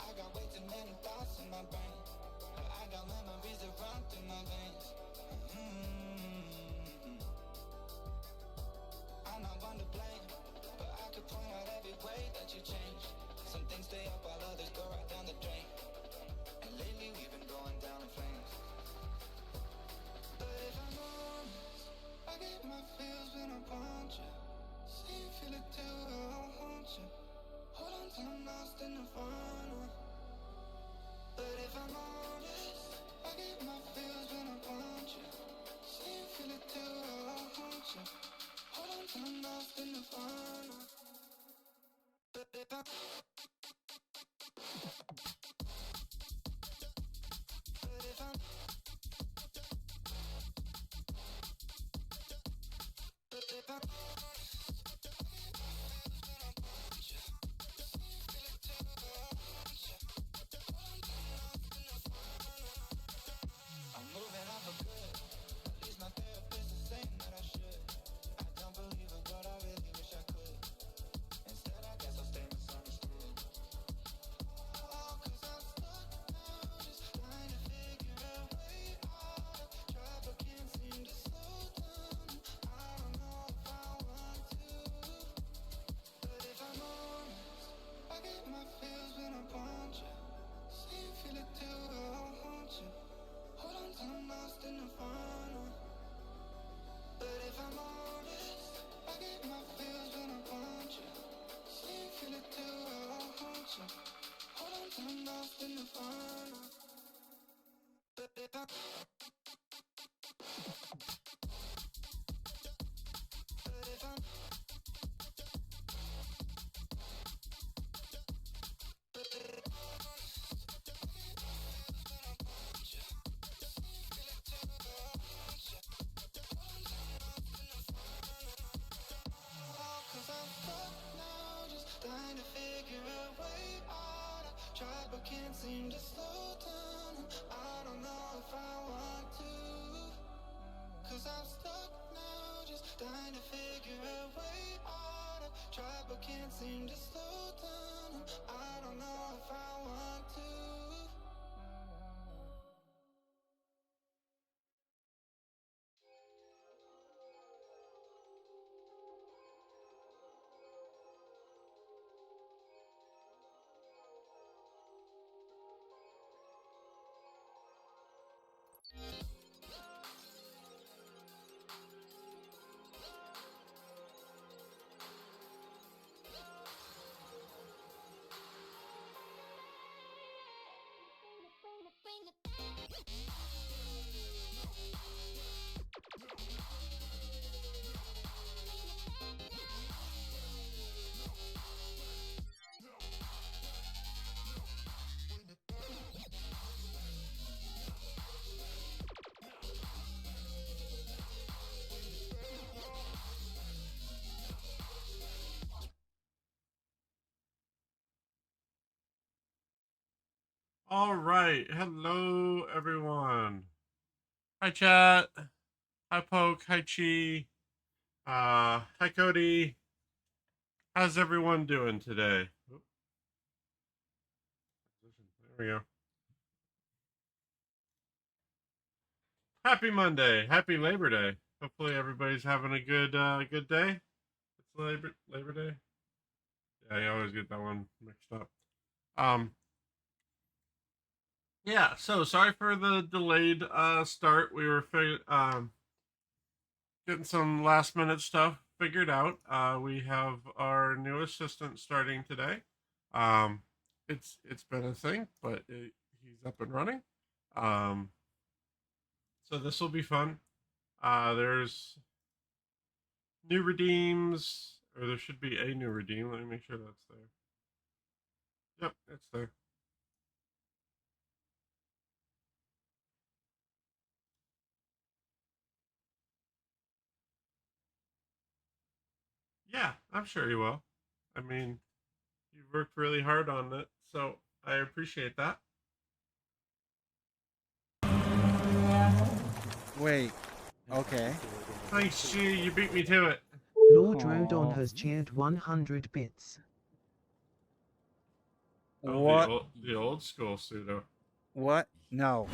I got way too many thoughts in my brain. I got memories that run through my veins. I'm not one to blame, but I could point out every way that you change. Some things stay up while others go right down the drain. And lately we've been going down in flames. But if I'm honest, I get my feels when I want you. See you feel it too, I want you. Hold on till I'm lost in the final. But if I'm honest, I get my feels when I want you. See you feel it too, I want you. Hold on till I'm lost in the final. But if I'm I'm moving on for good. At least my therapist is saying that I should. I don't believe it, but I really wish I could. Instead, I guess I'll stay misunderstood. Oh, 'cause I'm stuck now, just trying to figure a way out. Try but can't seem to slow down. I don't know if I want to. But if I'm honest, I get my feels when I want you. See you feel it too, I want you. Hold on till I'm lost in the final. But if I'm honest, I get my feels when I want you. See you feel it too, I want you. Hold on till I'm lost in the final. But if I'm Cause I'm stuck now, just trying to figure a way out. I try but can't seem to slow down. I don't know if I want to. Cause I'm stuck now, just trying to figure a way out. I try but can't seem to slow down. I don't know if I want to. All right. Hello, everyone. Hi, chat. Hi, Poke. Hi, Chi. Hi, Cody. How's everyone doing today? There we go. Happy Monday. Happy Labor Day. Hopefully, everybody's having a good day. It's Labor Day. Yeah, I always get that one mixed up. Yeah. So sorry for the delayed start. We were getting some last minute stuff figured out. We have our new assistant starting today. Um, it's been a thing, but he's up and running. Um, so this will be fun. There's new redeems, or there should be a new redeem. Let me make sure that's there. Yep, it's there. Yeah, I'm sure he will. I mean, you've worked really hard on it, so I appreciate that. Wait. Okay. Thanks, G. You beat me to it. Lord Aw. Rodon has cheered 100 bits. Oh, What? the old school pseudo. What? No.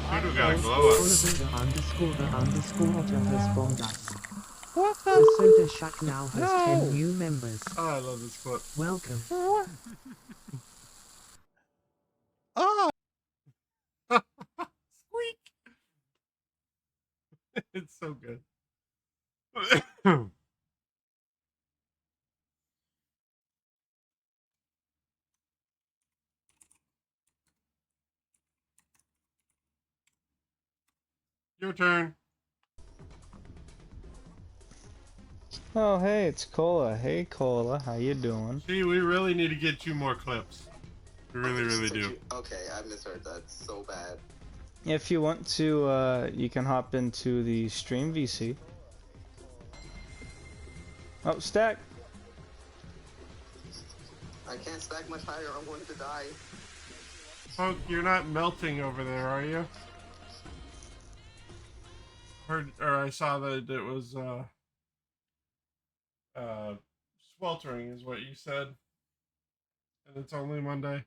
Pseudo got a Old glow up. _the__Otter has bombed us. What The the? Soda Shack now has No. 10 new members. Oh, I love this clip. Welcome. What? Oh. Squeak. It's so good. Your turn. Oh, hey, it's Cola. Hey, Cola, how you doing? Gee, we really need to get you more clips. We really, really do. Okay, I misheard that so bad. If you want to, you can hop into the stream VC. Oh, stack. I can't stack much higher, I'm going to die. Poke, you're not melting over there, are you? Heard, or I saw that it was sweltering, is what you said, and it's only Monday.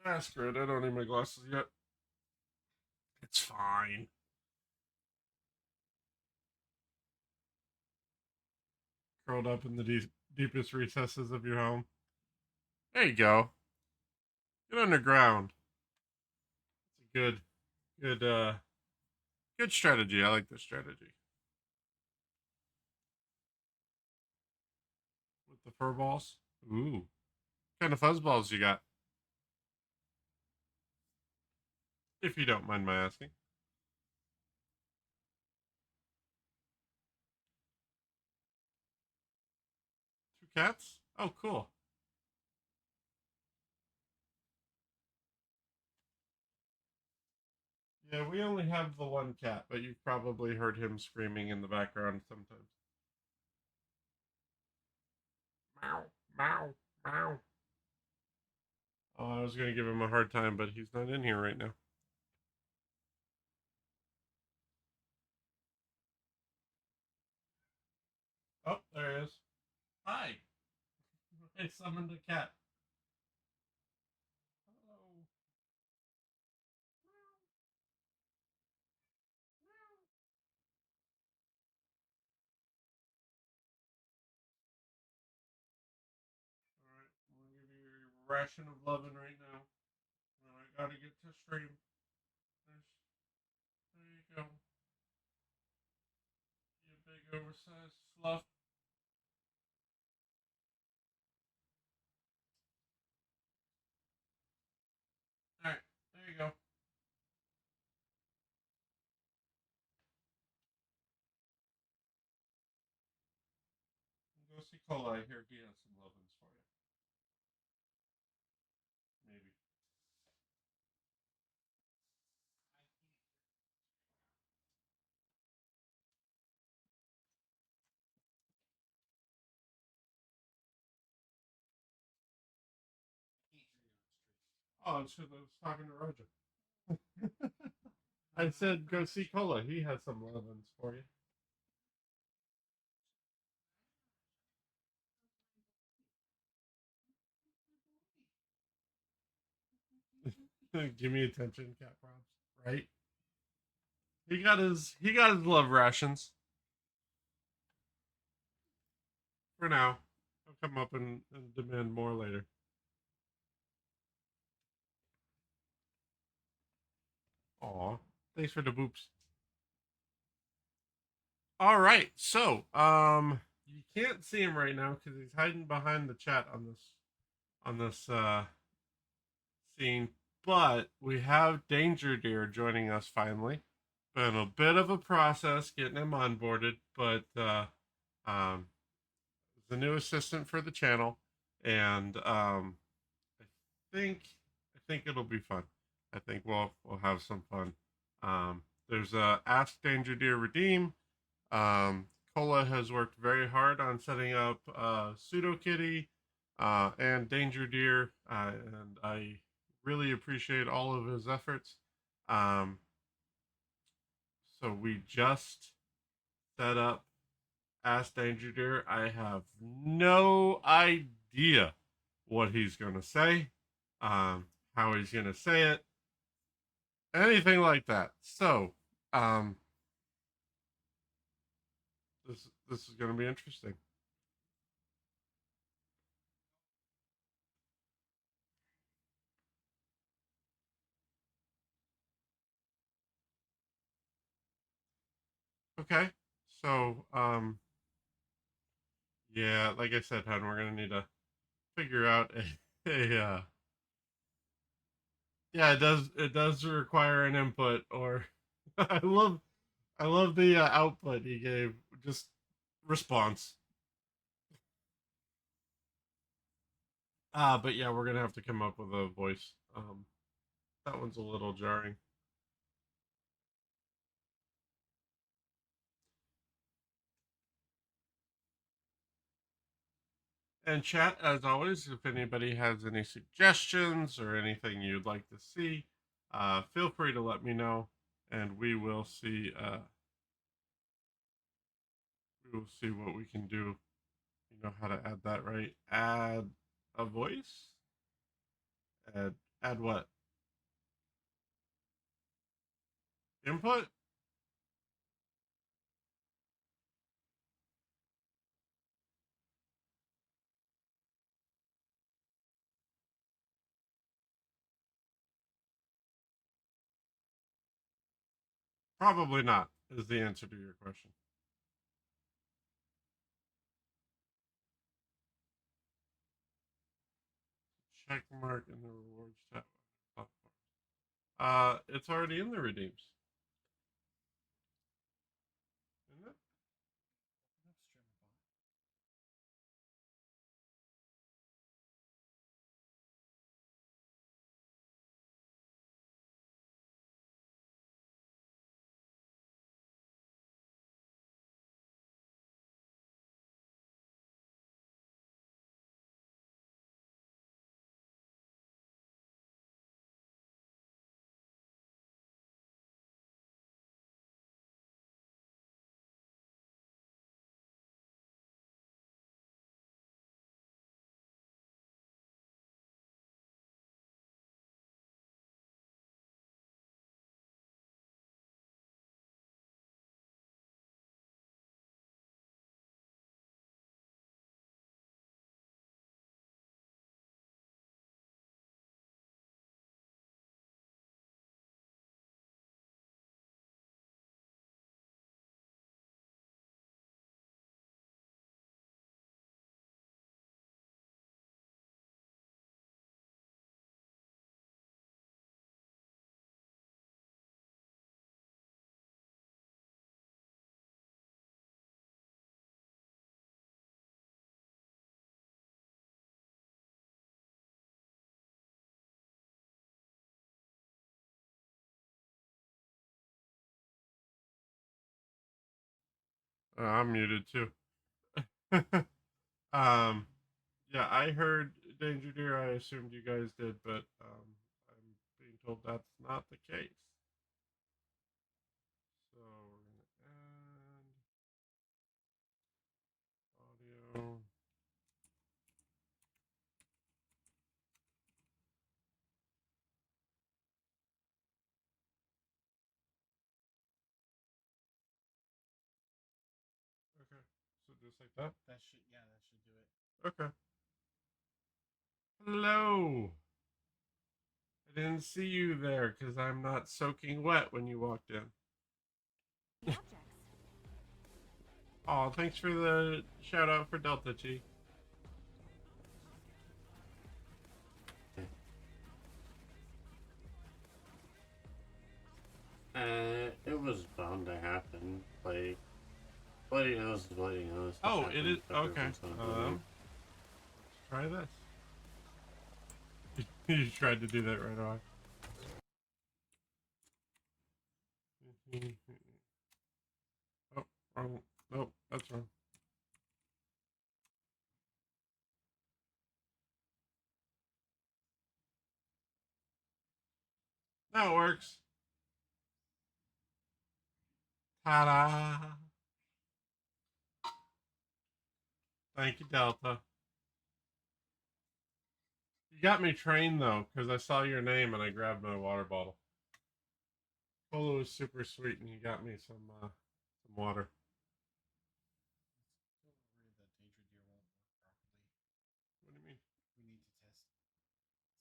Ah, screw it. I don't need my glasses yet. It's fine. Curled up in the deepest recesses of your home. There you go. Get underground. It's a good strategy. I like this strategy. With the fur balls. Ooh. What kind of fuzz balls you got? If you don't mind my asking. Two cats? Oh, cool. Yeah, we only have the one cat, but you've probably heard him screaming in the background sometimes. Meow, meow, meow. Oh, I was going to give him a hard time, but he's not in here right now. Oh, there he is. Hi. I summoned a cat. Hello. Alright, I'm going to give you your ration of loving right now. And I got to get to stream. There you go. You big oversized fluff. Alright, there you go. Go see Cola. I hear he has some lovins for you. Maybe. Oh, it's because I was talking to Roger. I said go see Cola. He has some lovins for you. Give me attention, cat props. Right? He got his love rations. For now. He'll come up and demand more later. Aw, thanks for the boops. All right, so you can't see him right now because he's hiding behind the chat on this scene. But we have Danger Deer joining us finally. Been a bit of a process getting him onboarded, but um, the new assistant for the channel, and I think I think it'll be fun. I think we'll have some fun. There's a Ask Danger Deer Redeem. Cola has worked very hard on setting up Pseudo Kitty and Danger Deer, and I really appreciate all of his efforts. Um, so we just set up Ask Danger Deer. I have no idea what he's going to say, how he's going to say it, anything like that. So, um, this is going to be interesting. Okay, so yeah, like I said, hon, we're going to need to figure out a yeah, it does require an input or I love the output he gave, just response. But yeah, we're gonna have to come up with a voice. That one's a little jarring. And chat, as always, if anybody has any suggestions or anything you'd like to see, feel free to let me know, and we will see. We will see what we can do. You know how to add that, right? Add a voice. Add what? Input? Probably not. Is the answer to your question. Check mark in the rewards tab. It's already in the redeems, isn't it? I'm muted too. um, yeah, I heard Danger Deer. I assumed you guys did, but I'm being told that's not the case. So we're gonna add audio. Okay, so just like that. That should do it. Okay. Hello. I didn't see you there because I'm not soaking wet when you walked in. The objects. Oh, thanks for the shout out for Delta T. It was bound to happen. Like, bloody nose is bloody nose. Oh, it is happens every okay. once in a blue moon. Let's try this. You tried to do that right away. Oh, wrong. Nope, that's wrong. That works. Ta-da! Thank you, Delta. You got me trained though, because I saw your name and I grabbed my water bottle. Cola was super sweet, and you got me some water. What do you mean? We need to test.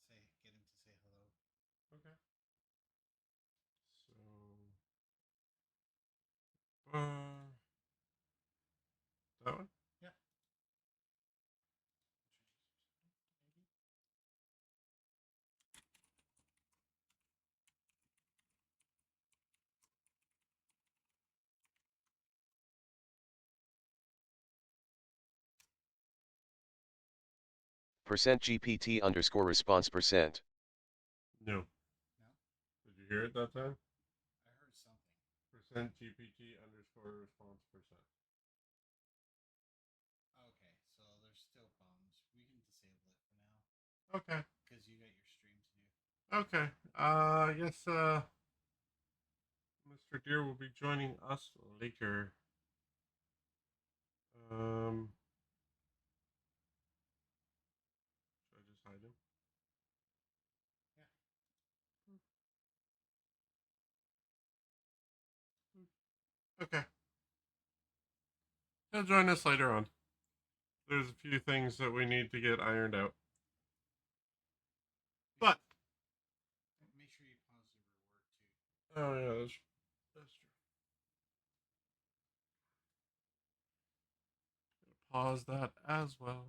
Get him to say hello. Okay. So, that one? Yeah. Percent GPT underscore response percent. No. No? Did you hear it that time? I heard something. Percent GPT underscore response percent. Okay, so there's still problems. We can disable it for now. Okay. Because you got your stream to do. Okay. I guess Mr. Deer will be joining us later. Should I just hide him? Yeah. Okay. He'll join us later on. There's a few things that we need to get ironed out. But Make sure you pause the reward too. oh yeah, that's true. Pause that as well.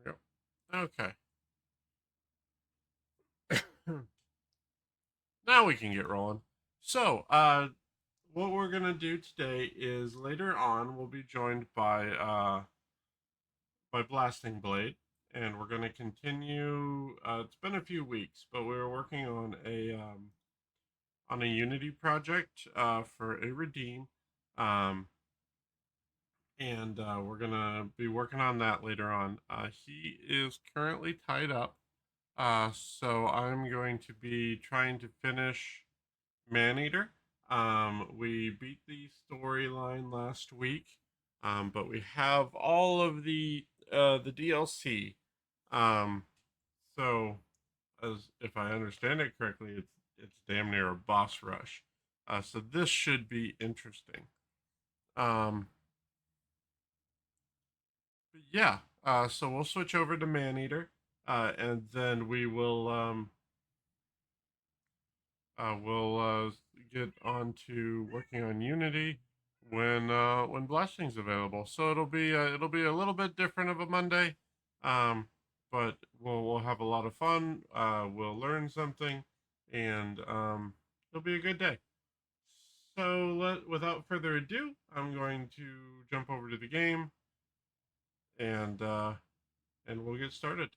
There we go. Okay. Now we can get rolling. So, what we're gonna do today is later on we'll be joined by Blasting Blade, and we're gonna continue. It's been a few weeks, but we were working on a Unity project for a redeem, and we're gonna be working on that later on. He is currently tied up, so I'm going to be trying to finish Maneater. We beat the storyline last week, but we have all of the DLC. So as if I understand it correctly, it's damn near a boss rush. So this should be interesting. But yeah. So we'll switch over to Maneater, and then we'll get on to working on Unity when Blessing's available. So it'll be a little bit different of a Monday, but we'll have a lot of fun. We'll learn something, and it'll be a good day. So without further ado, I'm going to jump over to the game, and we'll get started.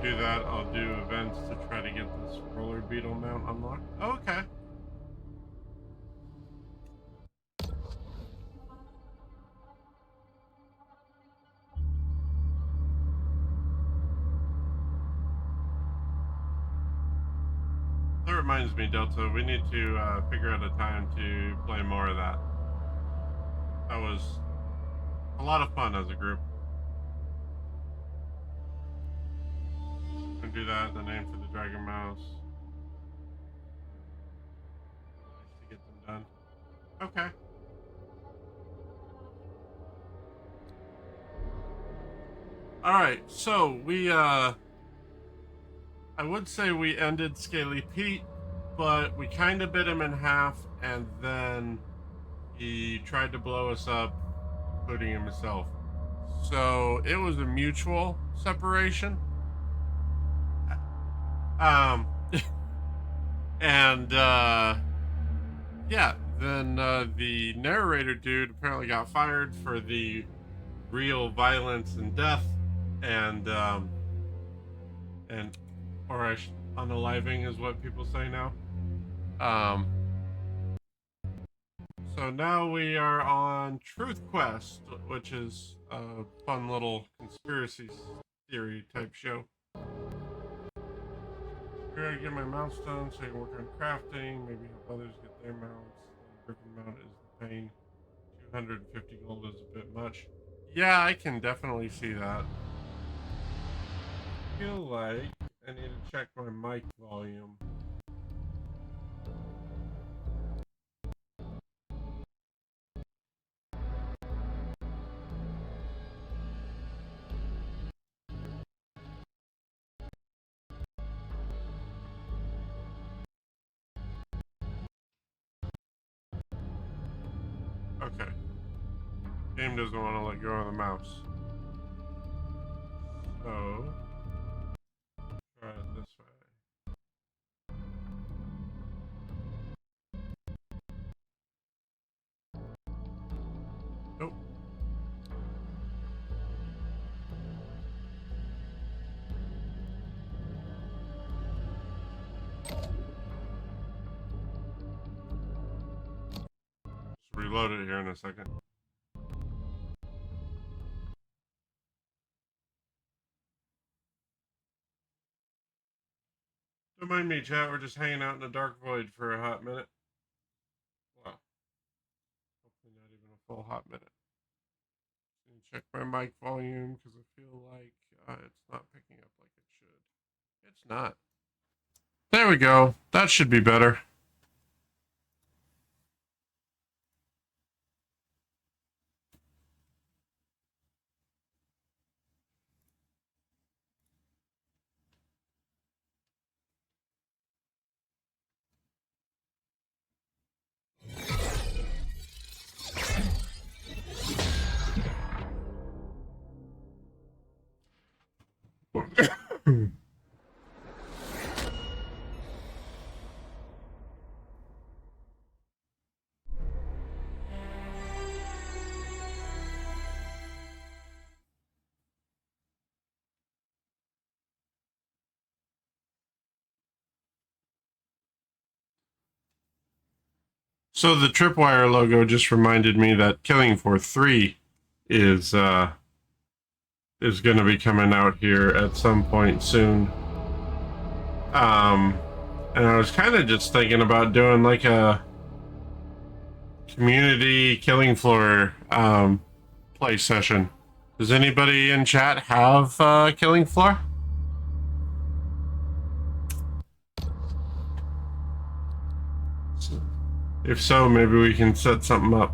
do that, I'll do events to try to get this roller beetle mount unlocked. Oh, okay. That reminds me, Delta, we need to figure out a time to play more of that. That was a lot of fun as a group. Gonna do that, the name for the Dragon Mouse. Nice to get them done. Okay. Alright, so we I would say we ended Scaly Pete, but we kind of bit him in half, and then he tried to blow us up, including himself. So it was a mutual separation. And yeah, then the narrator dude apparently got fired for the real violence and death, and unaliving is what people say now. So now we are on Truth Quest, which is a fun little conspiracy theory type show. Here I get my mounts done so I can work on crafting, maybe help others get their mounts. The Griffin mount is the pain. 250 gold is a bit much. Yeah, I can definitely see that. I feel like I need to check my mic volume. Okay. Game doesn't want to let go of the mouse. So, try it this way. Nope. Just reload it here in a second. Don't mind me, chat. We're just hanging out in the dark void for a hot minute. Well, hopefully not even a full hot minute. Check my mic volume because I feel like it's not picking up like it should. It's not. There we go. That should be better. So the Tripwire logo just reminded me that Killing Floor 3 is going to be coming out here at some point soon. And I was kind of just thinking about doing like a community Killing Floor play session. Does anybody in chat have Killing Floor? If so, maybe we can set something up.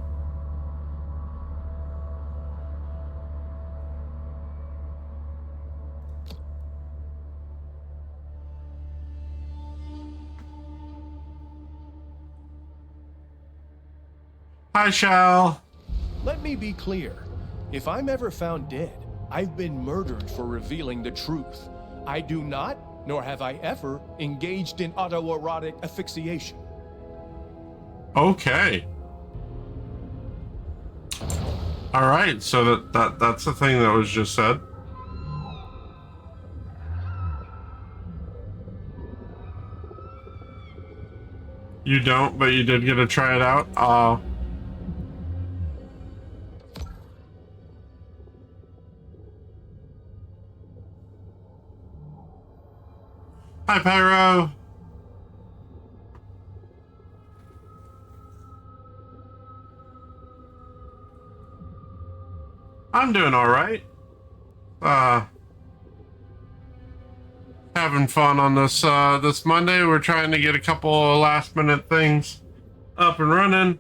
Hi, Shal. Let me be clear. If I'm ever found dead, I've been murdered for revealing the truth. I do not, nor have I ever, engaged in autoerotic asphyxiation. Okay. All right, so that's the thing that was just said. You don't, but you did get to try it out. Hi, Pyro. I'm doing all right. Having fun on this this Monday. We're trying to get a couple of last minute things up and running.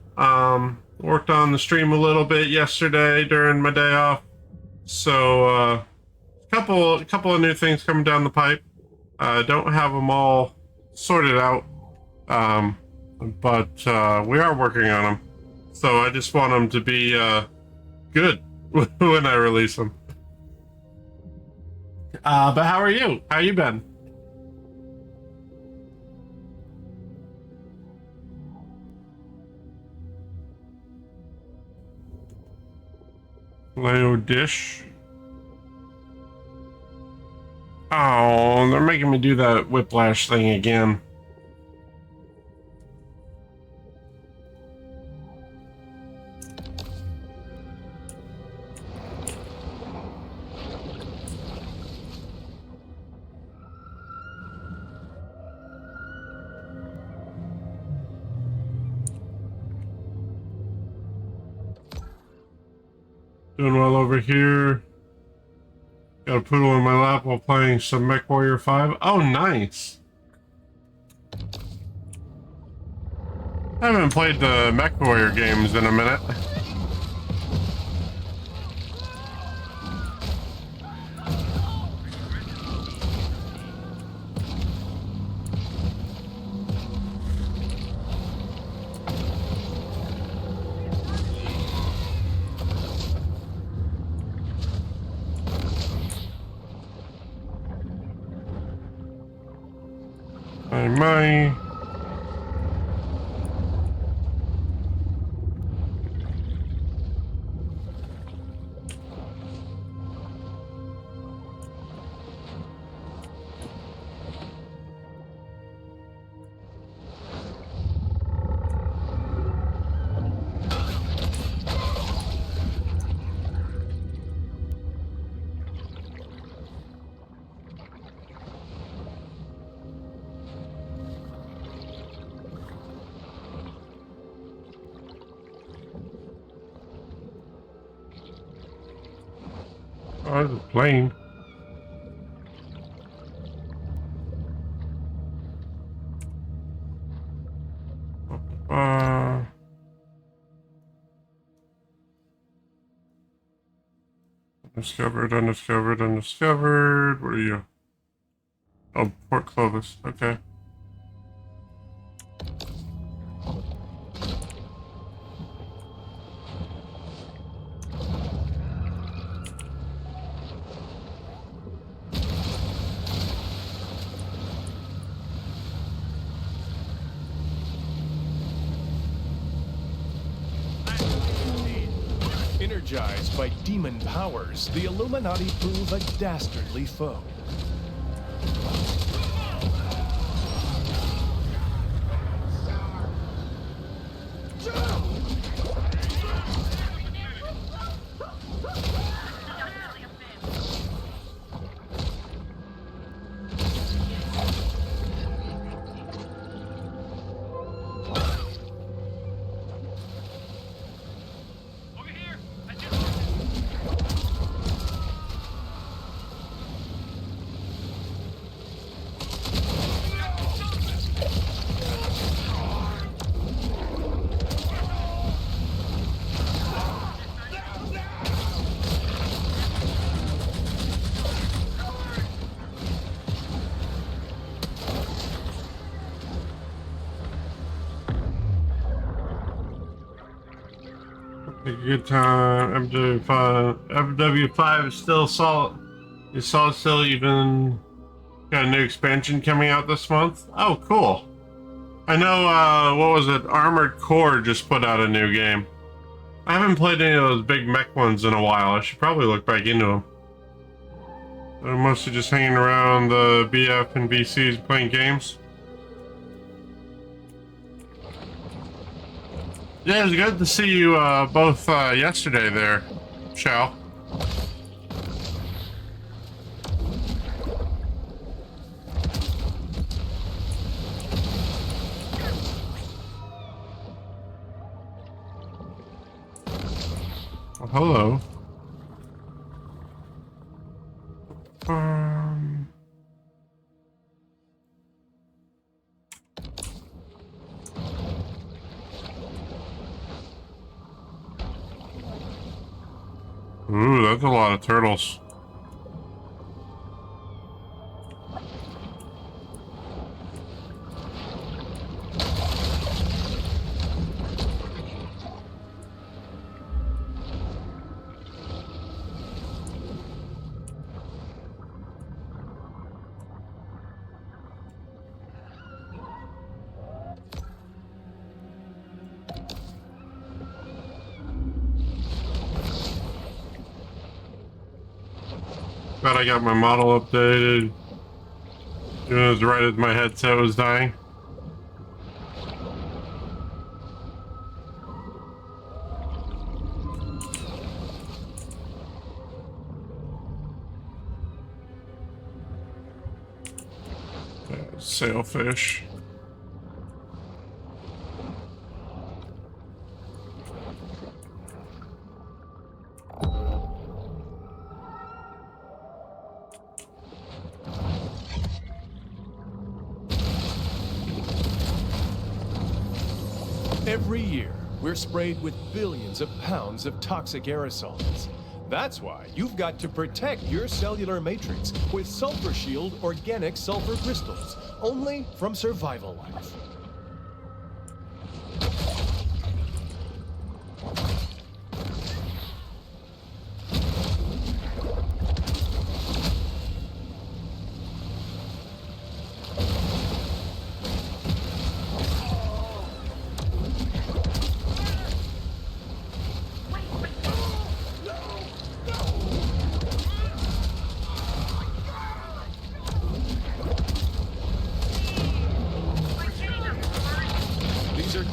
Worked on the stream a little bit yesterday during my day off. So couple of new things coming down the pipe. Don't have them all sorted out, but we are working on them. So I just want them to be good when I release them. But how are you? How you been? Leo dish. Oh, they're making me do that whiplash thing again. Doing well over here. Got a poodle in my lap while playing some MechWarrior 5. Oh, nice. I haven't played the MechWarrior games in a minute. My. Oh, there's a plane. Undiscovered, undiscovered, undiscovered. What are you? Oh, Port Clovis. Okay. Energized by demon powers, the Illuminati prove a dastardly foe. A good time. MW5 is still solid. Is solid still even got a new expansion coming out this month? Oh, cool. I know, what was it? Armored Core just put out a new game. I haven't played any of those big mech ones in a while. I should probably look back into them. I'm mostly just hanging around the BF and BCs playing games. Yeah, it was good to see you both yesterday there, Shell. Well, hello. Ooh, that's a lot of turtles. Glad I got my model updated. Doing as right as my headset was dying. Sailfish. Every year, we're sprayed with billions of pounds of toxic aerosols. That's why you've got to protect your cellular matrix with Sulfur Shield organic sulfur crystals, only from Survival Life.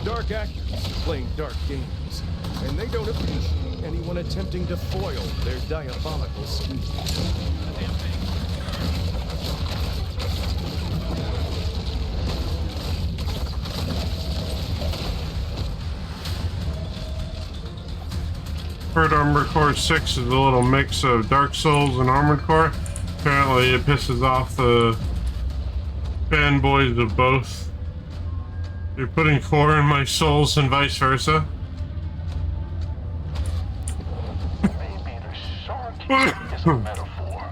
Dark actors playing dark games, and they don't appreciate anyone attempting to foil their diabolical schemes. Heard Armored Core 6 is a little mix of Dark Souls and Armored Core. Apparently it pisses off the fanboys of both. You're putting core in my souls and vice versa. Maybe the shark is a metaphor.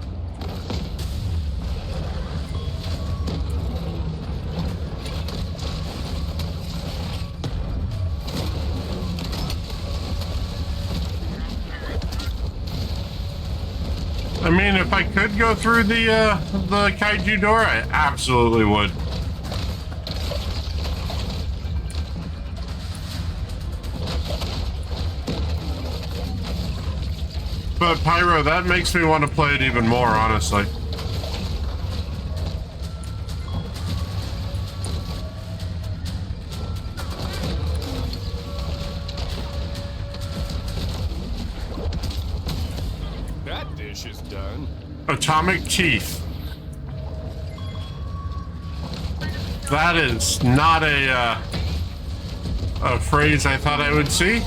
I mean, if I could go through the kaiju door, I absolutely would. But Pyro, that makes me want to play it even more, honestly. That dish is done. Atomic teeth. That is not a phrase I thought I would see.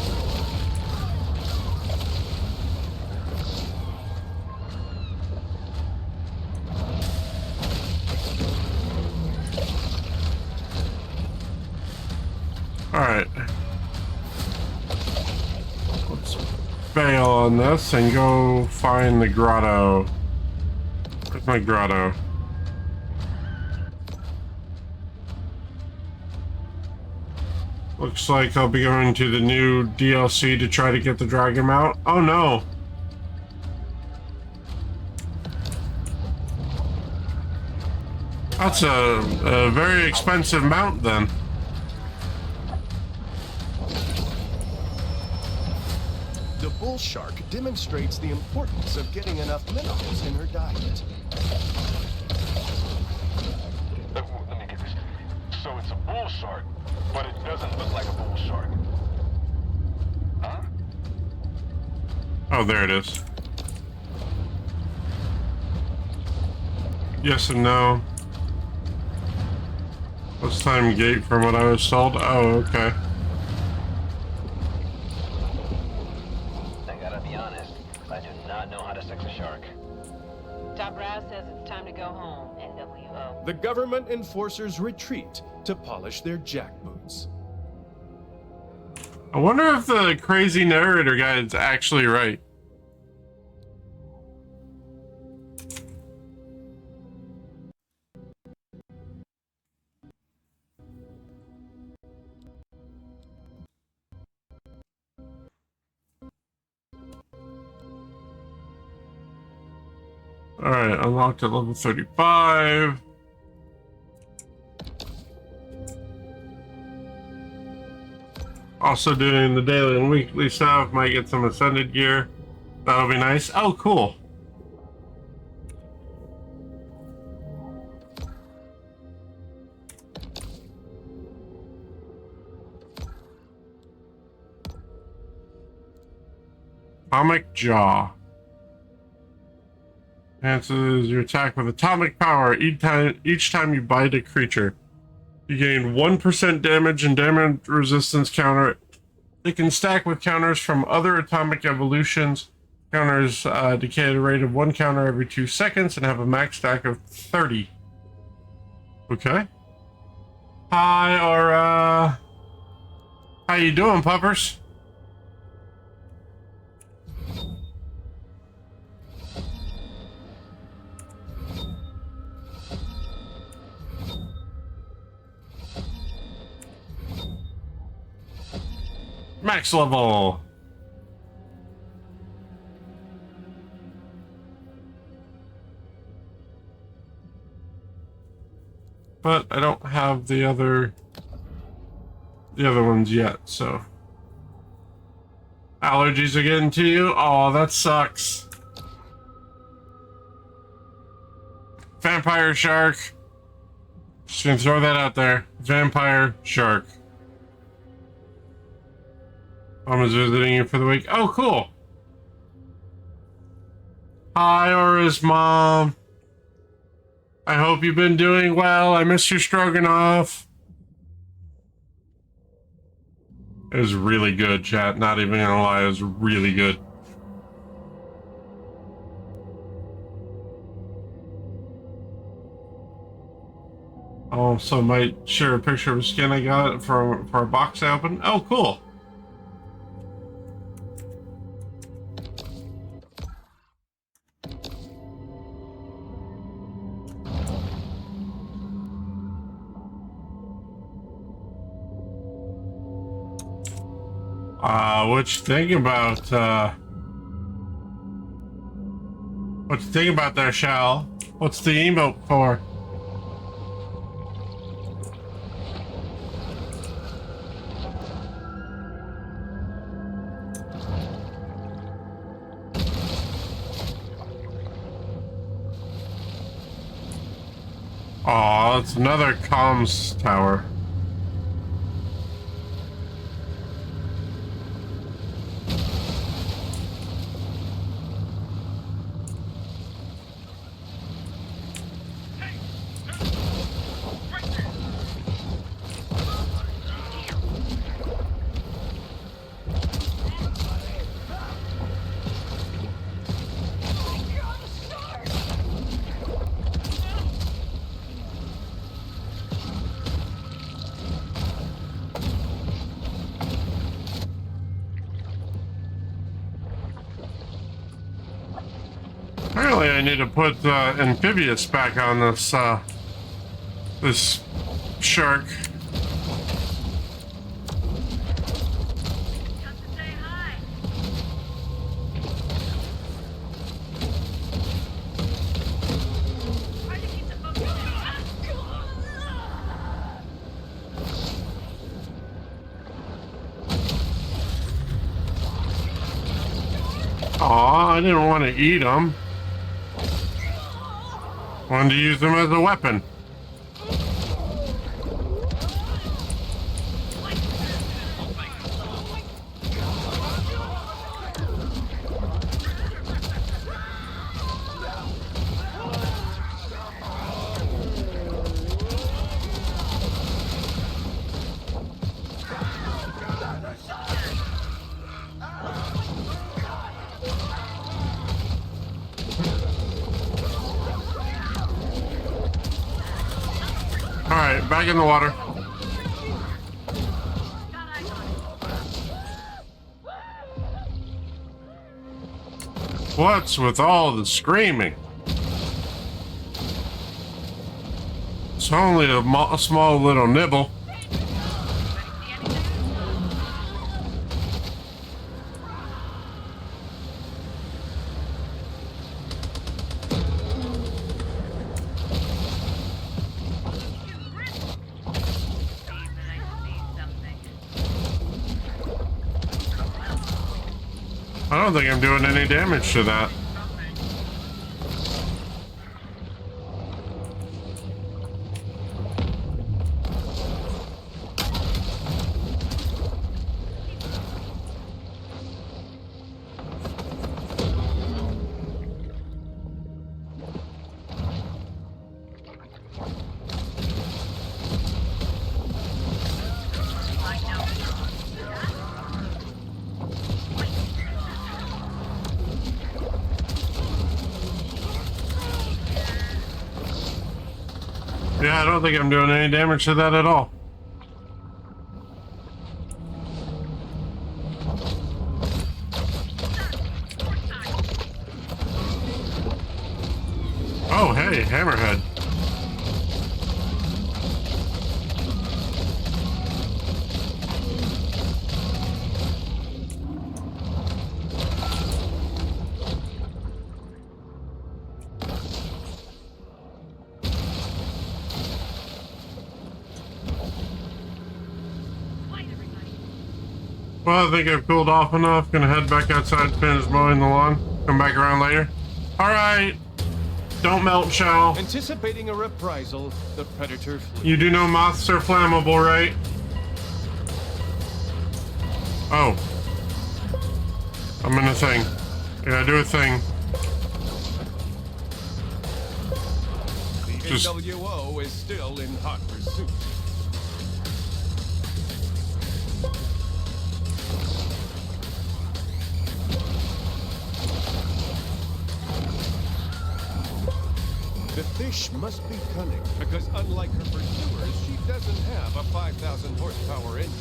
Alright. Let's bail on this and go find the grotto. Where's my grotto? Looks like I'll be going to the new DLC to try to get the dragon mount. Oh no! That's a very expensive mount then. The bull shark demonstrates the importance of getting enough minerals in her diet. Let me get this. So it's a bull shark, but it doesn't look like a bull shark. Oh, there it is. Yes and no. What's time gate from what I was told? Oh, okay. I gotta be honest, I do not know how to sex a shark. Top Brass says it's time to go home, NWO. The government enforcers retreat to polish their jackboots. I wonder if the crazy narrator guy is actually right. Alright, unlocked at level 35. Also doing the daily and weekly stuff. Might get some ascended gear. That'll be nice. Oh, cool. Atomic Jaw. Enhances your attack with atomic power each time you bite a creature. You gain 1% damage and damage resistance counter. It can stack with counters from other atomic evolutions. Counters decay at a rate of 1 counter every 2 seconds and have a max stack of 30. Okay. Hi, or how you doing, puppers? Max level. But I don't have the other ones yet, so. Allergies are getting to you? Oh, that sucks. Vampire shark. Just gonna throw that out there. Vampire shark. Mom is visiting you for the week. Oh, cool. Hi, Aura's mom. I hope you've been doing well. I miss your stroganoff. It was really good, chat. Not even gonna lie, it was really good. Also, might share a picture of a skin I got for a box I opened. Oh, cool. What you think about there, Shal? What's the emote for? Aw, it's another comms tower. Apparently I need to put amphibious back on this this shark. Aw, I didn't want to eat them. Wanted to use them as a weapon. Alright, back in the water. What's with all the screaming? It's only a small little nibble. I don't think I'm doing any damage to that. Yeah, I don't think I'm doing any damage to that at all. Oh, hey, hammerhead. Well, I think I've cooled off enough. Gonna head back outside, finish mowing the lawn. Come back around later. All right. Don't melt, shell. Anticipating a reprisal, the predator flew. You do know moths are flammable, right? Oh. I'm in a thing. Can I do a thing? The NWO is still in hot pursuit. The fish must be cunning, because unlike her pursuers, she doesn't have a 5,000 horsepower engine.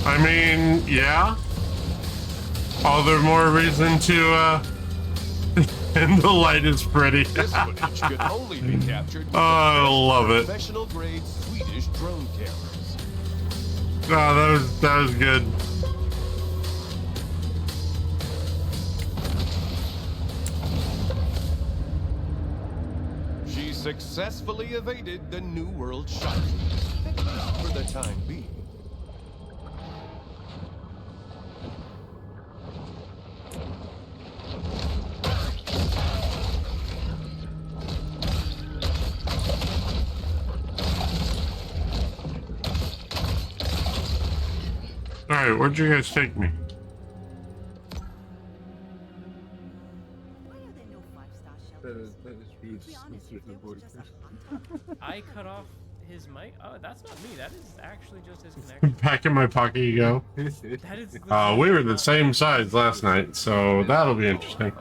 I mean, yeah. All the more reason to, and the light is pretty. This footage could only be captured with I love it. professional-grade Swedish drone cameras. Oh, that was good. She successfully evaded the New World shock, at least for the time being. Alright, where'd you guys take me? I cut off his mic. Oh, that's not me. That is actually just his connection. Back in my pocket you go. That is We were the same size last night, so that'll be interesting.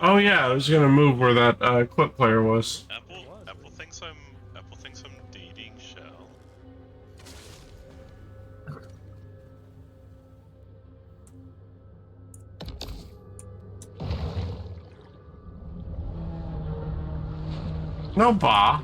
Oh yeah, I was gonna move where that clip player was. Apple thinks I'm dating Shell. No, bah.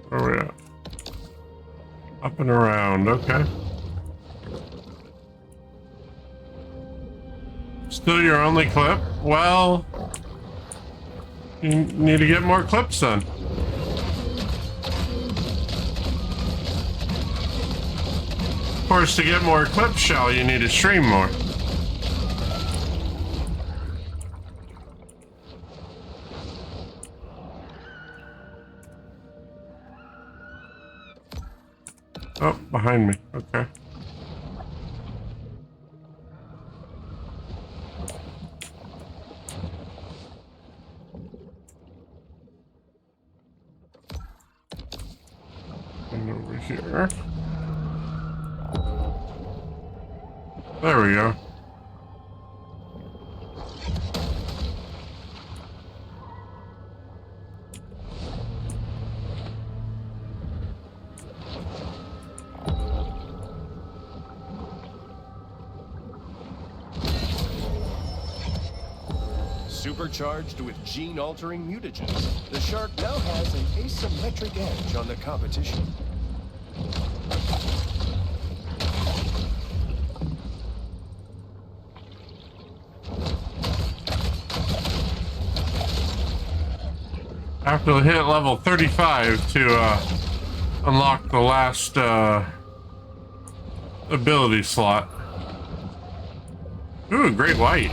Where are we at? Up and around, okay. Still your only clip? Well, you need to get more clips then. Of course, to get more clips, Shell, you need to stream more. Oh, behind me. Okay. And over here. There we go. Supercharged with gene-altering mutagens, the shark now has an asymmetric edge on the competition. I have to hit level 35 to unlock the last ability slot. Ooh, great white.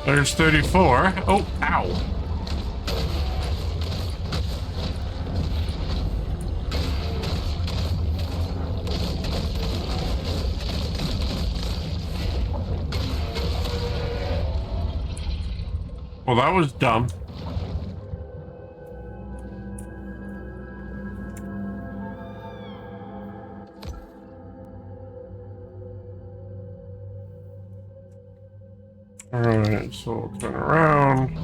There's 34. Oh, ow. Well, that was dumb. Alright, so we'll turn around.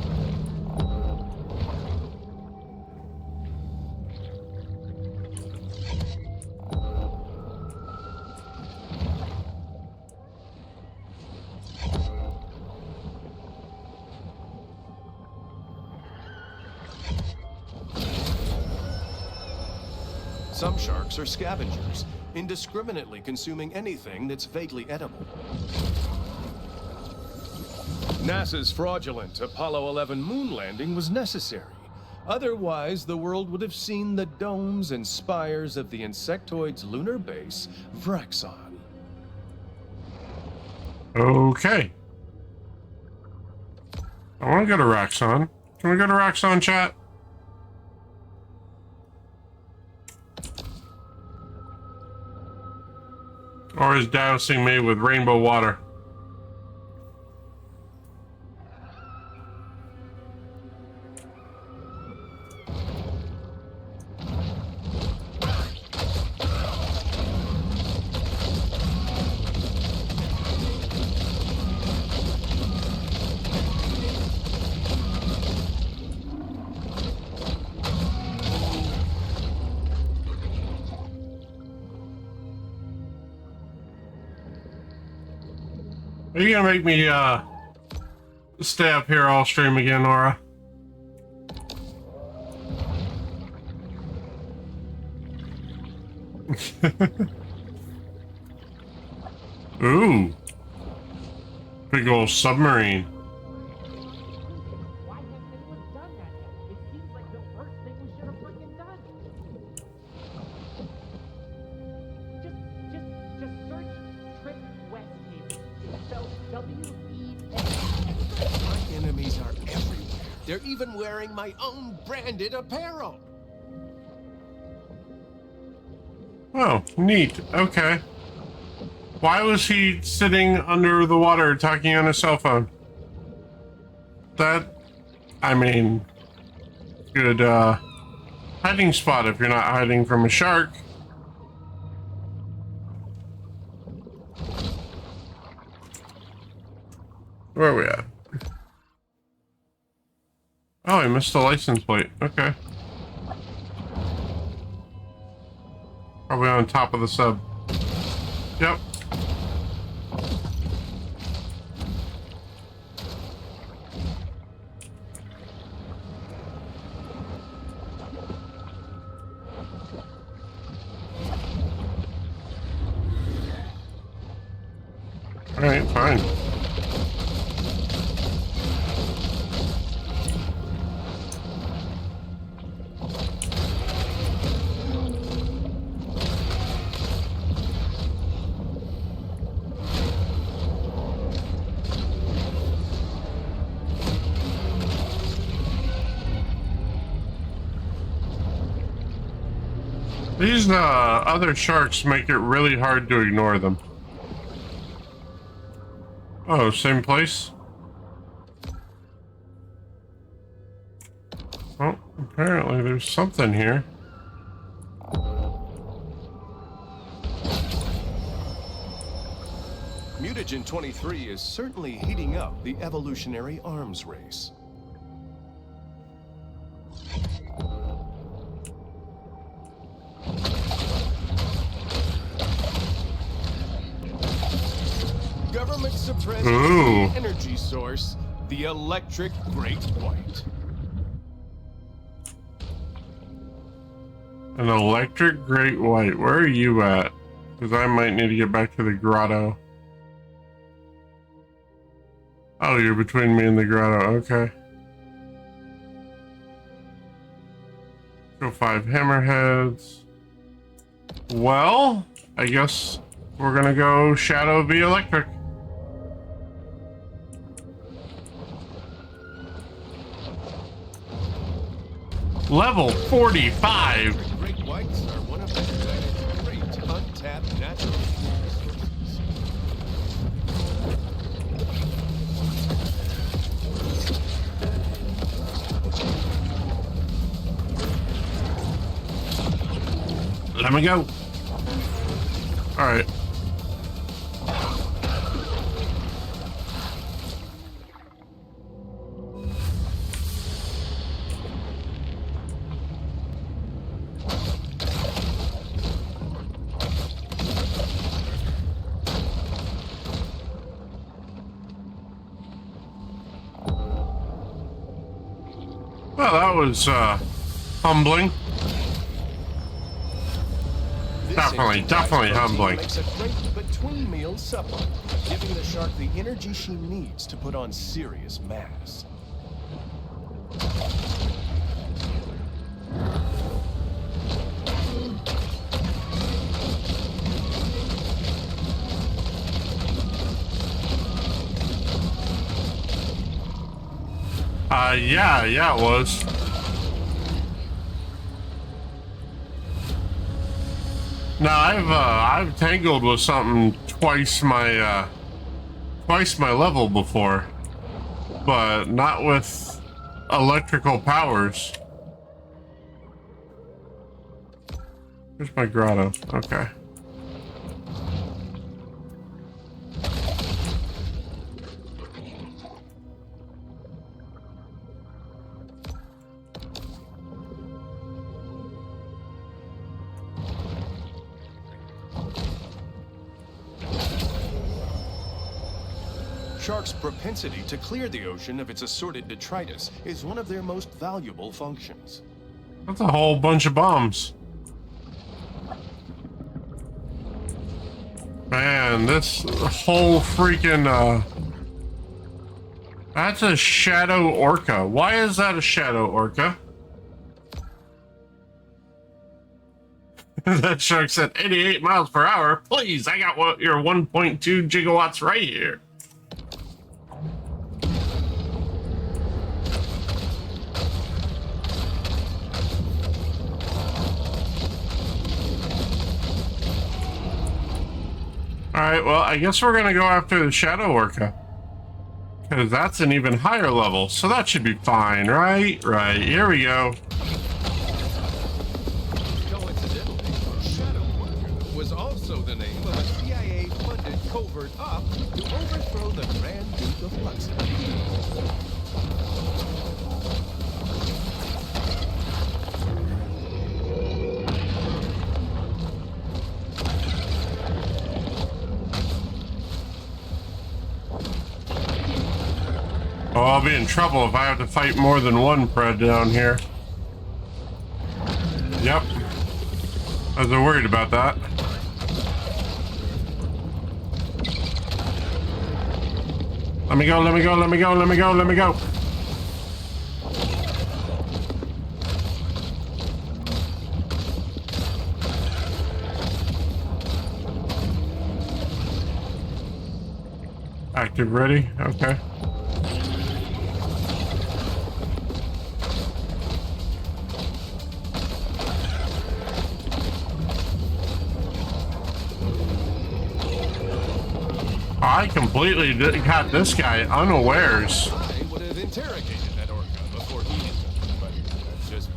Some sharks are scavengers, indiscriminately consuming anything that's vaguely edible. NASA's fraudulent Apollo 11 moon landing was necessary. Otherwise, the world would have seen the domes and spires of the insectoid's lunar base, Vraxon. Okay. I want to go to Raxon. Can we go to Raxon, chat? Or is dousing me with rainbow water? Are you gonna make me stay up here all stream again, Nora? Ooh. Big old submarine. Why hasn't anyone done that yet? It seems like the first thing we should have freaking done. Just search Trip West Haven. So W-E-S. My enemies are everywhere. They're even wearing my own branded apparel. Oh, neat. Okay. Why was he sitting under the water talking on his cell phone? That, I mean, good hiding spot if you're not hiding from a shark. Where are we at? Oh, I missed the license plate. Okay. Probably on top of the sub. Yep. Alright, fine. These other sharks make it really hard to ignore them. Oh, same place? Well, apparently there's something here. Mutagen 23 is certainly heating up the evolutionary arms race. Government suppresses the energy source, the electric great white. An electric great white. Where are you at? Because I might need to get back to the grotto. Oh, you're between me and the grotto. Okay. Go 5 hammerheads. Well, I guess we're gonna go Shadow v Electric. Level 45. Great whites are one of the planet's great untapped natural resources. Let me go. All right. Well, that was humbling. Definitely humbling. Makes a great between meal supplement, giving the shark the energy she needs to put on serious mass. Yeah, it was. Now I've tangled with something twice my level before, but not with electrical powers. Here's my grotto. Okay. Sharks' propensity to clear the ocean of its assorted detritus is one of their most valuable functions. That's a whole bunch of bombs. Man, this whole freaking that's a shadow orca. Why is that a shadow orca? That shark said 88 miles per hour. Please, I got your 1.2 gigawatts right here. Alright, well, I guess we're gonna go after the Shadow Orca. Because that's an even higher level, so that should be fine, right? Right, here we go. Coincidentally, Shadow Orca was also the name of a CIA-funded covert op to overthrow the Grand Duke of Luxembourg. Oh, I'll be in trouble if I have to fight more than one Pred down here. Yep. I was worried about that. Let me go, let me go, let me go, let me go, let me go. Active ready, okay. I completely got this guy unawares. I would have interrogated that orca before he hit them, but that's just...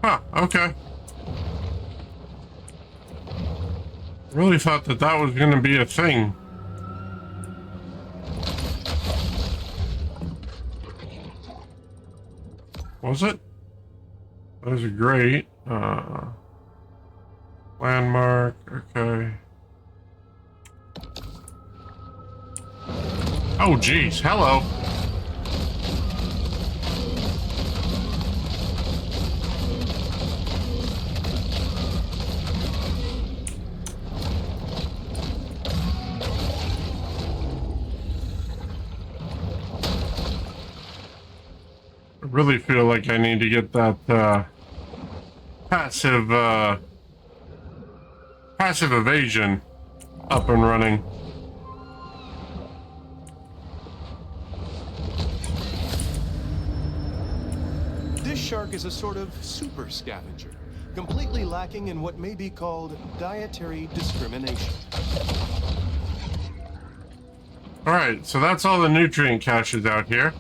Huh, okay. Really thought that that was going to be a thing. Was it? Those are great. Landmark, okay. Oh, geez, hello. I really feel like I need to get that passive evasion up and running. This shark is a sort of super scavenger, completely lacking in what may be called dietary discrimination. Alright, so that's all the nutrient caches out here.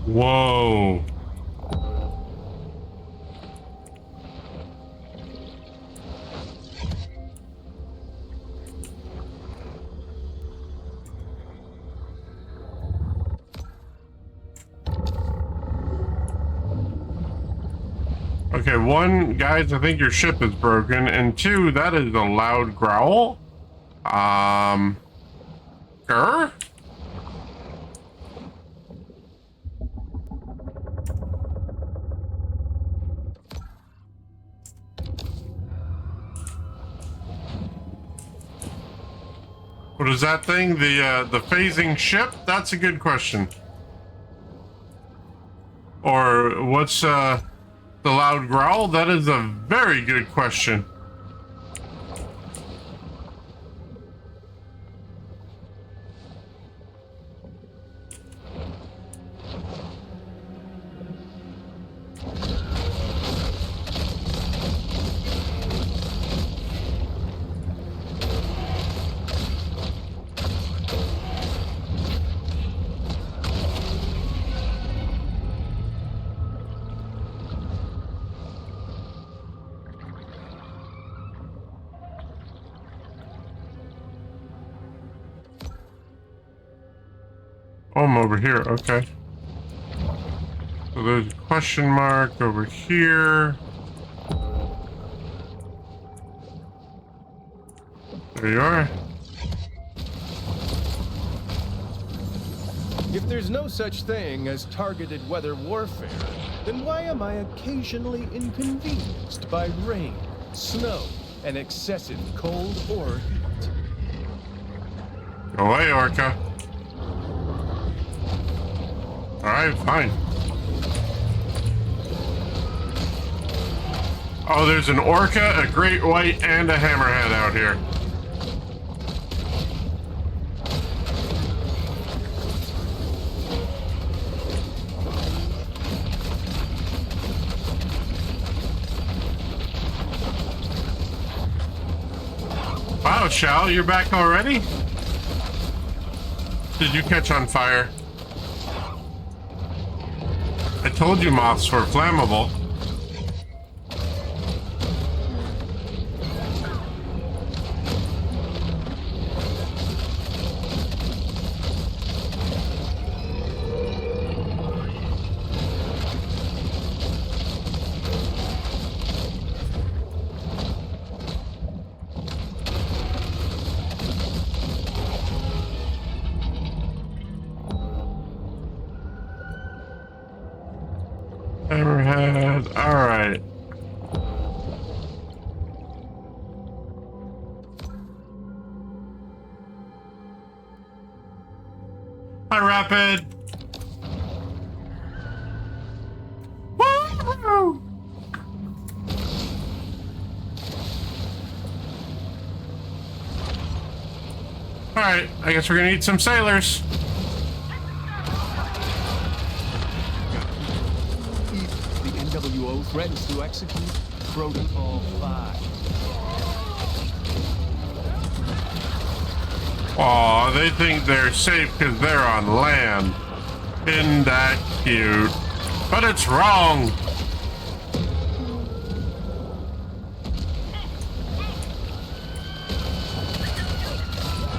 Whoa. Okay, one, guys, I think your ship is broken, and two, that is a loud growl. Grr? What is that thing? The phasing ship? That's a good question. Or what's the loud growl? That is a very good question. Oh, I'm over here, okay. So there's a question mark over here. There you are. If there's no such thing as targeted weather warfare, then why am I occasionally inconvenienced by rain, snow, and excessive cold or heat? Go away, Orca. Alright, fine. Oh, there's an orca, a great white, and a hammerhead out here. Wow, Shal, you're back already? Did you catch on fire? I told you moths were flammable. Hammerhead. Alright. Hi, Rapid. Woo! Alright, I guess we're gonna eat some sailors. The NWO threatens to execute Protocol 5. Aw, they think they're safe because they're on land. Isn't that cute? But it's wrong.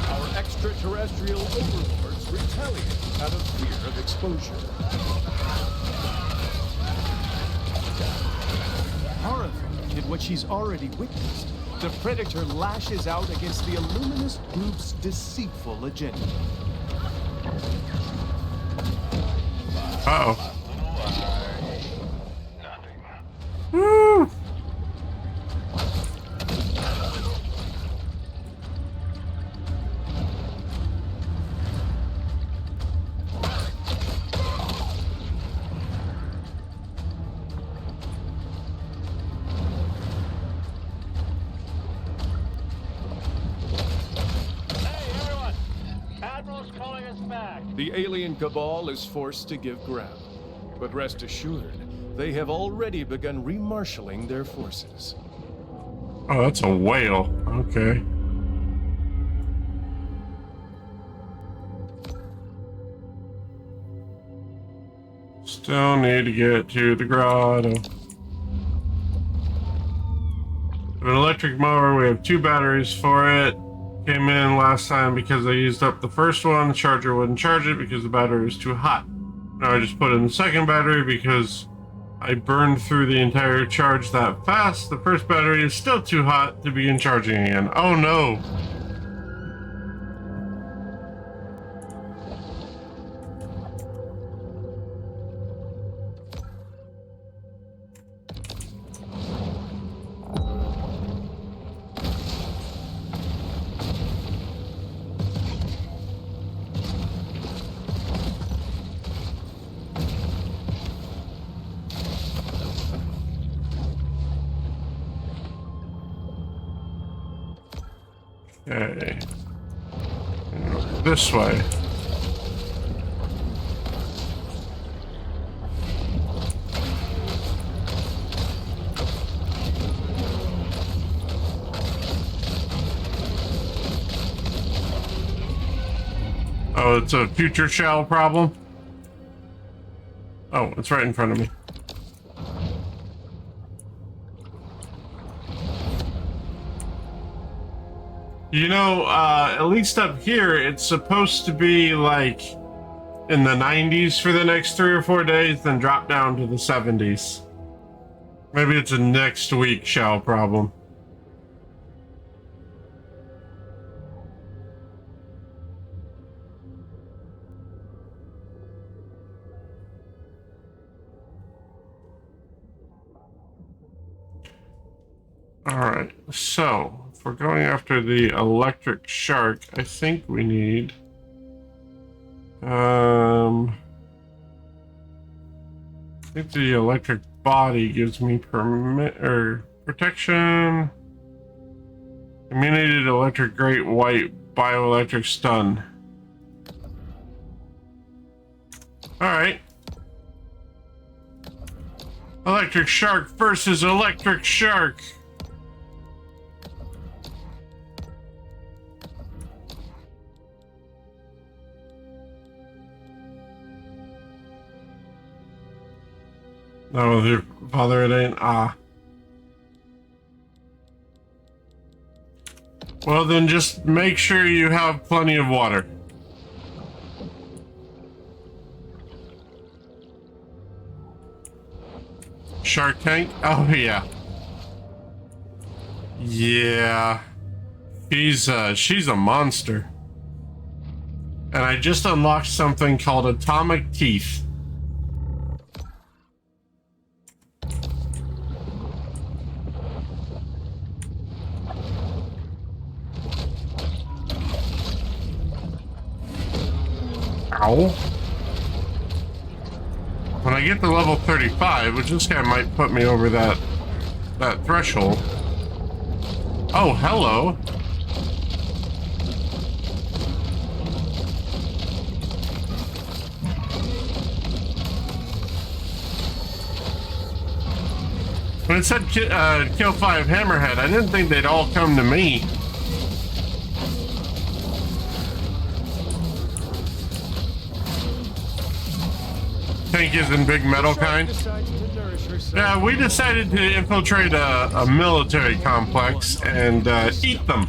Our extraterrestrial overlords retaliate out of fear of exposure. Horrified at what she's already witnessed, the Predator lashes out against the Illuminist group's deceitful agenda. Uh-oh. Woo! The alien cabal is forced to give ground. But rest assured, they have already begun remarshaling their forces. Oh, that's a whale. Okay. Still need to get to the grotto. An electric mower, we have 2 batteries for it. Came in last time because I used up the first one. The charger wouldn't charge it because the battery was too hot. Now I just put in the second battery because I burned through the entire charge that fast. The first battery is still too hot to begin charging again. Oh no! Okay. This way. Oh, it's a future shell problem? Oh, it's right in front of me. You know, at least up here, it's supposed to be like in the 90s for the next 3 or 4 days, then drop down to the 70s. Maybe it's a next week shell problem. Alright, so if we're going after the electric shark, I think we need I think the electric body gives me protection. Immunity to electric great white bioelectric stun. Alright. Electric shark versus electric shark. No, with your father it ain't. Ah. Well, then just make sure you have plenty of water. Shark Tank? Oh, yeah. Yeah. She's a monster. And I just unlocked something called Atomic Teeth. Ow. When I get to level 35, which this guy might put me over that threshold. Oh, hello. When it said kill 5 Hammerhead, I didn't think they'd all come to me. Tank is in big metal kind. Yeah, we decided to infiltrate a military complex and eat them.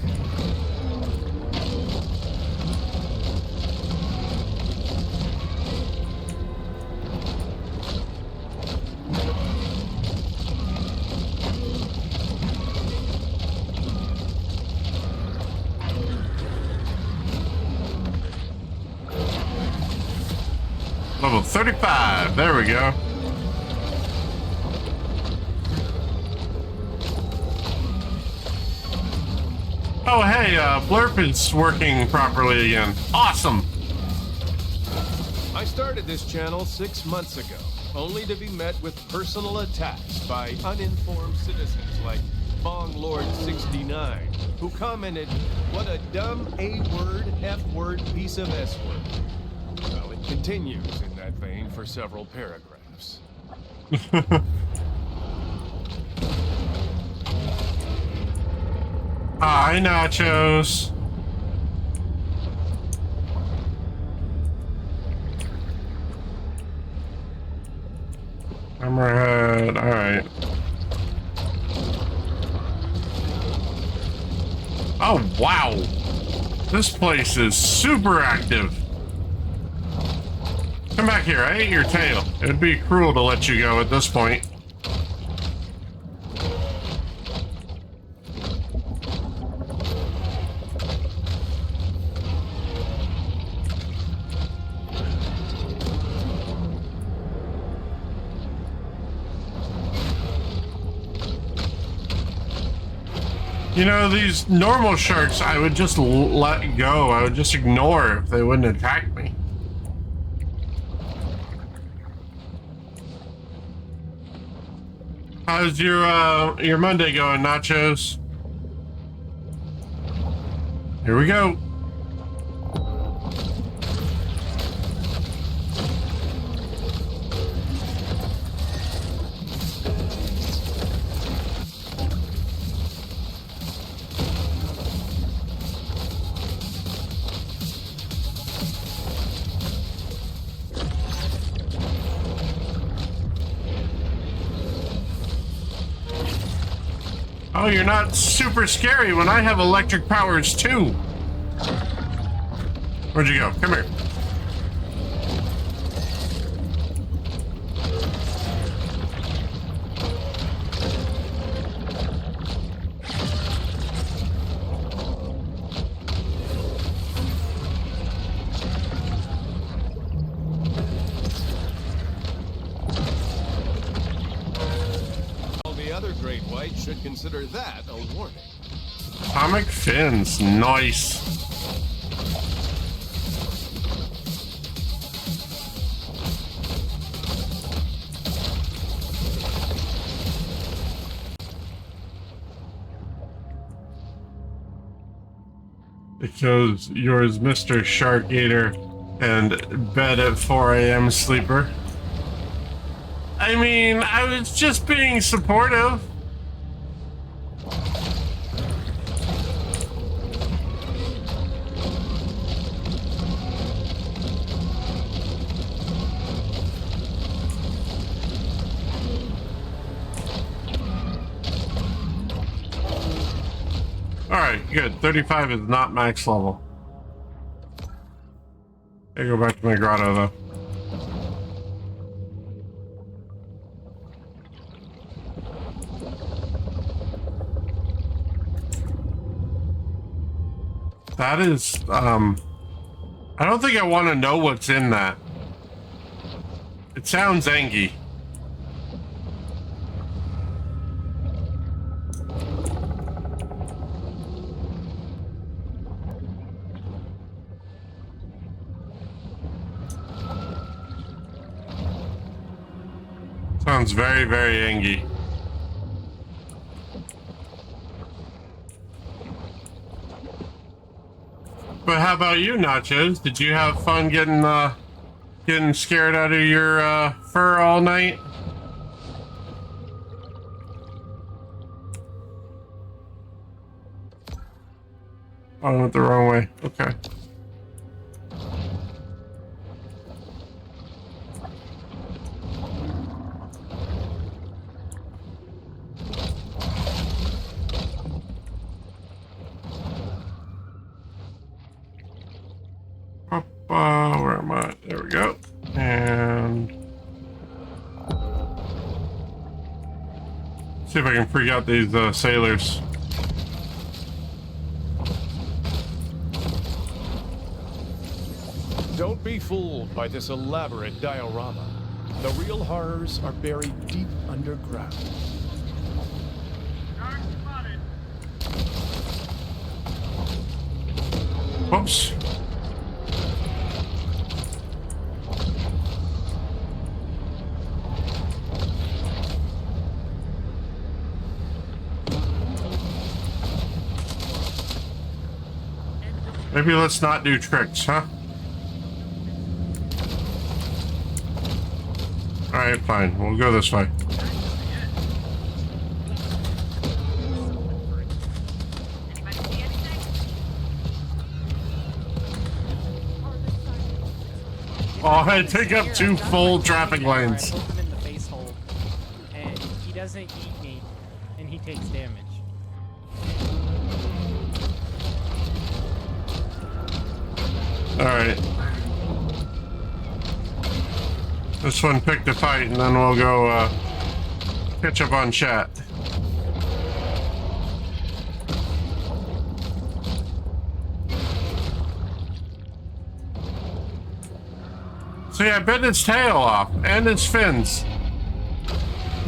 Level 35, there we go. Oh hey, Blurp is working properly again. Awesome! I started this channel 6 months ago, only to be met with personal attacks by uninformed citizens like Bong Lord 69, who commented, "What a dumb A-word, F-word piece of S-word." Well, it continues in that vein for several paragraphs. Hi, Nachos. Hammerhead, alright. Oh, wow. This place is super active. Come back here, I ate your tail. It'd be cruel to let you go at this point. You know, these normal sharks, I would just let go. I would just ignore if they wouldn't attack me. How's your Monday going, Nachos? Here we go. Oh, you're not super scary when I have electric powers too. Where'd you go? Come here. Should consider that a warning. Atomic fins, nice. Because yours, Mr. Shark Eater, and bed at 4 a.m. sleeper. I mean, I was just being supportive. Alright, good. 35 is not max level. I go back to my grotto though. That is, I don't think I want to know what's in that. It sounds angy. Sounds very, very angry. But how about you, Nachos? Did you have fun getting scared out of your fur all night? Oh, I went the wrong way. Okay. Where am I? There we go. And see if I can freak out these sailors. Don't be fooled by this elaborate diorama. The real horrors are buried deep underground. Whoops. Maybe let's not do tricks, huh? Alright, fine. We'll go this way. Oh, I take up 2 full traffic lanes. I poke him in the face hole, and he doesn't eat me, and he takes damage. Alright. This one picked a fight, and then we'll go catch up on chat. See, I bit its tail off, and its fins.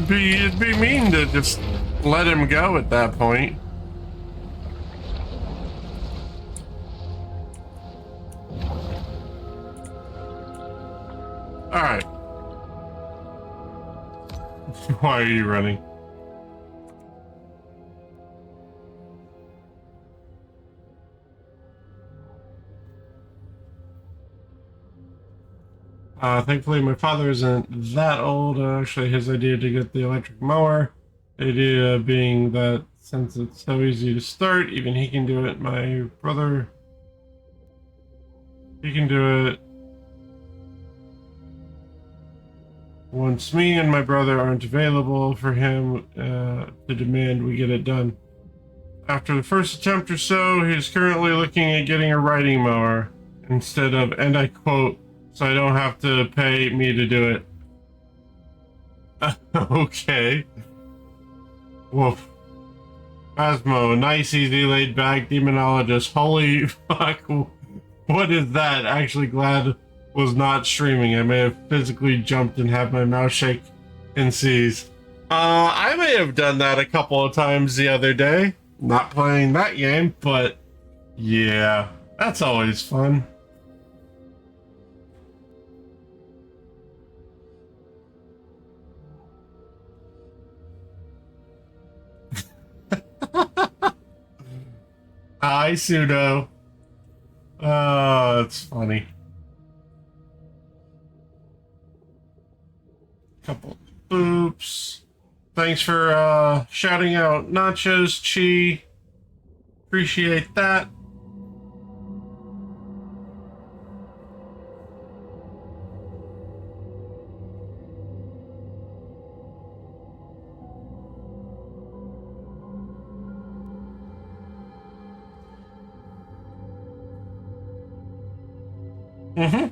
It'd be mean to just let him go at that point. Alright. Why are you running? Thankfully, my father isn't that old. Actually, his idea to get the electric mower. The idea being that since it's so easy to start, even he can do it. My brother, he can do it. Once me and my brother aren't available for him to demand we get it done. After the first attempt or so, he's currently looking at getting a riding mower instead of, and I quote, so I don't have to pay me to do it. Okay. Woof. Asmo, nice, easy, laid back demonologist. Holy fuck. What is that? Actually glad was not streaming. I may have physically jumped and had my mouse shake and seize. I may have done that a couple of times the other day. Not playing that game, but yeah, that's always fun. Hi, Pseudo. Oh, that's funny. Couple boops. Thanks for shouting out Nachos, Chi. Appreciate that. Mm-hmm.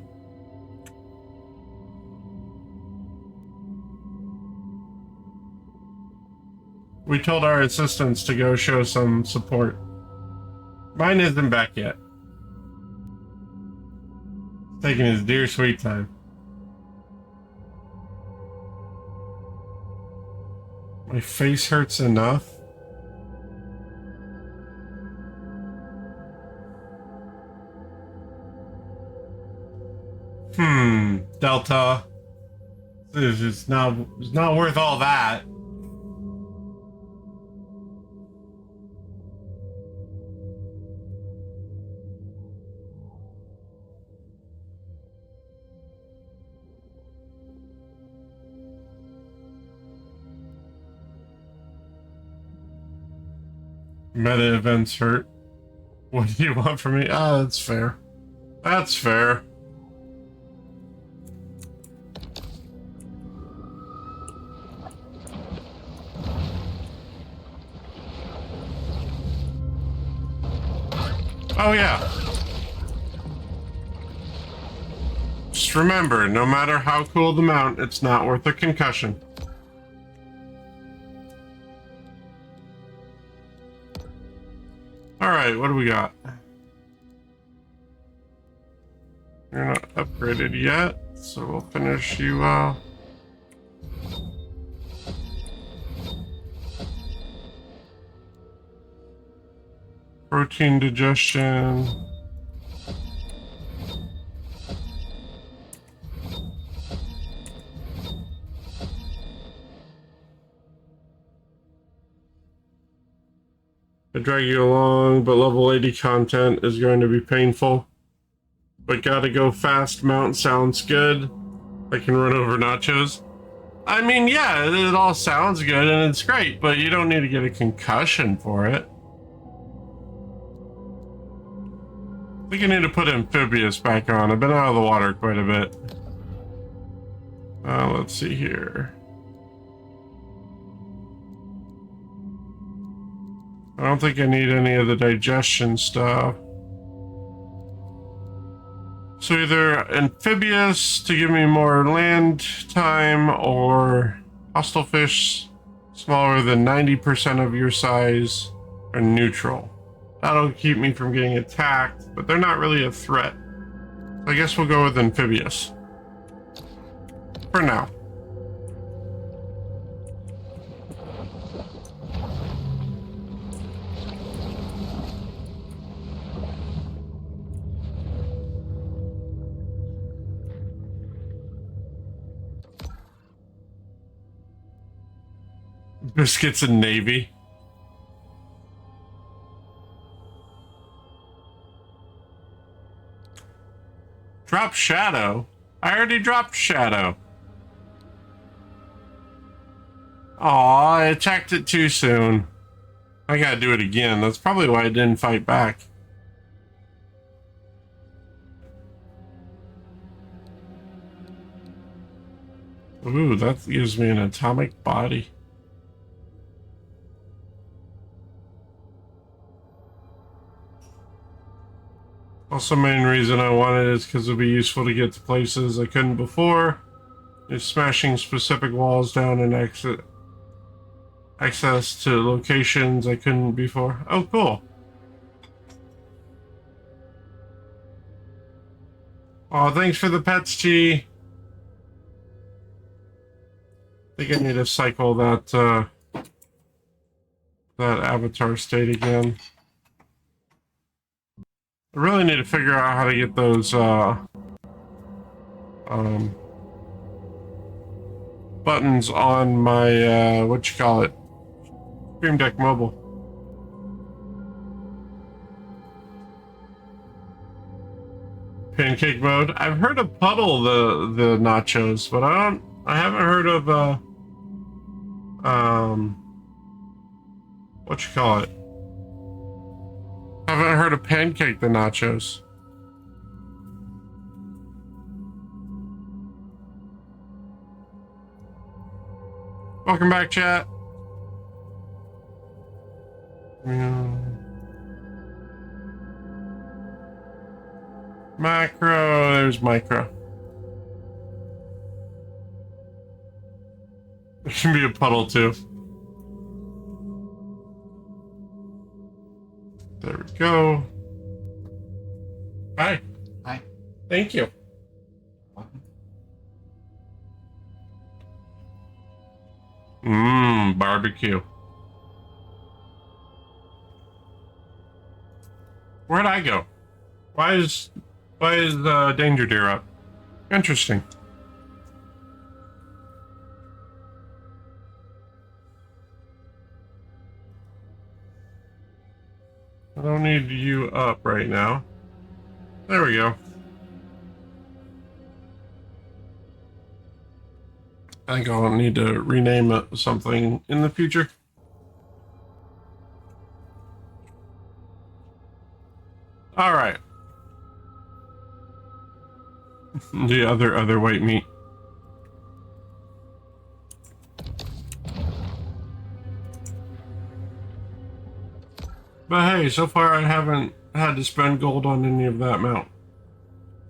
We told our assistants to go show some support. Mine isn't back yet. Taking his dear sweet time. My face hurts enough. Delta. It's not worth all that. Meta events hurt. What do you want from me? Ah, that's fair. That's fair. Oh yeah. Just remember, no matter how cool the mount, it's not worth a concussion. Alright, what do we got? You're not upgraded yet, so we'll finish you protein digestion. I drag you along, but level 80 content is going to be painful. But gotta go fast mount sounds good. I can run over nachos. I mean, yeah, it all sounds good and it's great, but you don't need to get a concussion for it. I think I need to put amphibious back on. I've been out of the water quite a bit. Let's see here. I don't think I need any of the digestion stuff. So either amphibious to give me more land time, or hostile fish smaller than 90% of your size are neutral. That'll keep me from getting attacked, but they're not really a threat. So I guess we'll go with amphibious. For now. Biscuits and Navy. Drop Shadow? I already dropped Shadow. Aw, I attacked it too soon. I gotta do it again. That's probably why I didn't fight back. Ooh, that gives me an atomic body. Also, main reason I wanted it is because it'll be useful to get to places I couldn't before. Just smashing specific walls down and access to locations I couldn't before. Oh, cool. Oh, thanks for the pets, G. I think I need to cycle that that avatar state again. I really need to figure out how to get those buttons on my what you call it, Stream Deck Mobile. Pancake mode. I've heard of Puddle the nachos, but I haven't heard of what you call it. I haven't heard of Pancake the nachos. Welcome back, chat. Macro, there's micro. There can be a puddle too. There we go. Hi. Hi. Thank you. Barbecue. Where'd I go? Why is Danger Deer up? Interesting. I don't need you up right now. There we go. I think I'll need to rename it something in the future. All right. The other white meat. But hey, so far I haven't had to spend gold on any of that mount.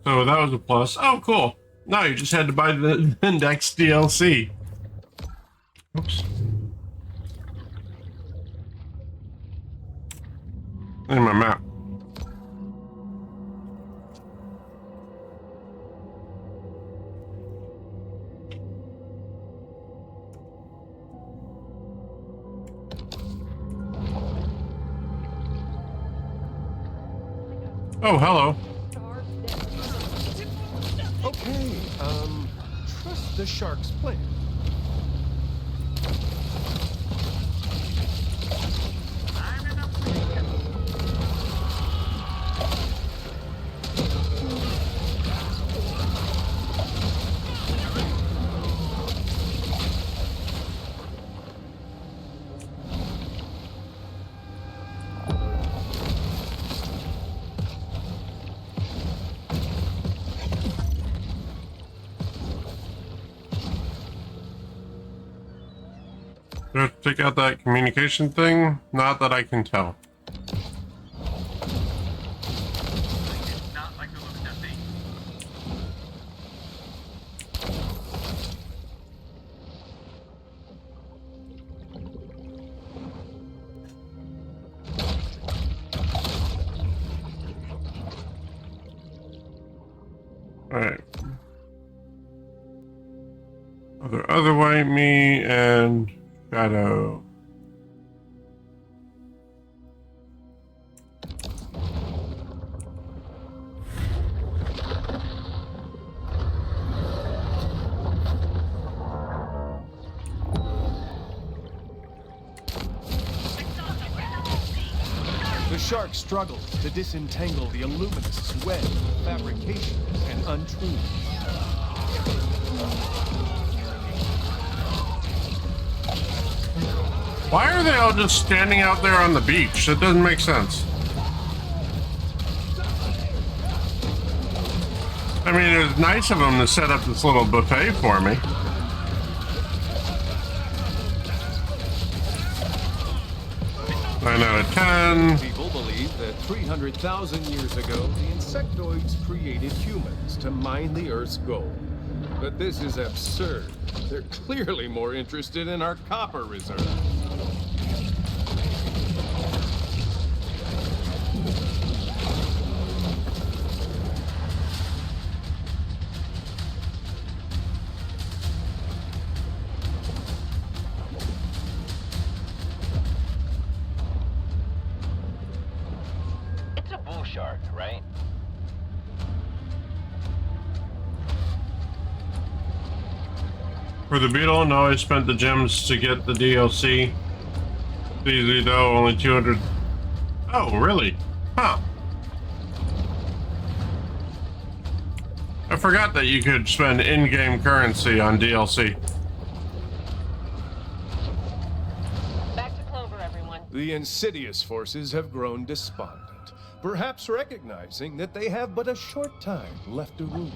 So that was a plus. Oh, cool. No, you just had to buy the Index DLC. Oops. And my map. Oh, hello. Okay, trust the shark's plan. Do I have to take out that communication thing? Not that I can tell. Alright. Other white me and Shadow. The shark struggles to disentangle the illuminous web of fabrications and untruths. Why are they all just standing out there on the beach? That doesn't make sense. I mean, it was nice of them to set up this little buffet for me. 9 out of 10. People believe that 300,000 years ago, the insectoids created humans to mine the Earth's gold. But this is absurd. They're clearly more interested in our copper reserve. It's a bull shark, right? For the beetle, no, I spent the gems to get the DLC. Easy though, only 200. Oh, really? Huh. I forgot that you could spend in-game currency on DLC. Back to Clover, everyone. The insidious forces have grown despondent, perhaps recognizing that they have but a short time left to rule.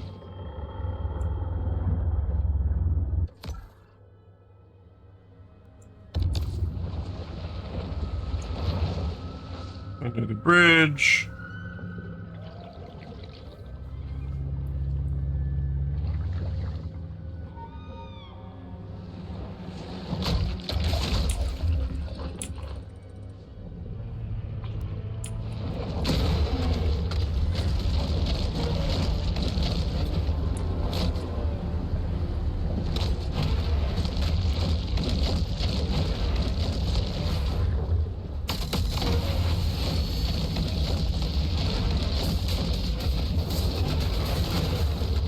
Under the bridge.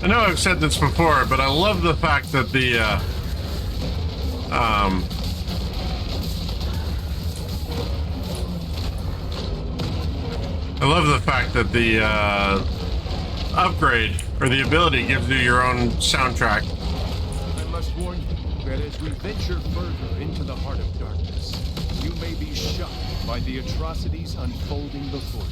I know I've said this before, but I love the fact that the I love the fact that the upgrade or the ability gives you your own soundtrack. I must warn you that as we venture further into the heart of darkness, you may be shocked by the atrocities unfolding before you.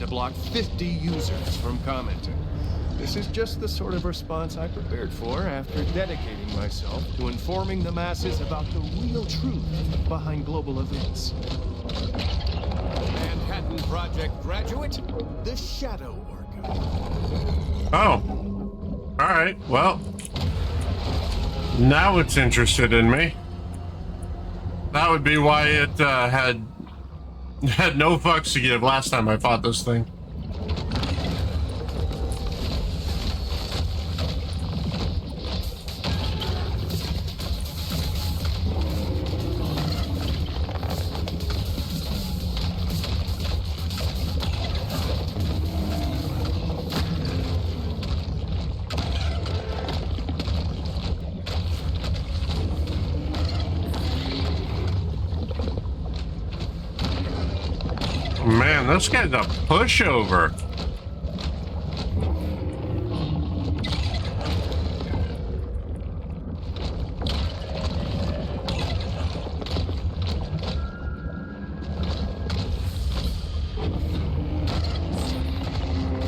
Block 50 users from commenting. This is just the sort of response I prepared for after dedicating myself to informing the masses about the real truth behind global events. Manhattan Project graduate, the Shadow Orca. Oh. Alright, well. Now it's interested in me. That would be why it had no fucks to give last time I fought this thing. Man, this guy's a pushover.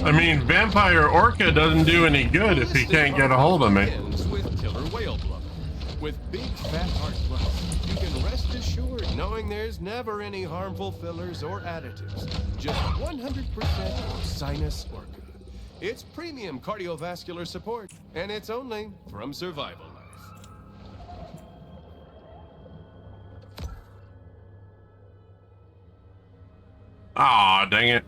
I mean, Vampire Orca doesn't do any good if he can't get a hold of me. With killer whale blood. With big fat heart blood, you can rest assured knowing there's never any harmful fillers or additives. Just 100% Sinus Orca. It's premium cardiovascular support, and it's only from Survival Life. Aw, dang it.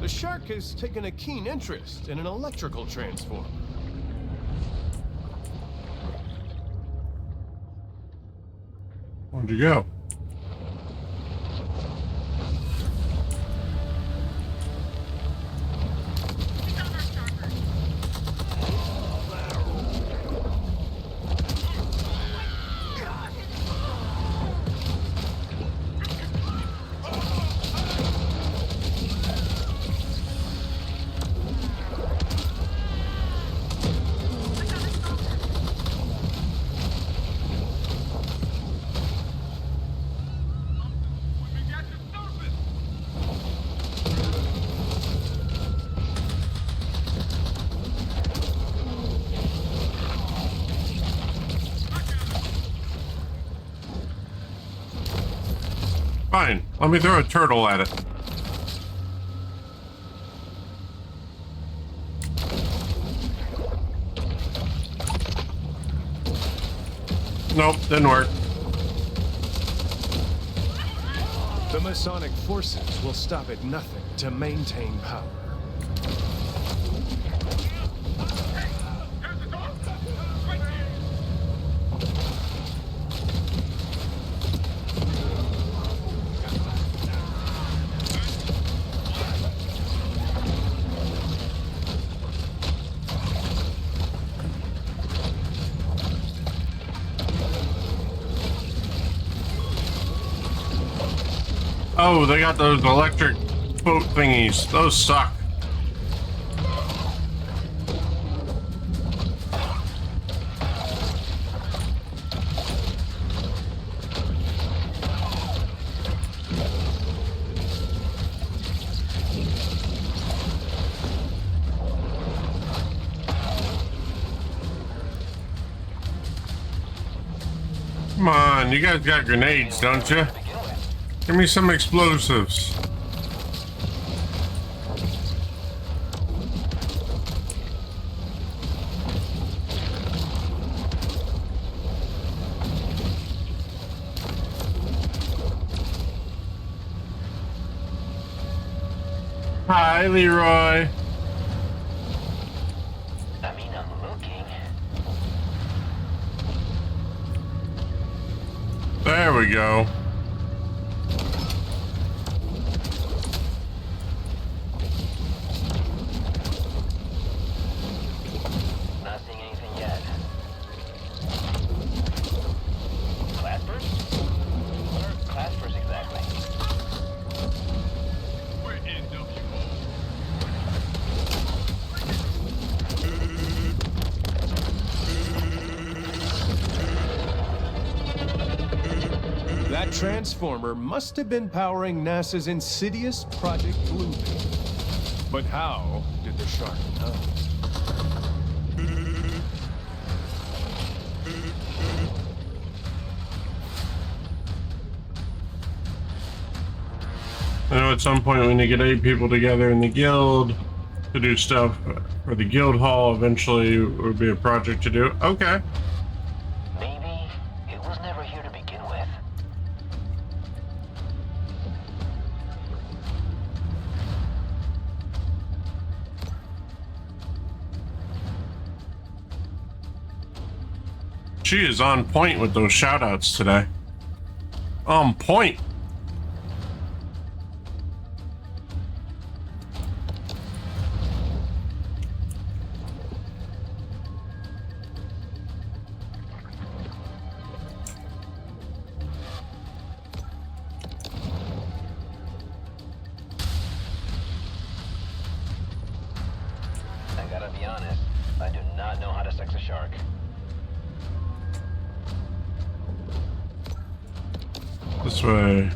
The shark has taken a keen interest in an electrical transformer. Where'd you go? Fine, let me throw a turtle at it. Nope, didn't work. The Masonic forces will stop at nothing to maintain power. Oh, they got those electric boat thingies. Those suck. Come on, you guys got grenades, don't you? Give me some explosives. Hi, Leroy. I mean, I'm looking. There we go. Not seeing anything yet. Claspers? What are claspers exactly? We're NWO. That transformer must have been powering NASA's insidious Project Bluebeam. But how did the shark know? I know at some point when you get 8 people together in the guild to do stuff for the guild hall, eventually it would be a project to do. Okay. Maybe it was never here to begin with. She is on point with those shoutouts today. On point. I gotta be honest, I do not know how to sex a shark. This way.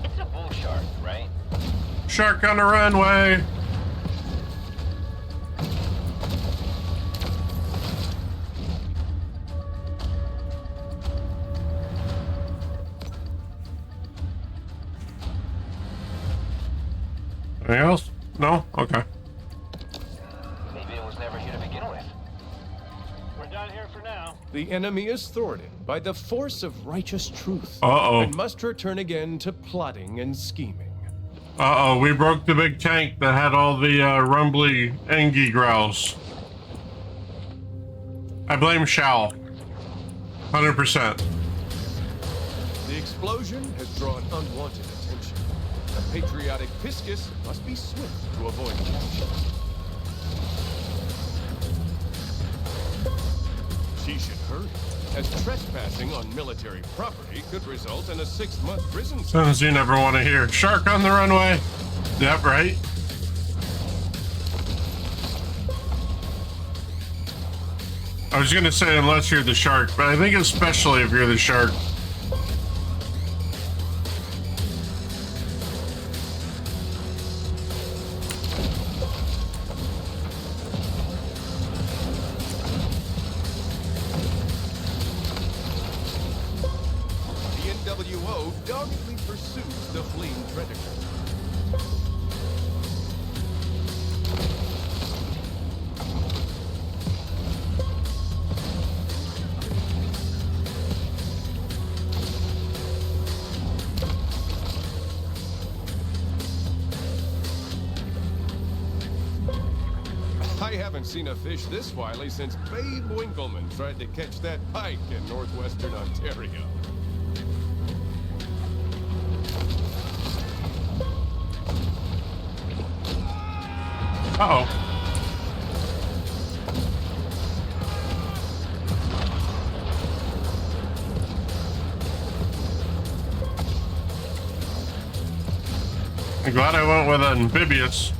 It's a bull shark, right? Shark on the runway. Anything else? No? Okay. Maybe it was never here to begin with. We're done here for now. The enemy is thwarted by the force of righteous truth. Uh-oh. And must return again to plotting and scheming. Uh-oh, we broke the big tank that had all the rumbly Engie growls. I blame Shao. 100%. The explosion has drawn unwanted attention. The patriotic Piscus must be swift to avoid capture. She should hurry, as trespassing on military property could result in a 6-month prison sentence. Sounds you never want to hear. Shark on the runway. Yep, right. I was gonna say unless you're the shark, but I think especially if you're the shark. The NWO doggedly pursues the fleeing predator. I haven't seen a fish this wily since Babe Winkleman tried to catch that pike in northwestern Ontario. Uh-oh. I'm glad I went with amphibious.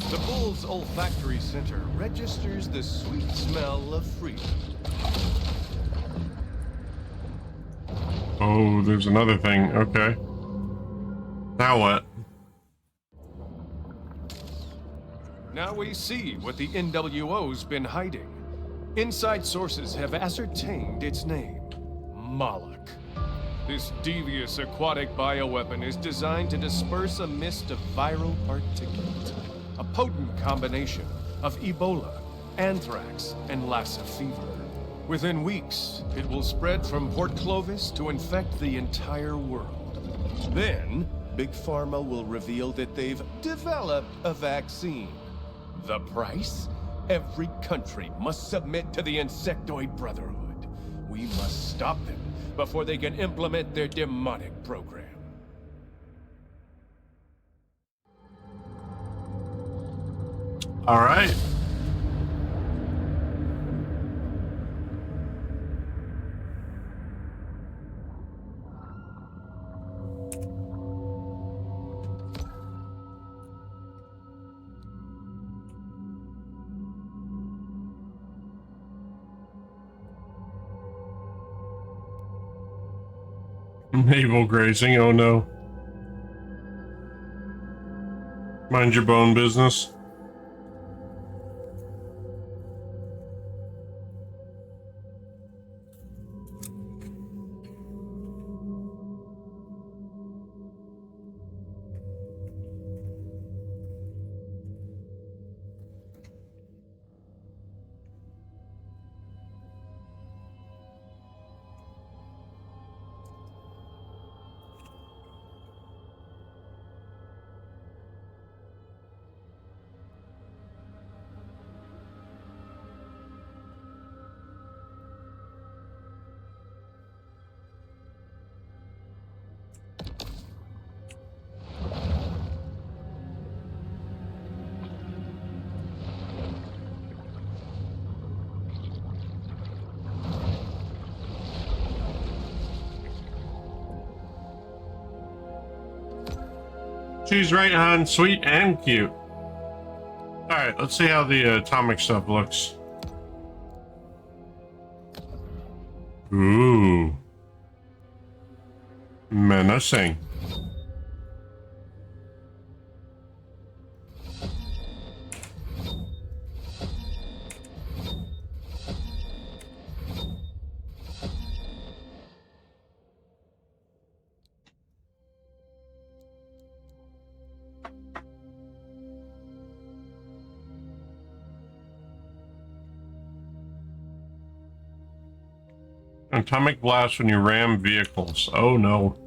The bull's olfactory center registers the sweet smell of freedom. Oh, there's another thing. Okay. Now what? Now we see what the NWO's been hiding. Inside sources have ascertained its name, Moloch. This devious aquatic bioweapon is designed to disperse a mist of viral particulates. A potent combination of Ebola, anthrax, and Lassa fever. Within weeks, it will spread from Port Clovis to infect the entire world. Then, Big Pharma will reveal that they've developed a vaccine. The price? Every country must submit to the Insectoid Brotherhood. We must stop them before they can implement their demonic program. All right. Navel grazing, oh no. Mind your bone business. She's right on, sweet and cute. Alright, let's see how the atomic stuff looks. Ooh. Menacing. Atomic blast when you ram vehicles. Oh no.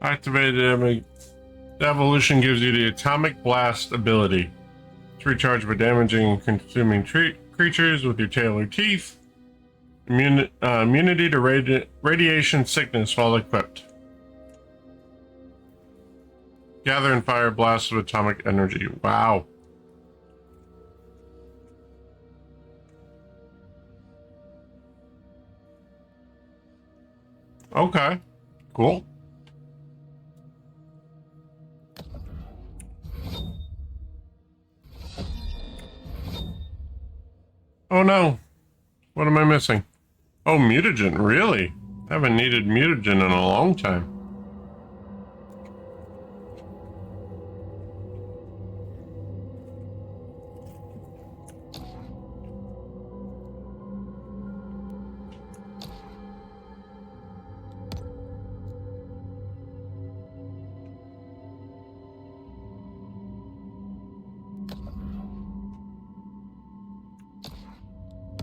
Activated. The evolution gives you the atomic blast ability. It's recharged by damaging and consuming creatures with your tail or teeth. Immunity to radiation sickness while equipped. Gather and fire blasts of atomic energy. Wow. Okay. Cool. Oh no. What am I missing? Oh, mutagen. Really? Haven't needed mutagen in a long time.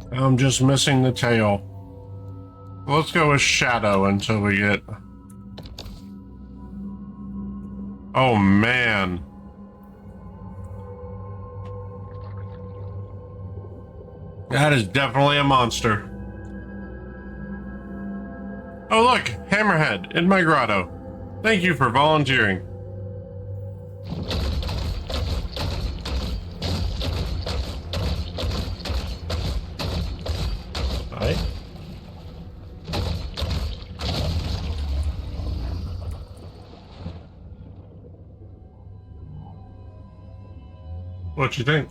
I'm just missing the tail. Let's go with Shadow until we get... Oh, man. That is definitely a monster. Oh, look! Hammerhead in my grotto. Thank you for volunteering. Hi. What you think?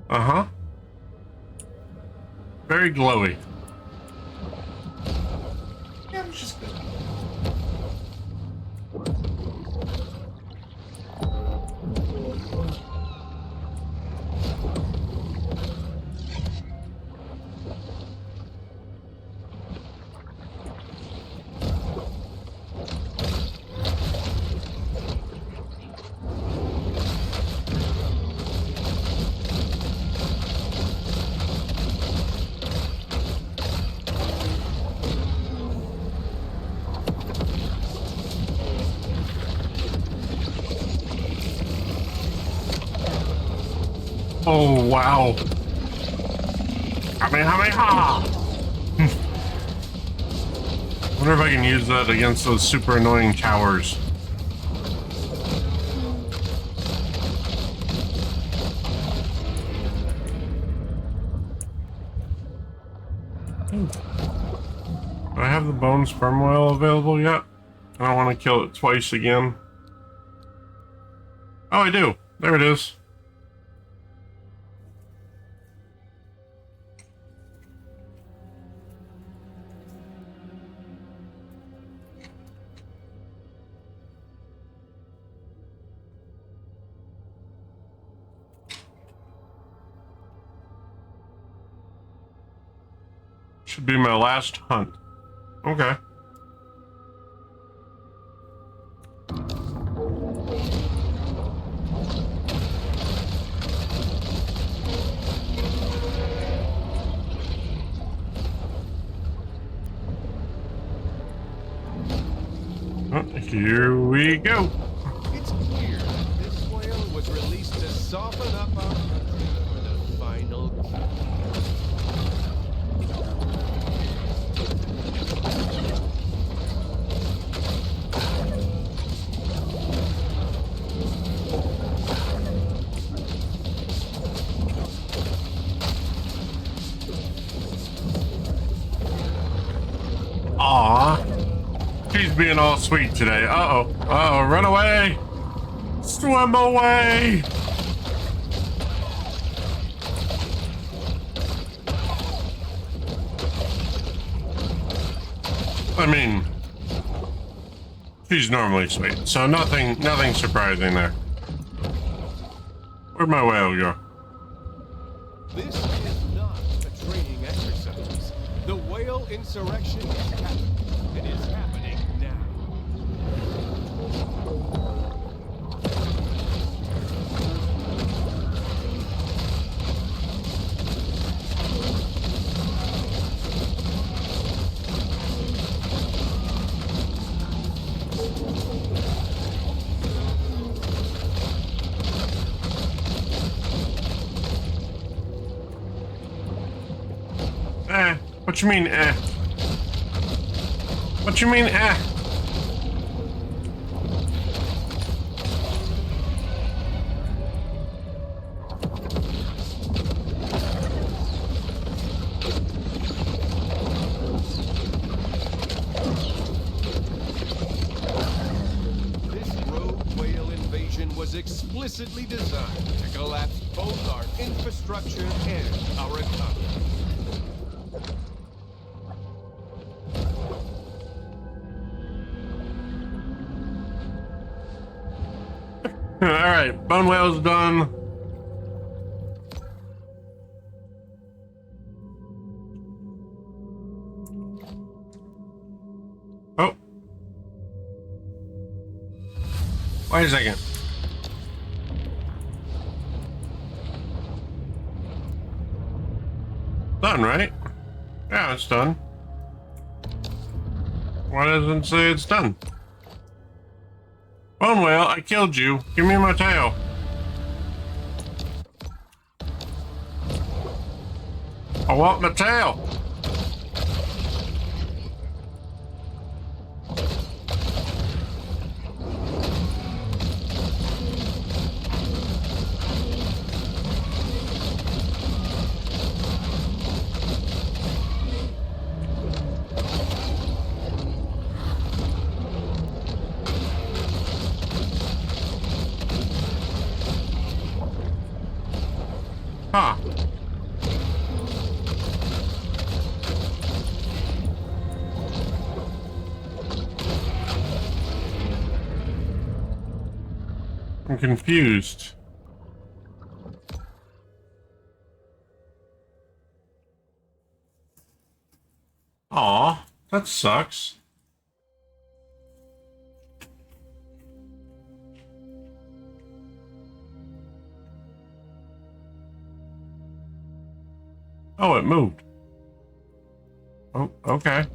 Uh-huh. Very glowy. Oh, wow. Kamehameha! Wonder if I can use that against those super annoying towers. Do I have the bone sperm oil available yet? I don't want to kill it twice again. Oh, I do. There it is. Should be my last hunt. Okay. Oh, here we go. It's clear that this whale was released to soften up our country for the final kill. Aw. She's being all sweet today. Uh-oh. Uh-oh, run away! Swim away! I mean, she's normally sweet, so nothing surprising there. Where'd my whale go? This is not a training exercise. The whale insurrection is happening. It is happening now. What you mean, What you mean, This rogue whale invasion was explicitly designed to collapse both our infrastructure and our economy. Alright, bone whale's done. Oh. Wait a second. Done, right? Yeah, it's done. Why doesn't it say it's done? Bone whale, I killed you. Give me my tail. I want my tail. Huh. I'm confused. Aw, that sucks. Oh, it moved. Oh, okay.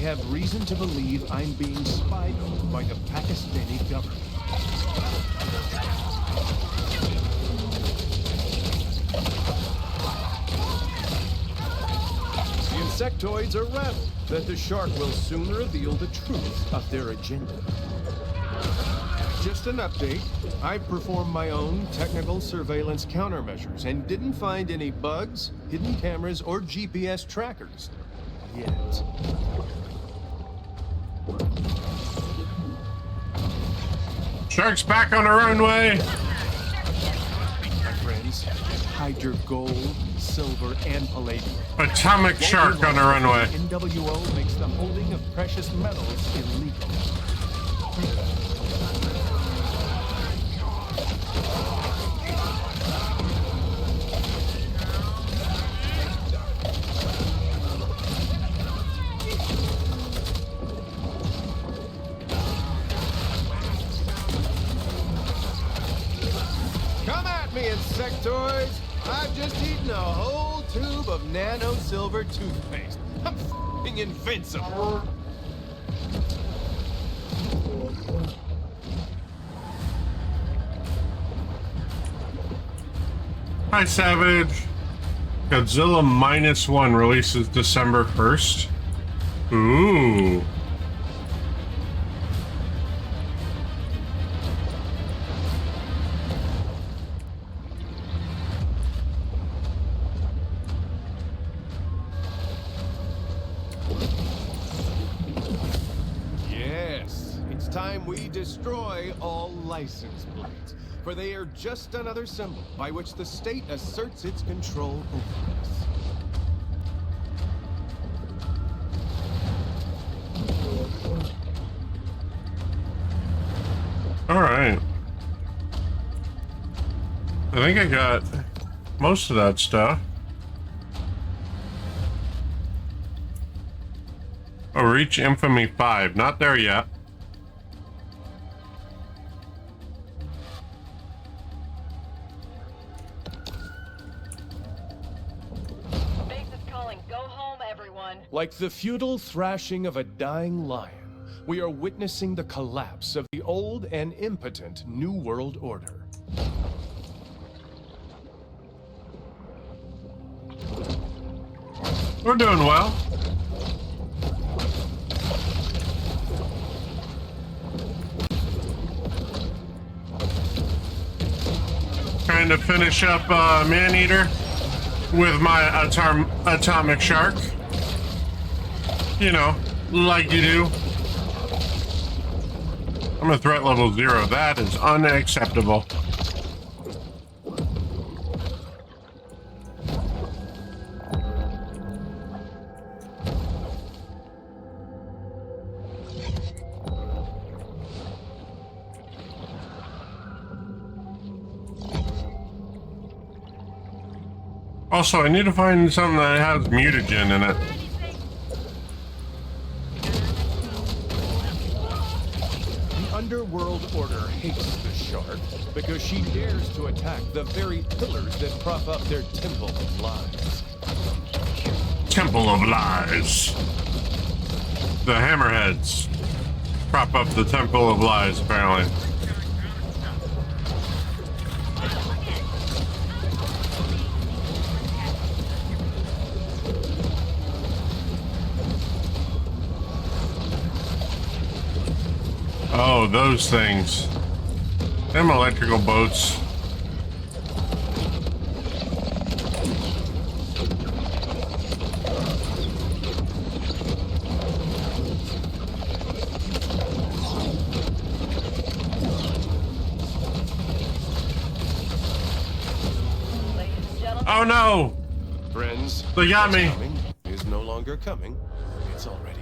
have reason to believe I'm being spied on by the Pakistani government. The insectoids are rattled that the shark will soon reveal the truth of their agenda. Just an update. I've performed my own technical surveillance countermeasures and didn't find any bugs, hidden cameras, or GPS trackers. Yet. Shark's back on the runway. My friends, hide your gold, silver, and palladium. Atomic shark on the runway. NWO makes the holding of precious metals illegal. Come at me, insectoids! I've just eaten a whole tube of nano silver toothpaste. I'm f***ing invincible. Hi, Savage. Godzilla -1 releases December 1st. Ooh. Yes, it's time we destroy all license plates, for they are just another symbol by which the state asserts its control over us. All right. I think I got most of that stuff. Oh, reach Infamy 5. Not there yet. Base is calling. Go home, everyone. Like the futile thrashing of a dying lion, we are witnessing the collapse of the old and impotent New World Order. We're doing well. Trying to finish up Maneater with my atomic shark. You know, like you do. I'm a threat level 0. That is unacceptable. Also, I need to find something that has mutagen in it. The Underworld Order hates the shark because she dares to attack the very pillars that prop up their Temple of Lies. Temple of Lies. The Hammerheads prop up the Temple of Lies, apparently. Oh, those things. Them electrical boats. Oh no! Friends, They got me. what's coming is no longer coming. It's already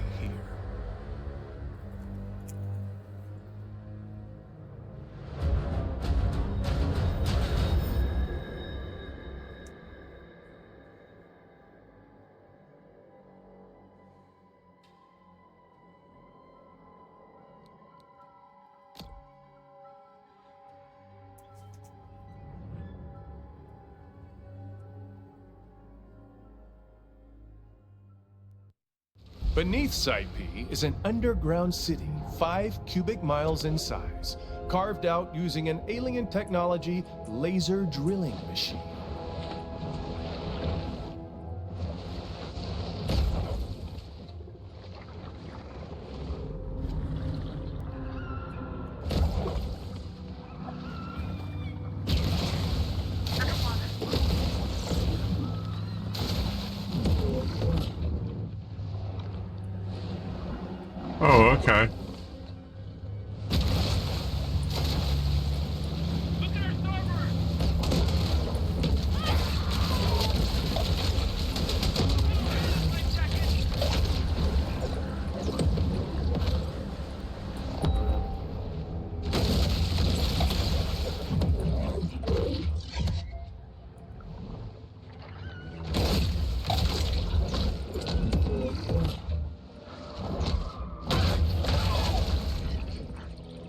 Beneath Site P is an underground city, 5 cubic miles in size, carved out using an alien technology laser drilling machine. Oh, okay.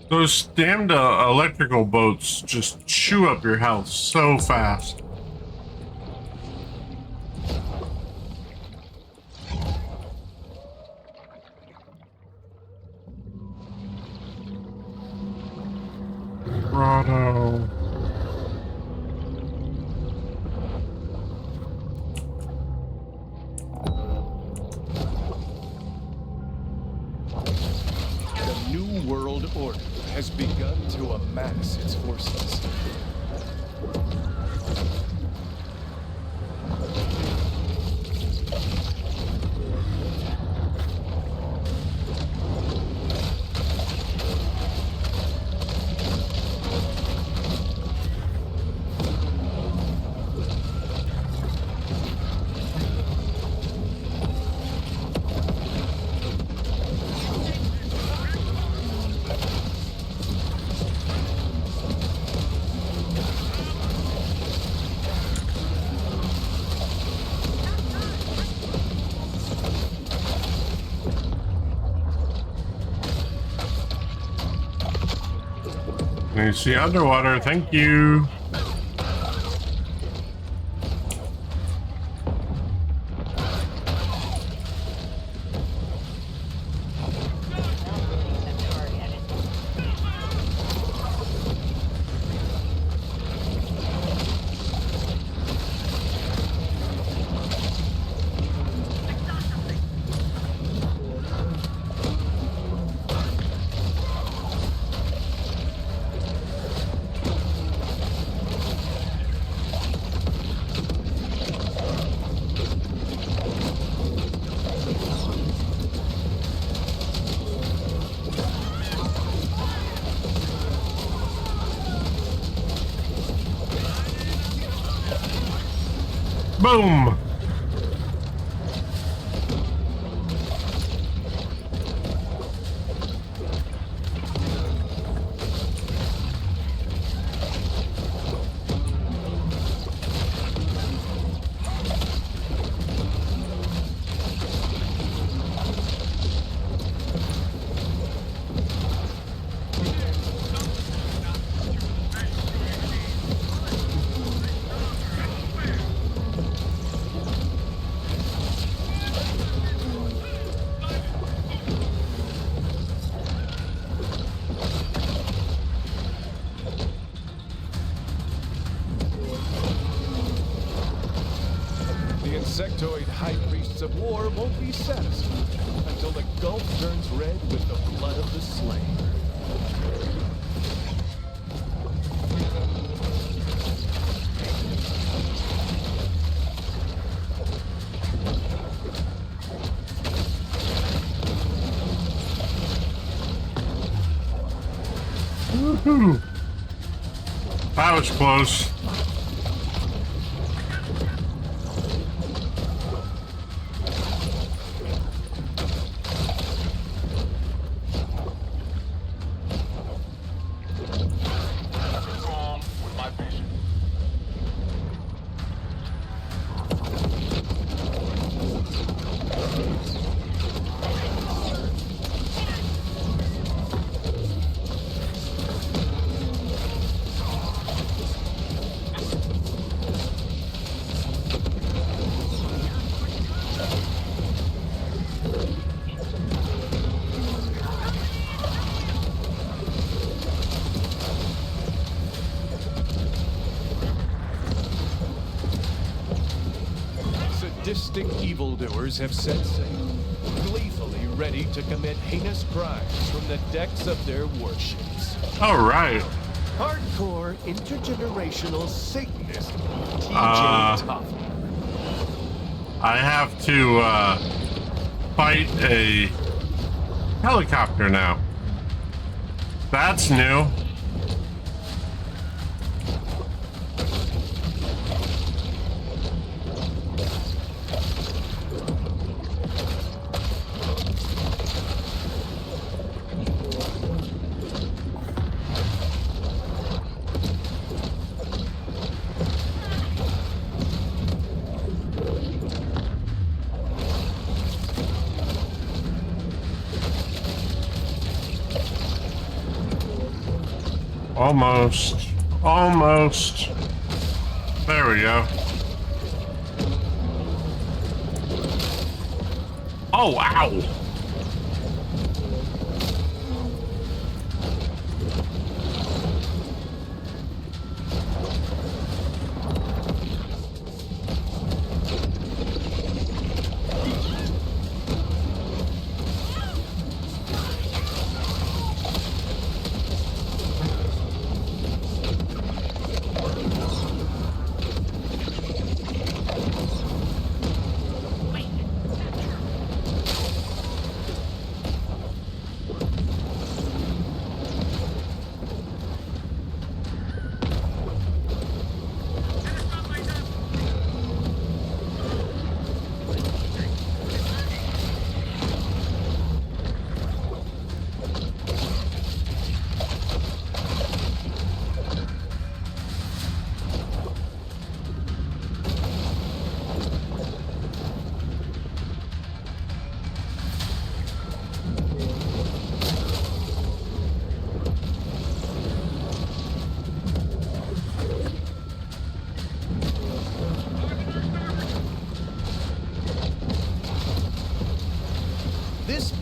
Those damned electrical boats just chew up your health so fast. Grotto. The New World Order has begun to amass its forces. Can you see underwater? Thank you. Boom! The insectoid high priests of war won't be satisfied until the Gulf turns red with the blood of the slain. Woohoo! That was close. sadistic evildoers have set sail, gleefully ready to commit heinous crimes from the decks of their warships. All right. Hardcore intergenerational Satanist TJ Tough. I have to fight a helicopter now. That's new. Almost. Almost. There we go. Oh, ow!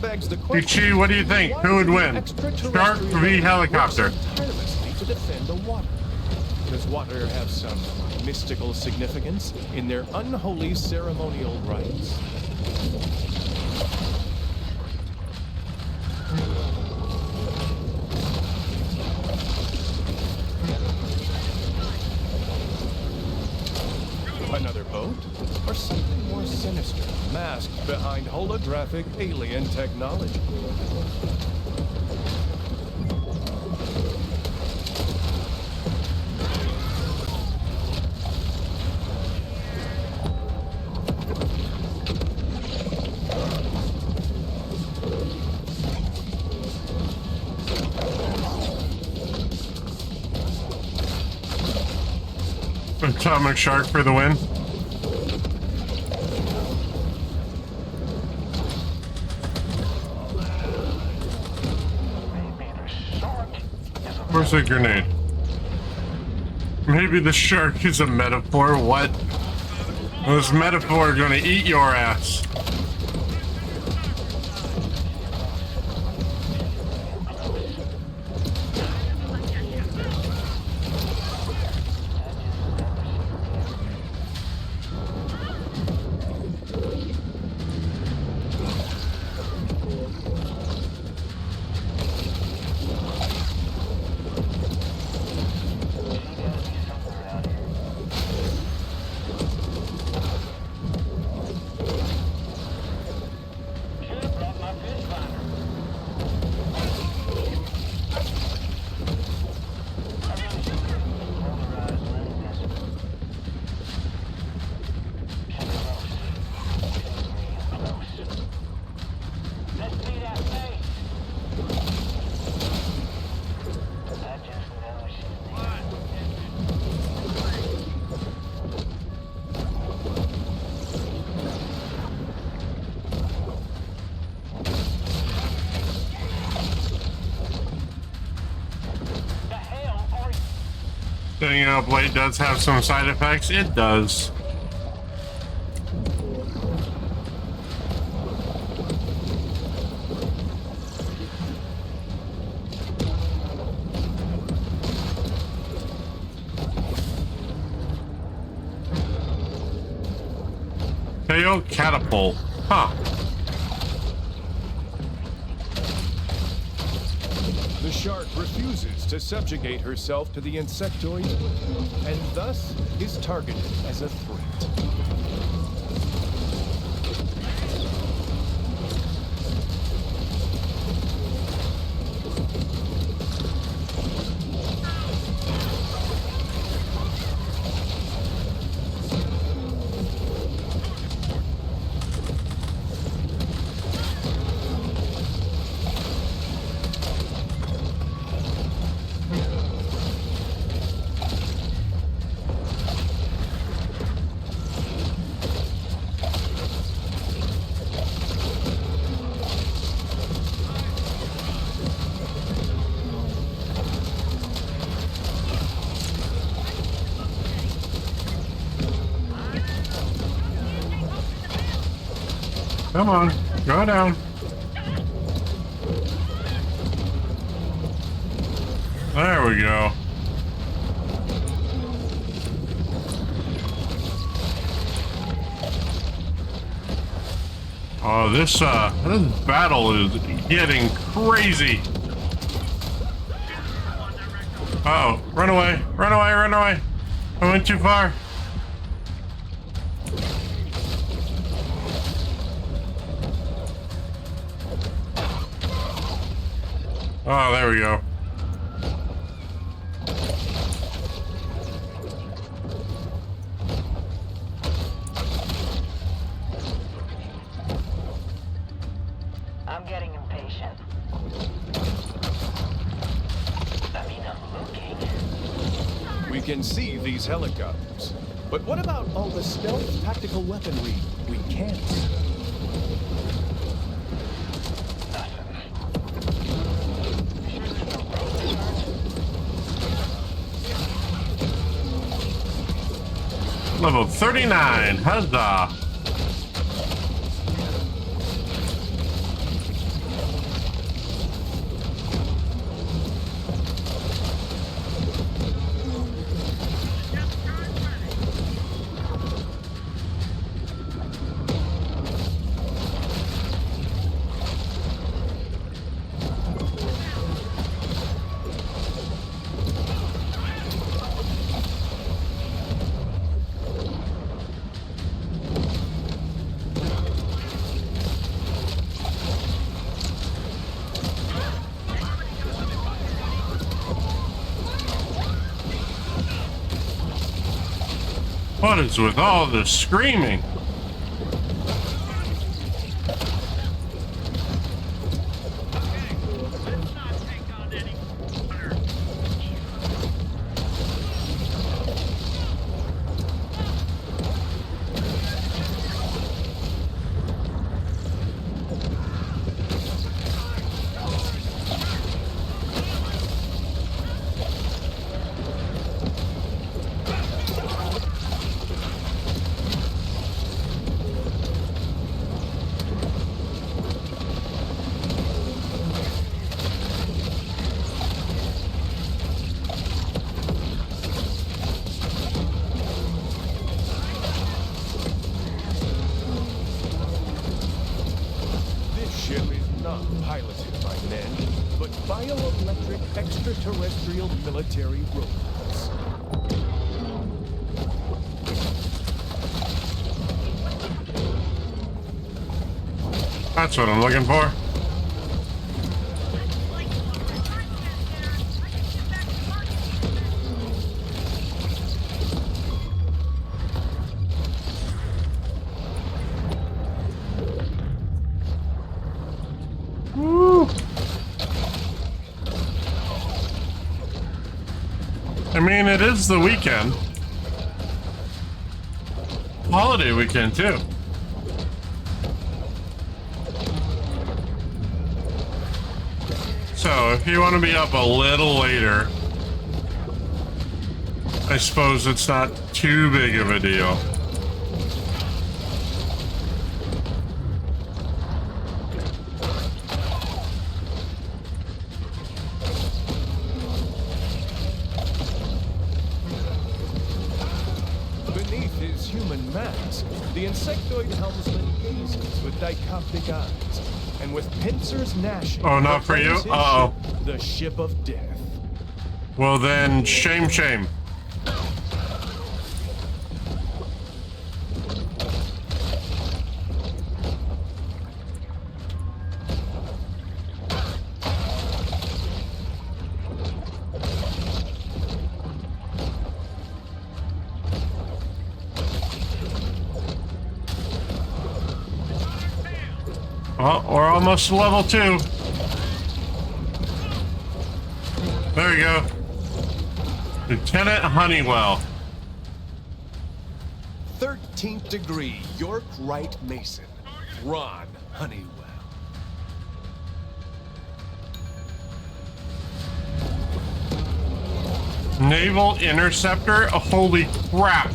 Begs the question, Chi, what do you think? Who would win? Shark v. helicopter. Tirelessly to defend the water. Does water have some mystical significance in their unholy ceremonial rites? Another boat? Or something more sinister, masked behind holographic alien technology? Atomic Shark for the win. Where's the grenade? Maybe the shark is a metaphor. What? This metaphor is gonna eat your ass. Setting up blade does have some side effects. It does. audio catapult. Huh. The shark refuses to subjugate herself to the insectoid, and thus is targeted as a threat. Come on, go down. There we go. Oh, this battle is getting crazy. Uh-oh, run away, run away, run away. I went too far. Oh, there we go. I'm getting impatient. I mean, I'm looking. We can see these helicopters, but what about all the stealth tactical weaponry we can't see? Level 39, huzzah! What is with all the screaming? bioelectric extraterrestrial military robots. That's what I'm looking for. Woo. I mean, it is the weekend. Holiday weekend, too. So, if you want to be up a little later, I suppose it's not too big of a deal. Beneath his human mask, the insectoid helmsman gazes with dichoptic eyes, and with pincers gnashing. Oh, not for you? proclaims his Uh-oh. ship the ship of death. Well then, shame, shame. Oh, we're almost to level 2. There you go. Lieutenant Honeywell. 13th degree, York Wright Mason, Ron Honeywell. Naval Interceptor? Oh, holy crap.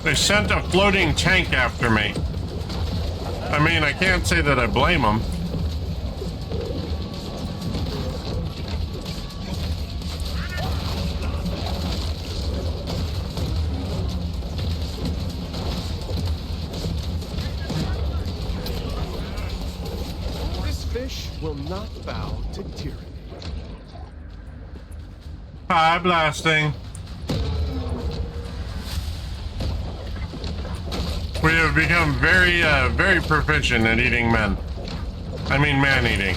They sent a floating tank after me. I mean, I can't say that I blame them. This fish will not bow to tyranny. Hi, blasting. We have become very, very proficient at eating men. I mean, man-eating.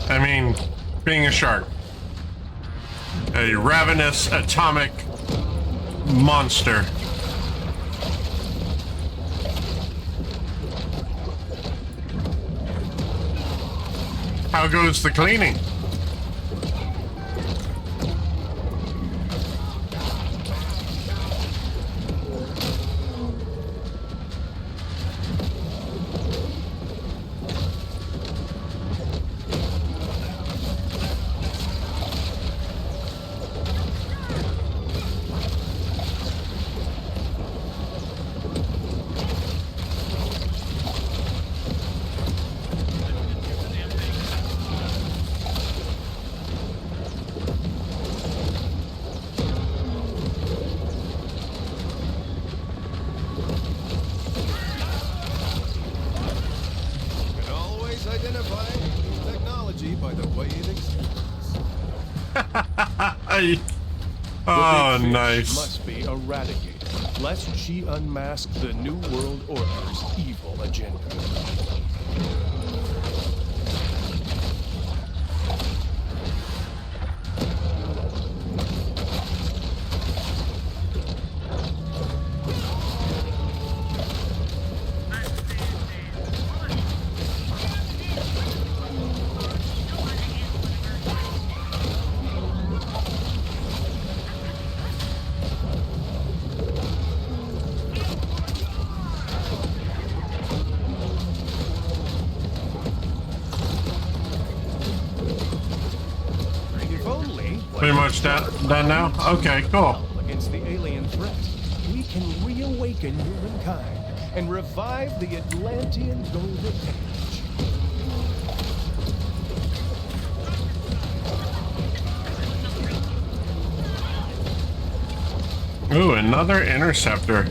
I mean, being a shark. A ravenous atomic monster. How goes the cleaning? Oh, The big fish nice. Must be eradicated, lest she unmask the New World Order's evil agenda. Pretty much done now? Okay, cool. Against the alien threat, we can reawaken humankind and revive the Atlantean Golden Age. Ooh, another interceptor.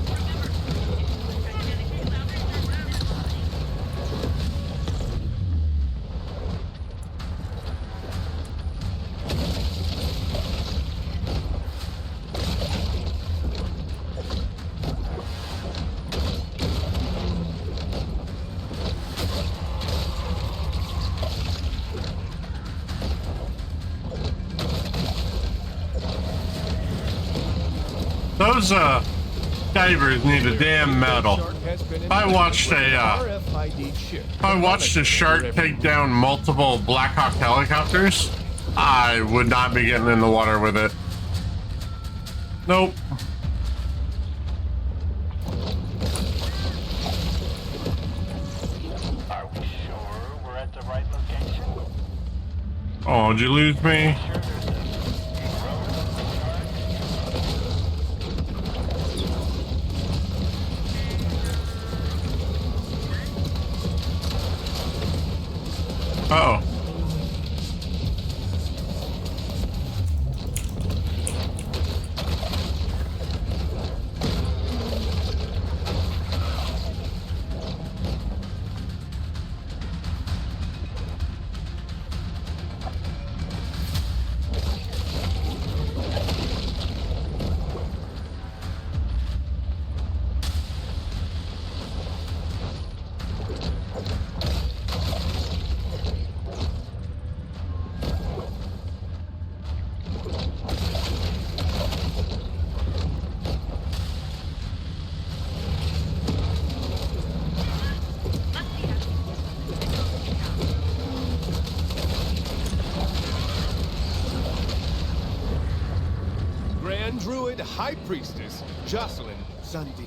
Those divers need a damn medal. I watched a shark take down multiple Black Hawk helicopters. I would not be getting in the water with it. Nope. Are we sure we're at the right location? Oh, did you lose me? Uh-oh. Grand Druid High Priestess Jocelyn Sandini.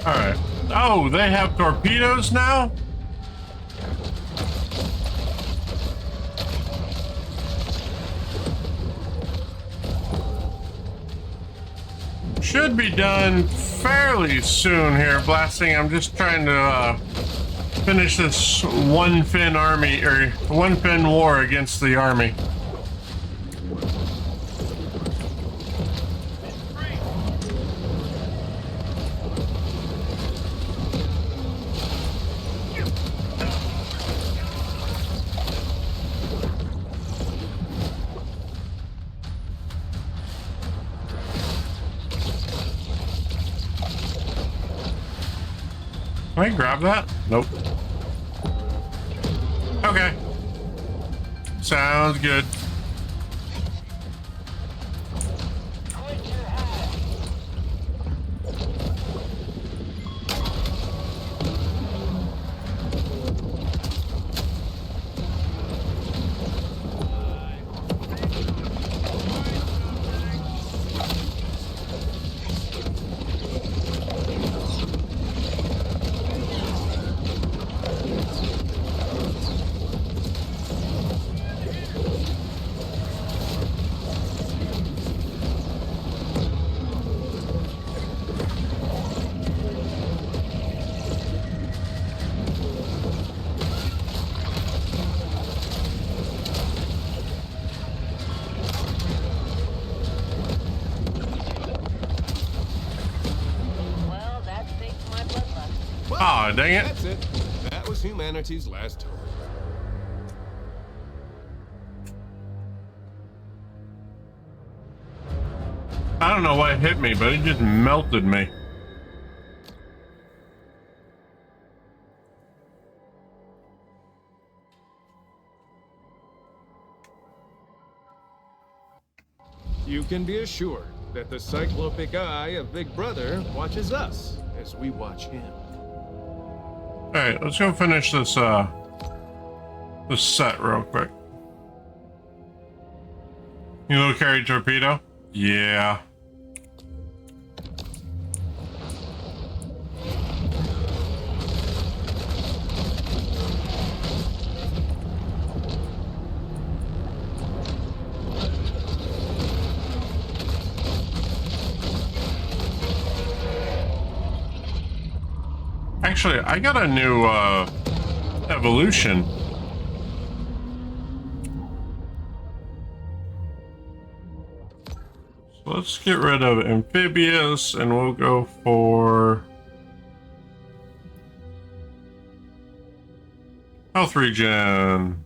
All right. Oh, they have torpedoes now? Should be done fairly soon here, blasting. I'm just trying to finish this one fin army, or one fin war against the army. Can I grab that? Nope. Okay. Sounds good. Aw, dang it. That's it. That was humanity's last hope. I don't know what hit me, but it just melted me. You can be assured that the cyclopic eye of Big Brother watches us as we watch him. Alright, let's go finish this this set real quick. You little carry torpedo? Yeah. Actually, I got a new evolution. So let's get rid of amphibious and we'll go for health regen.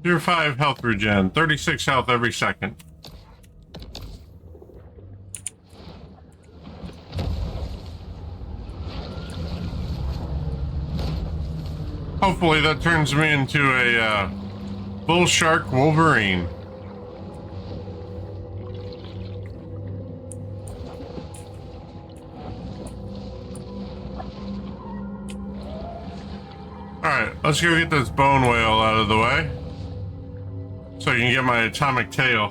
Tier 5 health regen, 36 health every second. Hopefully that turns me into a bull shark Wolverine. Let's go get this bone whale out of the way so I can get my atomic tail.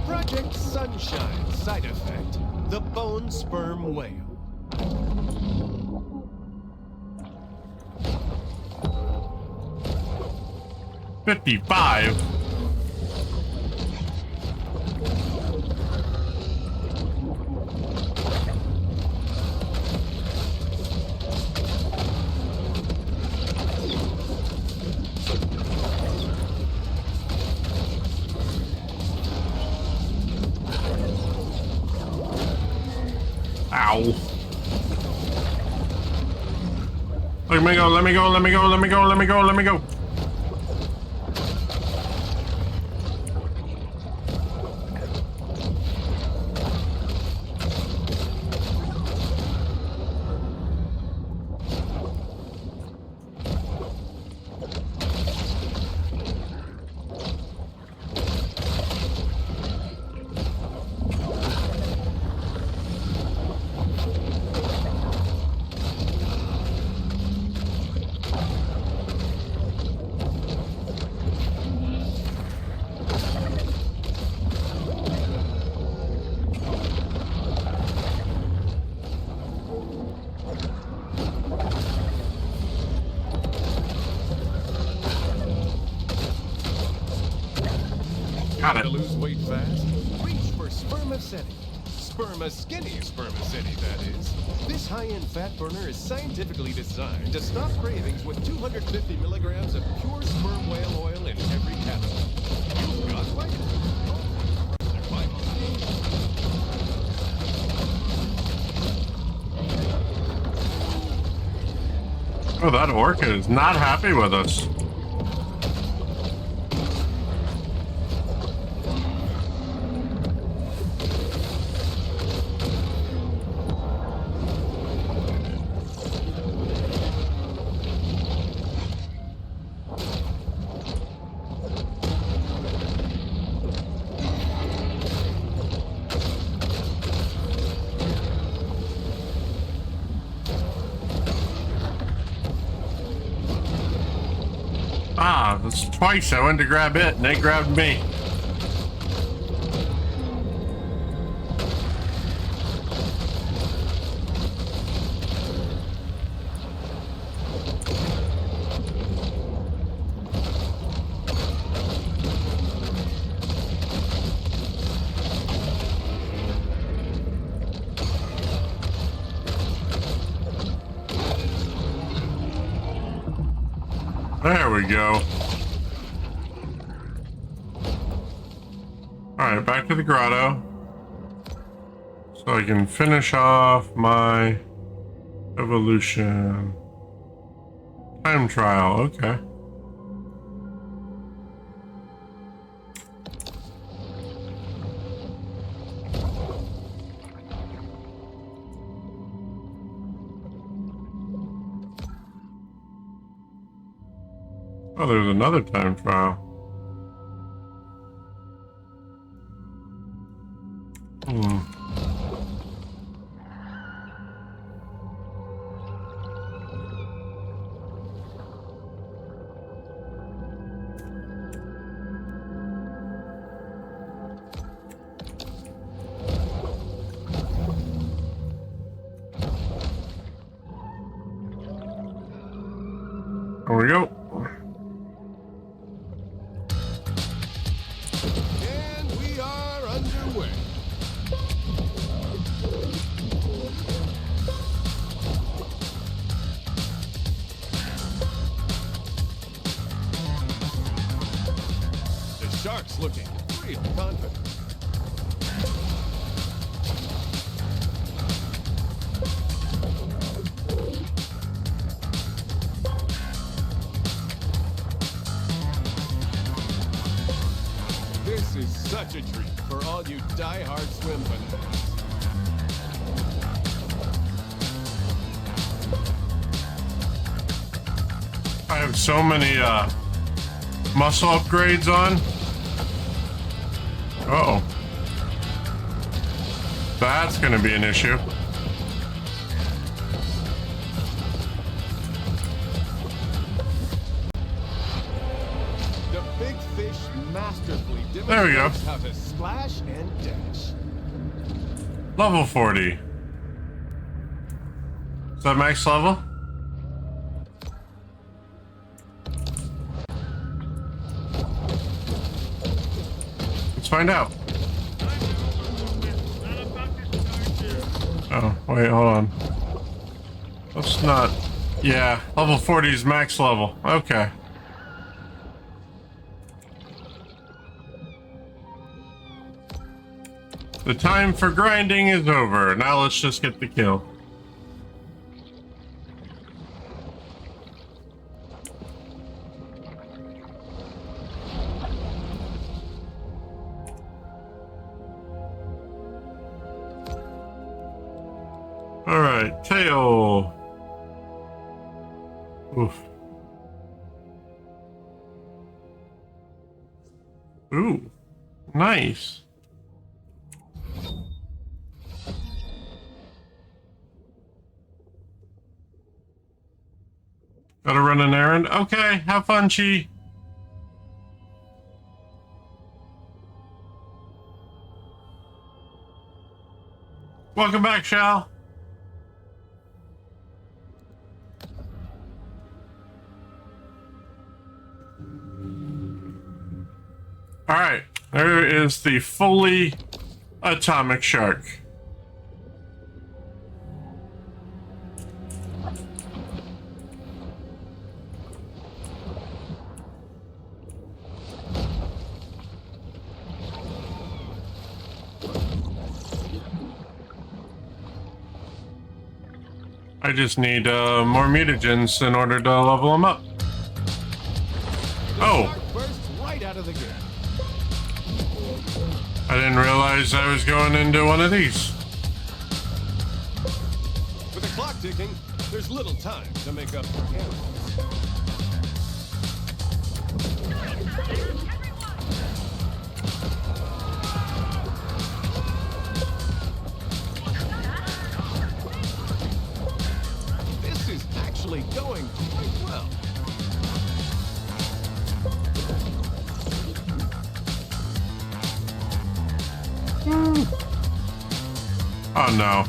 Project Sunshine side effect: the bone sperm whale. 55. Ow. Let me go, let me go, let me go, let me go, let me go, let me go. Got to lose weight fast? Reach for spermaceti. Spermaceti, that is. This high-end fat burner is scientifically designed to stop cravings with 250 milligrams of pure sperm whale oil in every capsule. You've got what? Oh, that orca is not happy with us. Ah, that's twice I went to grab it and they grabbed me. There we go. Alright, back to the grotto. So I can finish off my evolution. Time trial, okay. Oh, there's another time trial. There we go. And we are underway. The shark's looking pretty confident. This is such a treat for all you die-hard swim fanatics. I have so many muscle upgrades on. Uh-oh. That's going to be an issue. The big fish masterfully There we go. demonstrates how to splash and dash. Level 40. Is that max level? Let's find out. Oh, wait, hold on. Let's not... Yeah, level 40 is max level. Okay. The time for grinding is over. Now let's just get the kill. Alright, tail. Oof. Ooh, nice. Gotta run an errand? Okay, have fun, Chi. Welcome back, Shal. Alright, there is the fully atomic shark. I just need more mutagens in order to level them up. Oh! Burst right out of the gate. I didn't realize I was going into one of these. With the clock ticking, there's little time to make up for errors. This is actually going quite well. Oh no.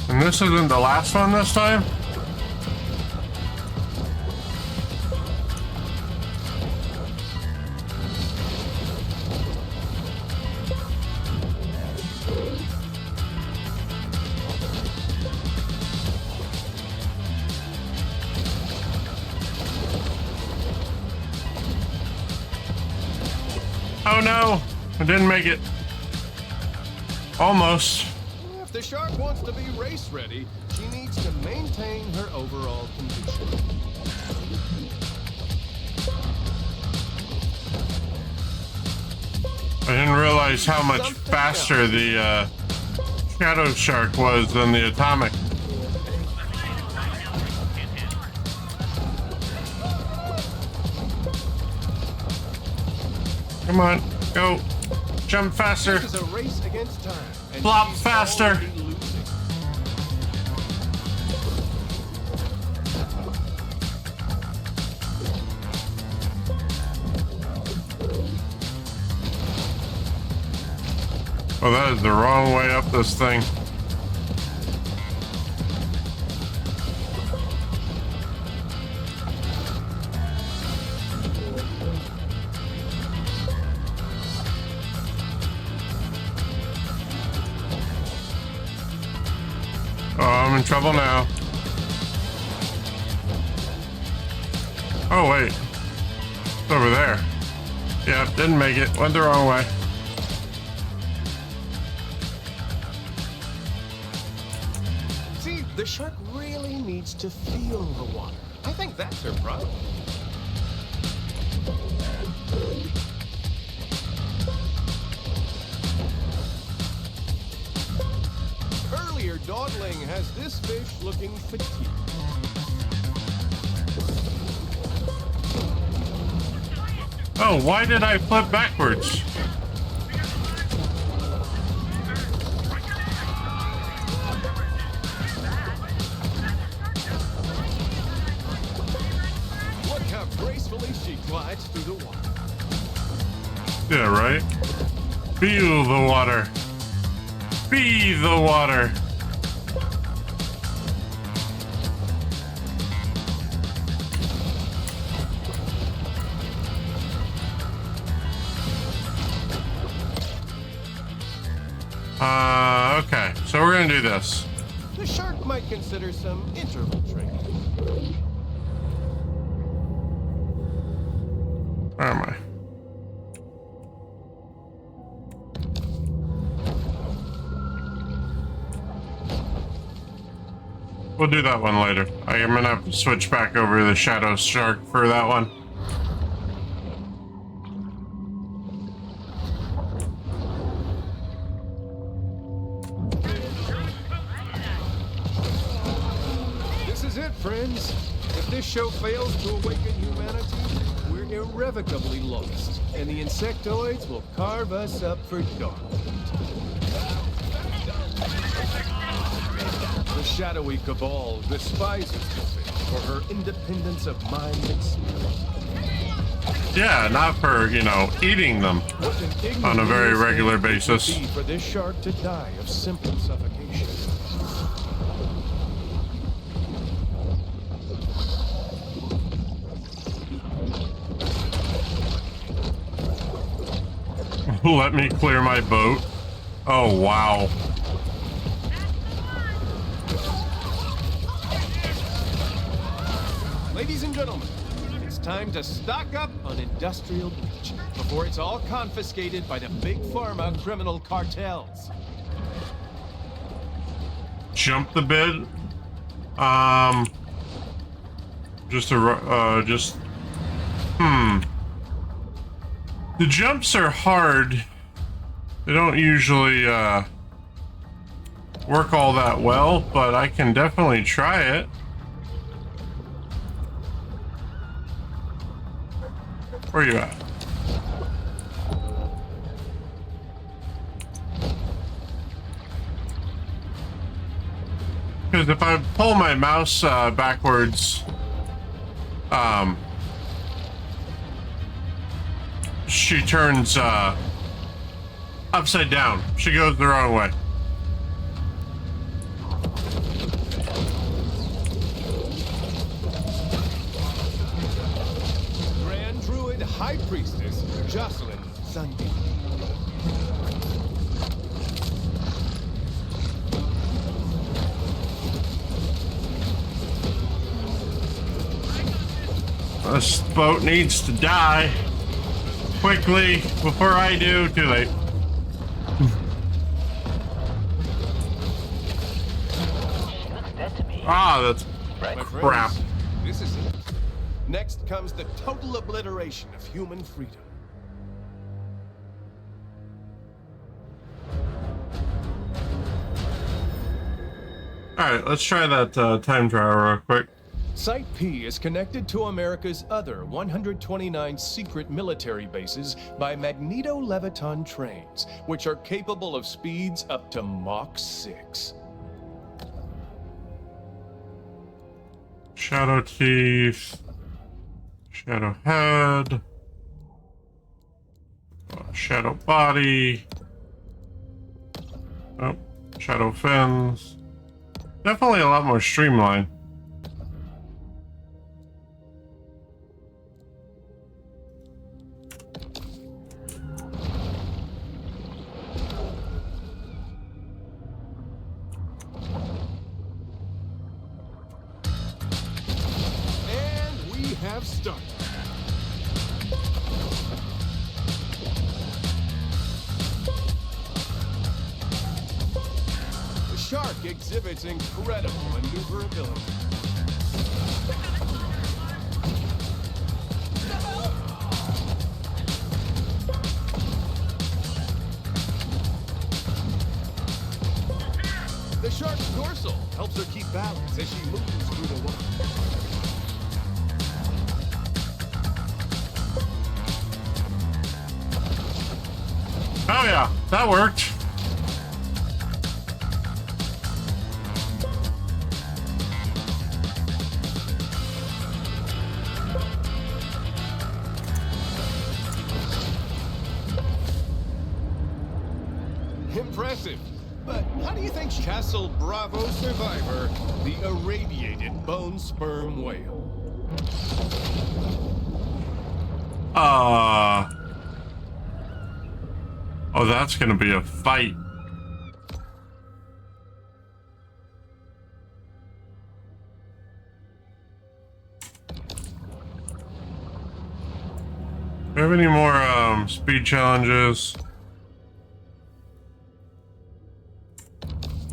And this isn't the last one this time? Oh no, I didn't make it. Almost. If the shark wants to be race ready, she needs to maintain her overall condition. I didn't realize how much faster the shadow shark was than the atomic. Come on, go. Jump faster. This is a race against time. And Flop she's faster. already losing. Oh, that is the wrong way up this thing. Oh, I'm in trouble now. Oh, wait. It's over there. Yep, didn't make it. Went the wrong way. See, the shark really needs to feel the water. I think that's her problem. Earlier, dawdling has this fish looking fatigued. Oh, why did I flip backwards? Look how gracefully she glides through the water. Yeah, right? Feel the water. Be the water. Okay, so we're gonna do this. The shark might consider some interval training. Where am I? We'll do that one later. I'm gonna have to switch back over to the shadow shark for that one. This is it, friends. If this show fails to awaken humanity, we're irrevocably lost, and the insectoids will carve us up for dog. The shadowy cabal despises the fish for her independence of mind and spirit. Yeah, not for, you know, eating them on a very regular basis. It would be for this shark to die of simple suffocation. Let me clear my boat. Oh, wow. Ladies and gentlemen, it's time to stock up on industrial bleach before it's all confiscated by the big pharma criminal cartels. Jump the bid. The jumps are hard. They don't usually, work all that well, but I can definitely try it. Where are you at? Because if I pull my mouse backwards, she turns upside down. She goes the wrong way. Grand Druid High Priestess Jocelyn Sunday. This boat needs to die quickly before I do. Too late. Ah, that's crap. This is it. Next comes the total obliteration of human freedom. Alright, let's try that time trial real quick. Site P is connected to America's other 129 secret military bases by magneto-leviton trains, which are capable of speeds up to Mach 6. Shadow teeth. Shadow head. Shadow body. Oh, shadow fins. Definitely a lot more streamlined. Have started. The shark exhibits incredible maneuverability. The shark's dorsal helps her keep balance as she moves through the water. Oh yeah, that worked. Impressive. But how do you think Castle Bravo survivor, the irradiated bone sperm whale? Oh, that's gonna be a fight. Do we have any more speed challenges?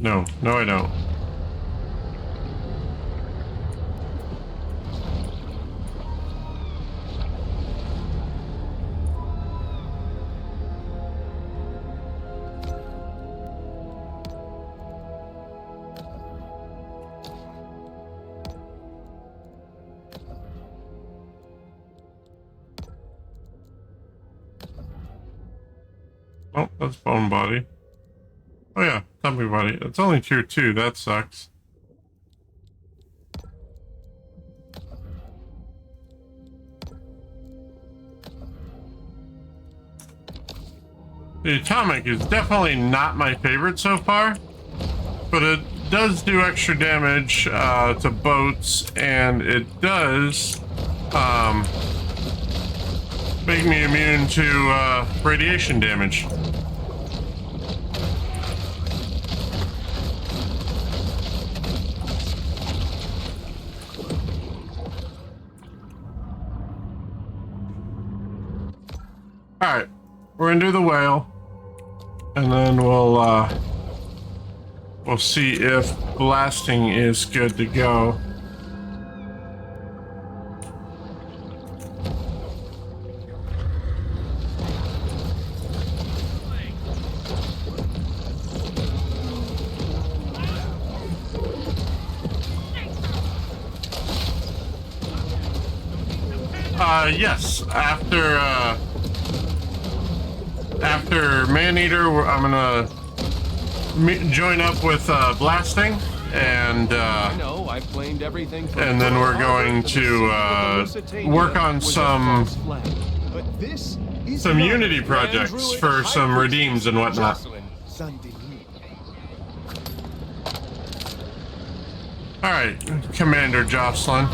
No, I don't. Oh, that's bone body. Oh yeah, tummy body. It's only tier 2, that sucks. The atomic is definitely not my favorite so far, but it does do extra damage to boats, and it does make me immune to radiation damage. Alright, we're gonna do the whale, and then we'll see if blasting is good to go. Yes, after Maneater, I'm gonna join up with blasting, and I know, I've blamed everything from and then we're going to work on some Unity projects for some redeems and whatnot. All right, Commander Jocelyn.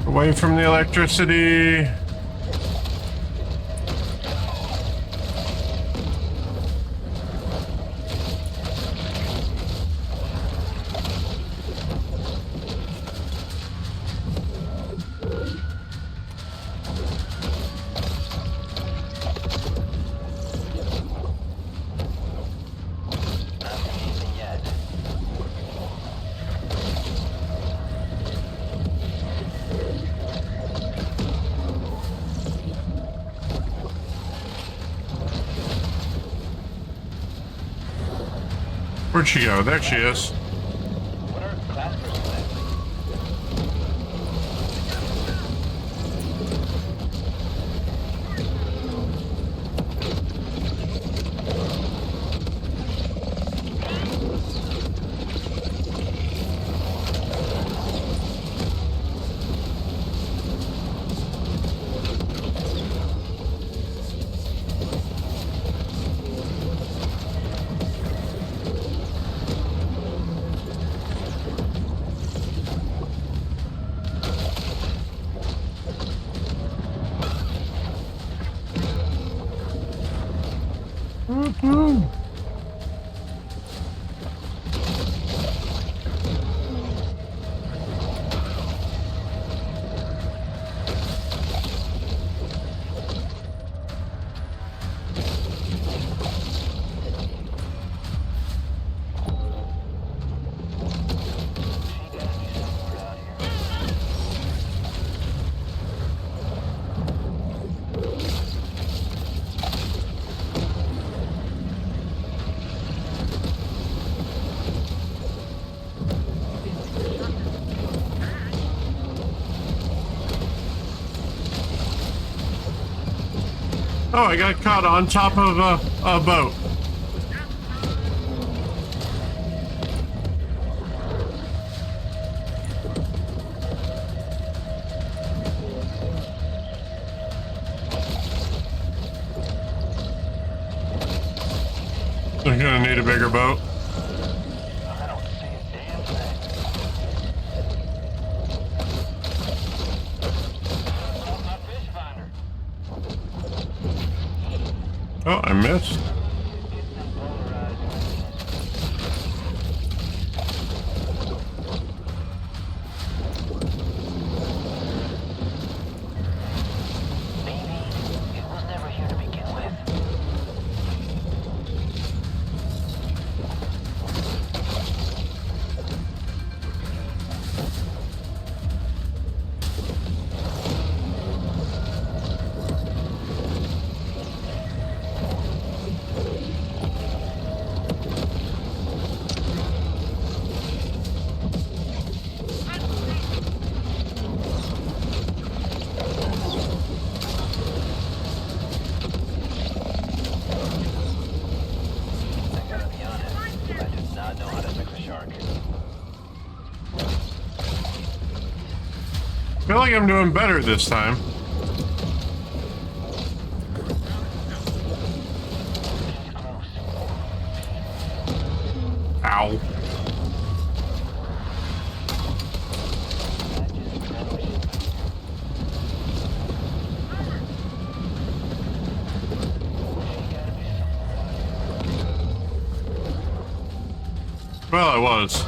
Away from the electricity. Where'd she go? There she is. Oh, I got caught on top of a boat. They're gonna need a bigger boat. Oh, I missed. I feel like I'm doing better this time. Ow. Well, I was.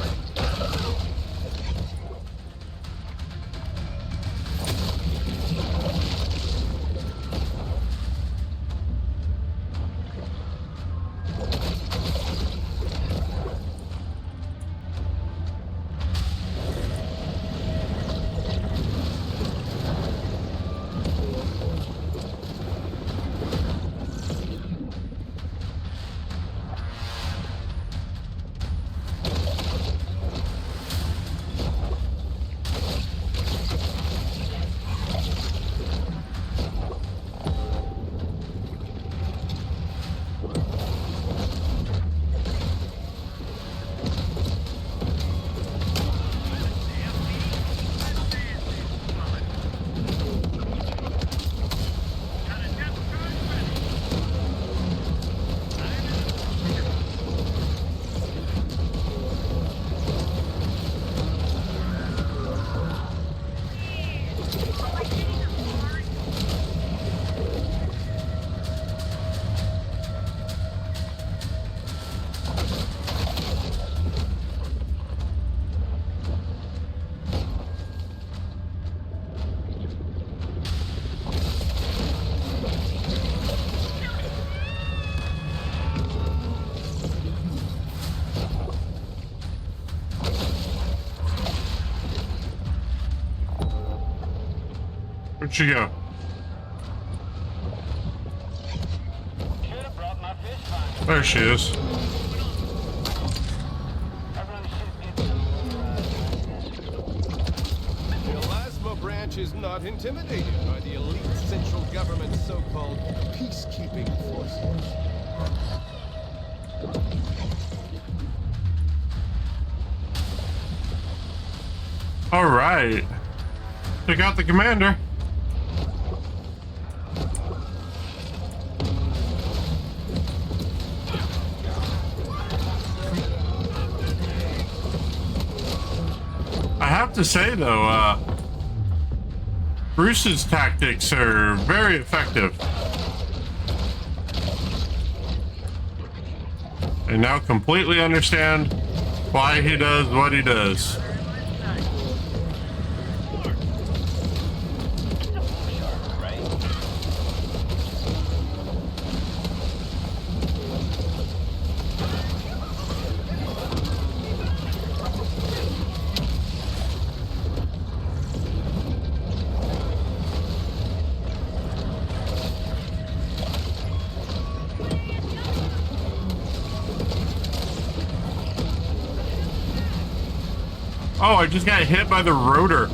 Where'd she go? There she is. The Elasma branch is not intimidated by the elite central government's so-called peacekeeping forces. All right. Took out the commander. I have to say though, Bruce's tactics are very effective. I now completely understand why he does what he does. Oh, I just got hit by the rotor.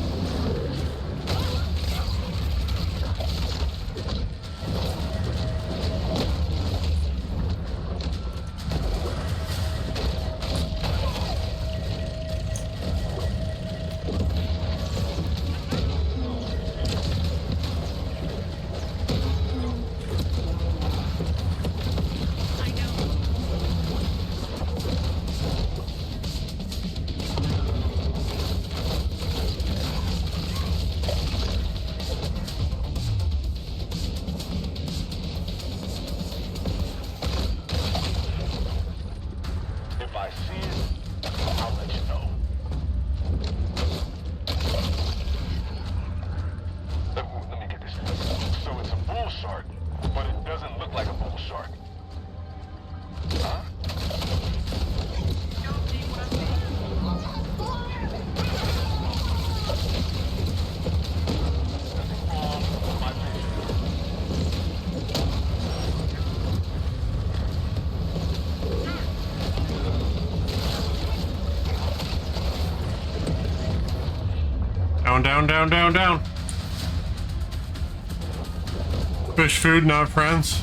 shark, but it doesn't look like a bull shark. Huh? Down, down, down, down, down. Fish food, not friends.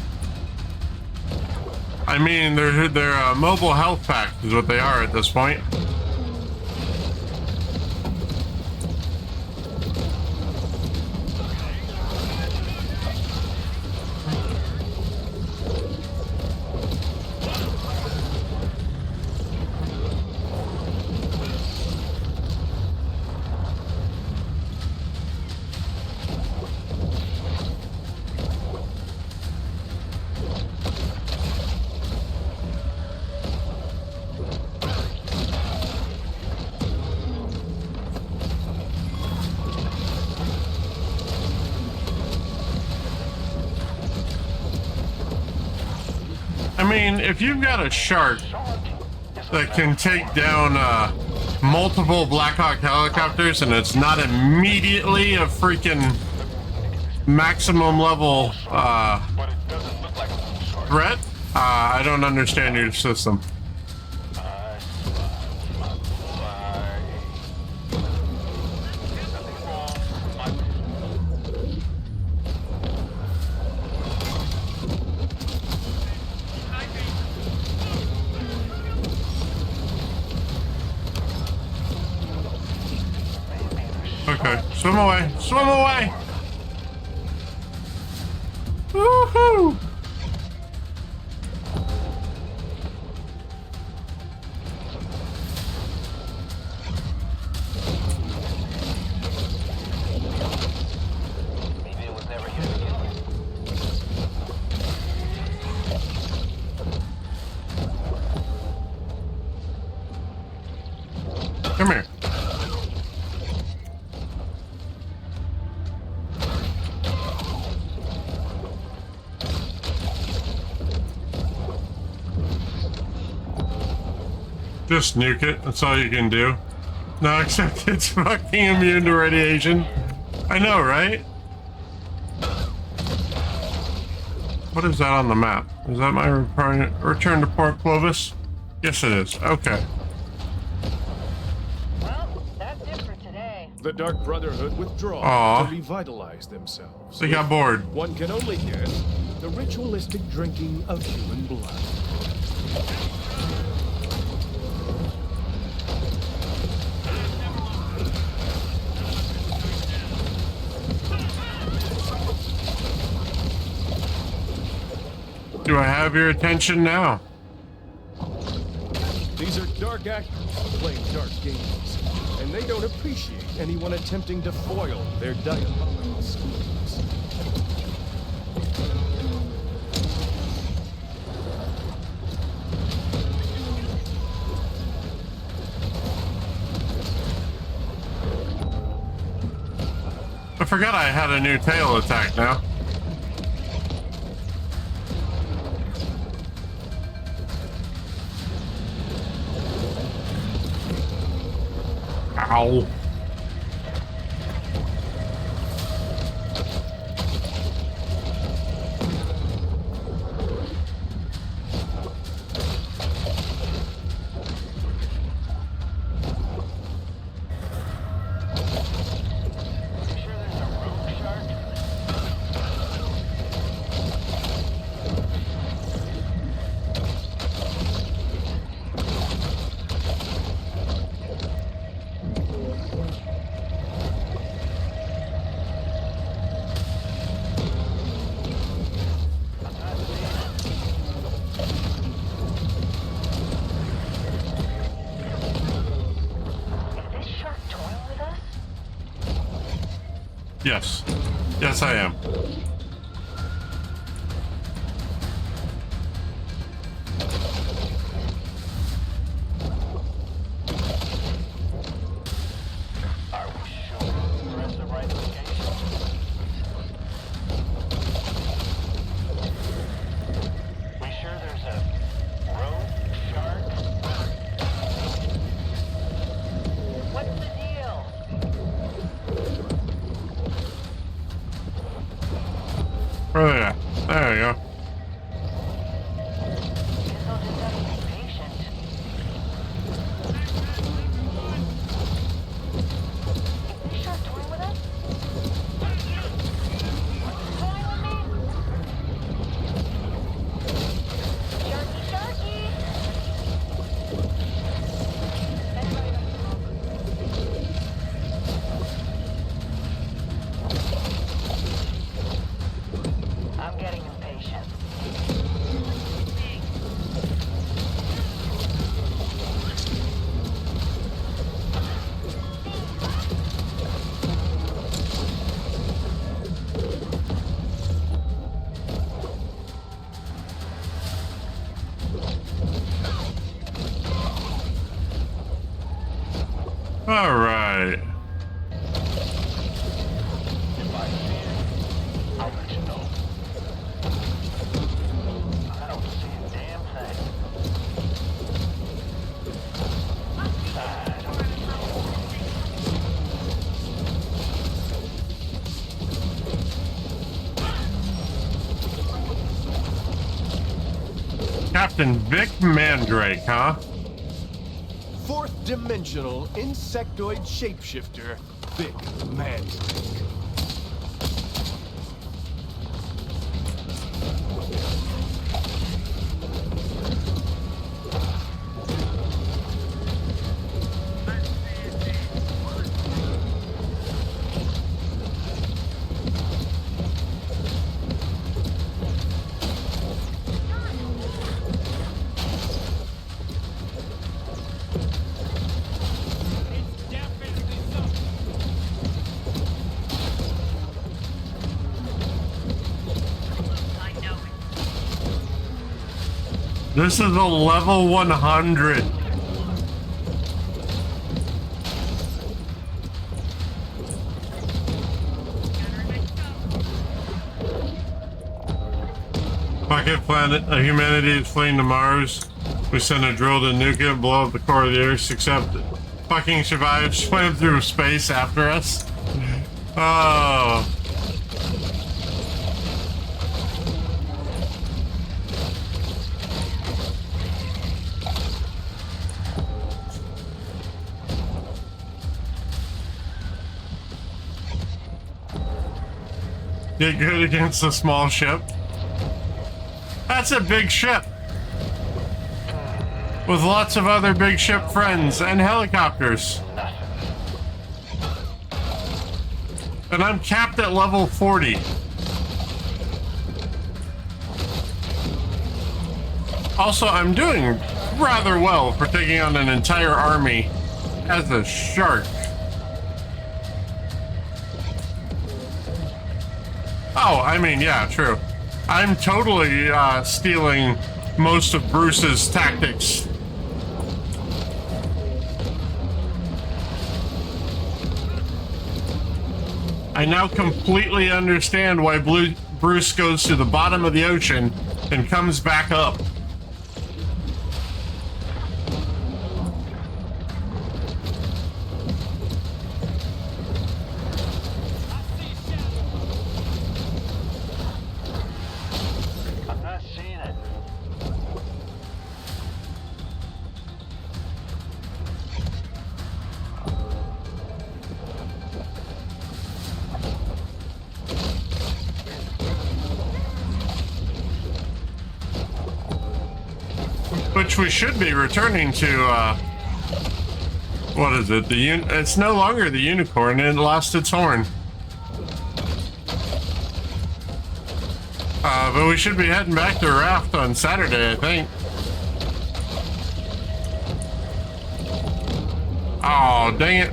I mean, they're mobile health pack is what they are at this point. I mean, if you've got a shark that can take down multiple Black Hawk helicopters and it's not immediately a freaking maximum level threat, I don't understand your system. Okay, swim away, swim away! Woohoo! Maybe it was never here to begin with. Come here. Just nuke it. That's all you can do. No, except it's fucking immune to radiation. I know, right? What is that on the map? Is that my return to Port Clovis? Yes, it is. Okay. Well, that's it for today. The Dark Brotherhood withdraw Aw. to revitalize themselves. They got bored. One can only guess the ritualistic drinking of human blood. Do I have your attention now? These are dark actors playing dark games, and they don't appreciate anyone attempting to foil their diabolical schemes. I forgot I had a new tail attack now. Ow. Yes. Yes, I am. Where are they at? There you go. I'm getting impatient. All right. I'll let you know. I don't see a damn thing. Captain Vic Mandrake, huh? Fourth dimensional insectoid shapeshifter, Vic Mandrake. This is a level 100. Pocket planet, humanity is fleeing to Mars. We send a drill to nuke it, blow up the core of the Earth, except fucking survive, swam through space after us. Oh. Get good against a small ship. That's a big ship. With lots of other big ship friends and helicopters. And I'm capped at level 40. Also, I'm doing rather well for taking on an entire army as a shark. Oh, I mean, yeah, true. I'm totally stealing most of Bruce's tactics. I now completely understand why Bruce goes to the bottom of the ocean and comes back up. Which we should be returning to, what is it? It's no longer the unicorn, it lost its horn. But we should be heading back to Raft on Saturday, I think. Oh, dang it.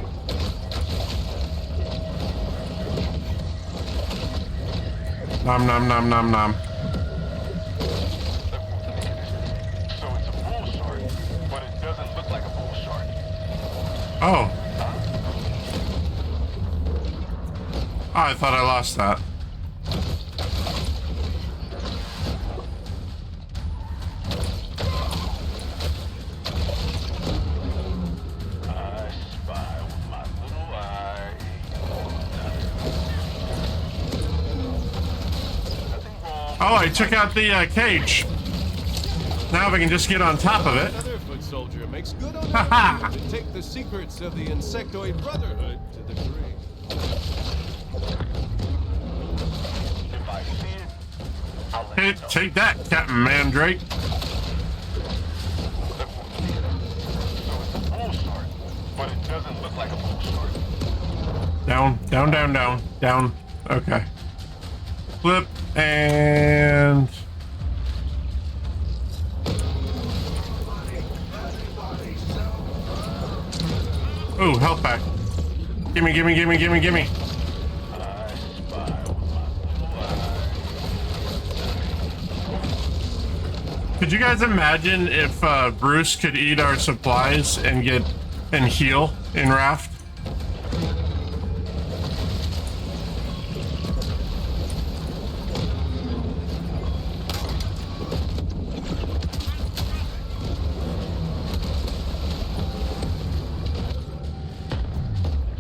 Nom nom nom nom nom. Oh. Oh, I thought I lost that. Oh, I took out the cage. Now if I can just get on top of it. Another foot soldier makes good on Ha-ha! to take the secrets of the insectoid brotherhood to the grave. If I see it, I'll let Hey, you know. take that, Captain Mandrake. So it's a bull sword, but it doesn't look like a bull sword. Down, down, down, down, down. Okay. Flip and... Ooh, health back. Gimme, gimme, gimme, gimme, gimme. Could you guys imagine if Bruce could eat our supplies and heal in Raft?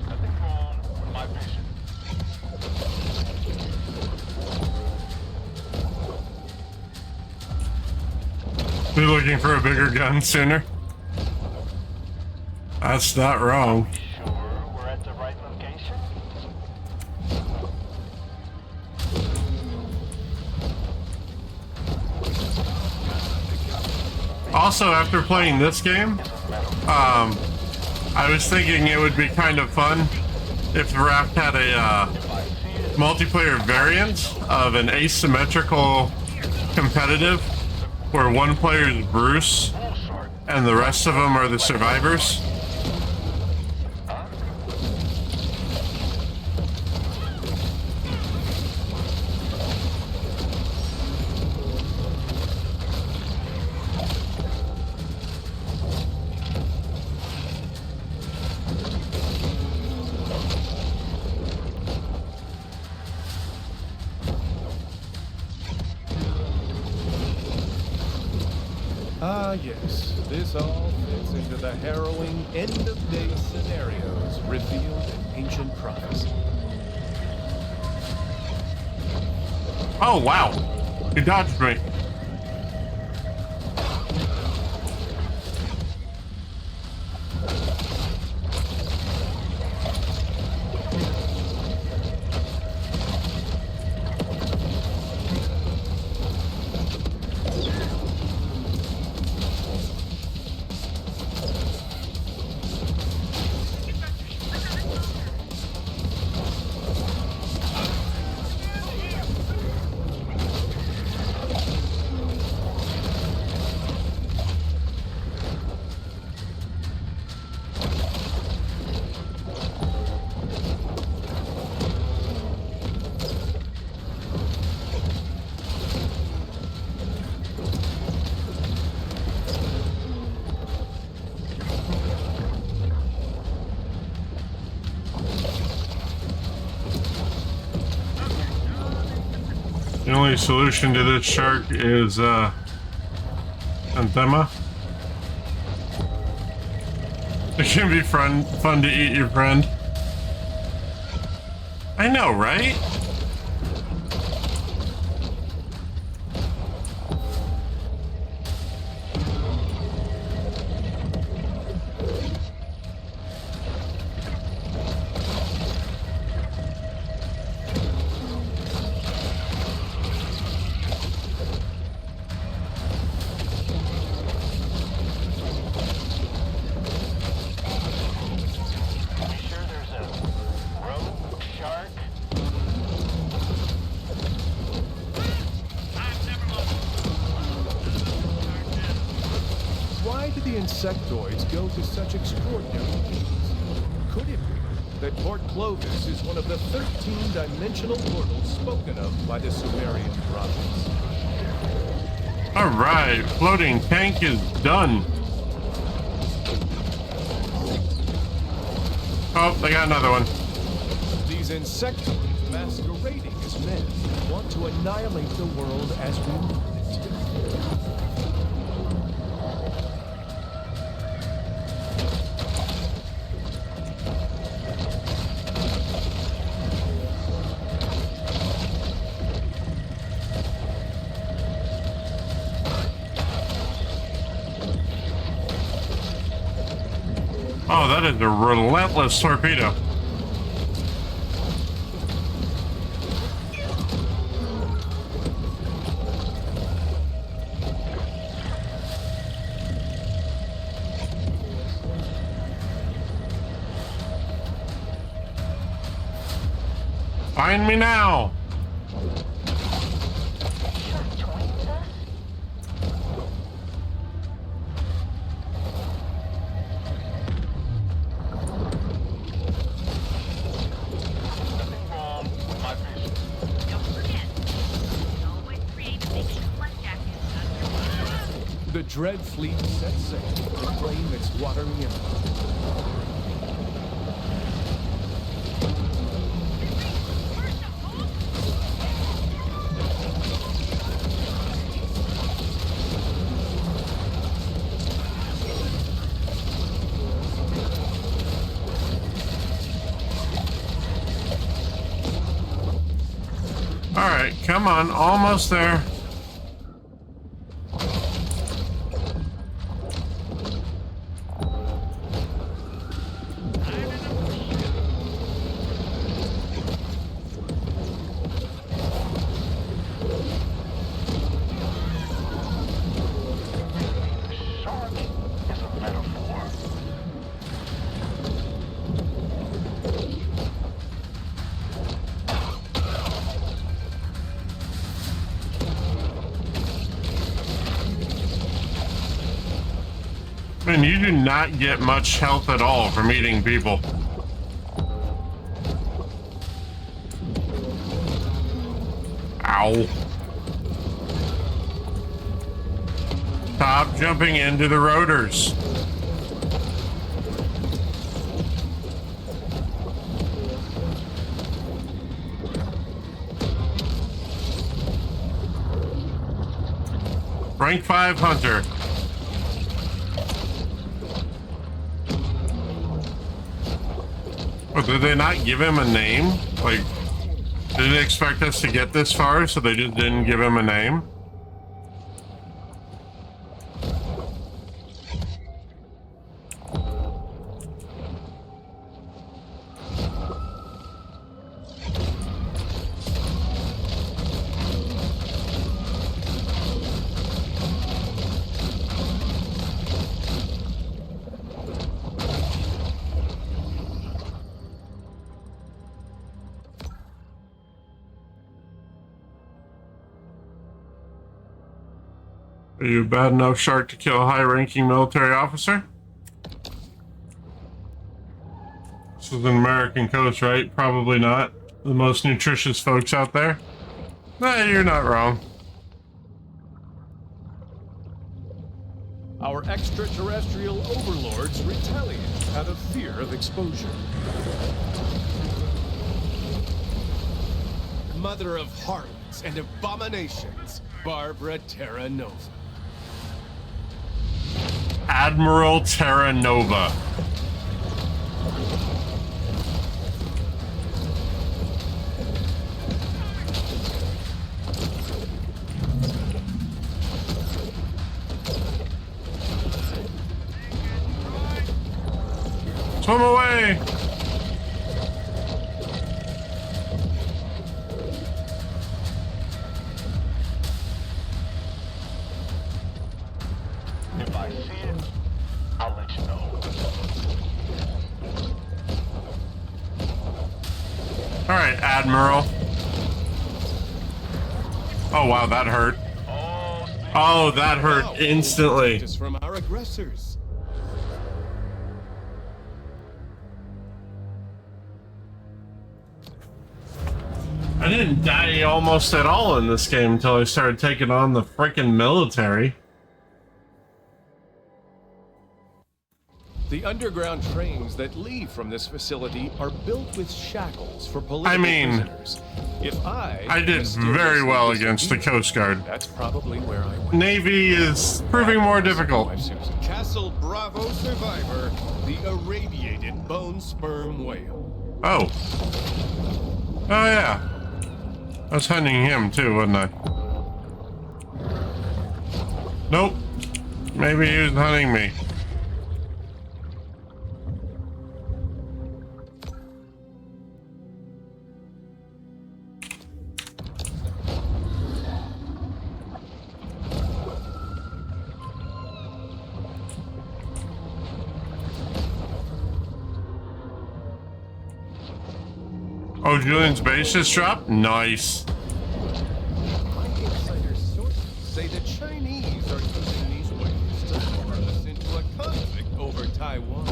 Nothing wrong with my vision. Be looking for a bigger gun sooner. That's not wrong. Sure we're at the right location? Also, after playing this game, I was thinking it would be kind of fun if Raft had a multiplayer variant of an asymmetrical competitive where one player is Bruce and the rest of them are the survivors. Ah, yes. This all fits into the harrowing end-of-day scenarios revealed in ancient prophecy. Oh, wow. He dodged me. The only solution to this shark is anthema. It can be fun to eat your friend. I know, right? Why do the insectoids go to such extraordinary means? Could it be that Port Clovis is one of the 13-dimensional portals spoken of by the Sumerian prophets? All right, floating tank is done. Oh, they got another one. These insectoids masquerading as men want to annihilate the world as we know it. that is a relentless torpedo. Find me now. The Dread Fleet sets sail to claim its watery emerald. All right, come on, almost there. Man, you do not get much health at all from eating people. Ow. Stop jumping into the rotors. Rank 5 Hunter. Oh, did they not give him a name? Like, did they expect us to get this far, so they just didn't give him a name? Are you a bad enough shark to kill a high-ranking military officer? This is an American coast, right? Probably not. The most nutritious folks out there? Nah, you're not wrong. Our extraterrestrial overlords retaliate out of fear of exposure. Mother of harlots and abominations, Barbara Terra Nova. Admiral Terra Nova. Swim away! If I see it, I'll let you know. All right, Admiral. Oh wow, that hurt. Oh, that hurt instantly. Just from our aggressors. I didn't die almost at all in this game until I started taking on the freaking military. The underground trains that leave from this facility are built with shackles for political prisoners. If I did very well against the Coast Guard. That's probably where I went. Navy is proving more difficult. Castle Bravo survivor, the irradiated bone sperm whale. Oh. Oh yeah. I was hunting him too, wasn't I? Nope. Maybe he was hunting me. Oh, Julian's base just dropped? Nice. My insider sources say the Chinese are using these weapons to lure us into a conflict over Taiwan.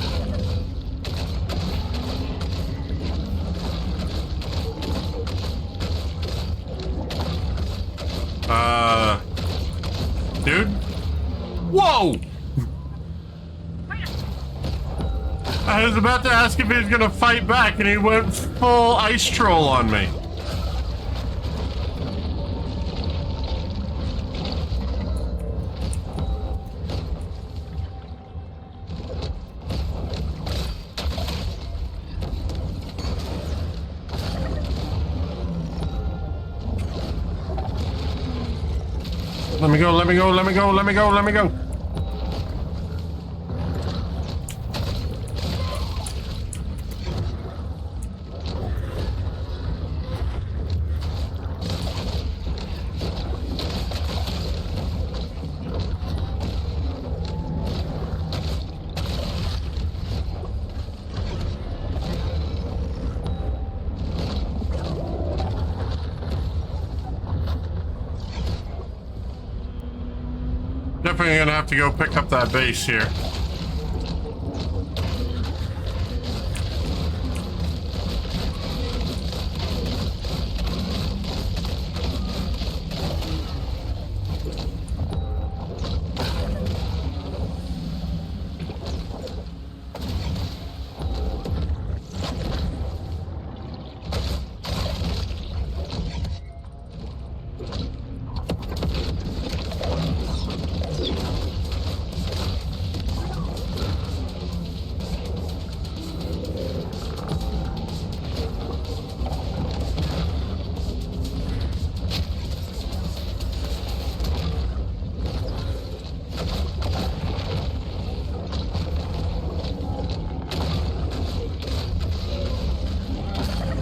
Dude? Whoa! I was about to ask if he was gonna fight back and he went full ice troll on me. Let me go, let me go, let me go, let me go, let me go. Definitely gonna have to go pick up that base here.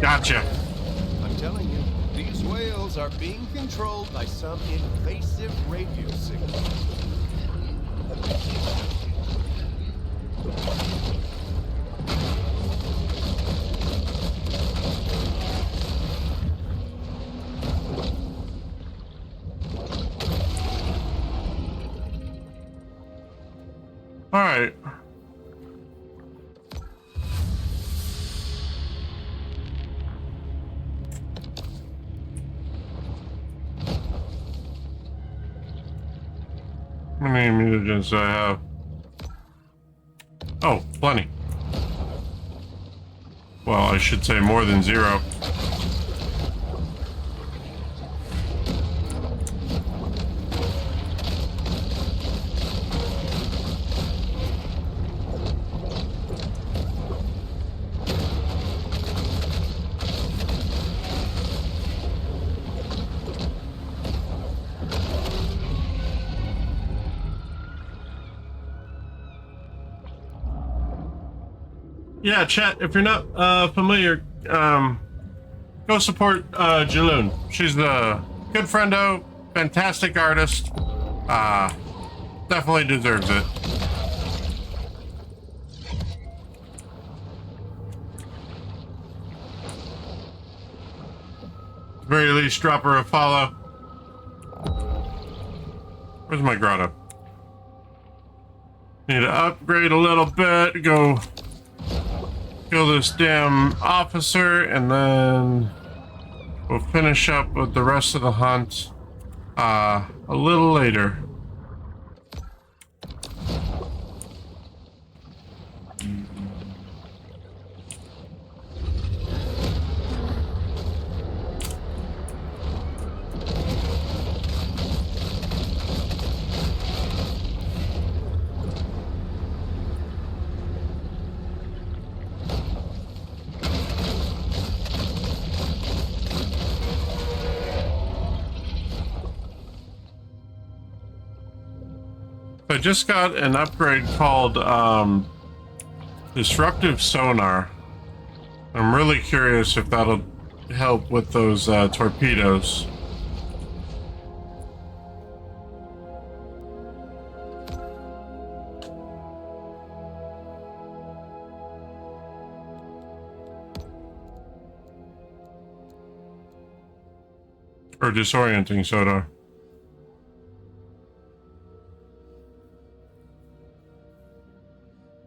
Gotcha. I'm telling you, these whales are being controlled by some invasive radio signal. All right. How many mutagens do I have? Oh, plenty. Well, I should say more than 0. Yeah, chat, if you're not familiar, go support Jaloon. She's the good friendo, fantastic artist. Definitely deserves it. At the very least, drop her a follow. Where's my grotto? Need to upgrade a little bit, go kill this damn officer, and then we'll finish up with the rest of the hunt a little later. I just got an upgrade called Disruptive Sonar. I'm really curious if that'll help with those torpedoes. Or disorienting sonar.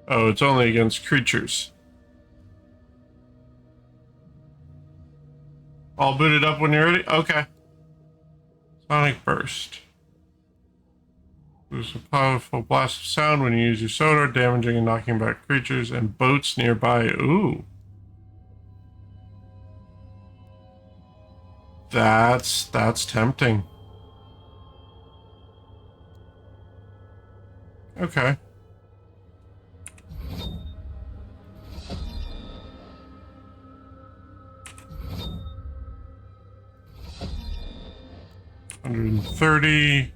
Oh, it's only against creatures. All booted up when you're ready? Okay. Sonic Burst. There's a powerful blast of sound when you use your sonar, damaging and knocking back creatures and boats nearby. Ooh. That's tempting. Okay. $130,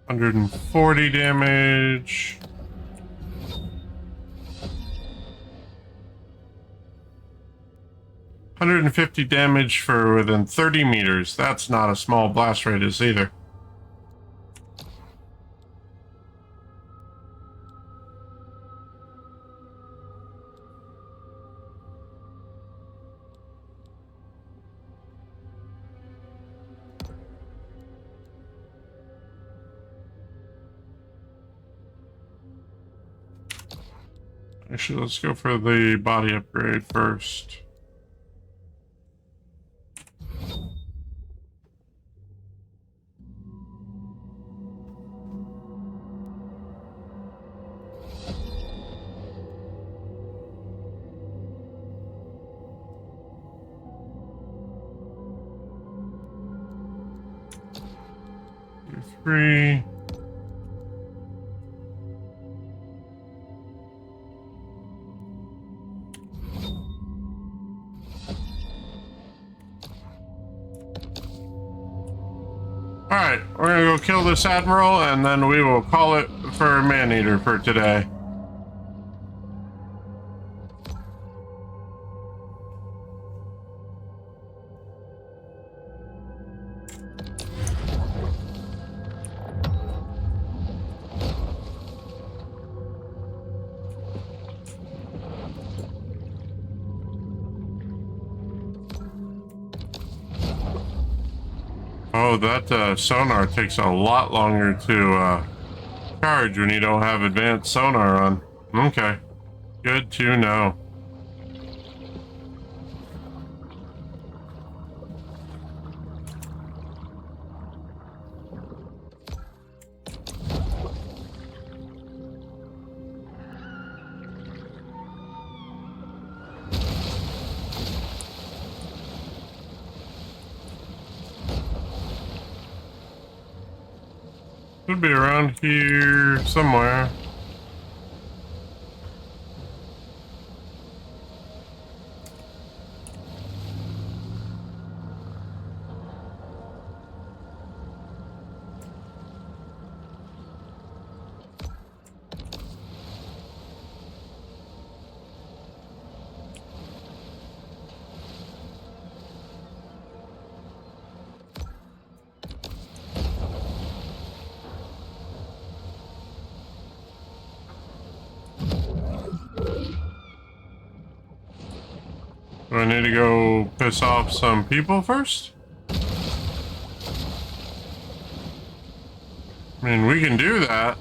140 damage. $150 damage for within 30 meters. That's not a small blast radius either. Actually, let's go for the body upgrade first. Three. Alright, we're gonna go kill this admiral and then we will call it for Maneater for today. Oh, that sonar takes a lot longer to charge when you don't have advanced sonar on. Okay, good to know. Should be around here somewhere. Do I need to go piss off some people first? I mean, we can do that.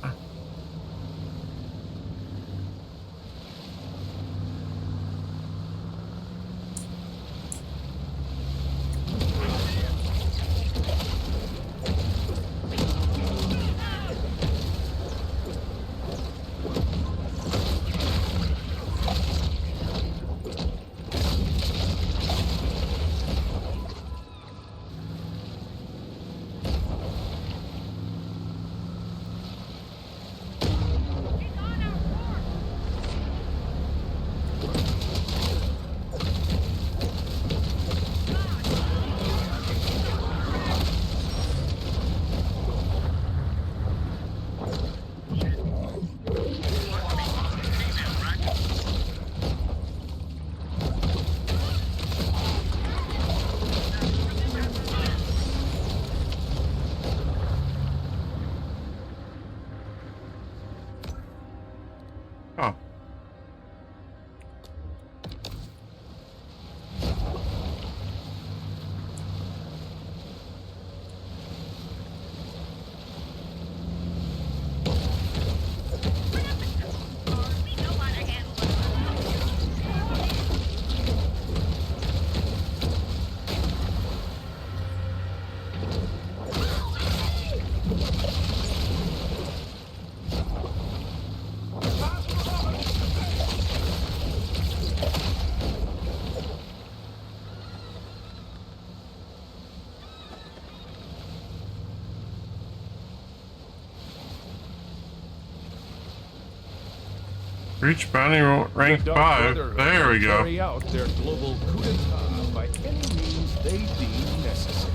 Reach bounty rank The Dark 5. Brotherhood There we will go. Carry out their global coup d'etat by any means they deem necessary.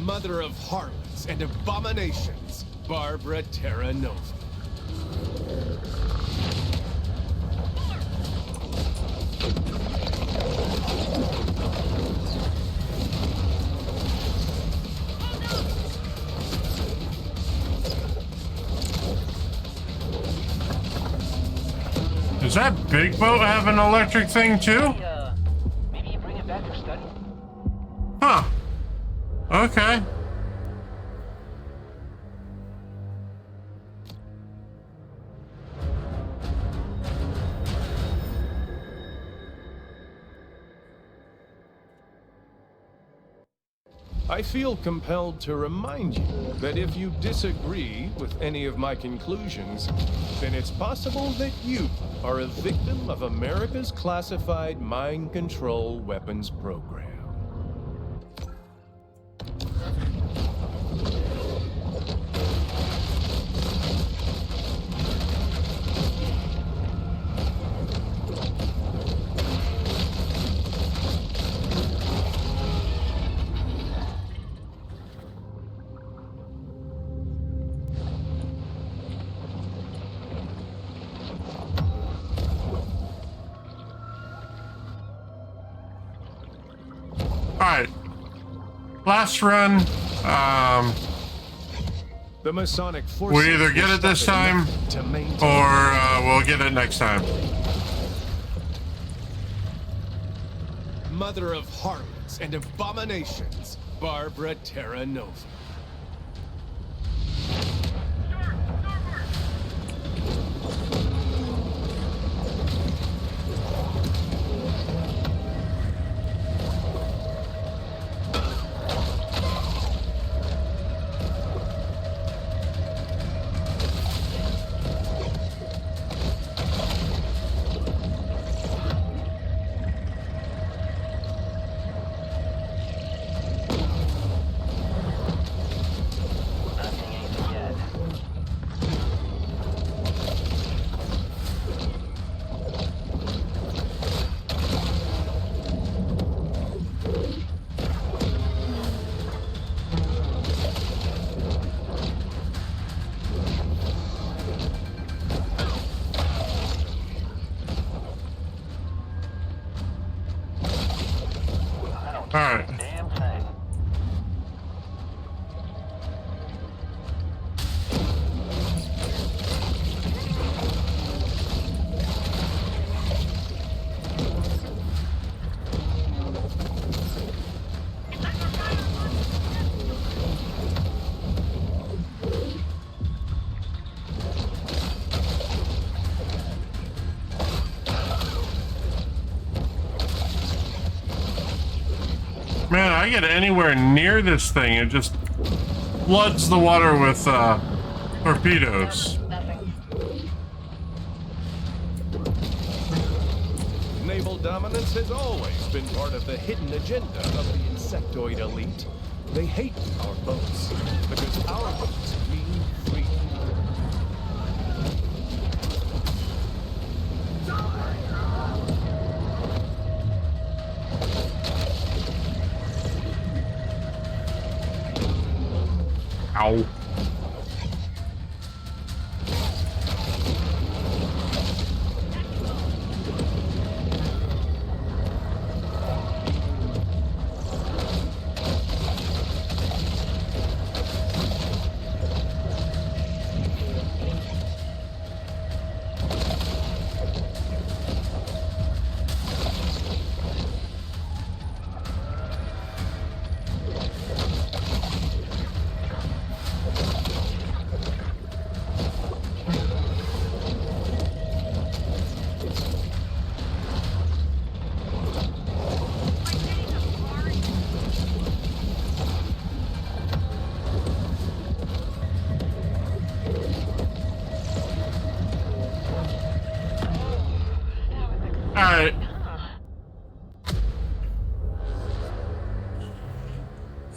Mother of harlots and abominations, Barbara Terra Nova. Does that big boat have an electric thing too? Maybe you bring it back for study? Huh. Okay. I feel compelled to remind you that if you disagree with any of my conclusions, then it's possible that you are a victim of America's classified mind control weapons program. Alright. Last run. The Masonic forces We either get will it this stop at time, nothing to maintain or we'll get it next time. Mother of harlots and abominations, Barbara Terra Nova. Alright. Damn thing. Man, I get anywhere near this thing, it just floods the water with torpedoes. Naval dominance has always been part of the hidden agenda of the insectoid elite. They hate our boats because our boats mean freedom. Ow.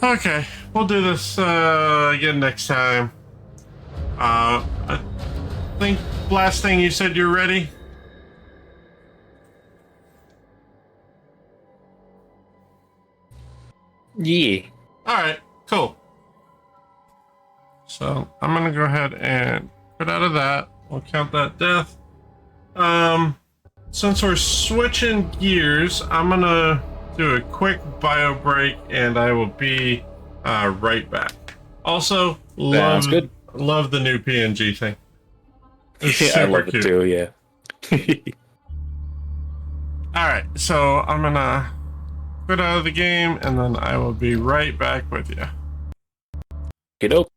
Okay, we'll do this again next time. I think last thing you said you're ready. Yeah. All right, cool. So I'm gonna go ahead and put out of that. We'll count that death. Since we're switching gears, I'm gonna do a quick bio break, and I will be right back. Also, Sounds good. love the new PNG thing. It's I super love cute. it too. Yeah. All right, so I'm gonna quit out of the game, and then I will be right back with you. Get up.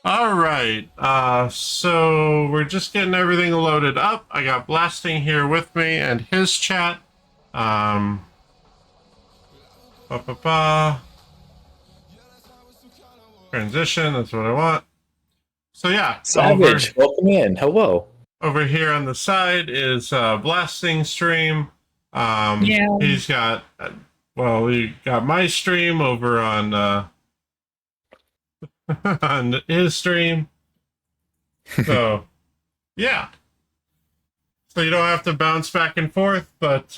All right. So we're just getting everything loaded up. I got Blasting here with me and his chat. Um, ba, ba, ba. Transition. That's what I want. So yeah, Savage, welcome in. Hello. Over here on the side is Blasting stream. Yeah. He's got we got my stream over on on his stream. So yeah. So you don't have to bounce back and forth, but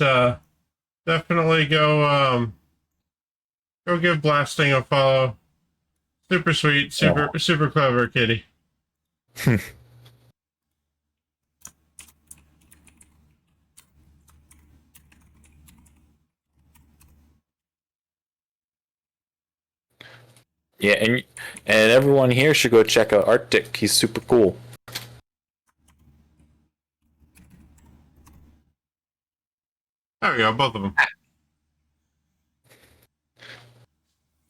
definitely go give Blasting a follow. Super sweet, super clever kitty. Yeah, and everyone here should go check out Arctic. He's super cool. There we go, both of them.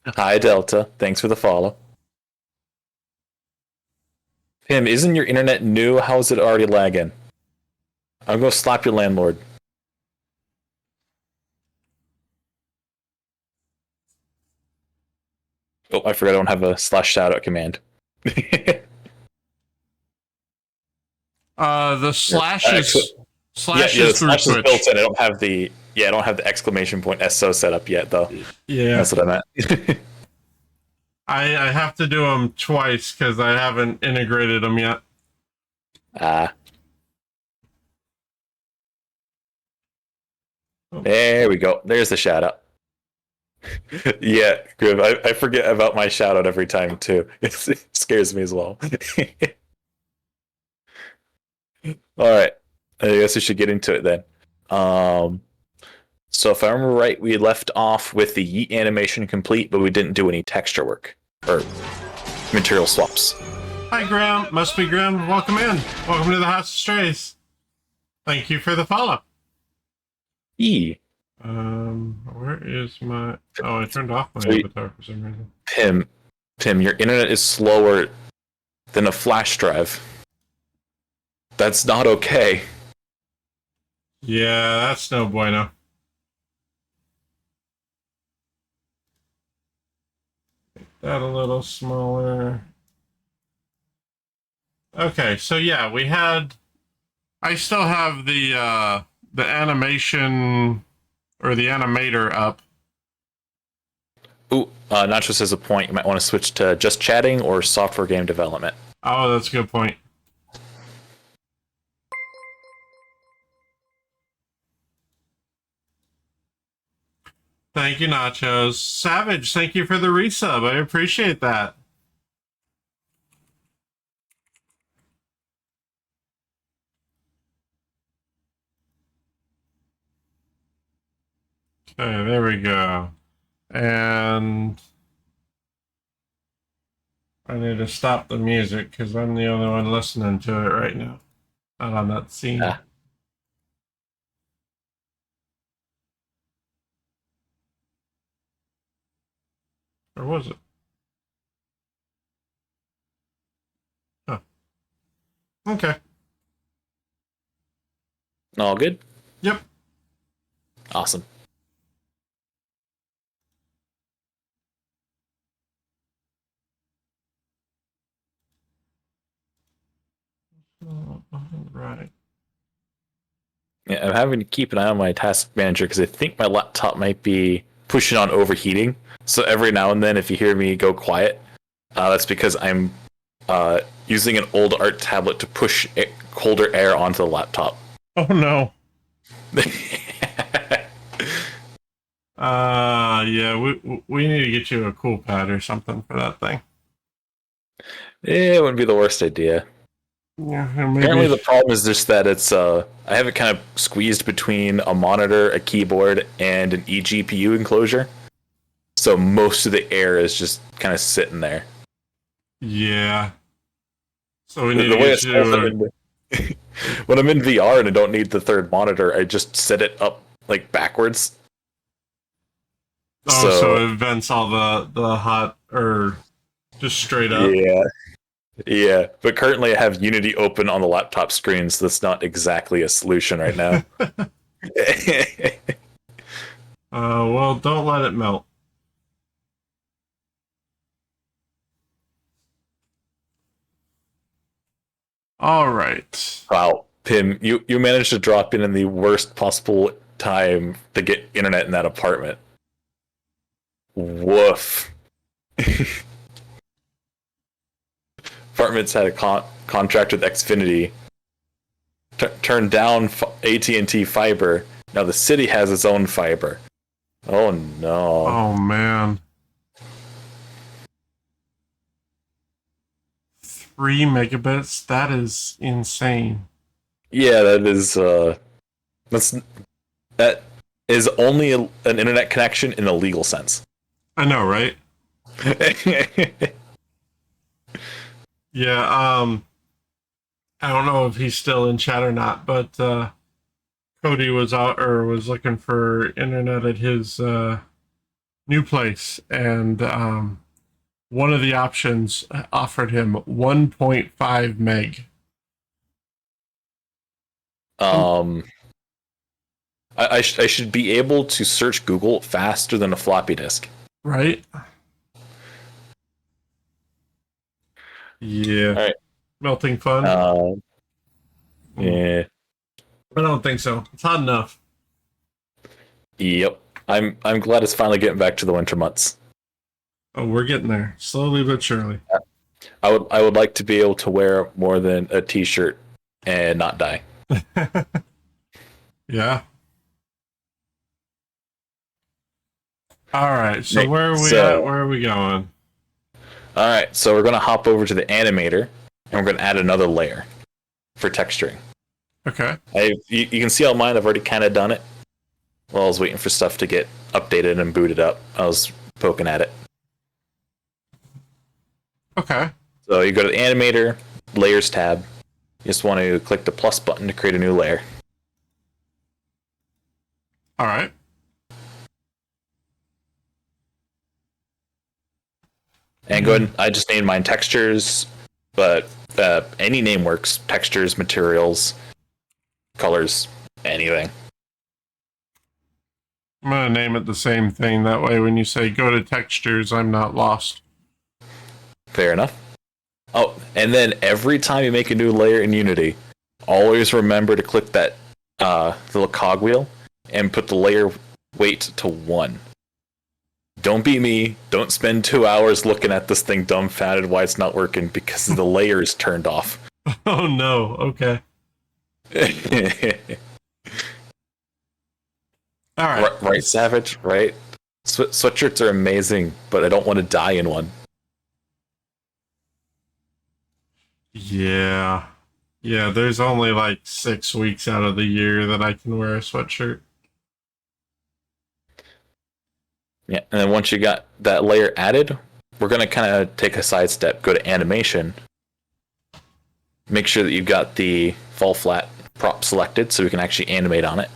Hi, Delta. Thanks for the follow. Tim, isn't your internet new? How is it already lagging? I'm going to slap your landlord. Oh, I forgot I don't have a /shoutout command. The slash is slash is through slash Twitch. Is built in. I don't have the exclamation point SO set up yet though. Yeah, that's what I meant. I have to do them twice because I haven't integrated them yet. There we go. There's the shout out. Yeah, good. I forget about my shout out every time too. It scares me as well. All right. I guess we should get into it then. So if I remember right, we left off with the yeet animation complete, but we didn't do any texture work or material swaps. Hi, Graham. Must be Graham. Welcome in. Welcome to the House of Strays. Thank you for the follow. Where is my... Oh, I turned off my avatar for some reason. Tim, your internet is slower than a flash drive. That's not okay. Yeah, that's no bueno. Make that a little smaller. Okay, so yeah, I still have the animation or the animator up. Ooh, Nacho says a point. You might want to switch to just chatting or software game development. Oh, that's a good point. Thank you, Nachos. Savage, thank you for the resub. I appreciate that. Okay, there we go. And I need to stop the music because I'm the only one listening to it right now. Not on that scene. Or was it? Oh. Okay. All good? Yep. Awesome. Right. Yeah, I'm having to keep an eye on my task manager because I think my laptop might be pushing on overheating. So every now and then, if you hear me go quiet, that's because I'm using an old art tablet to push colder air onto the laptop. Oh no. Yeah, we need to get you a cool pad or something for that thing. It wouldn't be the worst idea. Yeah, maybe. Apparently the problem is just that it's I have it kind of squeezed between a monitor, a keyboard, and an eGPU enclosure. So most of the air is just kind of sitting there. Yeah. So we need the to way get you when I'm in VR and I don't need the third monitor, I just set it up like backwards. Oh, so it vents all the hot or just straight up. Yeah. Yeah, but currently I have Unity open on the laptop screen, so that's not exactly a solution right now. Well, don't let it melt. All right. Wow, Pim, you managed to drop in the worst possible time to get internet in that apartment. Woof. Apartments had a contract with Xfinity. Turned down AT&T fiber. Now the city has its own fiber. Oh no. Oh man. 3 megabits? That is insane. Yeah, that is only an internet connection in a legal sense. I know, right? Yeah, I don't know if he's still in chat or not, but Cody was looking for internet at his new place, and one of the options offered him 1.5 meg. I should be able to search Google faster than a floppy disk. Right? Yeah. All right. Melting fun? Yeah. I don't think so. It's hot enough. Yep. I'm glad it's finally getting back to the winter months. Oh, we're getting there. Slowly but surely. I would like to be able to wear more than a t-shirt and not die. Yeah. All right. So where are we at? Where are we going? All right. So we're going to hop over to the animator, and we're going to add another layer for texturing. Okay. You can see on mine, I've already kind of done it. While I was waiting for stuff to get updated and booted up, I was poking at it. Okay. So you go to the animator, layers tab. You just want to click the plus button to create a new layer. All right. And go ahead. I just named mine textures, but any name works. Textures, materials, colors, anything. I'm going to name it the same thing. That way, when you say go to textures, I'm not lost. Fair enough. Oh, and then every time you make a new layer in Unity, always remember to click that little cogwheel and put the layer weight to 1. Don't be me. Don't spend 2 hours looking at this thing dumbfounded why it's not working because the layer is turned off. Oh no. Okay. All right. Right, Savage? Right? Sweatshirts are amazing, but I don't want to die in one. Yeah. Yeah, there's only like 6 weeks out of the year that I can wear a sweatshirt. Yeah, and then once you got that layer added, we're going to kind of take a side step, go to animation. Make sure that you've got the fall flat prop selected so we can actually animate on it.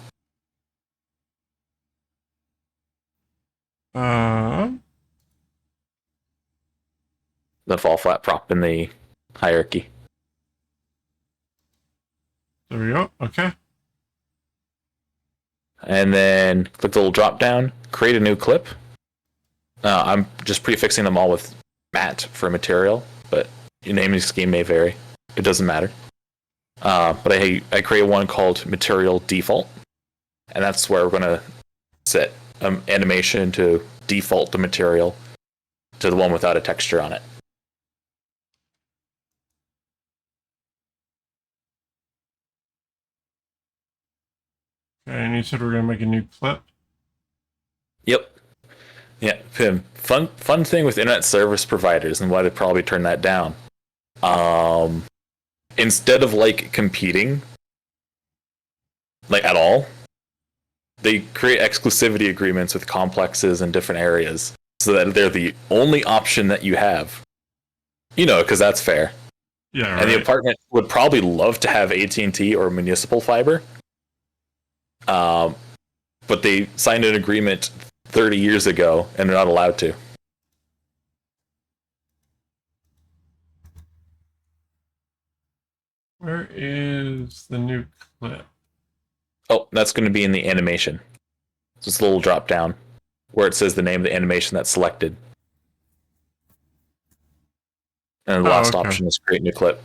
The fall flat prop in the hierarchy. There we go. Okay. And then click the little drop down, create a new clip. I'm just prefixing them all with mat for material, but your naming scheme may vary. It doesn't matter. But I create one called material default, and that's where we're going to set animation to default the material to the one without a texture on it. Okay, and you said we're going to make a new clip? Yep. Yeah, Pim. Fun thing with internet service providers and why they probably turn that down. Instead of like competing, like at all, they create exclusivity agreements with complexes in different areas so that they're the only option that you have. You know, because that's fair. Yeah. Right. And the apartment would probably love to have AT&T or municipal fiber. But they signed an agreement 30 years ago and they're not allowed to. Where is the new clip? Oh, that's going to be in the animation. So it's a little drop down where it says the name of the animation that's selected. And the last option is create new clip.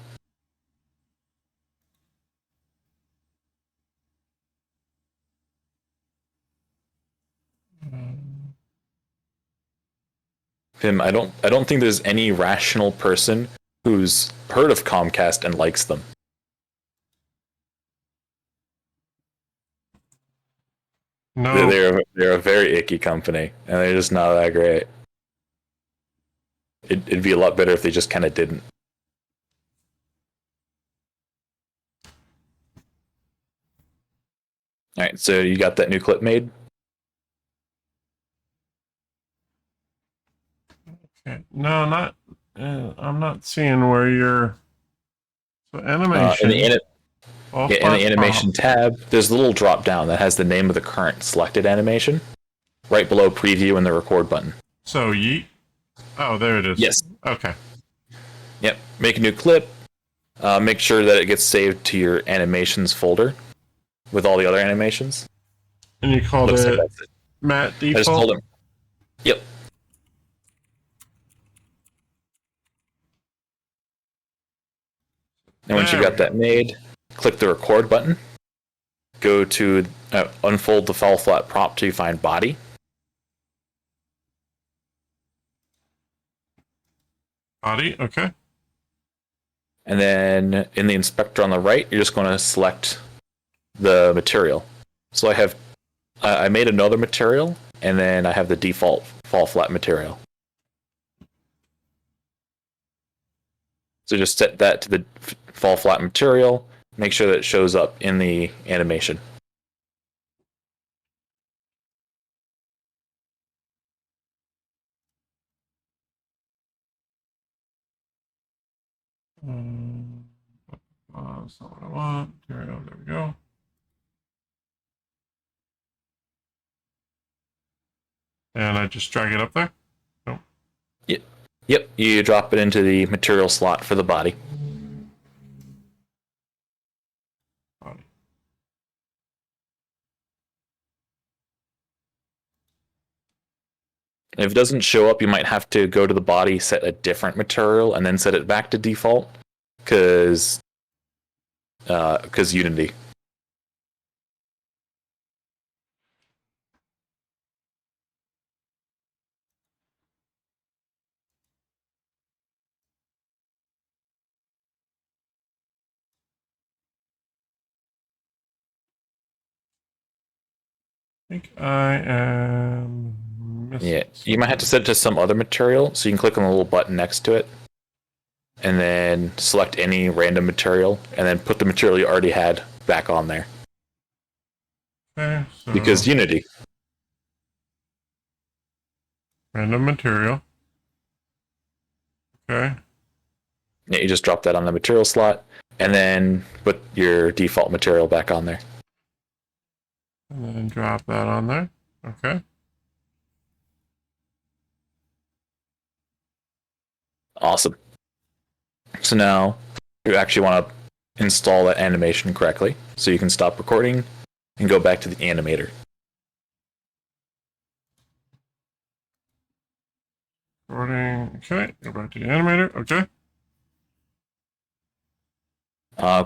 Tim, I don't think there's any rational person who's heard of Comcast and likes them. No, they're a very icky company, and they're just not that great. It'd be a lot better if they just kind of didn't. All right, so you got that new clip made? okay. No, not. I'm not seeing where you're. So animation. In the animation tab, there's a little drop down that has the name of the current selected animation, right below preview and the record button. So yeet. Oh, there it is. Yes. Okay. Yep. Make a new clip. Make sure that it gets saved to your animations folder with all the other animations. And you called it Matt default? I just told him. Yep. And once you got that made, click the record button. Go to unfold the fall flat prop till you find body. Body, okay. And then in the inspector on the right, you're just going to select the material. So I made another material, and then I have the default fall flat material. So just set that to the fall flat material. Make sure that it shows up in the animation. That's not what I want. There we go. And I just drag it up there? Nope. Yep, you drop it into the material slot for the body. If it doesn't show up, you might have to go to the body, set a different material, and then set it back to default, because Unity. I think I am missing. Yeah, you might have to set it to some other material, so you can click on the little button next to it, and then select any random material, and then put the material you already had back on there. Okay, so because Unity. Random material. Okay. Yeah, you just drop that on the material slot, and then put your default material back on there. And then drop that on there. Okay. Awesome. So now you actually want to install that animation correctly, so you can stop recording and go back to the animator. Recording. Okay. Go back to the animator. Okay.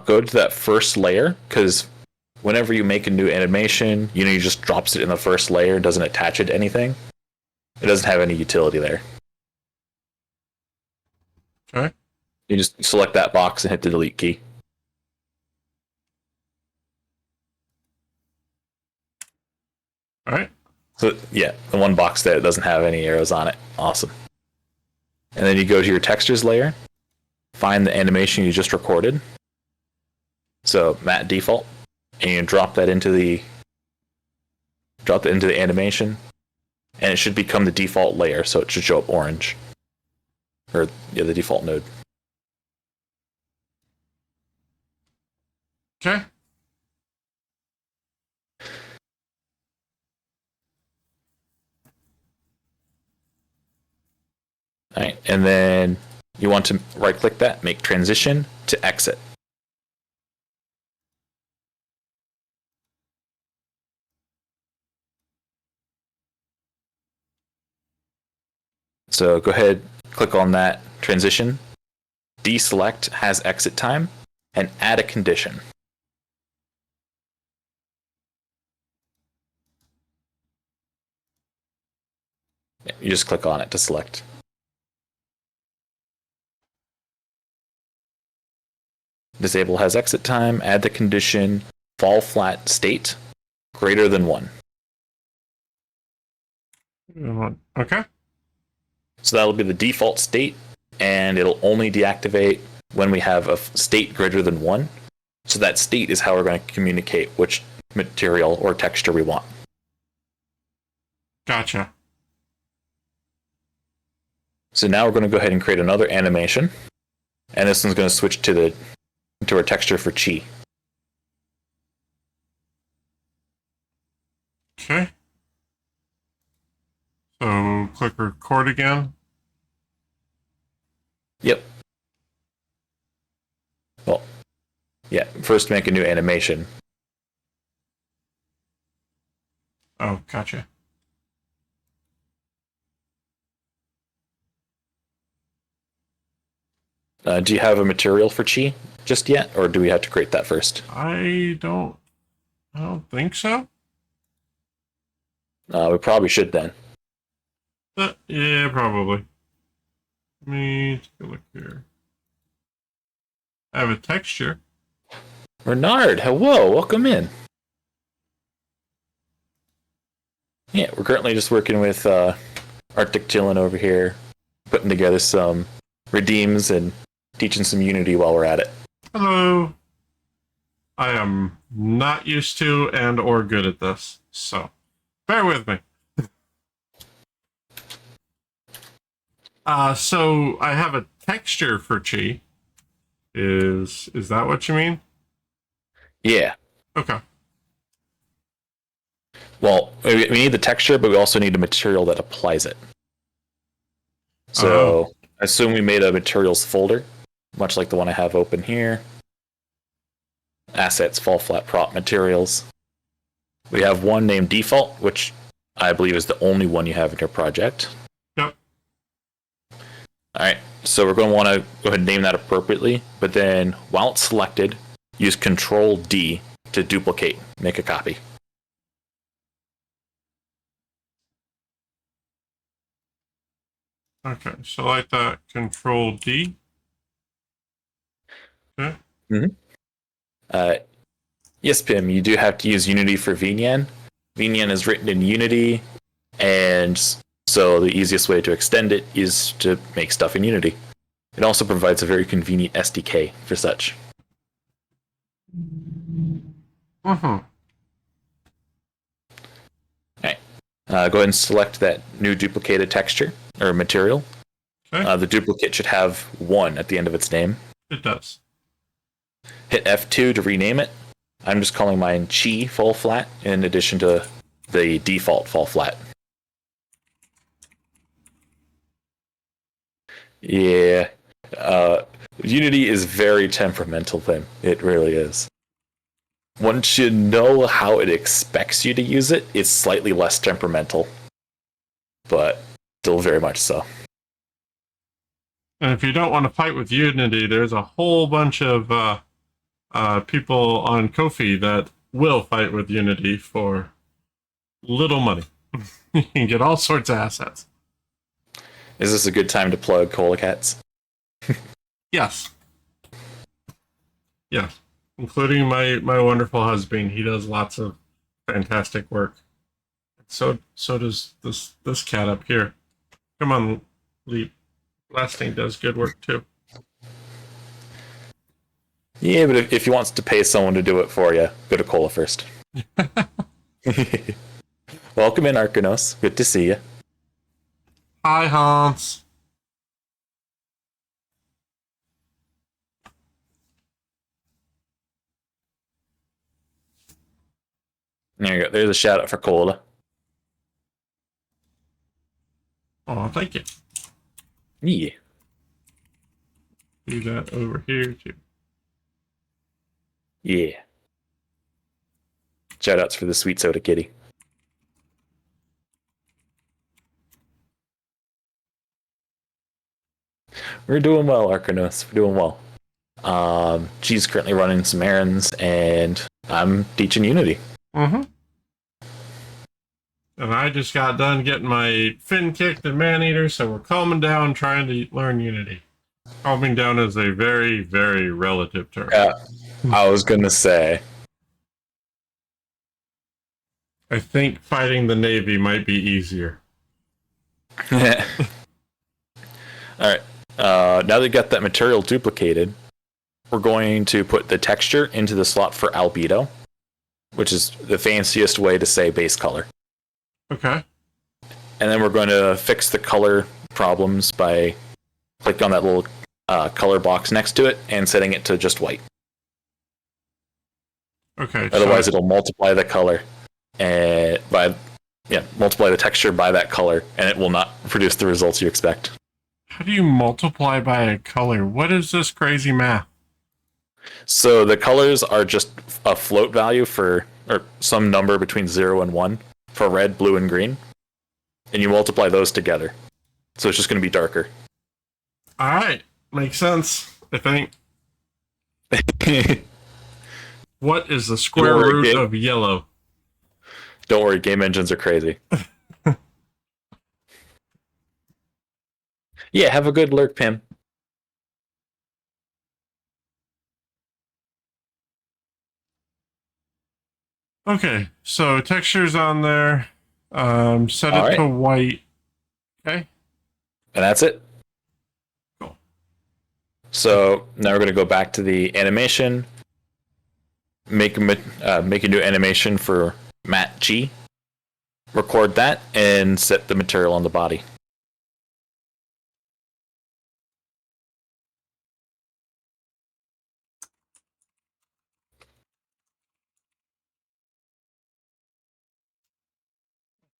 Go to that first layer, because whenever you make a new animation, you just drops it in the first layer, doesn't attach it to anything. It doesn't have any utility there. Okay. You just select that box and hit the delete key. All right. So yeah, the one box there doesn't have any arrows on it. Awesome. And then you go to your textures layer, find the animation you just recorded. So matte default, and you drop that into the animation, and it should become the default layer, so it should show up orange. Or yeah, the default node. Okay. All right, and then you want to right-click that, make transition to exit. So go ahead, click on that transition, deselect has exit time, and add a condition. You just click on it to select. Disable has exit time, add the condition, fall flat state, greater than 1. Okay. So that'll be the default state, and it'll only deactivate when we have a state greater than 1. So that state is how we're going to communicate which material or texture we want. Gotcha. So now we're going to go ahead and create another animation, and this one's going to switch to our texture for chi. Okay. So click record again. Yep. Well, yeah, first make a new animation. Oh, gotcha. Do you have a material for chi just yet, or do we have to create that first? I don't think so. We probably should then. Yeah, probably. Let me take a look here. I have a texture. Renard, hello, welcome in. Yeah, we're currently just working with Arctic Chillin' over here, putting together some redeems and teaching some Unity while we're at it. Hello. I am not used to and or good at this, so bear with me. So I have a texture for chi. Is that what you mean? Yeah. Okay. Well, we need the texture, but we also need a material that applies it. So I assume we made a materials folder, much like the one I have open here. Assets, fall flat prop materials. We have one named default, which I believe is the only one you have in your project. Yep. Alright, so we're going to want to go ahead and name that appropriately, but then while it's selected, use Control D to duplicate, make a copy. Okay, select that, Control D. Okay. Yes, Pim, you do have to use Unity for VNyan. VNyan is written in Unity, and so the easiest way to extend it is to make stuff in Unity. It also provides a very convenient SDK for such. Mm-hmm. Okay. Go ahead and select that new duplicated texture or material. Okay. The duplicate should have 1 at the end of its name. It does. Hit F2 to rename it. I'm just calling mine Chi Fall Flat in addition to the default Fall Flat. Yeah. Unity is very temperamental then. It really is. Once you know how it expects you to use it, it's slightly less temperamental. But still very much so. And if you don't want to fight with Unity, there's a whole bunch of people on Ko-fi that will fight with Unity for little money. You can get all sorts of assets. Is this a good time to plug Cola Cats? Yes. Yes. Including my wonderful husband. He does lots of fantastic work. So does this cat up here. Come on, Leap. Blasting does good work too. Yeah, but if he wants to pay someone to do it for you, go to Cola first. Welcome in, Arcanos. Good to see you. Hi, Hans. There you go. There's a shout out for Cola. Oh, thank you. Yeah. Do that over here too. Yeah. Shout outs for the sweet soda kitty. We're doing well, Arcanos. We're doing well. G's currently running some errands, and I'm teaching Unity. Mm-hmm. And I just got done getting my fin kicked in Maneater, so we're calming down, trying to learn Unity. Calming down is a very, very relative term. I was gonna say. I think fighting the Navy might be easier. Alright. Now that we got that material duplicated, we're going to put the texture into the slot for albedo, which is the fanciest way to say base color. Okay. And then we're going to fix the color problems by clicking on that little color box next to it and setting it to just white. Okay. Otherwise, it'll multiply the color and multiply the texture by that color, and it will not produce the results you expect. How do you multiply by a color? What is this crazy math? So the colors are just a float value or some number between 0 and 1 for red, blue, and green. And you multiply those together. So it's just going to be darker. All right. Makes sense, I think. What is the square root of yellow? Don't worry, game engines are crazy. Yeah, have a good lurk, Pim. Okay, so texture's on there. Set it to white. Okay. And that's it. Cool. So now we're going to go back to the animation. Make a new animation for Matt G. Record that and set the material on the body.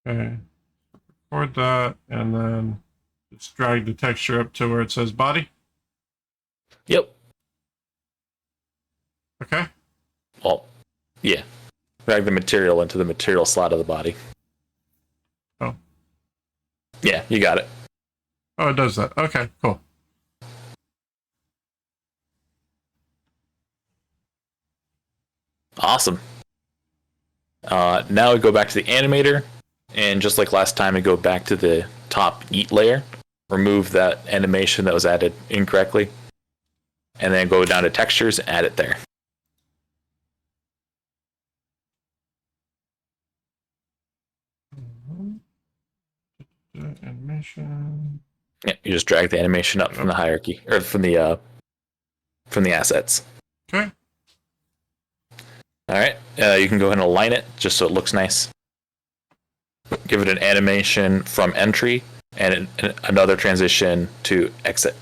Okay. Record that and then just drag the texture up to where it says body. Yep. Okay. Well, yeah. Drag the material into the material slot of the body. Oh. Yeah, you got it. Oh, it does that. Okay, cool. Awesome. Now we go back to the animator, and just like last time, we go back to the top eat layer, remove that animation that was added incorrectly, and then go down to textures and add it there. Animation. Yeah, you just drag the animation up from the hierarchy or from the assets. Okay. All right. You can go ahead and align it just so it looks nice. Give it an animation from entry and another transition to exit.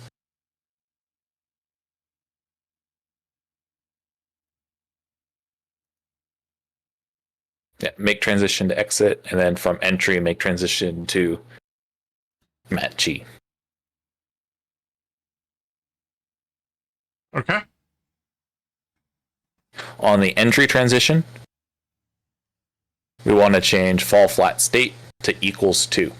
Yeah, make transition to exit, and then from entry, make transition to Matt G. Okay. On the entry transition, we want to change fall flat state to equals 2.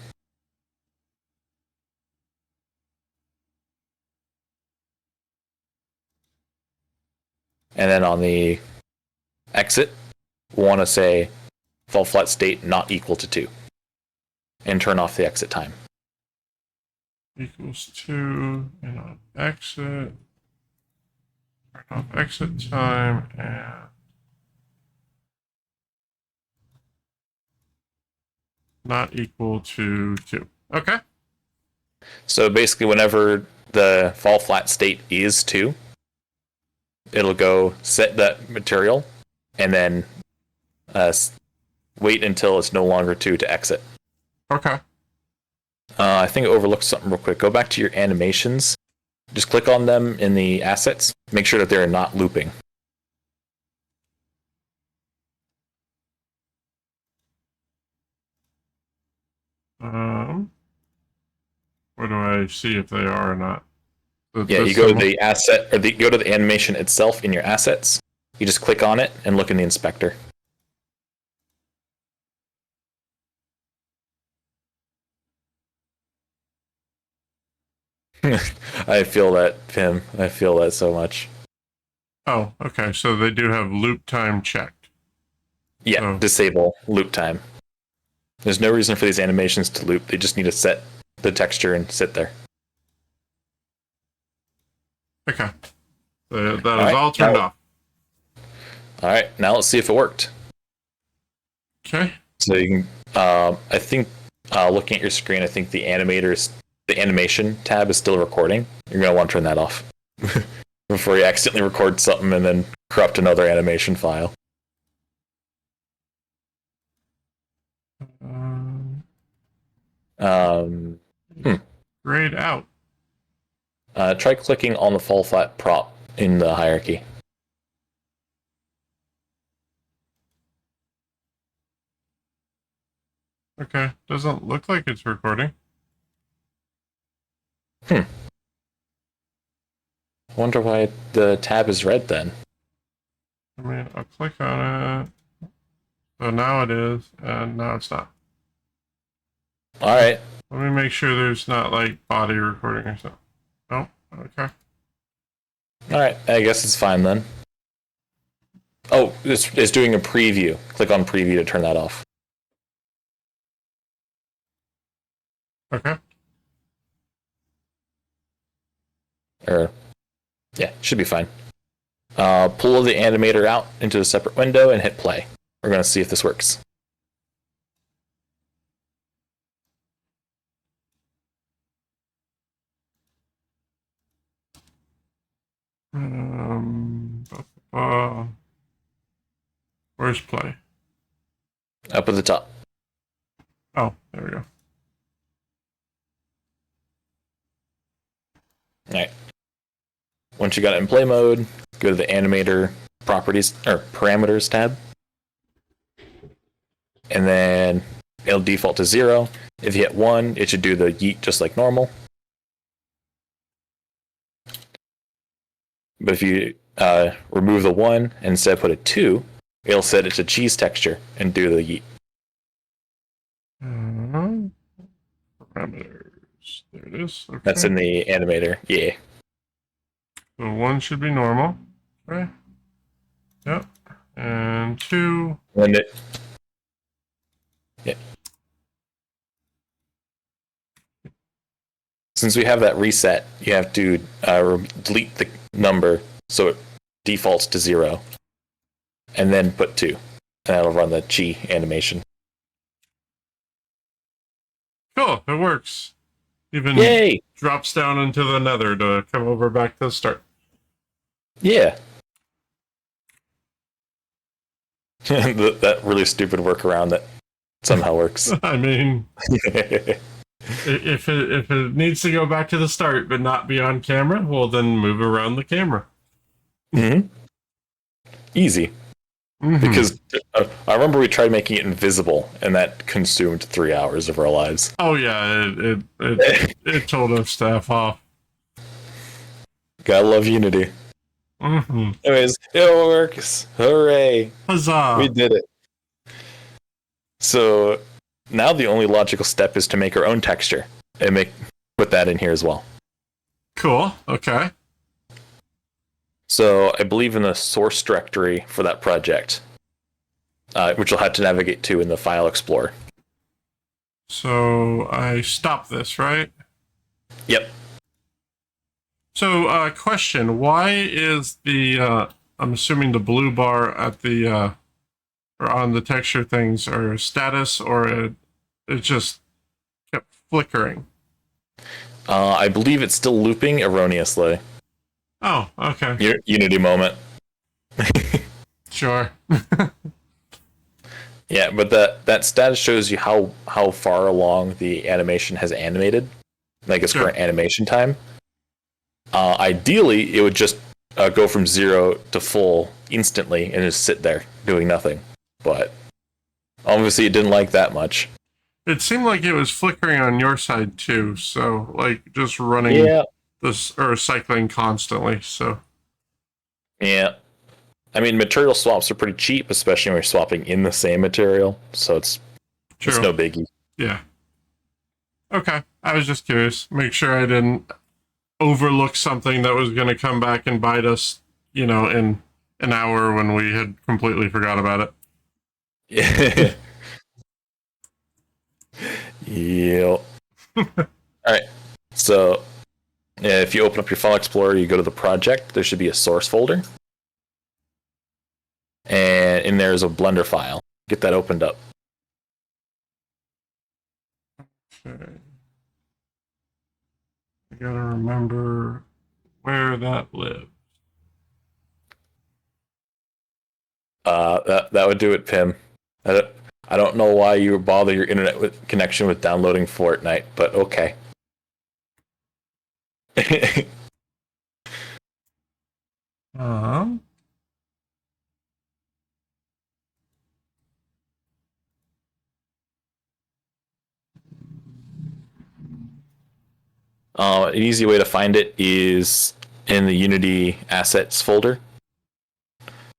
And then on the exit, we want to say fall flat state not equal to 2. And turn off the exit time. Equals 2 and on exit. Turn off exit time and not equal to 2. Okay. So basically, whenever the fall flat state is 2, it'll go set that material and then wait until it's no longer 2 to exit. Okay. I think it overlooks something real quick. Go back to your animations. Just click on them in the assets. Make sure that they're not looping. Where do I see if they are or not? You go to the asset, or go to the animation itself in your assets. You just click on it and look in the inspector. I feel that, Pim. I feel that so much. Oh, okay. So they do have loop time checked. Yeah, So- disable loop time. There's no reason for these animations to loop. They just need to set the texture and sit there. Okay. So that is all turned off. All right, now let's see if it worked. Okay. So you can, I think, looking at your screen, I think the animation tab is still recording. You're gonna want to turn that off before you accidentally record something and then corrupt another animation file. Grayed out. Try clicking on the fall flat prop in the hierarchy. Okay. Doesn't look like it's recording. I wonder why the tab is red then. I mean, I'll click on it. So now it is, and now it's not. All right. Let me make sure there's not like body recording or something. No? Okay. All right. I guess it's fine then. Oh, it's doing a preview. Click on preview to turn that off. Okay. Yeah, should be fine. Pull the animator out into a separate window and hit play. We're going to see if this works. Where's play? Up at the top. Oh, there we go. All right. Once you got it in play mode, go to the animator properties or parameters tab. And then it'll default to 0. If you hit 1, it should do the yeet just like normal. But if you remove the 1 and instead put a 2, it'll set it to cheese texture and do the yeet. Parameters. There it is. Okay. That's in the animator. Yeah. So 1 should be normal. Okay. Yep. And 2. And it. Yeah. Since we have that reset, you have to delete the number so it defaults to 0. And then put 2. And that'll run the chi animation. Cool. It works. Even Yay! Drops down into the nether to come over back to the start. Yeah. That really stupid workaround that somehow works. I mean, if it needs to go back to the start but not be on camera, well then move around the camera. Easy. Because I remember we tried making it invisible, and that consumed 3 hours of our lives. Oh yeah, it told us to F off. Gotta love Unity. Anyways, it works. Hooray! Huzzah! We did it. So now the only logical step is to make our own texture and put that in here as well. Cool. Okay. So I believe in the source directory for that project, which you'll have to navigate to in the File Explorer. So I stop this, right? Yep. So, question: why is the I'm assuming the blue bar at the or on the texture things are status, or it just kept flickering? I believe it's still looping erroneously. Oh, okay. Unity moment. Sure. Yeah, but that status shows you how far along the animation has animated, like its current animation time. Ideally, it would just go from 0 to full instantly and just sit there doing nothing. But obviously, it didn't like that much. It seemed like it was flickering on your side too, so like just running this or cycling constantly. So yeah, I mean material swaps are pretty cheap, especially when you're swapping in the same material. So it's no biggie. Yeah. Okay, I was just curious. Make sure I didn't overlook something that was going to come back and bite us, in an hour when we had completely forgot about it. Yeah. Yep. All right. So, if you open up your File Explorer, you go to the project. There should be a source folder, and in there is a Blender file. Get that opened up. Okay. I gotta remember where that lives. That would do it, Pim. I don't know why you bother your internet connection with downloading Fortnite, but okay. Uh-huh. An easy way to find it is in the Unity assets folder.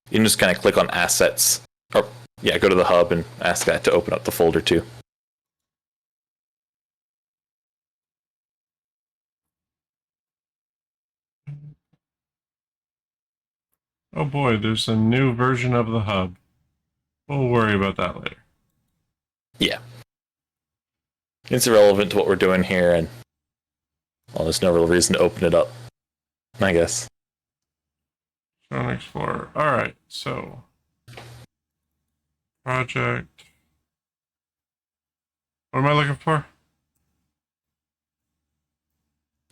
You can just kind of click on assets, or go to the hub and ask that to open up the folder too. Oh boy, there's a new version of the hub. We'll worry about that later. Yeah. It's irrelevant to what we're doing here, and there's no real reason to open it up, I guess. Show Explorer. Alright, so project. What am I looking for?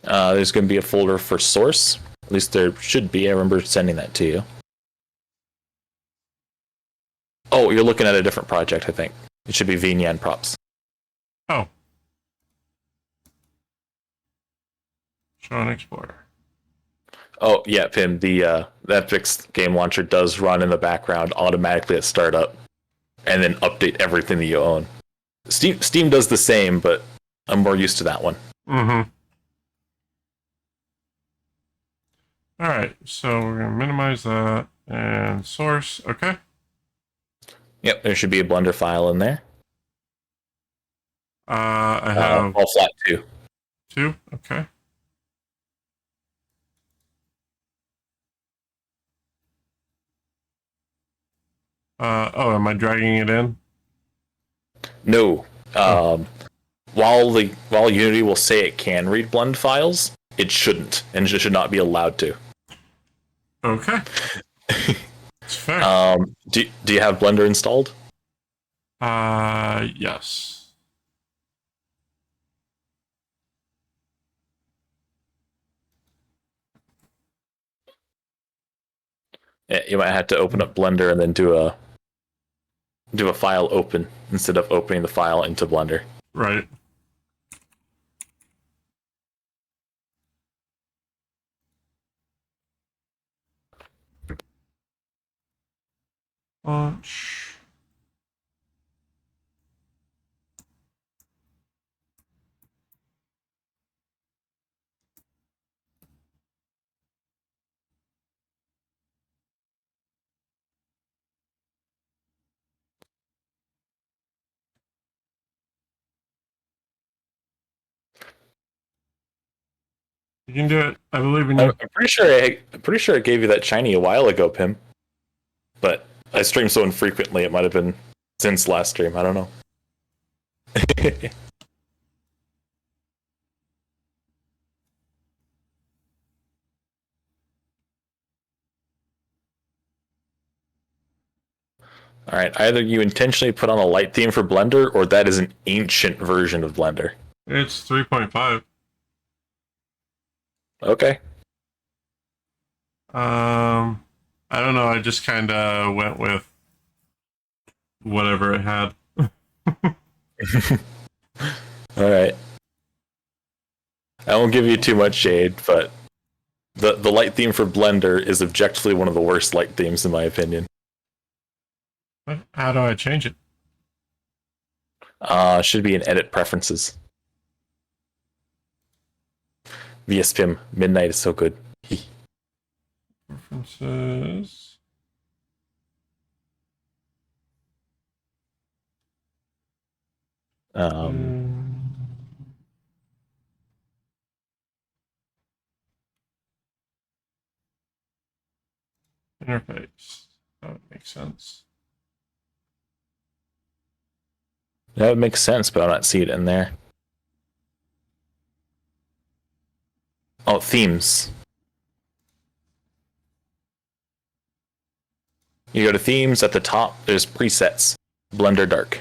There's going to be a folder for source. At least there should be. I remember sending that to you. Oh, you're looking at a different project, I think. It should be VNyan props. Oh. Show Explorer. Oh, yeah, Pim. The Epic's game launcher does run in the background automatically at startup, and then update everything that you own. Steam does the same, but I'm more used to that one. Mm-hmm. Alright, so we're going to minimize that, and source, okay? Yep, there should be a Blender file in there. I have... all flat 2. 2? Okay. Am I dragging it in? No. While Unity will say it can read blend files, it shouldn't, and it should not be allowed to. Okay. It's fair. Do you have Blender installed? Yes. Yeah, you might have to open up Blender and then do a file open instead of opening the file into Blender. Right. Launch. You can do it. I believe in you. I'm pretty sure I gave you that shiny a while ago, Pim. But I stream so infrequently, it might have been since last stream. I don't know. All right, either you intentionally put on a light theme for Blender, or that is an ancient version of Blender. It's 3.5. Okay. I don't know. I just kind of went with whatever it had. All right. I won't give you too much shade, but the light theme for Blender is objectively one of the worst light themes in my opinion. How do I change it? Should be in edit preferences. VSPim Midnight is so good. Preferences. Interface. That would make sense. That would make sense, but I don't see it in there. Oh, themes. You go to themes at the top, there's presets. Blender Dark.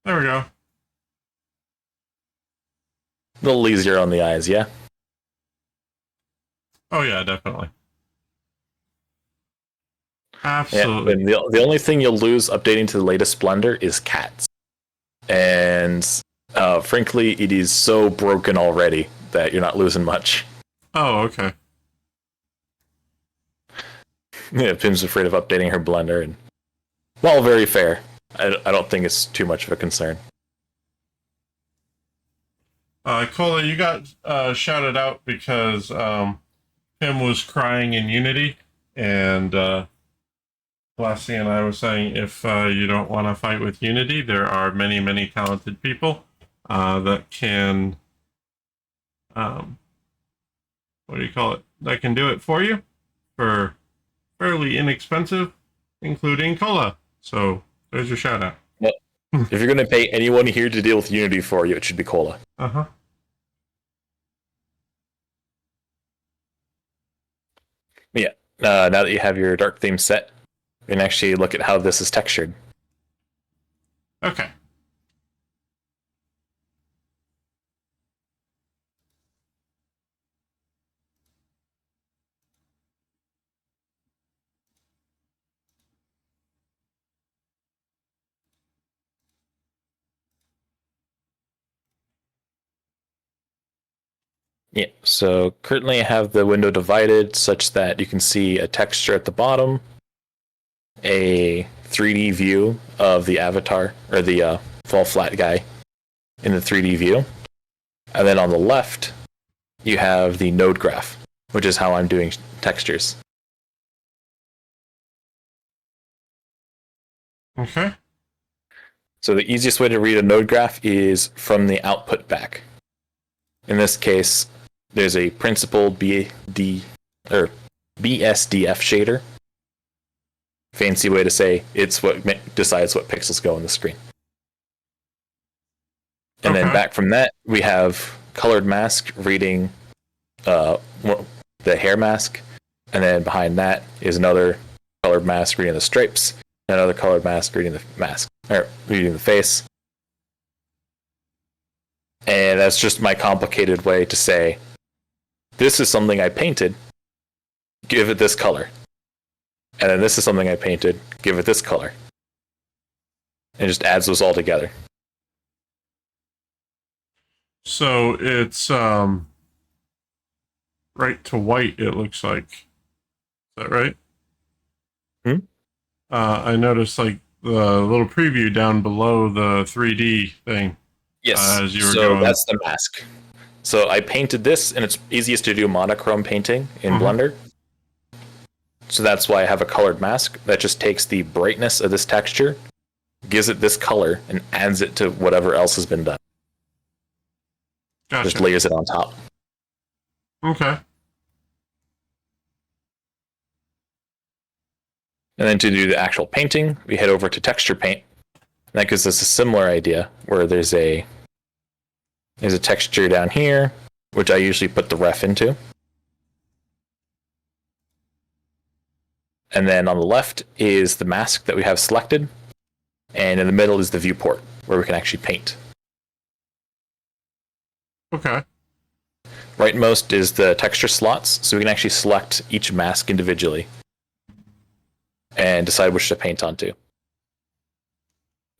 There we go. A little easier on the eyes, yeah? Oh yeah, definitely. Yeah, Absolutely. and the only thing you'll lose updating to the latest Blender is cats. And frankly, it is so broken already that you're not losing much. Oh, okay. Yeah, Pim's afraid of updating her Blender, and well, very fair. I don't think it's too much of a concern. Cola, you got shouted out because Pim was crying in Unity, and Lassie and I was saying if you don't want to fight with Unity, there are many, many talented people that can, what do you call it? That can do it for you for fairly inexpensive, including Cola. So there's your shout out. Well, if you're going to pay anyone here to deal with Unity for you, it should be Cola. Uh-huh. Yeah. Now that you have your dark theme set, you can actually look at how this is textured. Okay. Yeah, so currently I have the window divided such that you can see a texture at the bottom, a 3D view of the avatar, or the fall flat guy in the 3D view, and then on the left, you have the node graph, which is how I'm doing textures. Okay. So the easiest way to read a node graph is from the output back. In this case, there's a principled BSDF shader. Fancy way to say it's what decides what pixels go on the screen. And then back from that, we have colored mask reading the hair mask. And then behind that is another colored mask reading the stripes. And another colored mask reading the mask, or reading the face. And that's just my complicated way to say, this is something I painted, give it this color. And then this is something I painted, give it this color. And it just adds those all together. So it's right to white, it looks like. Is that right? I noticed like the little preview down below the 3D thing. Yes, as you were so going. that's the mask. So I painted this, and it's easiest to do monochrome painting in Blender. So that's why I have a colored mask that just takes the brightness of this texture, gives it this color, and adds it to whatever else has been done. Gotcha. Just layers it on top. Okay. And then to do the actual painting, we head over to texture paint. And that gives us a similar idea where there's a texture down here, which I usually put the ref into. And then on the left is the mask that we have selected. And in the middle is the viewport, where we can actually paint. Okay. Rightmost is the texture slots, so we can actually select each mask individually and decide which to paint onto.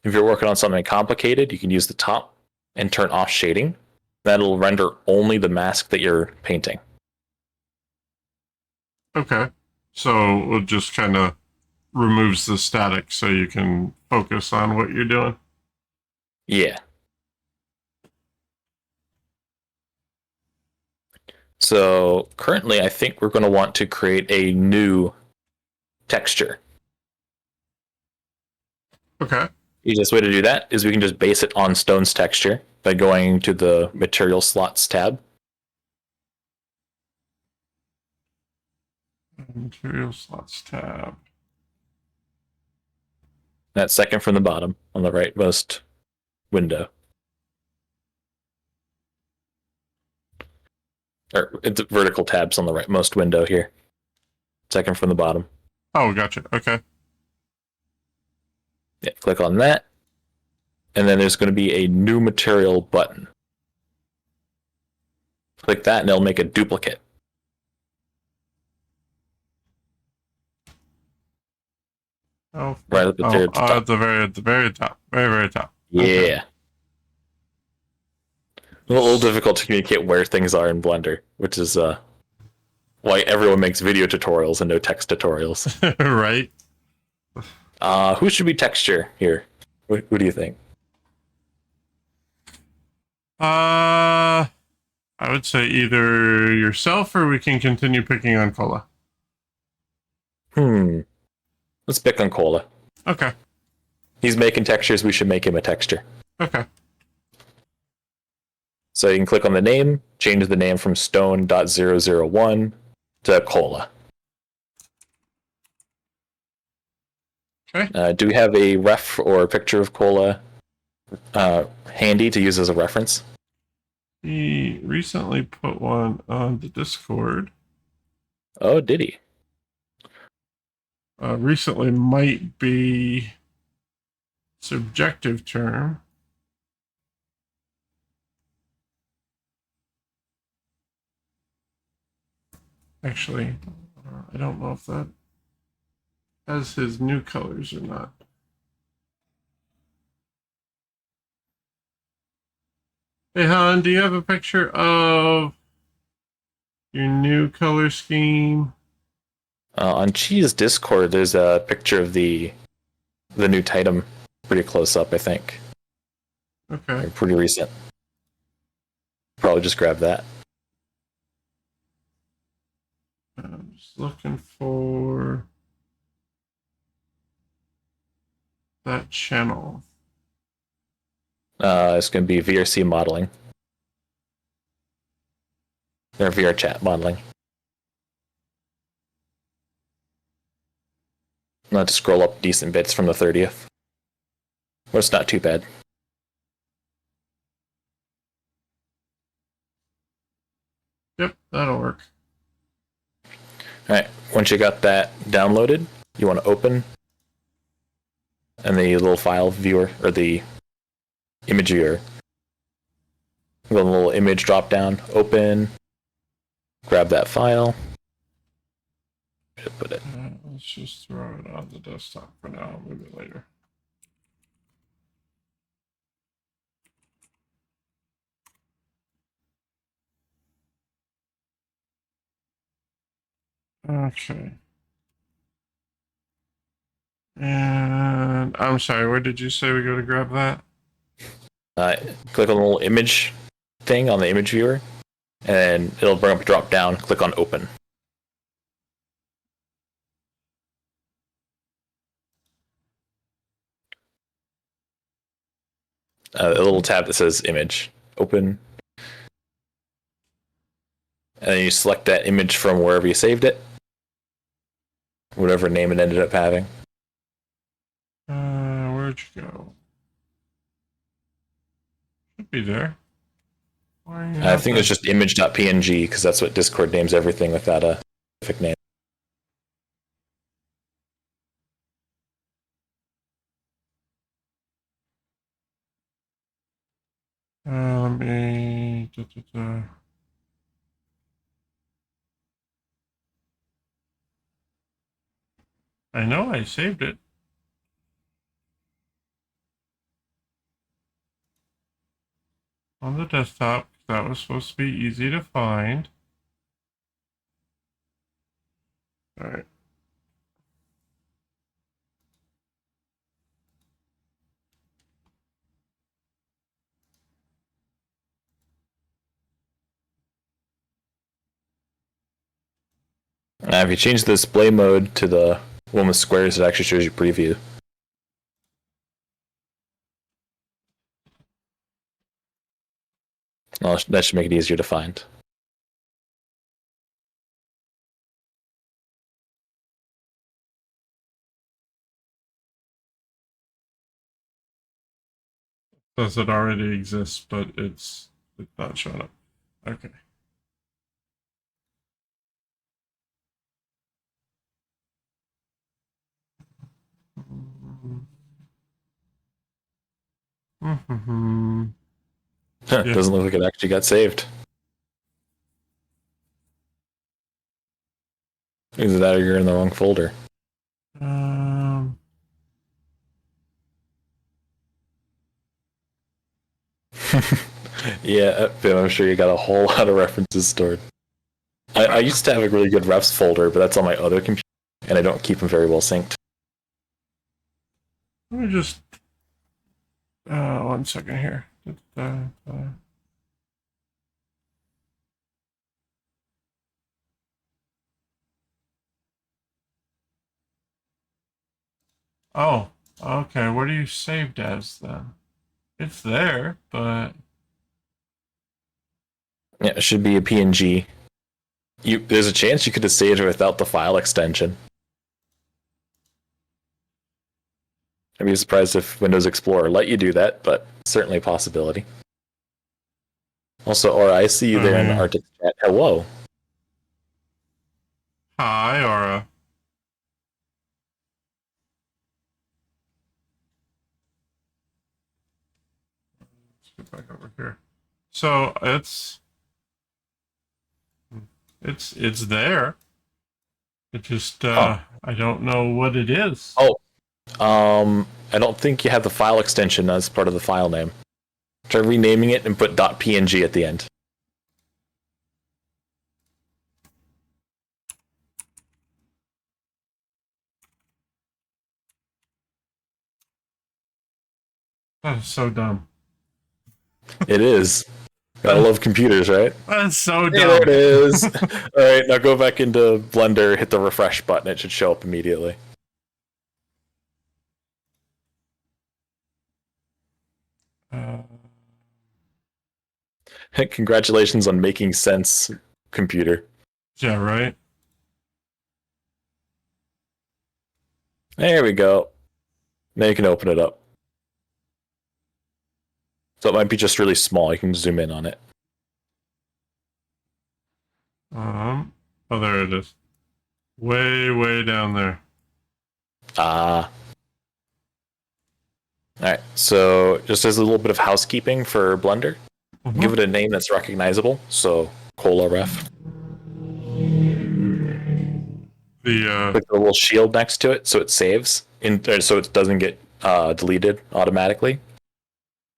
If you're working on something complicated, you can use the top and turn off shading. That'll render only the mask that you're painting. Okay. So it just kind of removes the static so you can focus on what you're doing. Yeah. So currently, I think we're going to want to create a new texture. Okay. The easiest way to do that is we can just base it on Stone's texture by going to the Material Slots tab. Material slots tab. That second from the bottom on the rightmost window. Or it's vertical tabs on the rightmost window here. Second from the bottom. Oh, gotcha. Okay. Yeah, click on that. And then there's going to be a new material button. Click that and it'll make a duplicate. Oh, Right up there at the top. at the very top. Very top. Yeah. Okay. A little difficult to communicate where things are in Blender, which is why everyone makes video tutorials and no text tutorials. Right. Who should we texture here? Who do you think? I would say either yourself or we can continue picking on Cola. Let's pick on Cola. Okay. He's making textures, we should make him a texture. Okay. So you can click on the name, change the name from stone.001 to Cola. Okay. Do we have a ref or a picture of Cola handy to use as a reference? He recently put one on the Discord. Oh, did he? Recently might be subjective term. Actually, I don't know if that has his new colors or not. Hey, Han, do you have a picture of your new color scheme? On Chi's Discord, there's a picture of the new Titan pretty close up, I think. Okay. Or pretty recent. Probably just grab that. I'm just looking for that channel. It's going to be VRC modeling. Or VR chat modeling. Not to scroll up decent bits from the 30th. Well, it's not too bad. Yep, that'll work. Alright, once you got that downloaded, you want to open. And the little file viewer, or the image viewer. Go to the little image drop down, open. Grab that file. Should put it. Let's just throw it on the desktop for now. Move it later. Okay. And I'm sorry, where did you say we go to grab that? Click on the little image thing on the image viewer, and it'll bring up a drop down. Click on open. A little tab that says image. Open. And then you select that image from wherever you saved it. Whatever name it ended up having. Where'd you go? Should be there. I think it's just image.png because that's what Discord names everything without a specific name. Let me. I know I saved it. On the desktop. That was supposed to be easy to find. All right. If you change the display mode to the one with squares, it actually shows you preview. Well, that should make it easier to find. Says it already exists, but it's not showing up. Okay. Mm-hmm. Huh, Yeah. Doesn't look like it actually got saved. Either that or you're in the wrong folder. Yeah, but I'm sure you got a whole lot of references stored. I used to have a really good refs folder, but that's on my other computer, and I don't keep them very well synced. Let me just 1 second here. Oh, okay. What are you saved as then? It's there, but Yeah, it should be a PNG. There's a chance you could have saved it without the file extension. I'd be surprised if Windows Explorer let you do that, but certainly a possibility. Also, Aura, I see you there in the Arctic chat. Hello. Hi, Aura. Let's get back over here. So it's there. It just I don't know what it is. Oh, I don't think you have the file extension as part of the file name. Try renaming it and put .png at the end. That is so dumb. It is. Gotta love computers, right? That's so dumb. Hey, there it is. All right, now go back into Blender, hit the refresh button. It should show up immediately. Congratulations on making sense, computer. Yeah, right? There we go. Now you can open it up. So it might be just really small. You can zoom in on it. Oh, there it is. Way down there. Alright, so just as a little bit of housekeeping for Blender, give it a name that's recognizable. So, Cola Ref. Click the little shield next to it so it saves, so it doesn't get deleted automatically.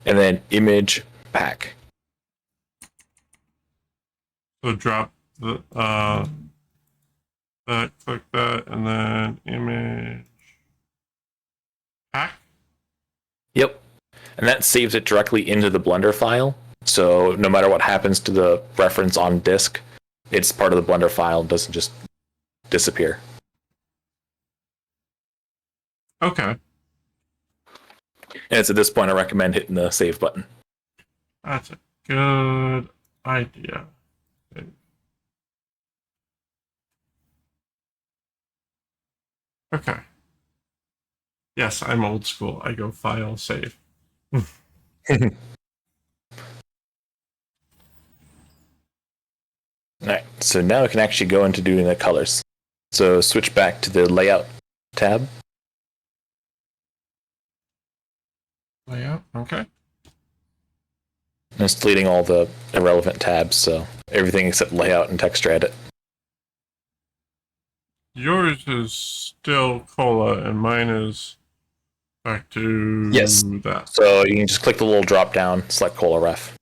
And then image pack. So drop the that, click that, and then image pack. Yep. And that saves it directly into the Blender file. So no matter what happens to the reference on disk, it's part of the Blender file and doesn't just disappear. Okay. And it's at this point I recommend hitting the save button. That's a good idea. Okay. Yes, I'm old school. I go file save. Alright, so now we can actually go into doing the colors. So switch back to the layout tab. Layout, okay. And it's deleting all the irrelevant tabs, so everything except layout and texture edit. Yours is still Cola, and mine is back to that. So you can just click the little drop down, select Cola Ref.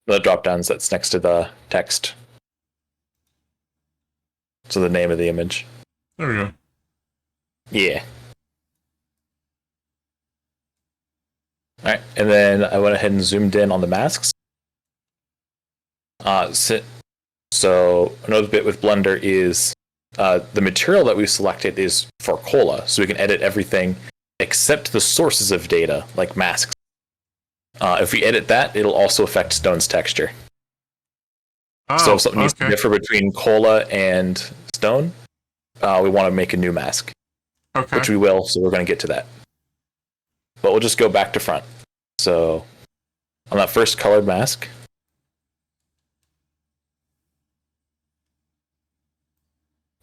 The drop downs that's next to the text. So the name of the image. There we go. Yeah. Alright, and then I went ahead and zoomed in on the masks. So another bit with Blender is the material that we selected is for Cola, so we can edit everything except the sources of data, like masks. If we edit that, it'll also affect Stone's texture. So if something needs to differ between Cola and Stone, we want to make a new mask. Okay. Which we will, so we're going to get to that. but we'll just go back to front. So on that first colored mask,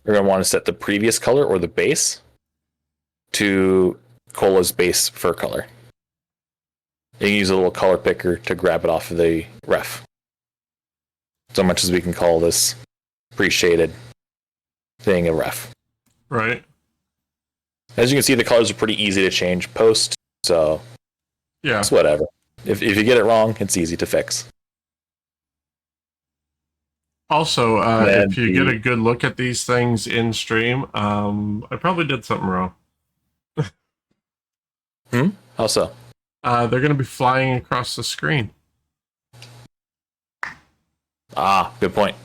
we're going to want to set the previous color or the base to Cola's base fur color. You can use a little color picker to grab it off of the ref. So much as we can call this pre-shaded thing a ref. Right. As you can see, the colors are pretty easy to change post, so yeah, it's whatever. If you get it wrong, it's easy to fix. Also, if you get a good look at these things in stream, I probably did something wrong. How so? They're going to be flying across the screen. Ah, good point.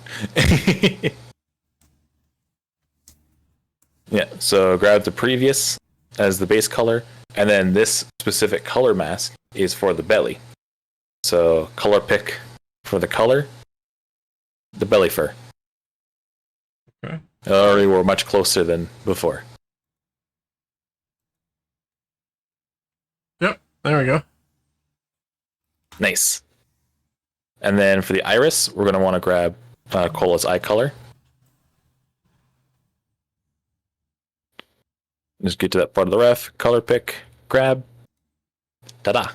Yeah, so grab the previous as the base color, and then this specific color mask is for the belly. So color pick for the color, the belly fur. Okay. Already we're much closer than before. Yep, there we go. Nice. And then for the iris, we're going to want to grab Cola's eye color. Just get to that part of the ref, color pick, grab. Ta-da.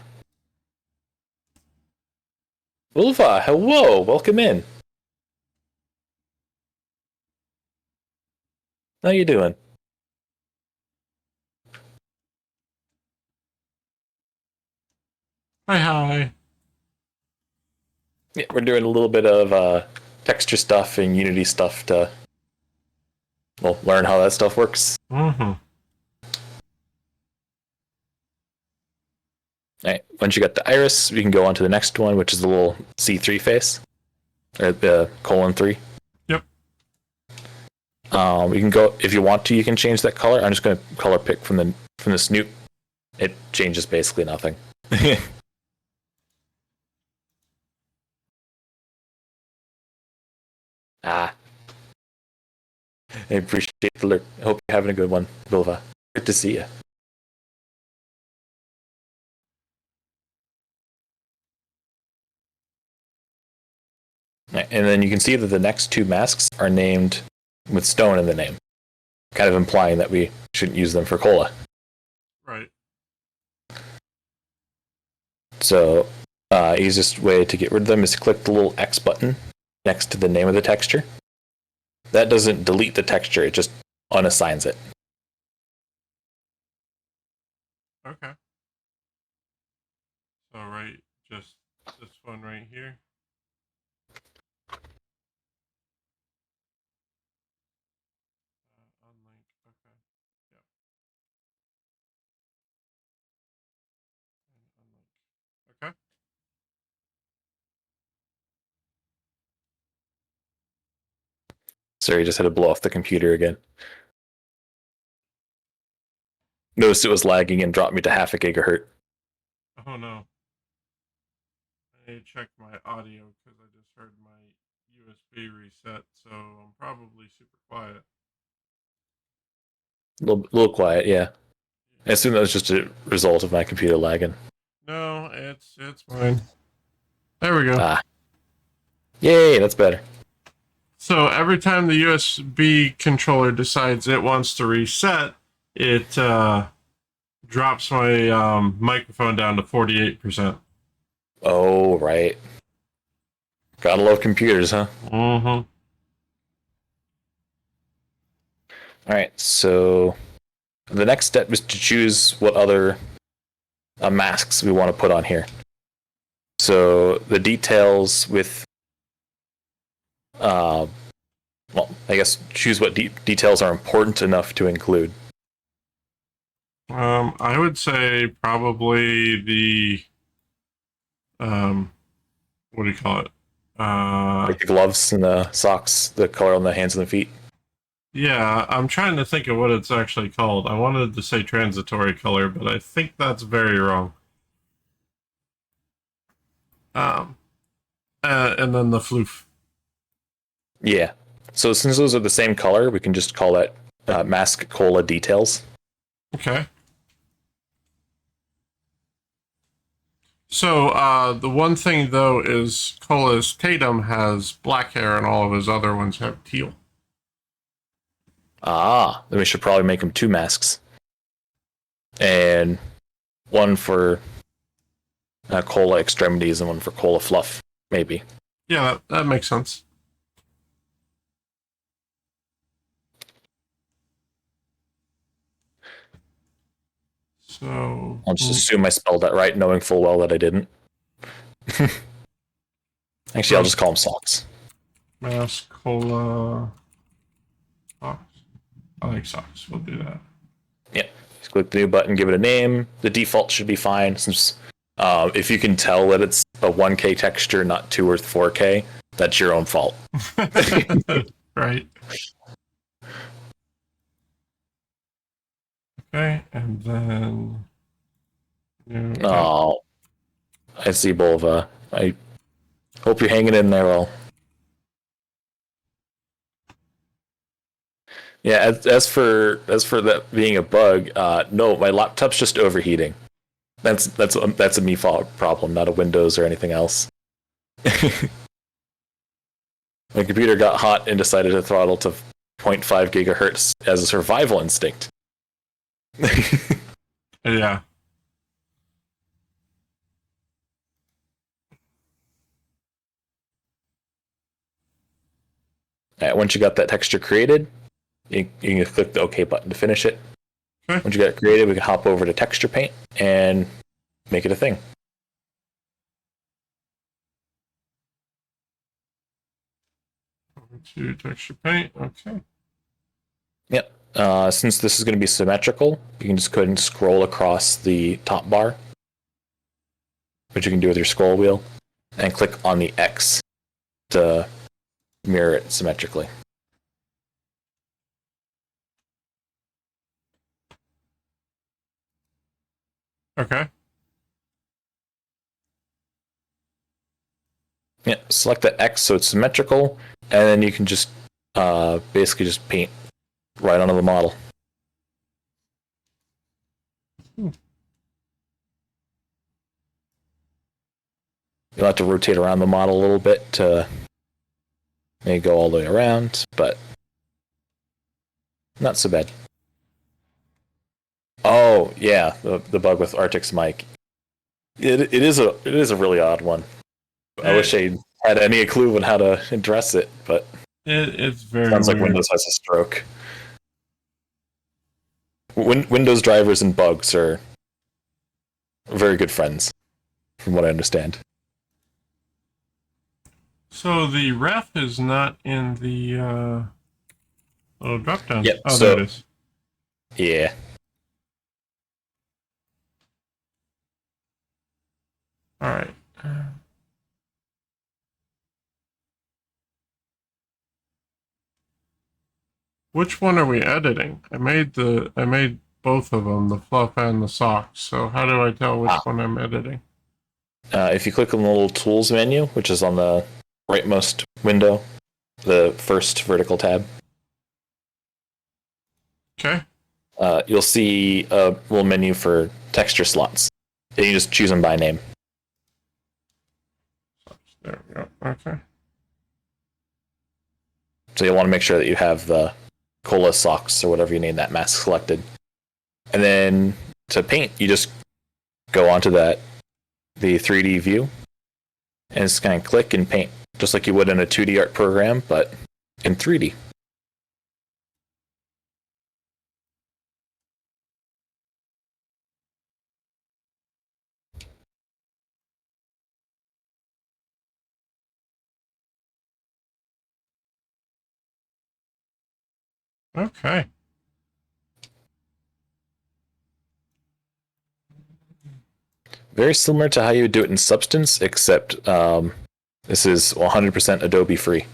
Ulva, hello, welcome in. How you doing? Hi. Yeah, we're doing a little bit of texture stuff and Unity stuff to, well, learn how that stuff works. Mm-hmm. Alright, once you got the iris, we can go on to the next one, which is the little C3 face. Or the colon 3. Yep. We can go, if you want to, you can change that color. I'm just going to color pick from the snoot. It changes basically nothing. I appreciate the lurk. I hope you're having a good one, Vilva. Good to see you. And then you can see that the next two masks are named with stone in the name, kind of implying that we shouldn't use them for cola. Right. So, easiest way to get rid of them is to click the little X button next to the name of the texture. That doesn't delete the texture, it just unassigns it. Okay. So, right, just this one right here. Unlink, okay. Yep. And unlink. Okay. Sorry, just had to blow off the computer again. Noticed it was lagging and dropped me to half a gigahertz. Oh no. I need to check my audio because I just heard my USB reset, so I'm probably super quiet. Little quiet, yeah. I assume that was just a result of my computer lagging. No, it's fine. There we go. Ah. Yay, that's better. So every time the USB controller decides it wants to reset, it drops my microphone down to 48%. Oh, right. Gotta love computers, huh? Mm-hmm. Alright, so the next step is to choose what other masks we want to put on here. So the details with, well, I guess choose what details are important enough to include. I would say probably the, what do you call it? Like the gloves and the socks, the color on the hands and the feet. Yeah, I'm trying to think of what it's actually called. I wanted to say transitory color, but I think that's very wrong. And then the floof. Yeah. So since those are the same color, we can just call that mask cola details. Okay. So the one thing though is Cola's Tatum has black hair and all of his other ones have teal. Ah, then we should probably make him 2 masks. And one for Cola Extremities and one for Cola Fluff, maybe. Yeah, that makes sense. So I'll just assume I spelled that right, knowing full well that I didn't. Actually, I'll just call him Socks. Mask, Cola, socks. I like socks. We'll do that. Yeah. Just click the new button, give it a name. The default should be fine. Since if you can tell that it's a 1K texture, not 2 or 4K, that's your own fault. Right. Okay, and then. Oh, I see Bulva. I hope you're hanging in there, all. Yeah, as for that being a bug, no, my laptop's just overheating. That's a me problem, not a Windows or anything else. My computer got hot and decided to throttle to 0.5 gigahertz as a survival instinct. Yeah. Once you got that texture created, you can click the OK button to finish it. Okay. Once you got it created, we can hop over to Texture Paint and make it a thing. To Texture Paint, okay. Yep. Since this is going to be symmetrical, you can just go ahead and scroll across the top bar, which you can do with your scroll wheel, and click on the X to mirror it symmetrically. Okay. Yeah, select the X so it's symmetrical, and then you can just basically just paint right onto the model. You'll have to rotate around the model a little bit to maybe go all the way around, but not so bad. Oh yeah, the bug with Arctic's mic. It is a really odd one. I wish I had any clue on how to address it, but it's very sounds like weird. Windows has a stroke. Windows drivers and bugs are very good friends, from what I understand. So the ref is not in the little drop down. Yep. Oh, there it is. Yeah. All right. Which one are we editing? I made both of them, the fluff and the socks. So how do I tell which one I'm editing? If you click on the little tools menu, which is on the rightmost window, the first vertical tab. Okay. You'll see a little menu for texture slots. And you just choose them by name. There we go. Okay. So you'll want to make sure that you have the Cola socks or whatever you name that mask selected. And then to paint, you just go onto the 3D view and just kind of click and paint, just like you would in a 2D art program, but in 3D. Okay. Very similar to how you would do it in Substance, except this is 100% Adobe free.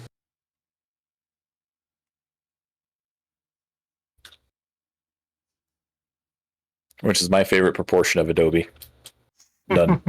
Which is my favorite proportion of Adobe. None.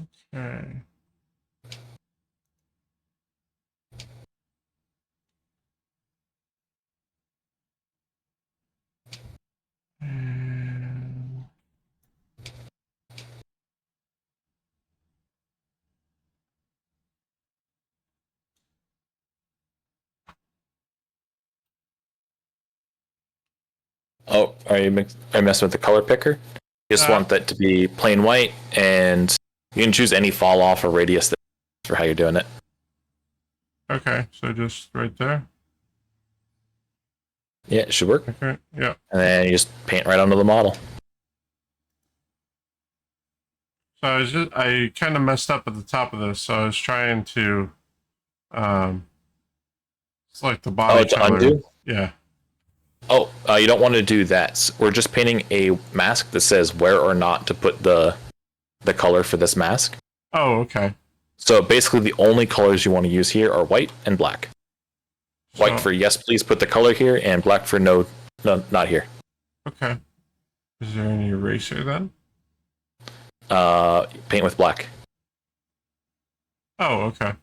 Okay. And Oh, are you messing with the color picker? You just want that to be plain white, and you can choose any fall off or radius for how you're doing it. okay, so just right there. Yeah, it should work. Okay, yeah. And then you just paint right onto the model. So I kind of messed up at the top of this, so I was trying to select the body to color. undo? Yeah. Oh, you don't want to do that. We're just painting a mask that says where or not to put the color for this mask. Oh, okay. So basically the only colors you want to use here are white and black. White for yes, please put the color here, and black for no, not here. Okay. Is there any eraser then? Paint with black. Oh, okay.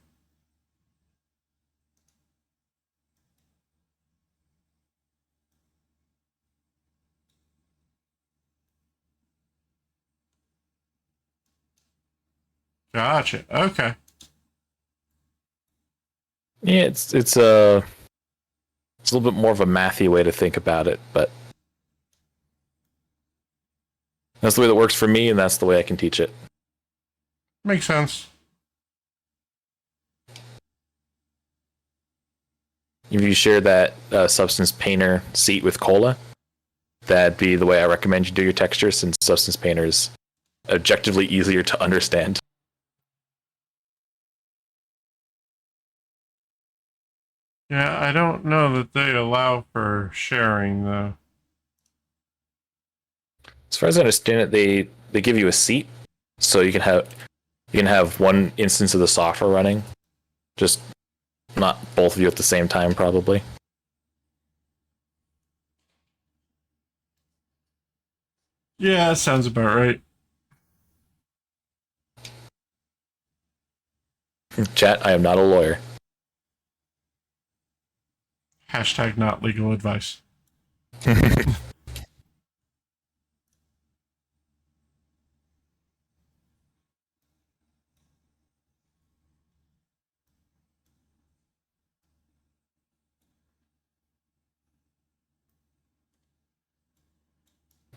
Gotcha. Okay. Yeah, it's a little bit more of a mathy way to think about it, but that's the way that works for me, and that's the way I can teach it. Makes sense. If you share that Substance Painter seat with Cola, that'd be the way I recommend you do your texture, since Substance Painter is objectively easier to understand. Yeah, I don't know that they allow for sharing though. As far as I understand it, they give you a seat, so you can have one instance of the software running, just not both of you at the same time, probably. Yeah, sounds about right. Chat, I am not a lawyer. Hashtag not legal advice.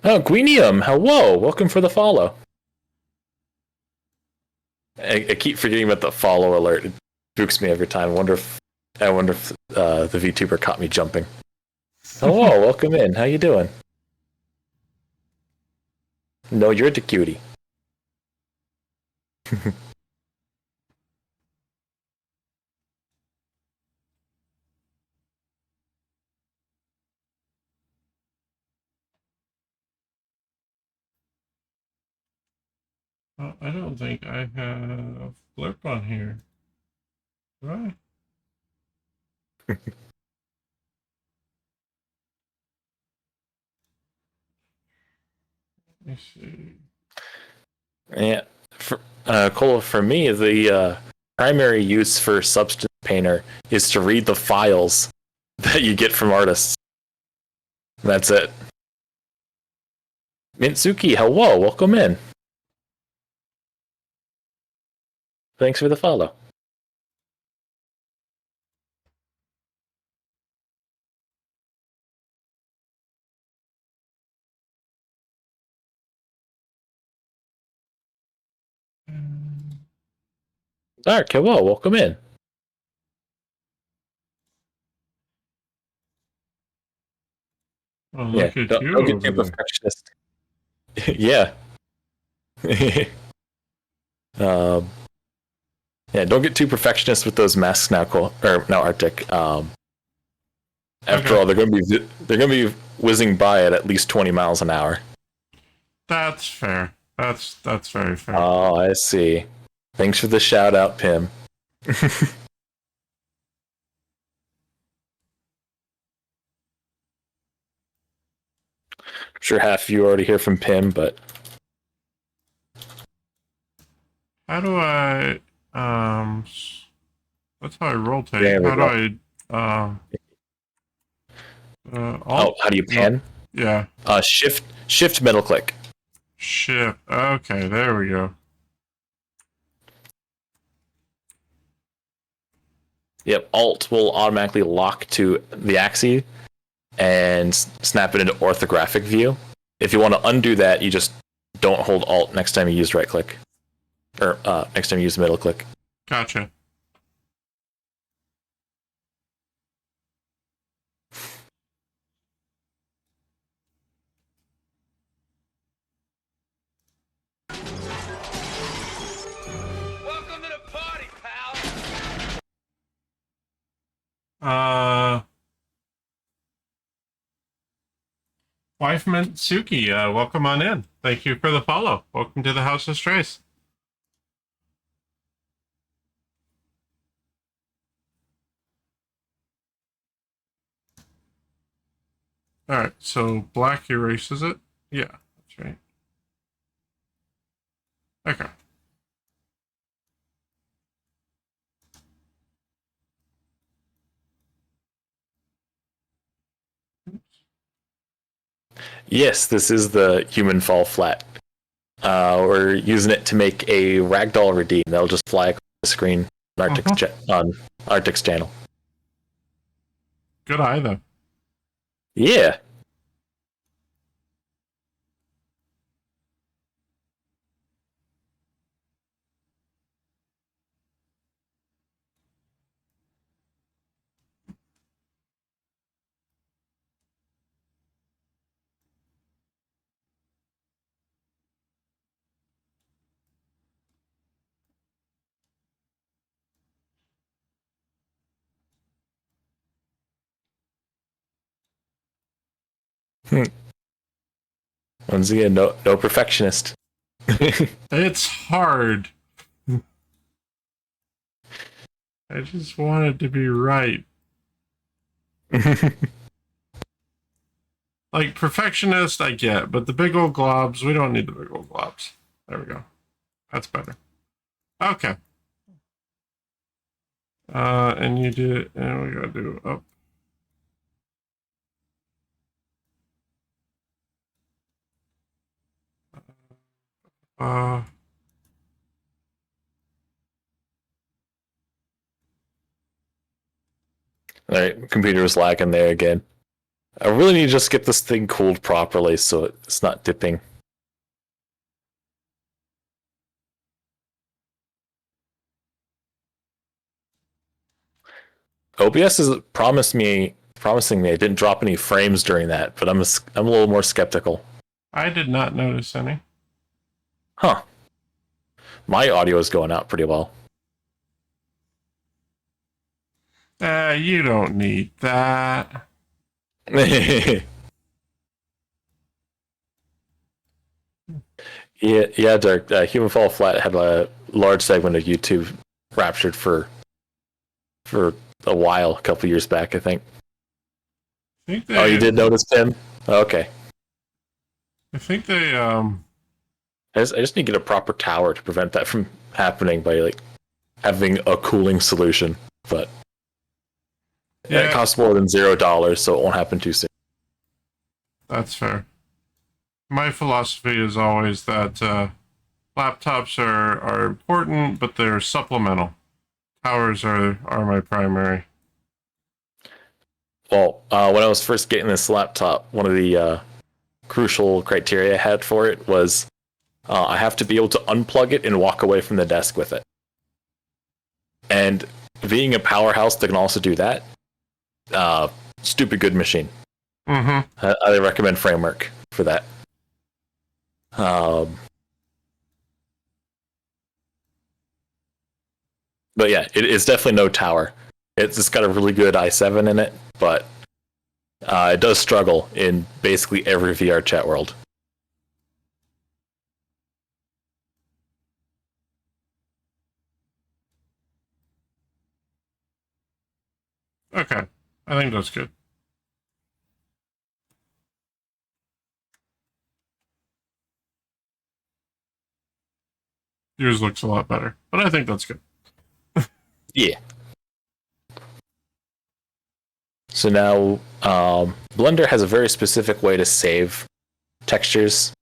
Oh, Guinium, hello, welcome for the follow. I keep forgetting about the follow alert. It spooks me every time. I wonder if the VTuber caught me jumping. Hello, welcome in. How you doing? No, you're the cutie. Well, I don't think I have Blurp on here. Do I? Let me see. Yeah, Cole, for me, the primary use for Substance Painter is to read the files that you get from artists. That's it. Mintsuki, hello, welcome in. Thanks for the follow. Dark, hello, welcome in. Oh, look at you don't get over too there. perfectionist. Yeah. Yeah, don't get too perfectionist with those masks now, Cole. Or no, Arctic. After all, they're gonna be whizzing by at least 20 miles an hour. That's fair. That's very fair. Oh, I see. Thanks for the shout out, Pim. I'm sure half of you already hear from Pim, but How do I that's how I rotate. There we How go. do I Oh, how do you pan? Yeah. Shift middle click. Shift. Okay, there we go. Yep, Alt will automatically lock to the axis and snap it into orthographic view. If you want to undo that, you just don't hold Alt next time you use right click. Or next time you use middle click. Gotcha. Welcome to the party, pal. Wife Suki, welcome on in. Thank you for the follow. Welcome to the House of Strays. Alright, so black erases it. Yeah, that's right. Okay. Yes, this is the human fall flat. We're using it to make a ragdoll redeem. That'll just fly across the screen on Arctic's channel. Good eye, though. Yeah. Once again, no perfectionist. It's hard. I just want it to be right. Like, perfectionist, I get, but the big old globs, we don't need the big old globs. There we go. That's better. Okay. And you did, and we gotta do up. All right, computer was lagging there again. I really need to just get this thing cooled properly so it's not dipping. OBS is promising me I didn't drop any frames during that, but I'm a little more skeptical. I did not notice any. Huh. My audio is going out pretty well. You don't need that. Yeah, Dirk. Human Fall Flat had a large segment of YouTube raptured for a while, a couple years back, I think. Oh, you did notice him? Okay. I think they I just need to get a proper tower to prevent that from happening by like having a cooling solution, but it costs more than $0, so it won't happen too soon. That's fair. My philosophy is always that laptops are important, but they're supplemental. Towers are my primary. Well, when I was first getting this laptop, one of the crucial criteria I had for it was I have to be able to unplug it and walk away from the desk with it. And being a powerhouse that can also do that, stupid good machine. Mm-hmm. I recommend Framework for that. But yeah, it's definitely no tower. It's got a really good i7 in it, but it does struggle in basically every VR chat world. Okay, I think that's good. Yours looks a lot better, but I think that's good. Yeah. So now, Blender has a very specific way to save textures.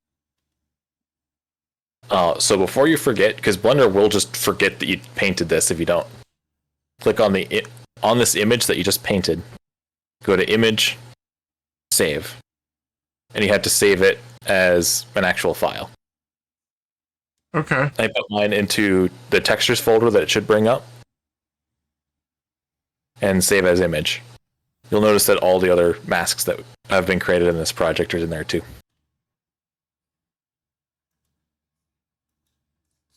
So before you forget, because Blender will just forget that you painted this if you don't. Click on this image that you just painted. Go to Image, Save, and you have to save it as an actual file. Okay. I put mine into the textures folder that it should bring up, and save as image. You'll notice that all the other masks that have been created in this project are in there too.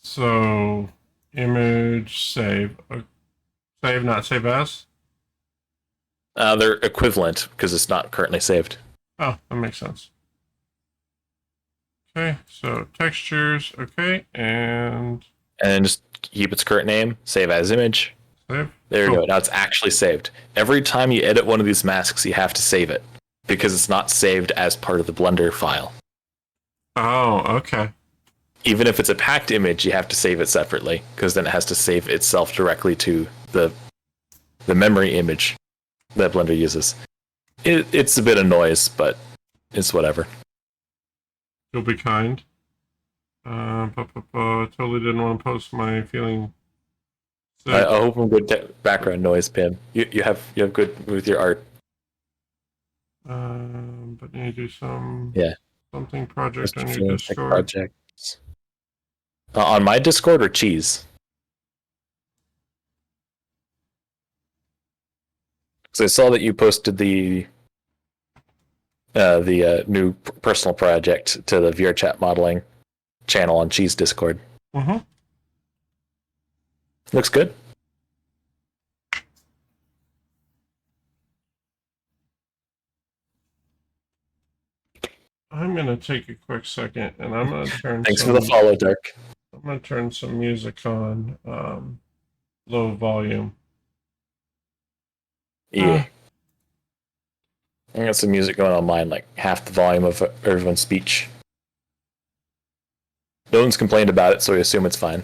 So, image, save. Save, not save as? They're equivalent because it's not currently saved. Oh, that makes sense. Okay, so textures, okay, and then just keep its current name, save as image. Save. There you go. Now it's actually saved. Every time you edit one of these masks, you have to save it because it's not saved as part of the Blender file. Oh, okay. Even if it's a packed image, you have to save it separately because then it has to save itself directly to the memory image that Blender uses. It's a bit of noise, but it's whatever. You'll be kind. Totally didn't want to post my feeling. I hope I'm good background noise, Pim. You have good with your art. But you do some something project on Just your Discord. Projects. On my Discord or Cheese? So I saw that you posted the new personal project to the VRChat modeling channel on Cheese Discord. Mm-hmm. Looks good. I'm gonna take a quick second, and I'm gonna turn. Thanks for the follow, Dirk. I'm gonna turn some music on, low volume. Yeah. I got some music going on mine, like half the volume of everyone's speech. No one's complained about it, so I assume it's fine.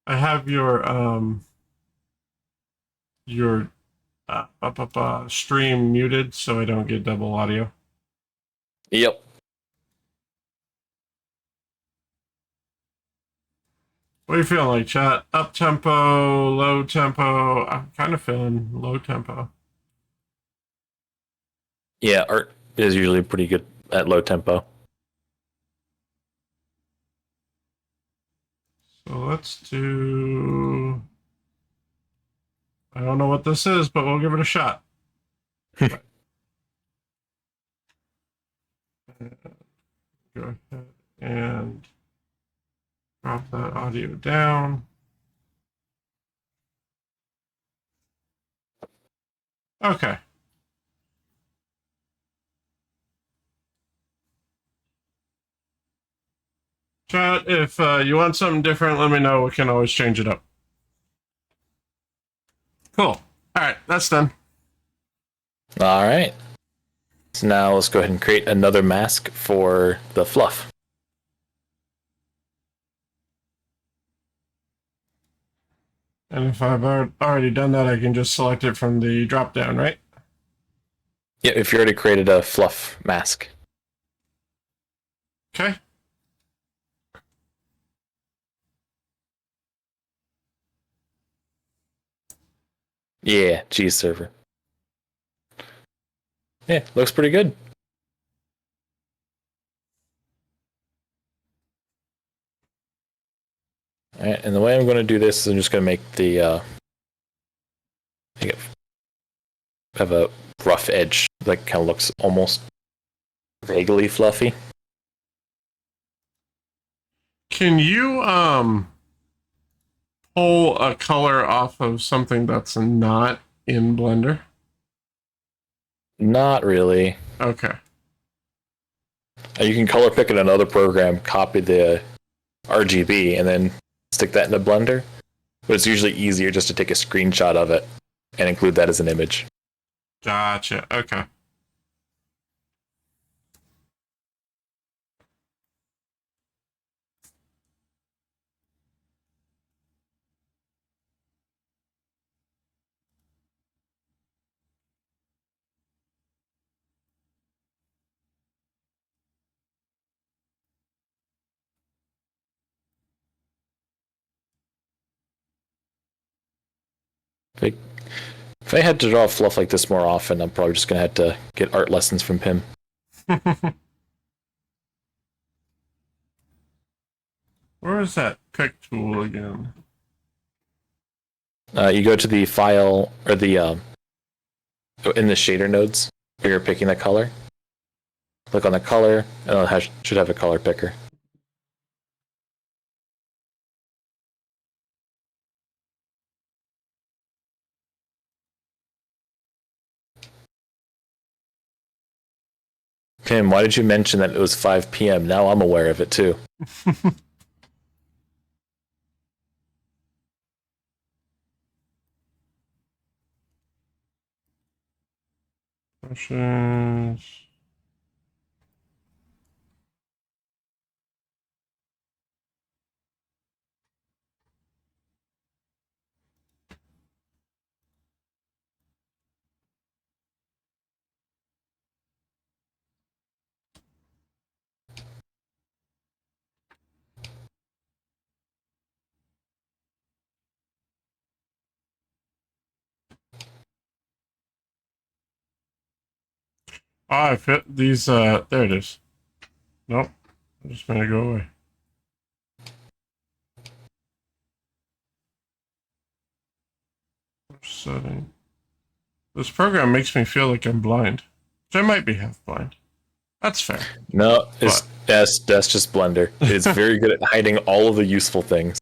I have your stream muted so I don't get double audio. Yep. What are you feeling like, chat? Up tempo, low tempo? I'm kind of feeling low tempo. Yeah, art is usually pretty good at low tempo. So let's do... I don't know what this is, but we'll give it a shot. Go ahead and drop that audio down. Okay. Chat, if you want something different, let me know. We can always change it up. Cool. All right, that's done. All right. So now let's go ahead and create another mask for the fluff. And if I've already done that, I can just select it from the drop down, right? Yeah, if you already created a fluff mask. Okay. Yeah, Cheese server. Yeah, looks pretty good. All right, and the way I'm going to do this is I'm just going to make the have a rough edge that kind of looks almost vaguely fluffy. Can you pull a color off of something that's not in Blender? Not really. Okay. You can color pick in another program, copy the RGB, and then stick that into Blender. But it's usually easier just to take a screenshot of it and include that as an image. Gotcha. Okay. If I had to draw fluff like this more often, I'm probably just gonna have to get art lessons from Pim. Where is that pick tool again? You go to the file or the in the shader nodes where you're picking the color. Click on the color, and it should have a color picker. Pim, why did you mention that it was 5 p.m.? Now I'm aware of it too. Questions. I fit these, there it is. Nope. I'm just gonna go away. Setting. This program makes me feel like I'm blind. Which I might be half blind. That's fair. No, that's just Blender. It's very good at hiding all of the useful things.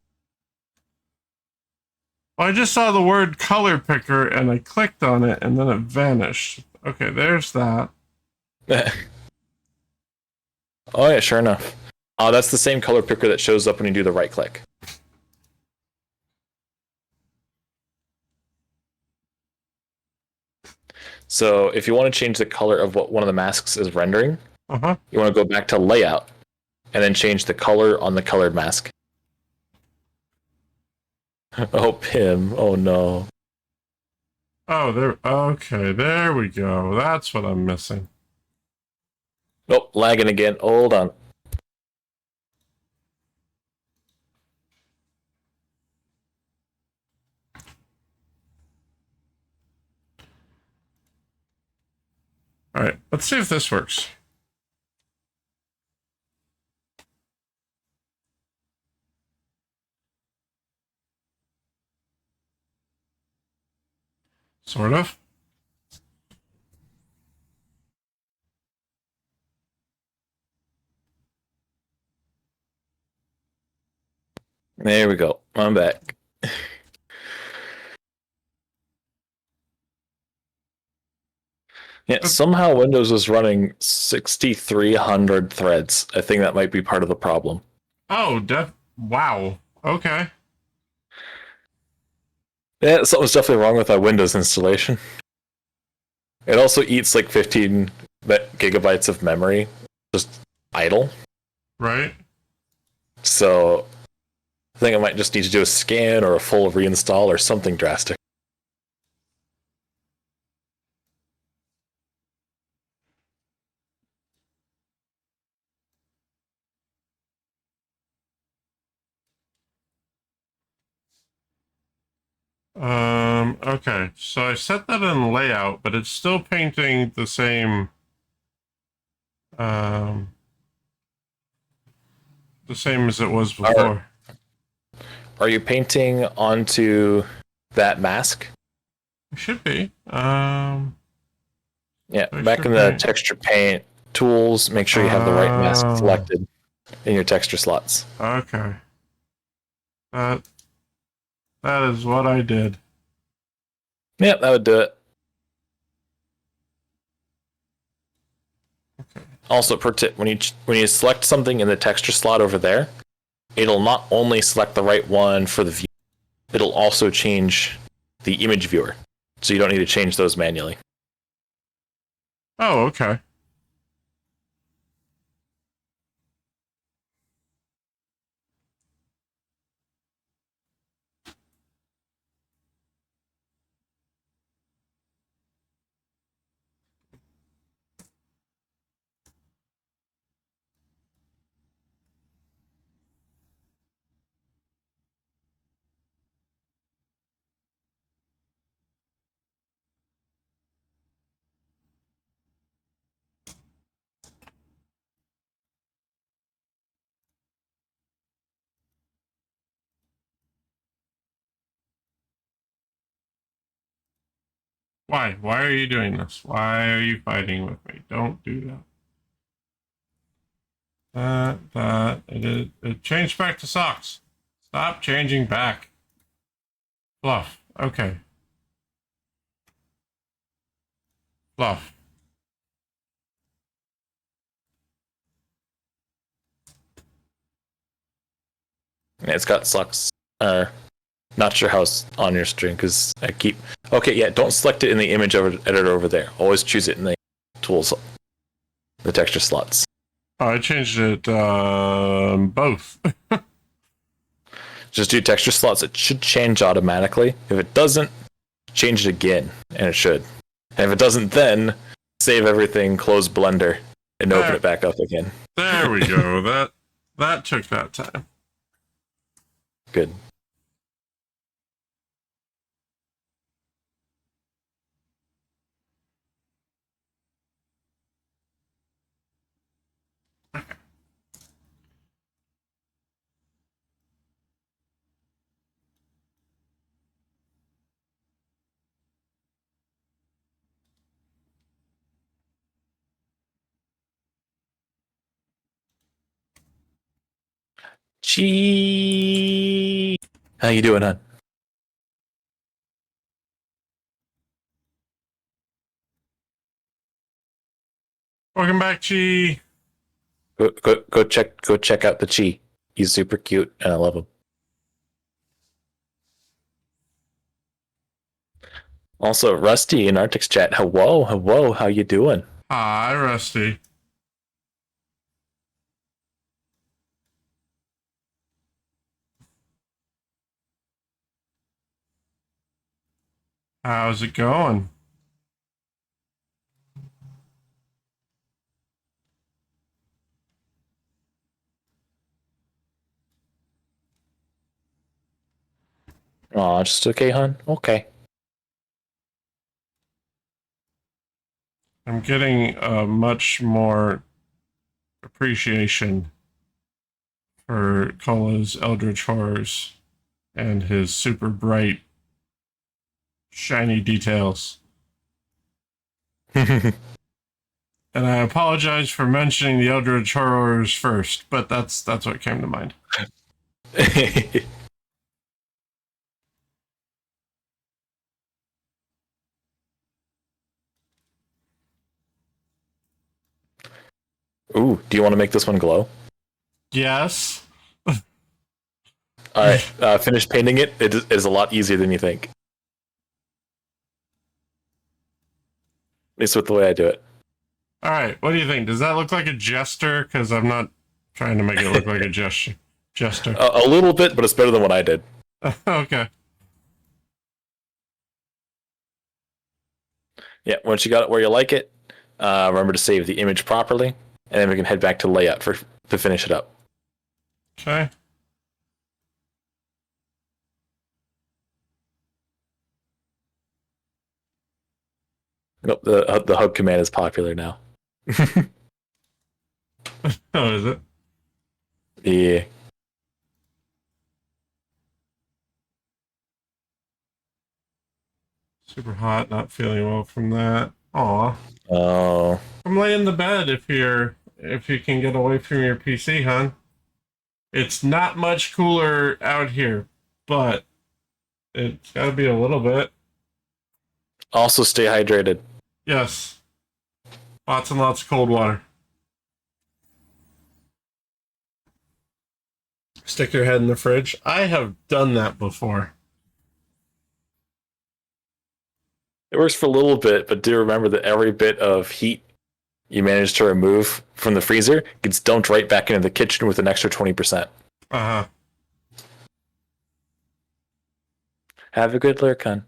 Well, I just saw the word color picker and I clicked on it and then it vanished. Okay, there's that. Oh yeah, sure enough. That's the same color picker that shows up when you do the right click. So if you want to change the color of what one of the masks is rendering, you want to go back to layout and then change the color on the colored mask. Oh, Pim. Oh no. Oh, there. Okay, there we go. That's what I'm missing. Nope, lagging again. Hold on. All right, let's see if this works. Sort of. There we go. I'm back. Yeah, somehow Windows was running 6,300 threads. I think that might be part of the problem. Oh, wow. Okay. Yeah, something's definitely wrong with that Windows installation. It also eats like 15 gigabytes of memory, just idle. Right. So I think I might just need to do a scan or a full reinstall or something drastic. Okay. So I set that in layout, but it's still painting the same, the same as it was before. Are you painting onto that mask? It should be. Yeah, back in the texture paint tools, make sure you have the right mask selected in your texture slots. Okay. That is what I did. Yeah, that would do it. Okay. Also, per tip, when you select something in the texture slot over there, it'll not only select the right one for the view, it'll also change the image viewer. So you don't need to change those manually. Oh, okay. Why? Why are you doing this? Why are you fighting with me? Don't do that. It changed back to socks. Stop changing back. Fluff. Okay. Fluff. Yeah, it's got sucks. Not sure how it's on your stream because I keep. Okay, yeah, don't select it in the image editor over there. Always choose it in the tools, the texture slots. Oh, I changed it both. Just do texture slots. It should change automatically. If it doesn't, change it again, and it should. And if it doesn't, then save everything, close Blender, and open it back up again. There we go. That took that time. Good. Gee, how you doing, hon? Welcome back, Chi. Go check out the Chi. He's super cute, and I love him. Also, Rusty in Arctic's chat. Hello, how you doing? Hi, Rusty. How's it going? Aw, just okay, hon? Okay. I'm getting much more appreciation for Cola's Eldritch Horrors and his super bright, shiny details. And I apologize for mentioning the Eldritch Horrors first, but that's what came to mind. Ooh, do you want to make this one glow? Yes. Alright, finish painting it. It is a lot easier than you think. At least with the way I do it. Alright, what do you think? Does that look like a jester? Because I'm not trying to make it look like a jester. A little bit, but it's better than what I did. Okay. Yeah, once you got it where you like it, remember to save the image properly, and then we can head back to layout to finish it up. Okay. Nope, the hub command is popular now. Oh, is it? Yeah. Super hot, not feeling well from that. Aw. Oh. Come lay in the bed if you can get away from your PC, hon. It's not much cooler out here, but it's gotta be a little bit. Also stay hydrated. Yes. Lots and lots of cold water. Stick your head in the fridge. I have done that before. It works for a little bit, but do remember that every bit of heat you manage to remove from the freezer gets dumped right back into the kitchen with an extra 20%. Uh-huh. Have a good lurk, hon.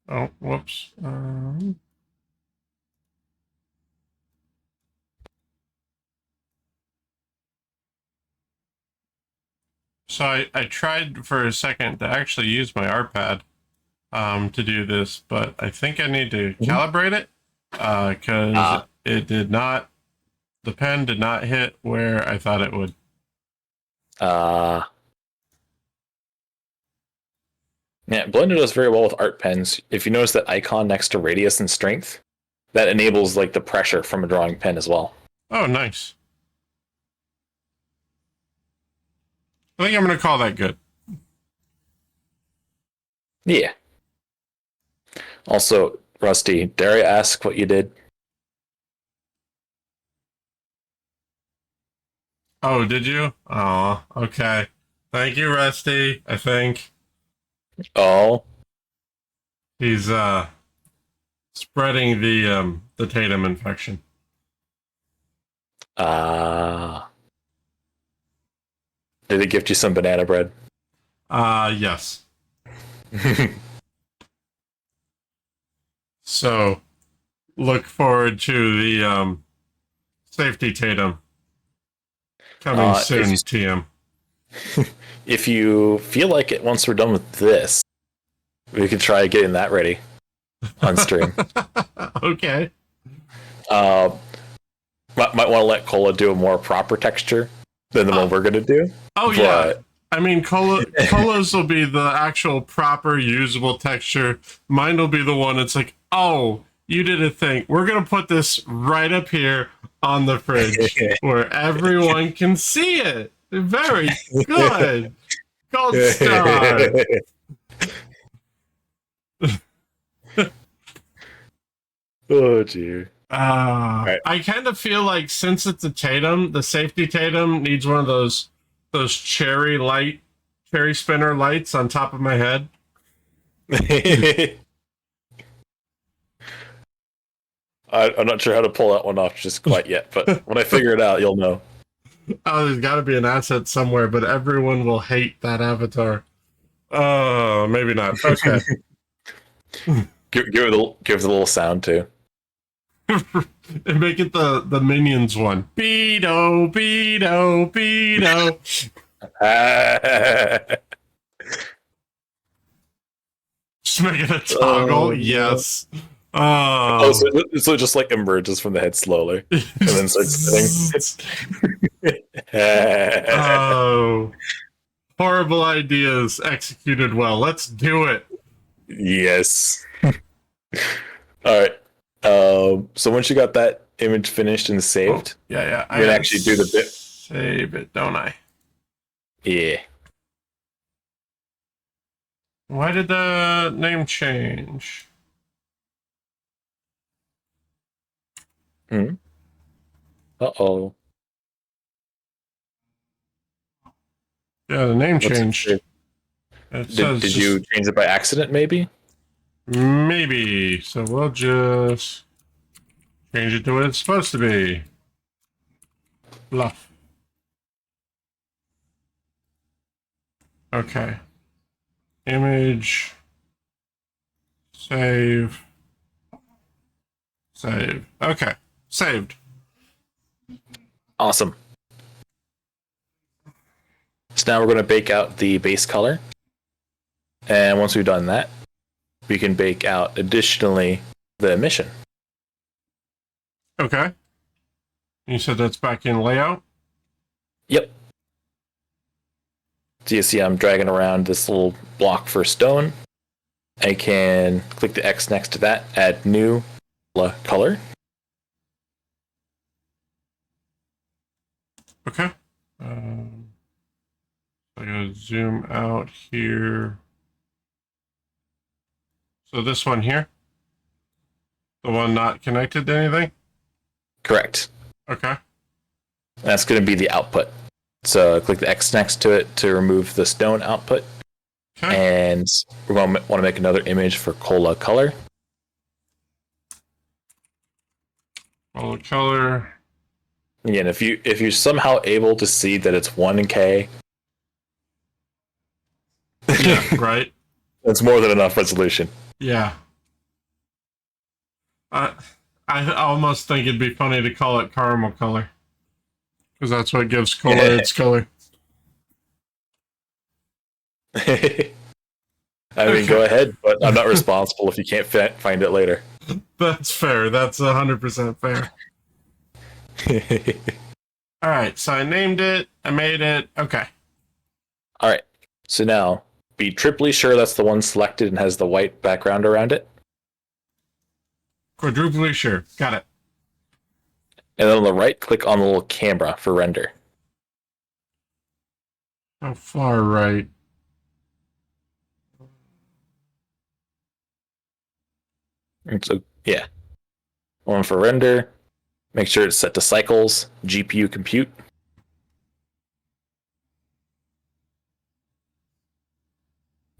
Oh, whoops. So I tried for a second to actually use my art pad to do this, but I think I need to calibrate it because it did not, the pen did not hit where I thought it would. Yeah, Blender does very well with art pens. If you notice that icon next to radius and strength, that enables like the pressure from a drawing pen as well. Oh, nice. I think I'm going to call that good. Yeah. Also, Rusty, dare I ask what you did? Oh, did you? Oh, okay. Thank you, Rusty, I think. Oh. He's spreading the Tatum infection. Did he gift you some banana bread? Yes. So, look forward to the safety Tatum coming soon, TM. If you feel like it once we're done with this, we could try getting that ready on stream. Okay. Might want to let Cola do a more proper texture than the one we're going to do. Oh, yeah. I mean, Cola's will be the actual proper usable texture. Mine will be the one that's like, oh, you did a thing. We're going to put this right up here on the fridge where everyone can see it. Very good. Gold star. Oh, dear. Right. I kind of feel like since it's a Tatum, the safety Tatum needs one of those cherry spinner lights on top of my head. I'm not sure how to pull that one off just quite yet, but when I figure it out, you'll know. Oh, there's got to be an asset somewhere, but everyone will hate that avatar. Oh, maybe not. Okay. give it a little sound too. And make it the Minions one. Beto, Beto, Beto. Just make it a toggle. Yes. Oh, so it just like emerges from the head slowly and then starts spinning. Oh, horrible ideas executed well. Let's do it. Yes. All right. So once you got that image finished and saved, yeah, you can actually do the bit. Save it, don't I? Yeah. Why did the name change? Uh-oh. Yeah, the name changed. Did you change it by accident, maybe? Maybe. So we'll just change it to what it's supposed to be. Bluff. Okay. Image. Save. Save. Okay. Saved. Awesome. So now we're going to bake out the base color. And once we've done that, we can bake out additionally the emission. Okay. You said that's back in layout? Yep. So you see I'm dragging around this little block for stone. I can click the X next to that, add new color. Okay. I'm going to zoom out here. So this one here? The one not connected to anything? Correct. Okay. That's going to be the output. So click the X next to it to remove the stone output. Okay. And we're going to want to make another image for Cola color. Cola color. Again, if you're somehow able to see that it's 1K, yeah, right. That's more than enough resolution. Yeah. I almost think it'd be funny to call it caramel color, because that's what gives Cola its color. I mean, go ahead, but I'm not responsible if you can't find it later. That's fair. That's 100% fair. All right, so I named it. I made it. Okay. All right. So now, be triply sure that's the one selected and has the white background around it. Quadruply sure. Got it. And then on the right, click on the little camera for render. How far right? And so, yeah. One for render. Make sure it's set to cycles, GPU compute.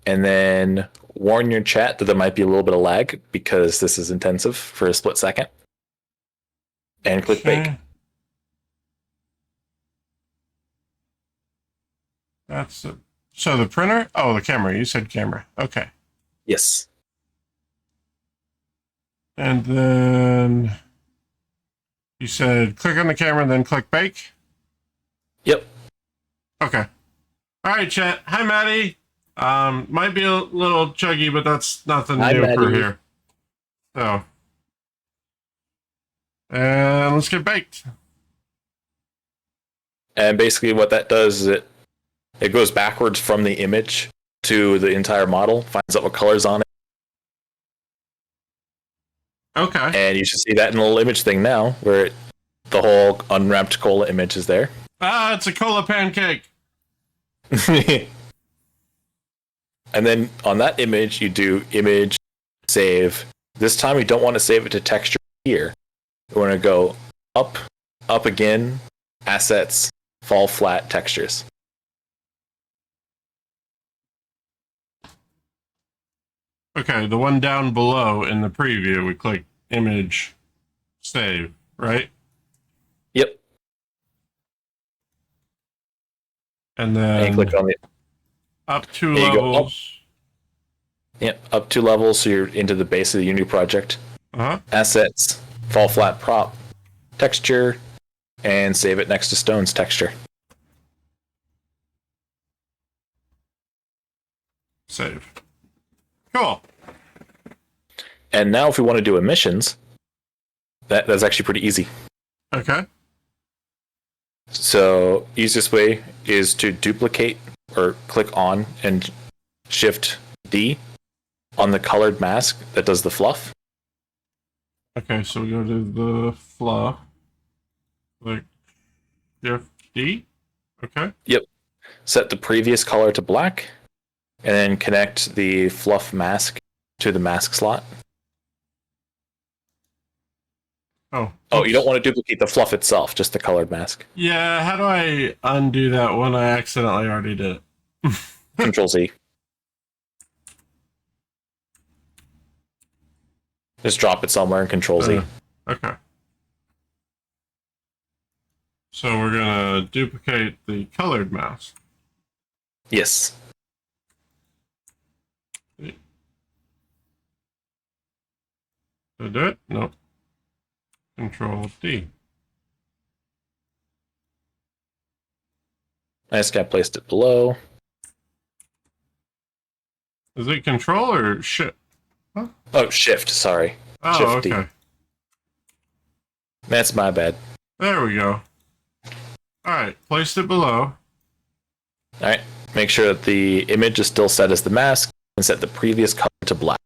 And then warn your chat that there might be a little bit of lag because this is intensive for a split second. And click bake. That's the. So the printer? Oh, the camera. You said camera. Okay. Yes. And then you said click on the camera and then click bake? Yep. Okay. All right, chat. Hi, Maddie. Might be a little chuggy, but that's nothing Hi, new for Maddie. here. So, and let's get baked. And basically what that does is it goes backwards from the image to the entire model, finds out what color's on it. Okay. And you should see that in the little image thing now, where the whole unwrapped cola image is there. Ah, it's a cola pancake. And then on that image, you do image, save. This time, you don't want to save it to texture here. You want to go up, up again, assets, fall flat, textures. Okay, the one down below in the preview, we click image, save, right? Yep. And then And you click on the up 2 there you go, levels. Yep, up 2 levels, so you're into the base of the Unity project. Uh-huh. Assets, fall flat prop, texture, and save it next to stones texture. Save. Cool. And now if we want to do emissions, that's actually pretty easy. Okay. So easiest way is to duplicate or click on and shift D on the colored mask that does the fluff. Okay, so we go to the fluff. Like shift D. Okay. Yep. Set the previous color to black, and then connect the fluff mask to the mask slot. Oh. Oh, you don't want to duplicate the fluff itself, just the colored mask. Yeah, how do I undo that when I accidentally already did it? Control Z. Just drop it somewhere and Control Z. Okay. So we're gonna duplicate the colored mask. Yes. Did I do it? Nope. Control D. I just got placed it below. Is it control or shift? Huh? Oh, shift, sorry. Oh, Shift D. okay. That's my bad. There we go. Alright, placed it below. Alright, make sure that the image is still set as the mask and set the previous color to black.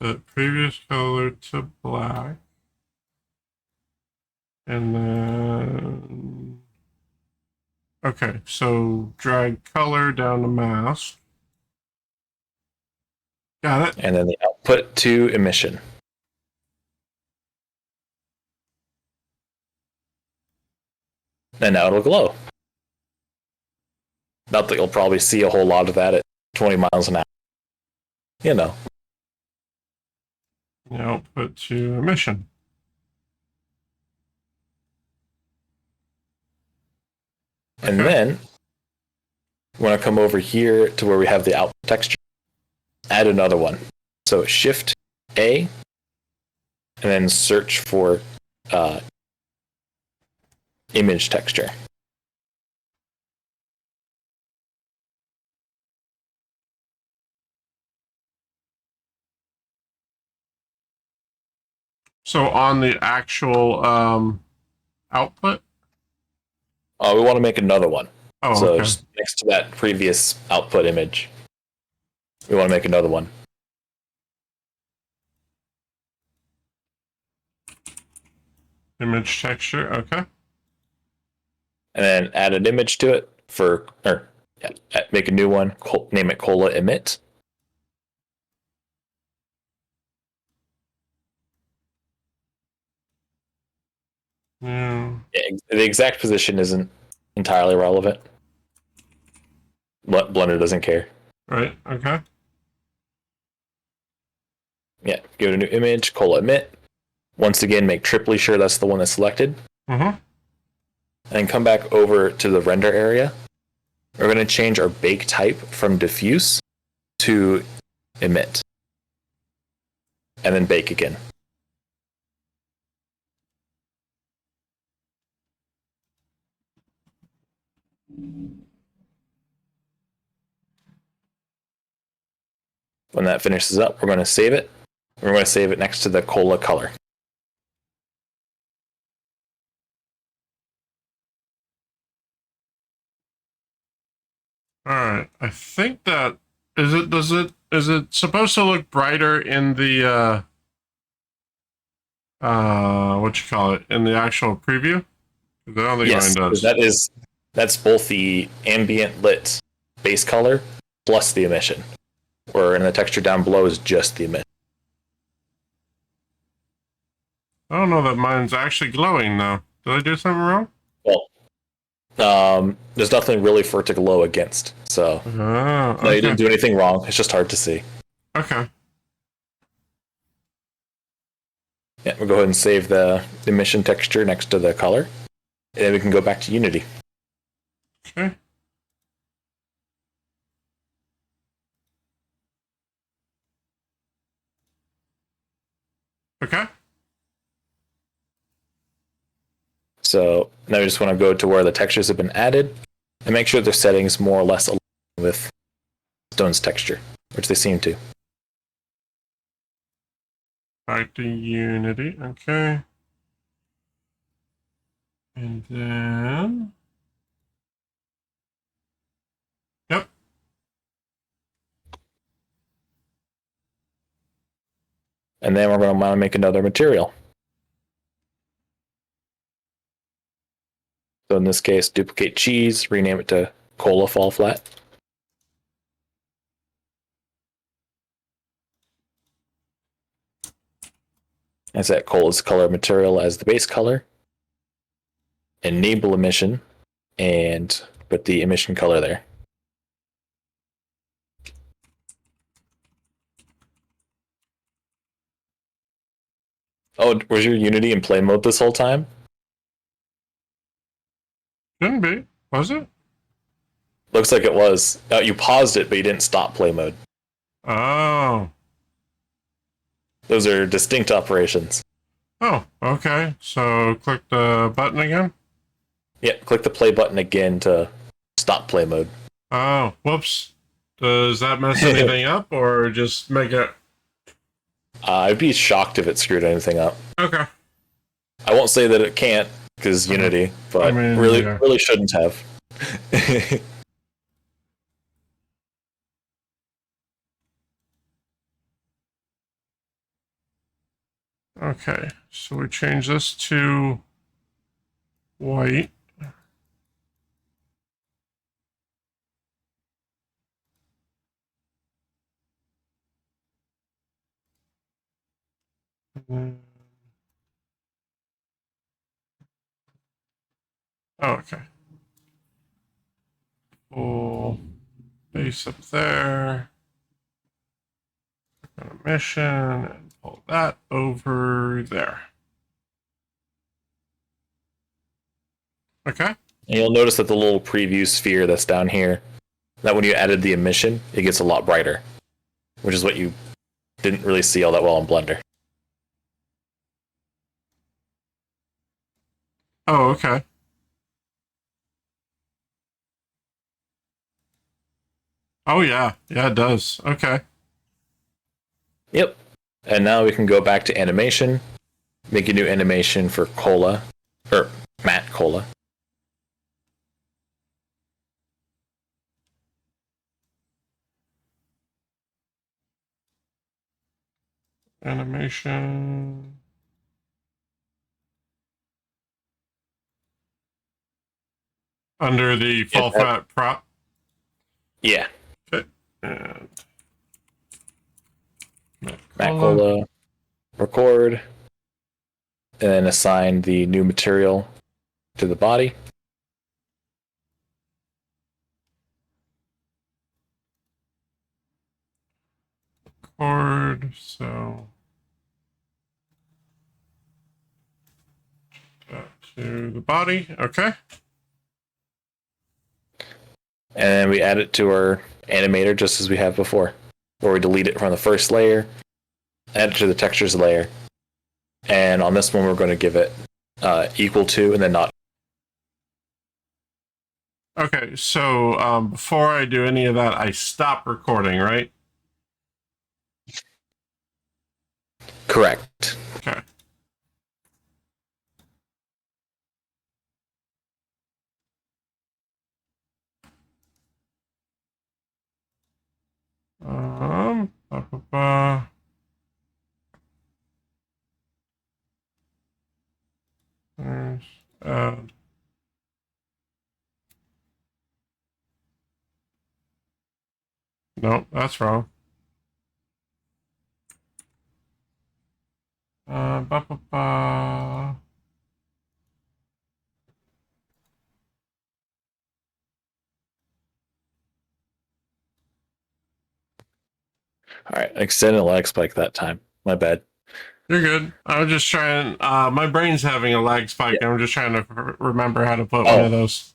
Set previous color to black. And then... Okay, so drag color down to mask. Got it. And then the output to emission. And now it'll glow. Not that you'll probably see a whole lot of that at 20 miles an hour. You know. The output to emission. And then, we want to come over here to where we have the output texture. Add another one. So Shift A, and then search for image texture. So on the actual output? We want to make another one. Oh, so okay. just next to that previous output image, we want to make another one. Image texture, okay. And then add an image to it make a new one, name it Cola Emit. Yeah. The exact position isn't entirely relevant. Blender doesn't care. Right, okay. Yeah, give it a new image, Cola Emit. Once again, make triply sure that's the one that's selected. Mm-hmm. And come back over to the render area. We're going to change our bake type from diffuse to emit. And then bake again. When that finishes up, we're going to save it. We're going to save it next to the cola color. All right. I think that is it supposed to look brighter in the what you call it, in the actual preview? I don't think Yes, mine does. that's both the ambient lit base color plus the emission. Where in the texture down below is just the emission. I don't know that mine's actually glowing though. Did I do something wrong? Well, there's nothing really for it to glow against. So okay. No, you didn't do anything wrong. It's just hard to see. Okay. Yeah, we'll go ahead and save the emission texture next to the color. And then we can go back to Unity. Okay. Okay. So now we just want to go to where the textures have been added and make sure their settings more or less align with Stone's texture, which they seem to. Back to Unity. Okay. And then yep. And then we're going to want to make another material. So in this case, duplicate cheese, rename it to Cola Fall Flat. And set Cola's color material as the base color. Enable emission and put the emission color there. Oh, was your Unity in play mode this whole time? Shouldn't be. Was it? Looks like it was. You paused it, but you didn't stop play mode. Oh. Those are distinct operations. Oh, okay. So click the button again? Yeah, click the play button again to stop play mode. Oh, whoops. Does that mess anything up or just make it? I'd be shocked if it screwed anything up. Okay. I won't say that it can't, because Unity, but I mean, really shouldn't have. Okay, so we change this to white. Oh, okay. Full base up there. Click on emission and pull that over there. Okay. And you'll notice that the little preview sphere that's down here, that when you added the emission, it gets a lot brighter, which is what you didn't really see all that well in Blender. Oh, okay. Oh yeah, yeah, it does. Okay. Yep. And now we can go back to animation, make a new animation for Cola, or Matt Cola. Animation. Under the fall flat prop. Yeah. Okay. And Matt Cola, record, and then assign the new material to the body. Record. So to the body. Okay. And then we add it to our animator just as we have before, where we delete it from the first layer, add it to the textures layer, and on this one we're going to give it equal to and then not. Okay, so before I do any of that, I stop recording, right? Correct. Okay. Ba, ba, ba. There's, no, that's wrong. Ba, ba, ba. All right, extended lag spike that time. My bad. You're good. I was just trying. My brain's having a lag spike. Yeah. I'm just trying to remember how to put one of those.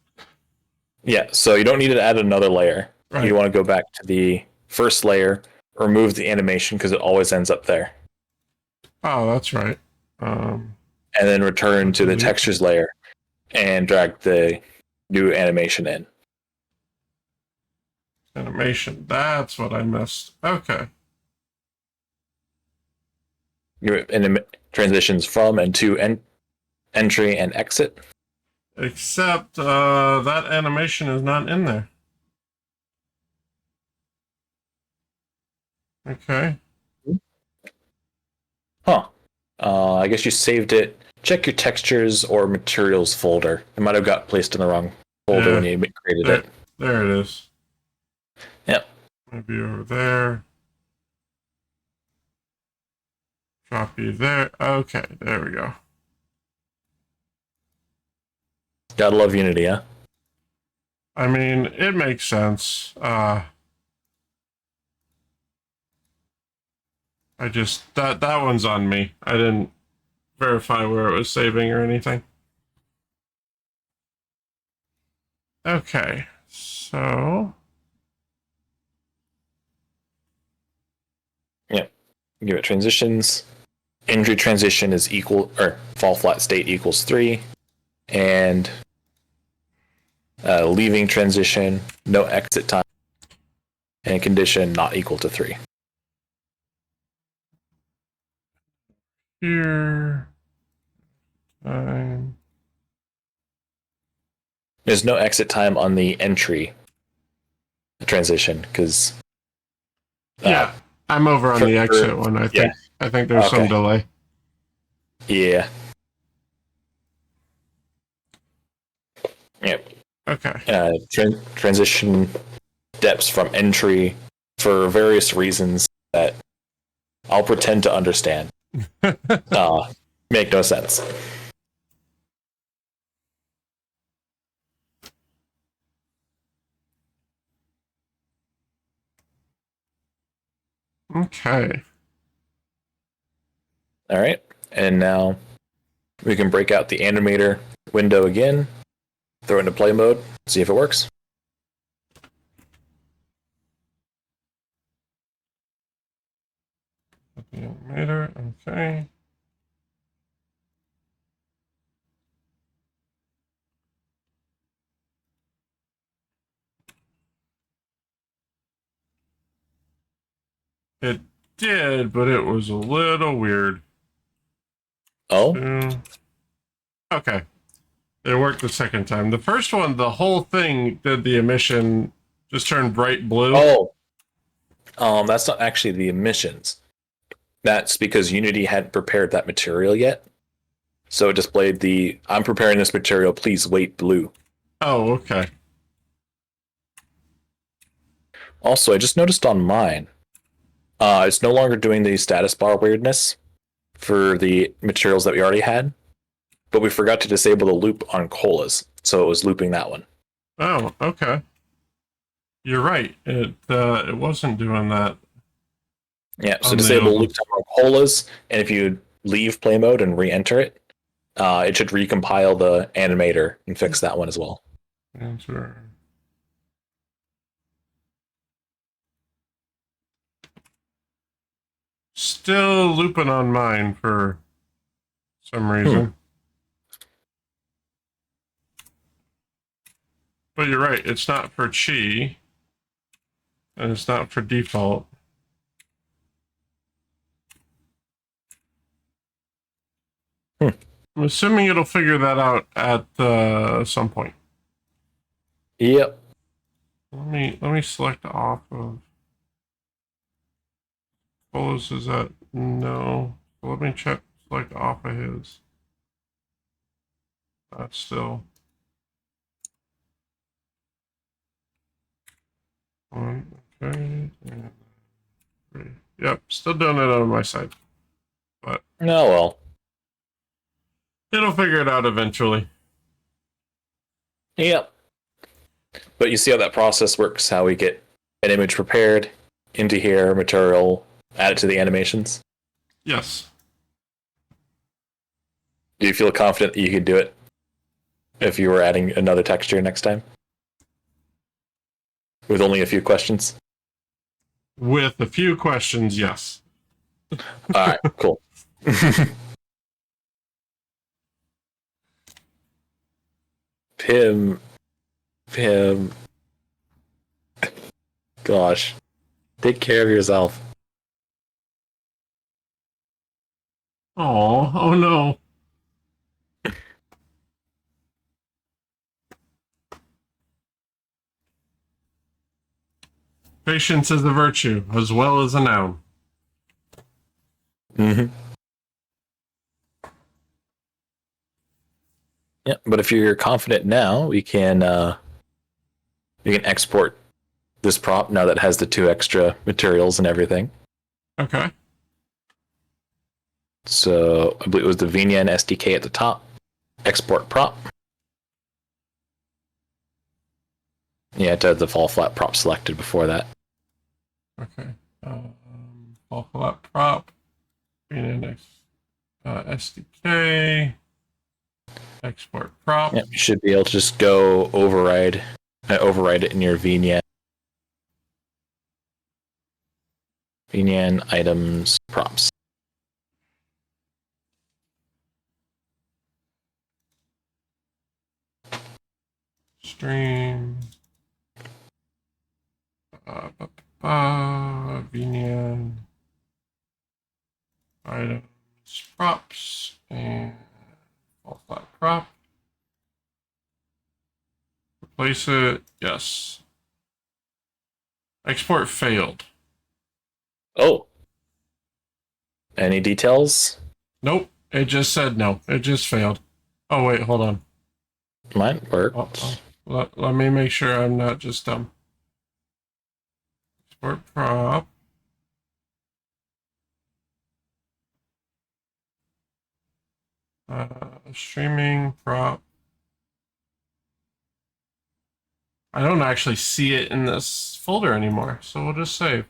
Yeah, so you don't need to add another layer. Right. You want to go back to the first layer, remove the animation because it always ends up there. Oh, that's right. And then return to the textures layer and drag the new animation in. Animation. That's what I missed. Okay. Your transitions from and to entry and exit. Except that animation is not in there. Okay. Huh. I guess you saved it. Check your textures or materials folder. It might have got placed in the wrong folder when you created it. There it is. Yep. Maybe over there. Copy there. Okay, there we go. Gotta love Unity, huh? I mean, it makes sense. I just that one's on me. I didn't verify where it was saving or anything. Okay, so yeah, give it transitions. Entry transition is equal, or fall flat state equals 3, and leaving transition no exit time, and condition not equal to 3. Here. There's no exit time on the entry transition because. Yeah, I'm over on the exit one. I think. Yeah. I think there's some delay. Yeah. Yep. Okay. Transition depths from entry for various reasons that I'll pretend to understand. Make no sense. Okay. All right. And now we can break out the animator window again, throw it into play mode, see if it works. The animator, okay. It did, but it was a little weird. Oh? Okay. It worked the second time. The first one, the whole thing did the emission just turned bright blue. That's not actually the emissions. That's because Unity hadn't prepared that material yet. So it displayed the I'm preparing this material, please wait blue. Oh, okay. Also, I just noticed on mine, it's no longer doing the status bar weirdness for the materials that we already had, but we forgot to disable the loop on colas, so it was looping that one. Oh, okay. You're right. It wasn't doing that. Yeah, so disable loop time on colas, and if you leave play mode and re-enter it, it should recompile the animator and fix that one as well. Answer. Still looping on mine for some reason. But you're right, it's not for Chi, and it's not for default. I'm assuming it'll figure that out at some point. Yep. Let me select off of. Colas is that no? Let me check. Select off of his. That's still. One, okay, and 3. Yep, still doing it on my side. But no, well, it'll figure it out eventually. Yep. But you see how that process works, how we get an image prepared into here, material, add it to the animations? Yes. Do you feel confident that you could do it if you were adding another texture next time? With only a few questions? With a few questions, yes. Alright, cool. Pim. Gosh. Take care of yourself. Oh no. Patience is a virtue as well as a noun. Mm-hmm. Yeah, but if you're confident now, we can export this prop now that it has the 2 extra materials and everything. Okay. So I believe it was the VNN SDK at the top. Export prop. Yeah, it had the fall flat prop selected before that. Okay. Fall flat prop. VNN SDK. Export prop. Yeah, you should be able to just go override it in your VNN. VNN items props. Stream. VNN. Items props and fall flat prop. Replace it. Yes. Export failed. Oh. Any details? Nope. It just said no. It just failed. Oh, wait. Hold on. Mine worked. Let me make sure I'm not just dumb. Export prop. Streaming prop. I don't actually see it in this folder anymore, so we'll just save.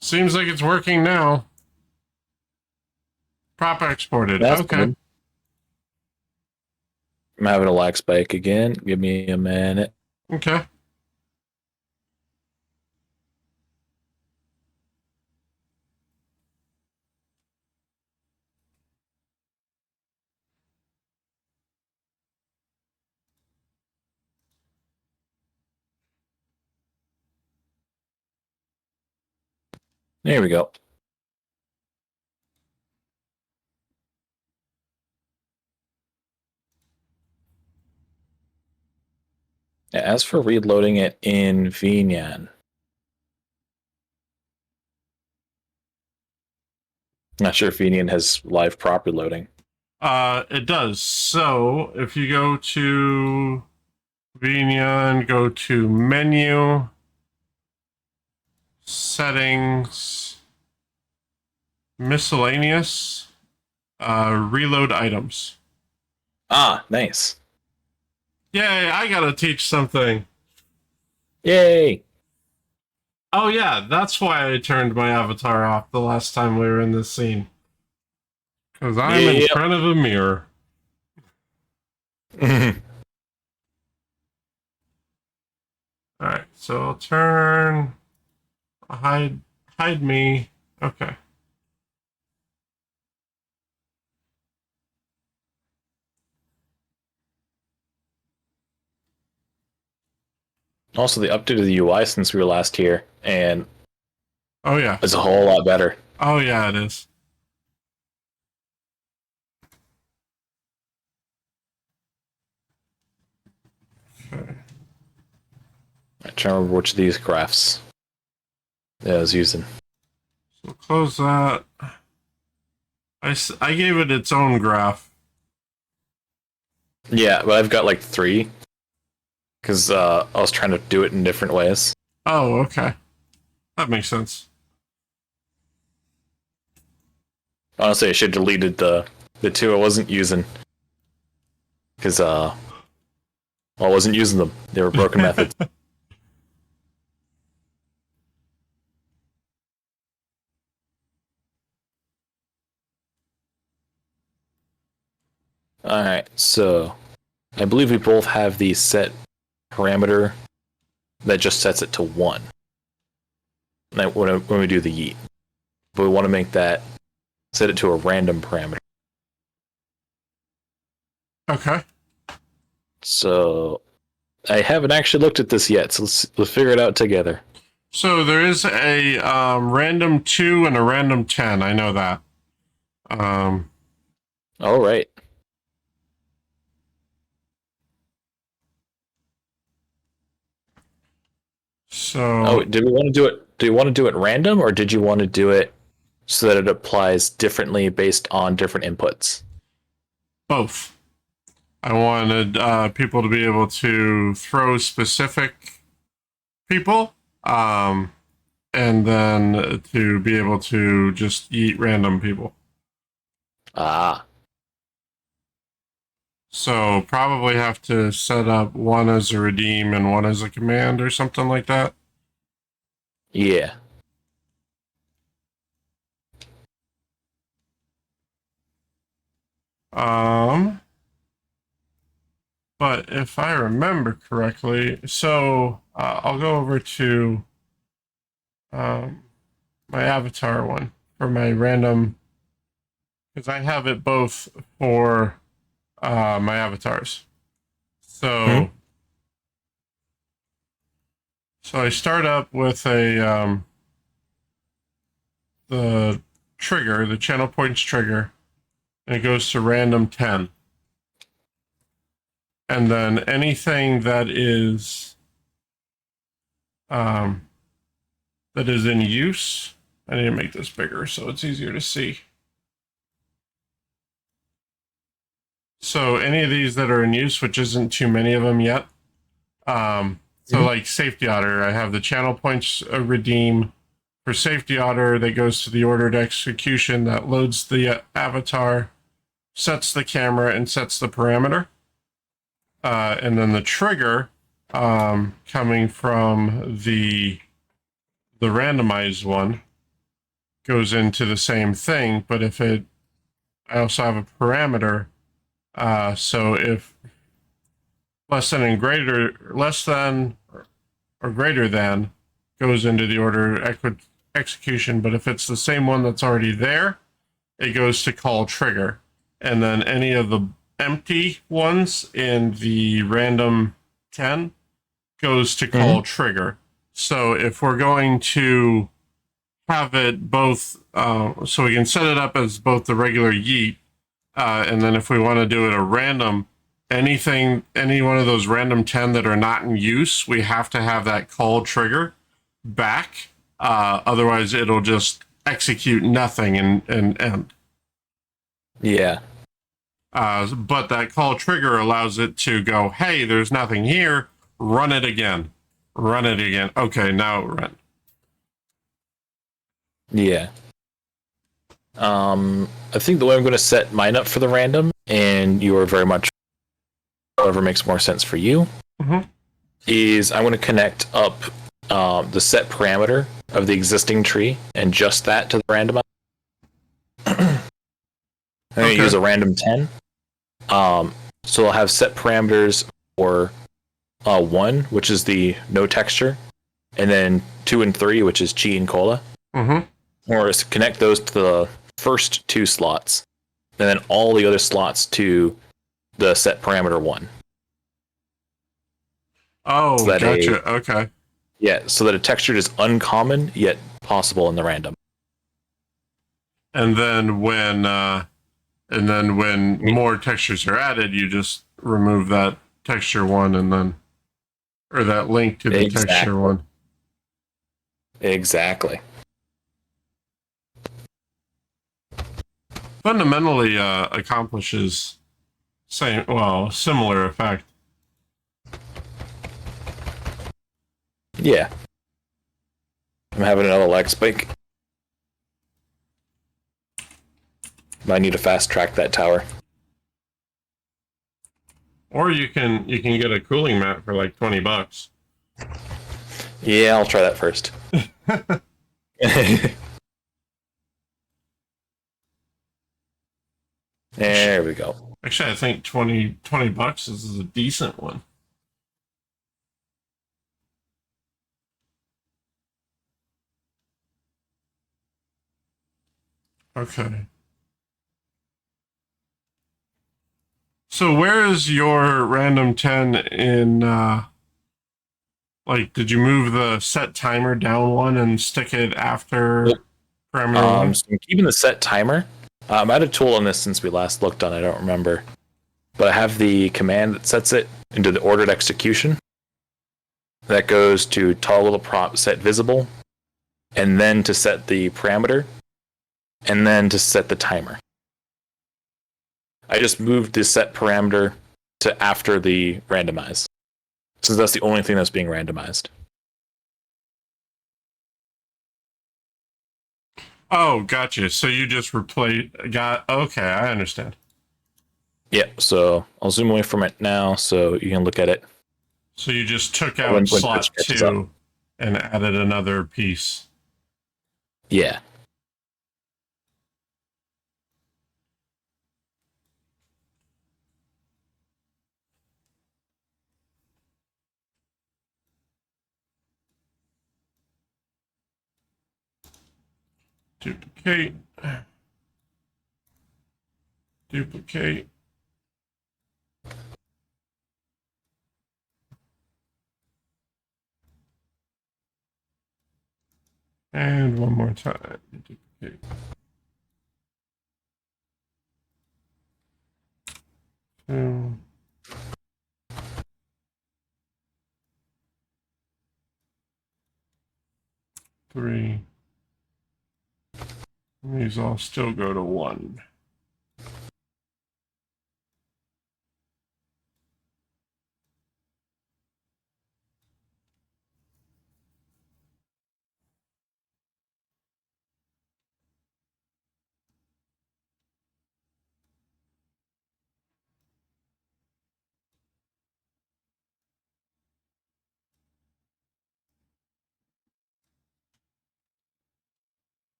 Seems like it's working now. Prop exported. That's okay. Good. I'm having a lag spike again. Give me a minute. Okay. There we go. As for reloading it in VNyan, not sure if VNyan has live prop reloading. It does. So if you go to VNyan, go to menu, settings, miscellaneous, reload items. Ah, nice. Yay, I gotta teach something. Yay! Oh yeah, that's why I turned my avatar off the last time we were in this scene. Because I'm in front of a mirror. Alright, so I'll turn... Hide me. Okay. Also, they updated the UI since we were last here, and oh yeah, it's a whole lot better. Oh yeah, it is. Okay. I'm trying to remember which of these graphs I was using. So close that. I gave it its own graph. Yeah, but I've got like 3. Because I was trying to do it in different ways. Oh, okay. That makes sense. Honestly, I should have deleted the 2 I wasn't using. Because, I wasn't using them. They were broken methods. Alright, so I believe we both have the set parameter that just sets it to 1 when we do the yeet. But we want to make that set it to a random parameter. Okay. So I haven't actually looked at this yet, so let's figure it out together. So there is a random 2 and a random 10. I know that. All right. So do we want to do it? Do you want to do it random, or did you want to do it so that it applies differently based on different inputs? Both. I wanted people to be able to throw specific people, and then to be able to just eat random people. Ah. So probably have to set up one as a redeem and one as a command or something like that. Yeah. But if I remember correctly, so I'll go over to my avatar one for my random, because I have it both for my avatars. So, so I start up with a the trigger, the channel points trigger, and it goes to random 10. And then anything that is in use, I need to make this bigger so it's easier to see. So any of these that are in use, which isn't too many of them yet. So like safety otter, I have the channel points redeem for safety otter that goes to the ordered execution that loads the avatar, sets the camera, and sets the parameter. And then the trigger coming from the randomized one goes into the same thing, but if I also have a parameter, so if less than or greater than goes into the order execution, but if it's the same one that's already there, it goes to call trigger. And then any of the empty ones in the random 10 goes to call trigger. So if we're going to have it both, so we can set it up as both the regular yeet, and then if we want to do it a random, any one of those random 10 that are not in use, we have to have that call trigger back. Otherwise, it'll just execute nothing and end. Yeah. But that call trigger allows it to go, hey, there's nothing here. Run it again. Run it again. Okay, now it ran. Yeah. I think the way I'm going to set mine up for the random, and you are very much whatever makes more sense for you, is I'm going to connect up the set parameter of the existing tree and just that to the randomizer. I'm going to use a random 10. So I'll have set parameters for 1, which is the no texture, and then 2 and 3, which is chi and cola. Or is connect those to the first 2 slots, and then all the other slots to the set parameter 1. Oh, so gotcha. Okay. Yeah, so that a texture is uncommon yet possible in the random. And then when more textures are added, you just remove that texture one and then, or that link to the texture one. Exactly. Fundamentally accomplishes similar effect. Yeah. I'm having another lag spike. I need to fast track that tower. Or you can get a cooling mat for like $20. Yeah, I'll try that first. There we go. Actually, I think $20 is a decent one. Okay. So where is your random 10 in, did you move the set timer down one and stick it after parameter 1? So I'm keeping the set timer. I had a tool on this since we last looked on it, I don't remember. But I have the command that sets it into the ordered execution. That goes to toggle the prop set visible, and then to set the parameter, and then to set the timer. I just moved the set parameter to after the randomize, since that's the only thing that's being randomized. Oh, gotcha. So you just okay, I understand. Yeah, so I'll zoom away from it now so you can look at it. So you just took out slot 2 and added another piece. Yeah. Duplicate. Duplicate. And one more time. Duplicate. Two. Three. These all still go to 1.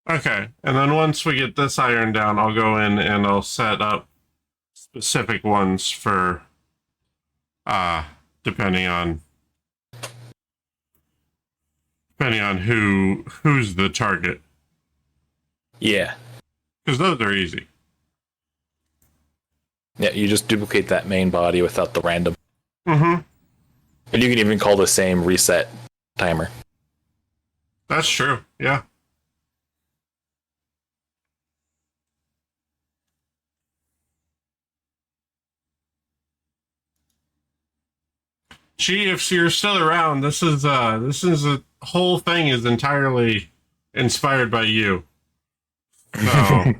Okay, and then once we get this ironed down, I'll go in and I'll set up specific ones for, depending on who's the target. Yeah. Because those are easy. Yeah, you just duplicate that main body without the random. Mm-hmm. And you can even call the same reset timer. That's true. Yeah. Gee, if you're still around, this is a whole thing is entirely inspired by you. So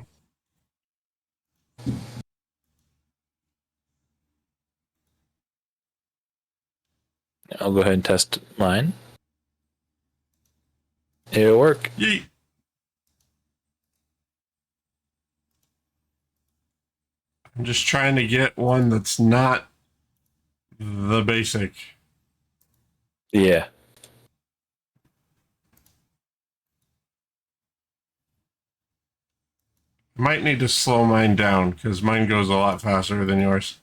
I'll go ahead and test mine. It'll work. Yeet. I'm just trying to get one that's not the basic. Yeah. Might need to slow mine down because mine goes a lot faster than yours.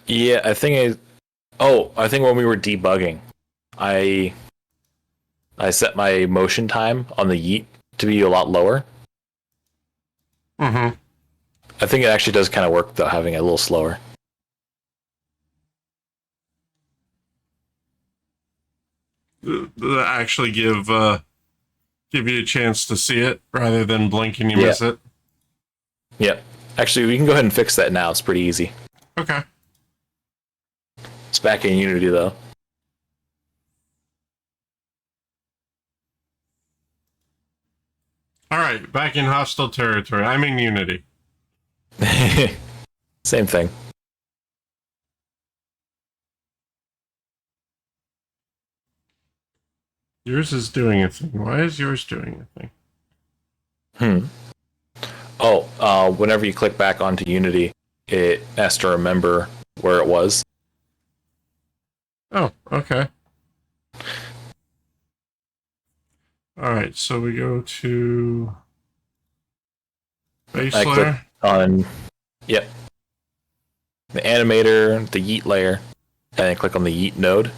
Yeah, I think I think when we were debugging, I set my motion time on the yeet to be a lot lower. Mm-hmm. I think it actually does kind of work though, having it a little slower. Actually give you a chance to see it rather than blink and you miss it. Yep. Actually, we can go ahead and fix that now. It's pretty easy. Okay. It's back in Unity though. All right, back in hostile territory. I'm in Unity. Same thing. Yours is doing a thing. Why is yours doing a thing? Oh, whenever you click back onto Unity, it has to remember where it was. Oh, okay. All right, so we go to base I layer. click on, the animator, the yeet layer, and then click on the yeet node.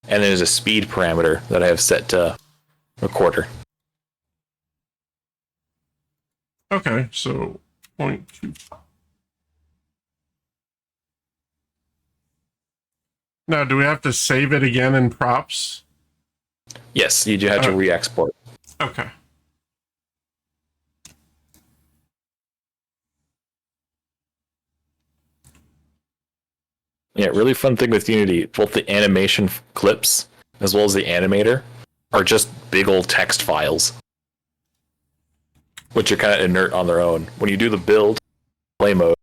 And there's a speed parameter that I have set to a quarter. Okay, so 0.25. Now, do we have to save it again in props? Yes, you do have to re-export. Okay. Yeah, really fun thing with Unity, both the animation clips as well as the animator are just big old text files, which are kind of inert on their own. When you do the build play mode,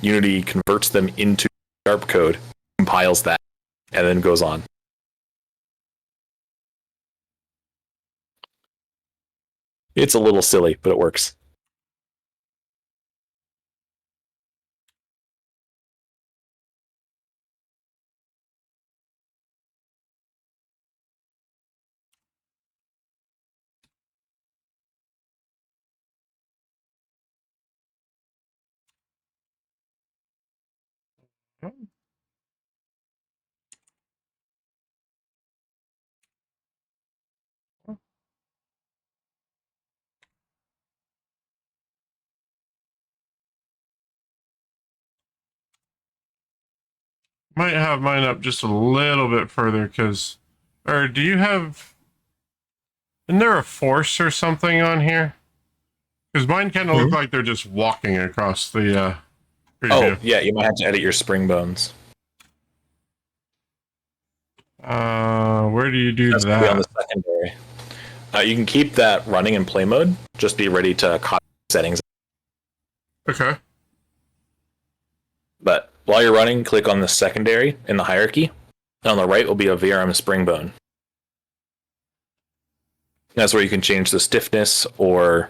Unity converts them into Sharp code, compiles that, and then goes on. It's a little silly, but it works. Might have mine up just a little bit further because, or do you have? Isn't there a force or something on here? Because mine kind of look like they're just walking across the preview. Oh, yeah, you might have to edit your spring bones. Where do you do That's that? Be on the secondary. You can keep that running in play mode. Just be ready to copy settings. Okay. But while you're running, click on the secondary in the hierarchy. And on the right will be a VRM spring bone. That's where you can change the stiffness or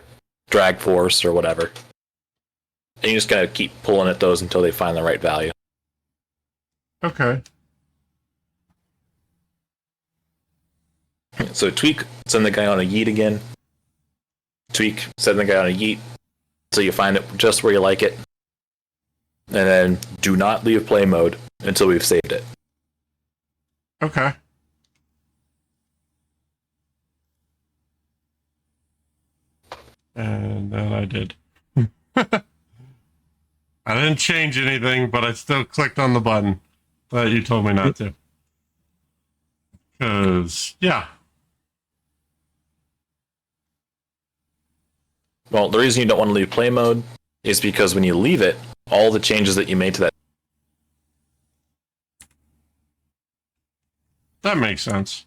drag force or whatever. And you just gotta keep pulling at those until they find the right value. Okay. So tweak, send the guy on a yeet again. Tweak, send the guy on a yeet until you find it just where you like it. And then do not leave play mode until we've saved it. Okay. And then I did. I didn't change anything, but I still clicked on the button that you told me not to. Because, yeah. Well, the reason you don't want to leave play mode is because when you leave it, all the changes that you made to that. That makes sense.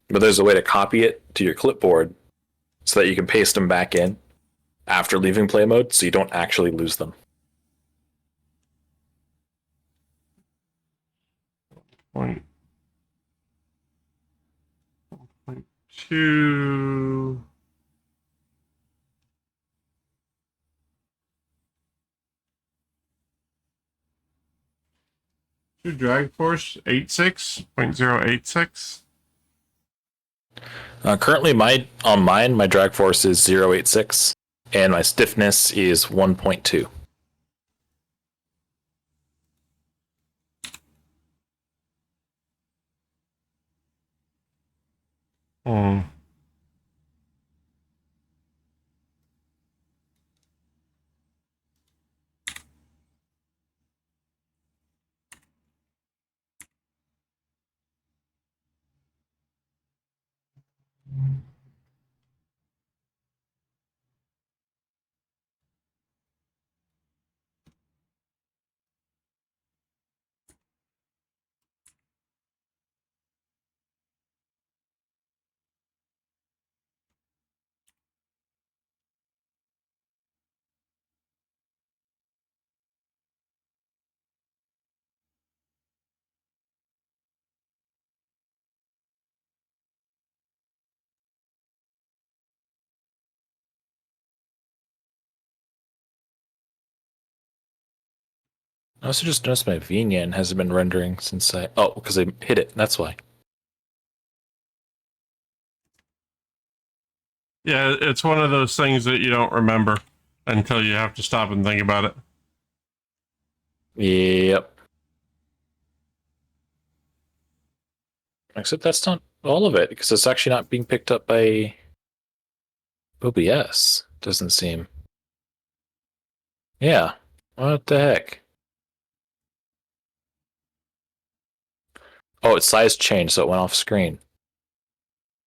But there's a way to copy it to your clipboard so that you can paste them back in after leaving play mode so you don't actually lose them. Point two. Drag force 86.086. Currently, my drag force is 0.86, and my stiffness is 1.2. Hmm. I also just noticed my VNyan hasn't been rendering since I... Oh, because I hit it. That's why. Yeah, it's one of those things that you don't remember until you have to stop and think about it. Yep. Except that's not all of it, because it's actually not being picked up by OBS. Doesn't seem. Yeah. What the heck? Oh, its size changed, so it went off screen.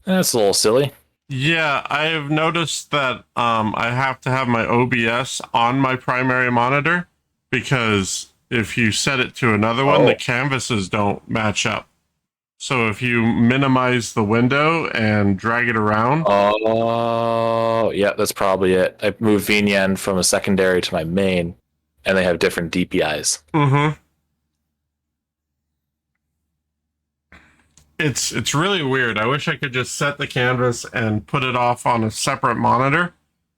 That's a little silly. Yeah, I've noticed that I have to have my OBS on my primary monitor because if you set it to another one, the canvases don't match up. So if you minimize the window and drag it around. Oh, yeah, that's probably it. I moved VNyan from a secondary to my main, and they have different DPIs. Mm-hmm. It's really weird. I wish I could just set the canvas and put it off on a separate monitor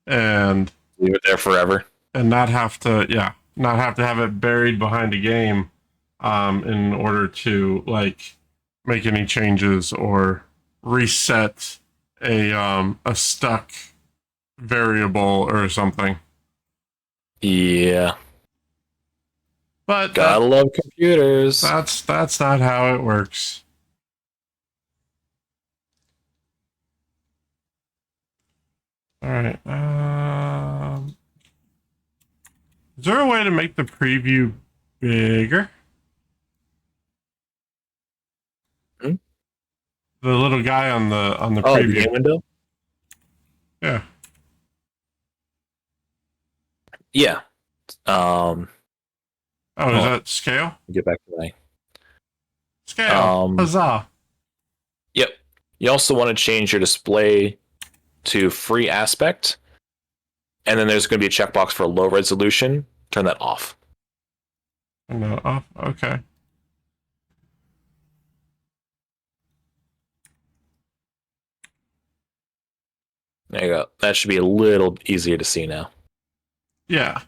and leave it there forever. And not have to have it buried behind a game in order to like make any changes or reset a stuck variable or something. Yeah. But gotta love computers. That's not how it works. All right. Is there a way to make the preview bigger? Hmm? The little guy on the preview the game window. Yeah. Yeah. Oh, is that scale? Get back to my scale. Huzzah. Yep. You also want to change your display to free aspect, and then there's going to be a checkbox for low resolution. Turn that off. No, off. Okay. There you go. That should be a little easier to see now. Yeah.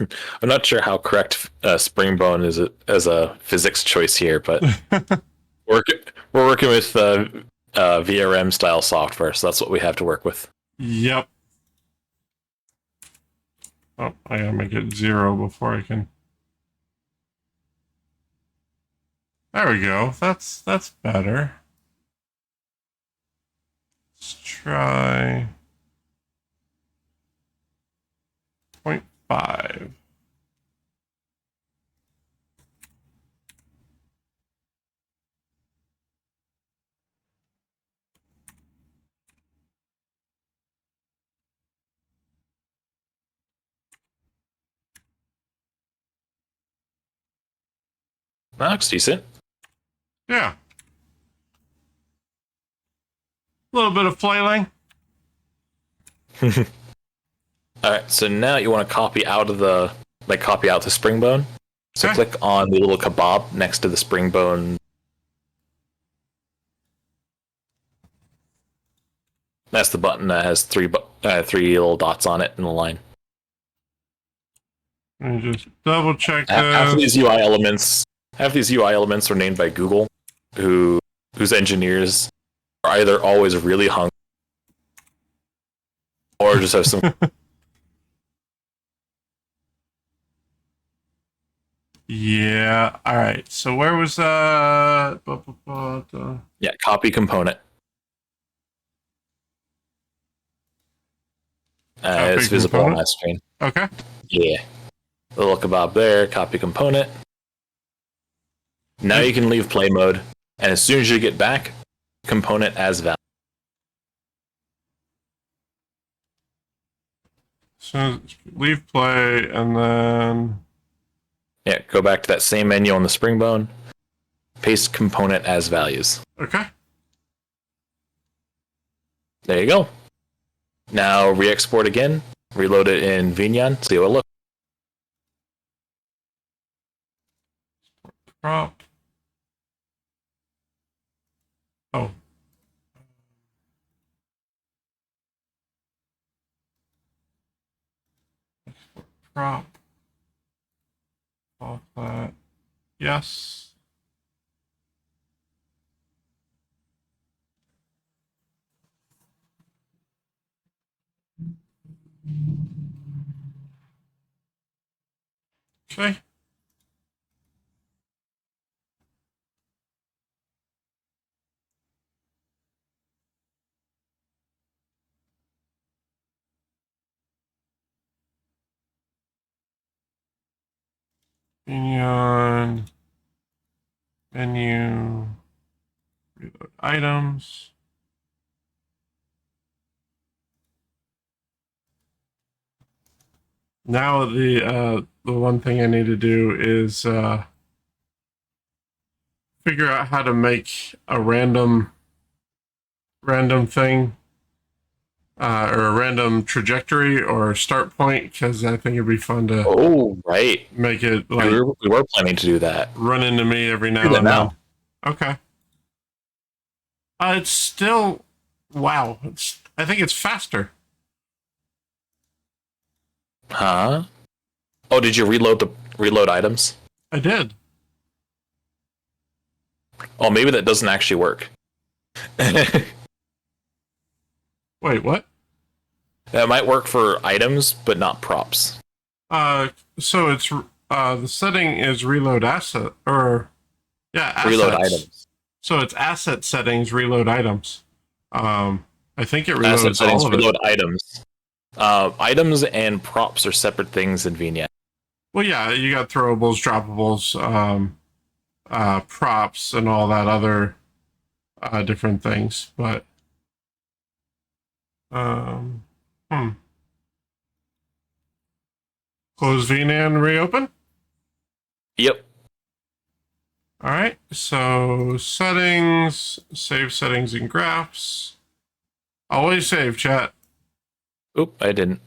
I'm not sure how correct Springbone is as a physics choice here, but we're working with VRM style software, so that's what we have to work with. Yep. Oh, I gotta make it 0 before I can. There we go. That's better. Let's try 0.5. 5. That looks decent. Yeah. A little bit of flailing. Alright, so now you want to copy out the spring bone. So Okay. click on the little kebab next to the spring bone. That's the button that has three little dots on it in the line. Let me just double check Half of this. these UI elements are named by Google, whose engineers are either always really hungry or just have some. Yeah. All right. So where was Yeah, copy component. It's visible on my screen. Okay. Yeah. Little kebab there, copy component. Now you can leave play mode, and as soon as you get back, component as value. So leave play and then Yeah, go back to that same menu on the spring bone. Paste component as values. Okay. There you go. Now re-export again. Reload it in Vinyan. See what it looks. Prop. Oh. Prop. Off that. Yes. Okay. Minion. Menu. Reload items. Now the one thing I need to do is figure out how to make a random thing or a random trajectory or start point, because I think it'd be fun to make it like we were planning to do that. Run into me every now Do that and now. then. Okay. It's still wow. I think it's faster. Huh? Oh, did you reload items? I did. Oh, maybe that doesn't actually work. Wait, what? That might work for items, but not props. So it's the setting is reload asset or assets. Reload items. So it's asset settings, reload items. I think it reloads Asset settings, all of reload it. items. Items and props are separate things in Vignette. Well, yeah, you got throwables, droppables, props, and all that other different things. But close VNAN, reopen. Yep. All right. So settings, save settings and graphs. Always save, chat. Oop, I didn't.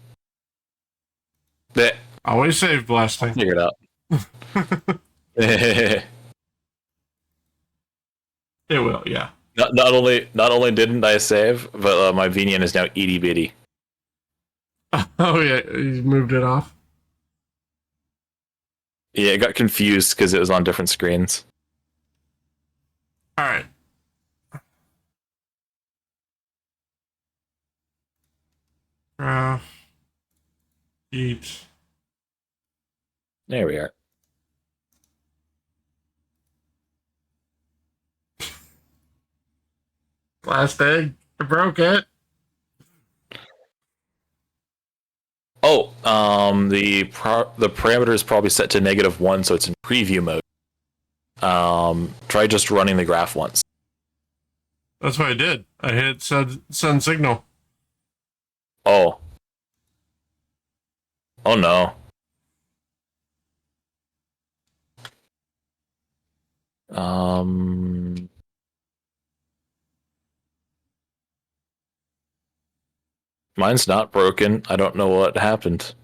That. Always save blasting. Figure it out. It will, yeah. Not only didn't I save, but my VNN is now itty bitty. Oh yeah, you moved it off. Yeah, it got confused because it was on different screens. All right. Graph. Eat. There we are. Last egg. I broke it. Oh, the parameter is probably set to -1, so it's in preview mode. Try just running the graph once. That's what I did. I hit send signal. Oh. Oh no. Mine's not broken. I don't know what happened.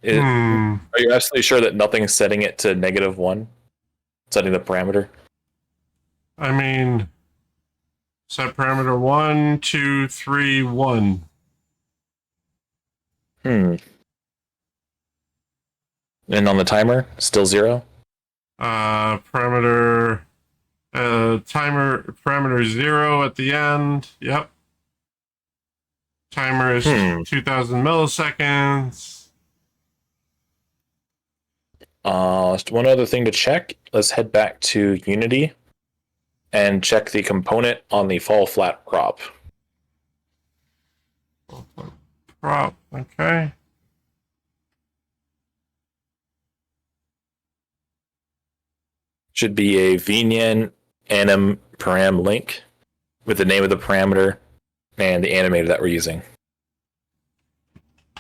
Are you absolutely sure that nothing's setting it to -1? Setting the parameter? I mean, set parameter 1, 2, 3, 1. And on the timer, still 0? Parameter parameter 0 at the end. Yep. Timer is 2000 milliseconds. One other thing to check. Let's head back to Unity and check the component on the fall flat prop. Prop, okay. Should be a vnyan anim param link with the name of the parameter and the animator that we're using.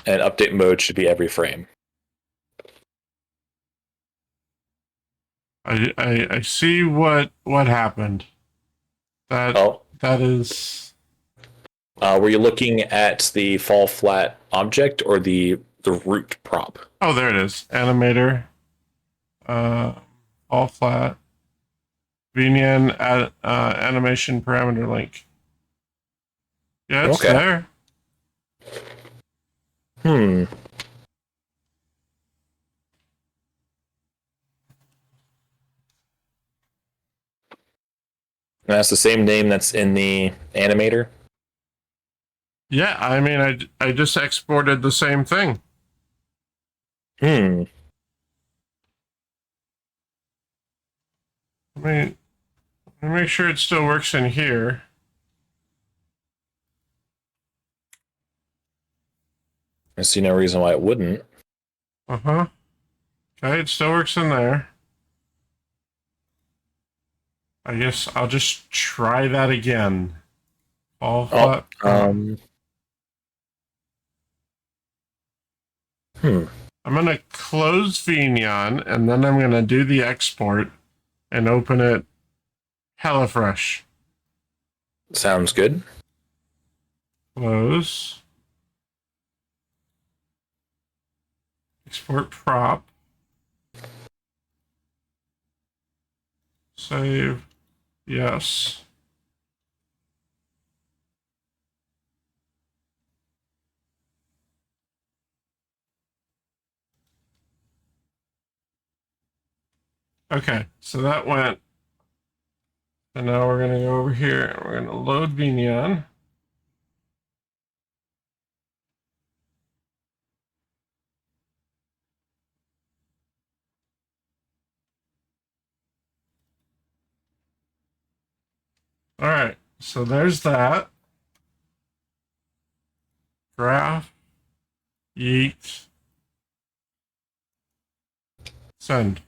And update mode should be every frame. I see what happened. That is. Were you looking at the fall flat object or the root prop? Oh, there it is. Animator. All flat. Vnyan animation parameter link. Yeah, it's there. And that's the same name that's in the animator? Yeah, I mean, I just exported the same thing. Let me make sure it still works in here. I see no reason why it wouldn't. Okay, it still works in there. I guess I'll just try that again. All flat. I'm gonna close Vnyan and then I'm gonna do the export and open it hella fresh. Sounds good. Close. Export prop. Save. Yes. Okay, so that went. And now we're going to go over here and we're going to load Vnyan. All right, so there's that. Graph. Yeet. Send.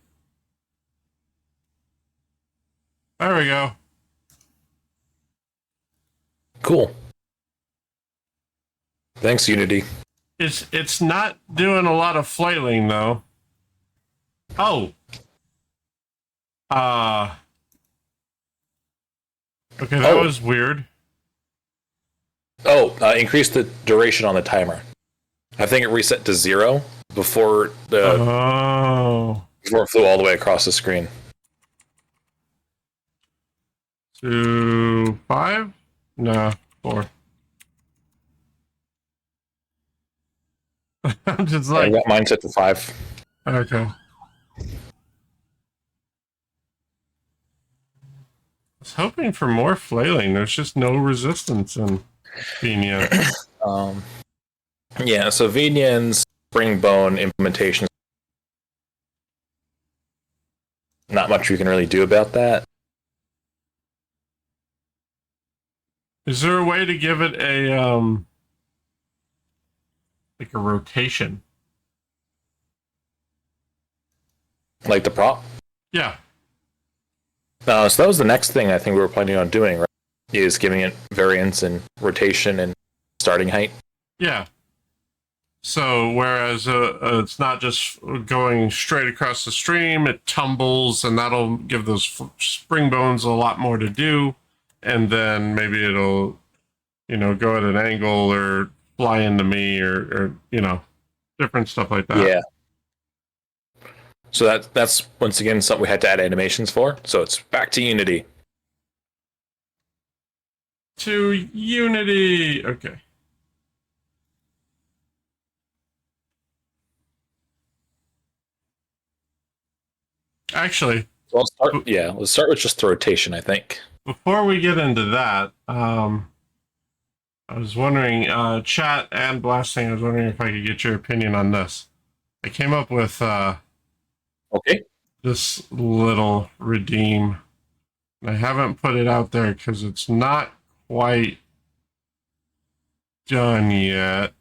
There we go. Cool. Thanks, Unity. It's not doing a lot of flailing though. Oh. Okay, that was weird. Increase the duration on the timer. I think it reset to 0 before before it flew all the way across the screen. To 5? No, 4. I'm just like. I got mine set to 5. Okay. I was hoping for more flailing. There's just no resistance in Vnyan. Yeah, so Vnyan's Springbone implementation. Not much we can really do about that. Is there a way to give it a like a rotation. Like the prop? Yeah. So that was the next thing I think we were planning on doing, right? Is giving it variance and rotation and starting height. Yeah. So whereas it's not just going straight across the stream, it tumbles, and that'll give those spring bones a lot more to do. And then maybe it'll, go at an angle or fly into me or different stuff like that. Yeah. So that's once again something we had to add animations for. So it's back to Unity. To Unity. Okay. Actually, let's start with just the rotation, I think. Before we get into that, I was wondering, chat and blasting, I was wondering if I could get your opinion on this. I came up with this little redeem. I haven't put it out there because it's not quite done yet.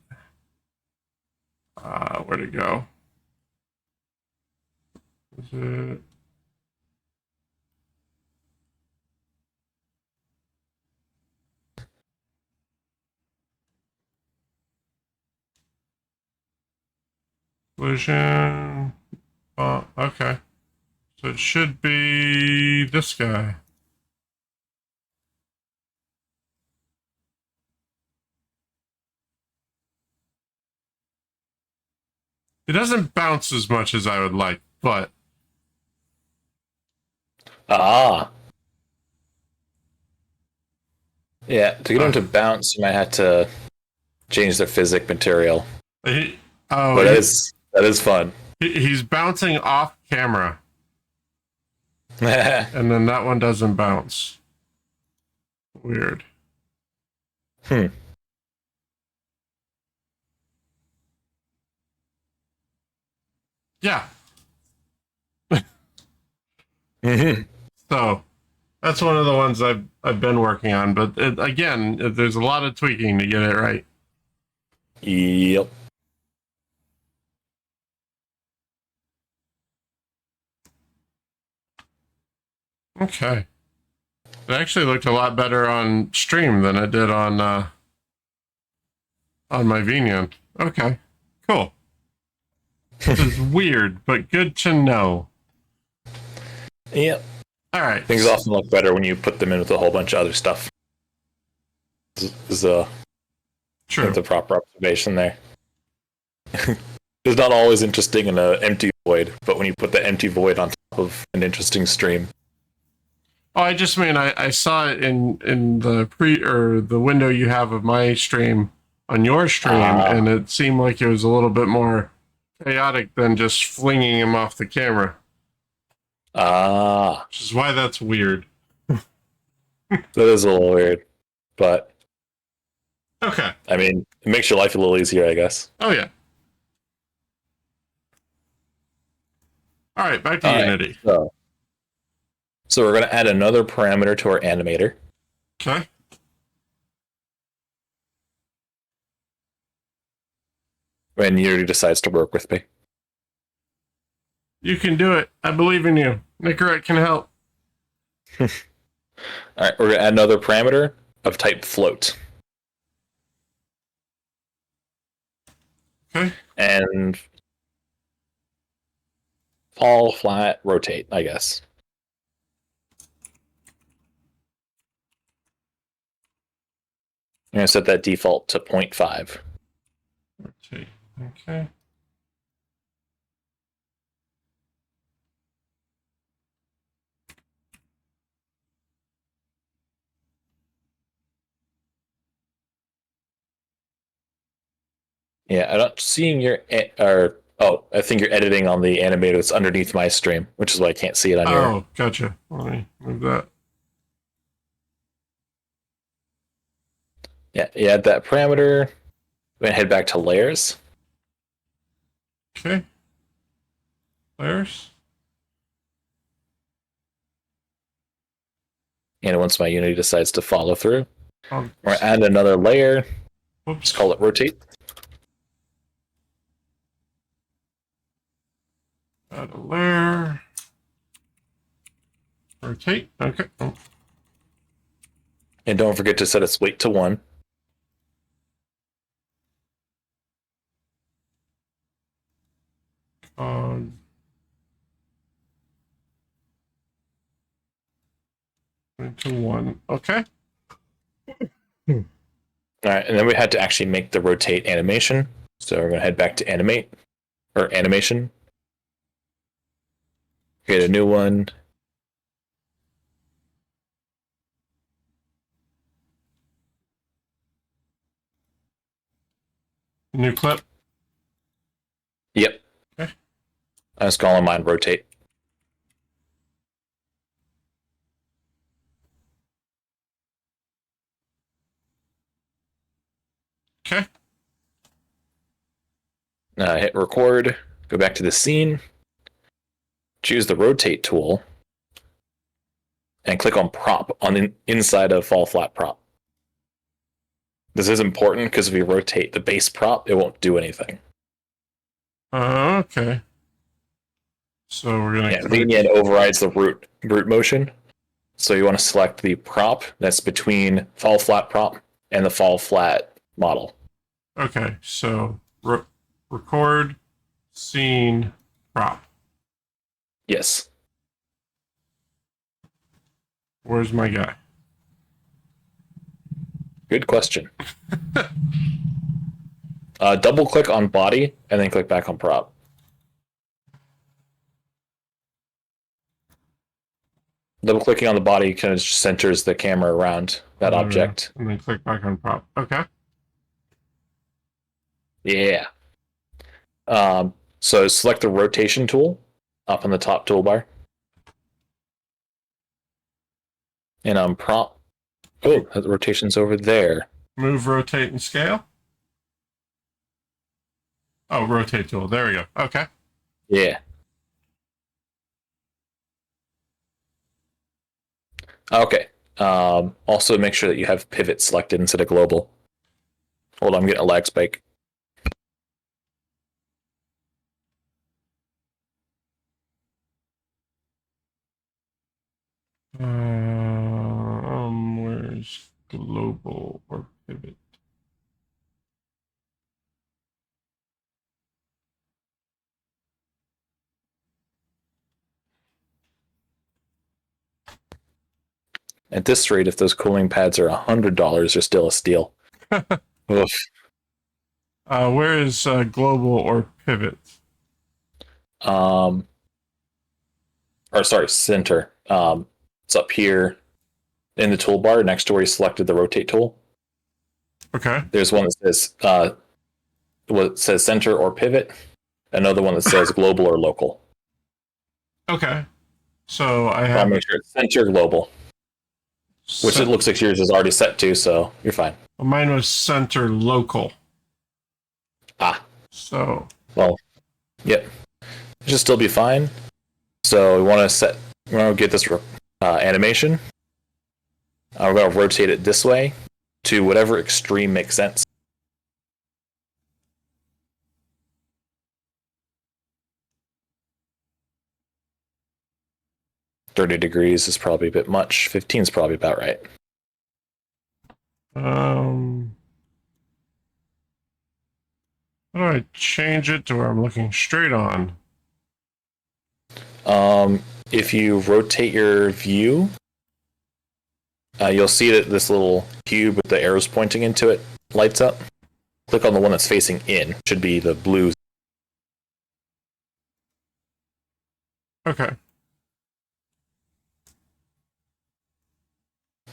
Where'd it go? Is it? Collision. Oh, okay. So it should be this guy. It doesn't bounce as much as I would like, but... Yeah, to get him to bounce, you might have to change the physic material. But that is fun. He's bouncing off camera. And then that one doesn't bounce. Weird. Yeah. So that's one of the ones I've been working on, but again, there's a lot of tweaking to get it right. Yep. Okay. It actually looked a lot better on stream than it did on my Venian. Okay. Cool. This is weird, but good to know. Yep. All right. Things often look better when you put them in with a whole bunch of other stuff. Is true. The proper observation there. It's not always interesting in an empty void, but when you put the empty void on top of an interesting stream. Oh, I just mean I saw it in the window you have of my stream on your stream, and it seemed like it was a little bit more chaotic than just flinging him off the camera. Which is why that's weird. That is a little weird, but okay. I mean, it makes your life a little easier, I guess. Oh yeah. All right, back to Unity. So we're going to add another parameter to our animator. Okay. When Unity decides to work with me. You can do it. I believe in you. Nicorette can help. All right, we're going to add another parameter of type float. Okay. And fall, flat, rotate, I guess. I'm going to set that default to 0.5. Rotate. Okay. Yeah, I'm not seeing your... I think you're editing on the animator that's underneath my stream, which is why I can't see it on your... Oh, gotcha. Let me move that. Yeah, you add that parameter. We're going to head back to layers. Okay. Layers. And once my Unity decides to follow through, we're going to add another layer. Whoops. Just call it rotate. Add a layer. Rotate. Okay. Oh. And don't forget to set its weight to 1. To 1. Okay. All right, and then we had to actually make the rotate animation. So we're going to head back to animate, or animation. Create a new one. New clip. Yep. Okay. I was calling mine rotate. Okay. Hit record, go back to the scene, choose the rotate tool, and click on prop on the inside of fall flat prop. This is important because if we rotate the base prop, it won't do anything. Okay. So we're gonna. Yeah, Linear overrides the root motion. So you want to select the prop that's between fall flat prop and the fall flat model. Okay, so record scene prop. Yes. Where's my guy? Good question. Double click on body and then click back on prop. Double clicking on the body kind of just centers the camera around that object. And then click back on prop. Okay. Yeah. So select the rotation tool up on the top toolbar. And on prop. Oh, the rotation's over there. Move, rotate, and scale. Oh, rotate tool. There we go. Okay. Yeah. Okay. Also make sure that you have pivot selected instead of global. Hold on, I'm getting a lag spike. Where's global or pivot? At this rate, if those cooling pads are $100, they're still a steal. Oof. Where is global or pivot? Or sorry, center. It's up here in the toolbar next to where you selected the rotate tool. Okay. There's one that says what says center or pivot. Another one that says global or local. Okay. So I have. I'll make sure it's center global. Which it looks like yours is already set to, so you're fine. Well, mine was center local. Ah. So. Well, yep. It should still be fine. So we want to get this animation. We're going to rotate it this way to whatever extreme makes sense. $30 degrees is probably a bit much. 15 is probably about right. How do I change it to where I'm looking straight on? If you rotate your view, you'll see that this little cube with the arrows pointing into it lights up. Click on the one that's facing in. Should be the blue. Okay.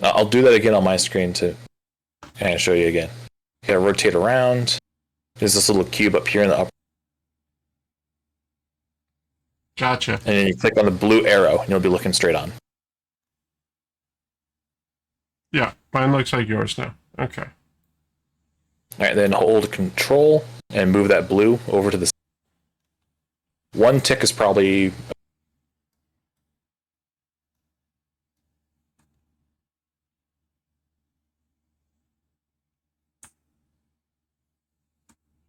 I'll do that again on my screen to kind of show you again. Okay, rotate around. There's this little cube up here in the upper. Gotcha. And then you click on the blue arrow, and you'll be looking straight on. Yeah, mine looks like yours now. Okay. All right, then hold Control and move that blue over to the. One tick is probably.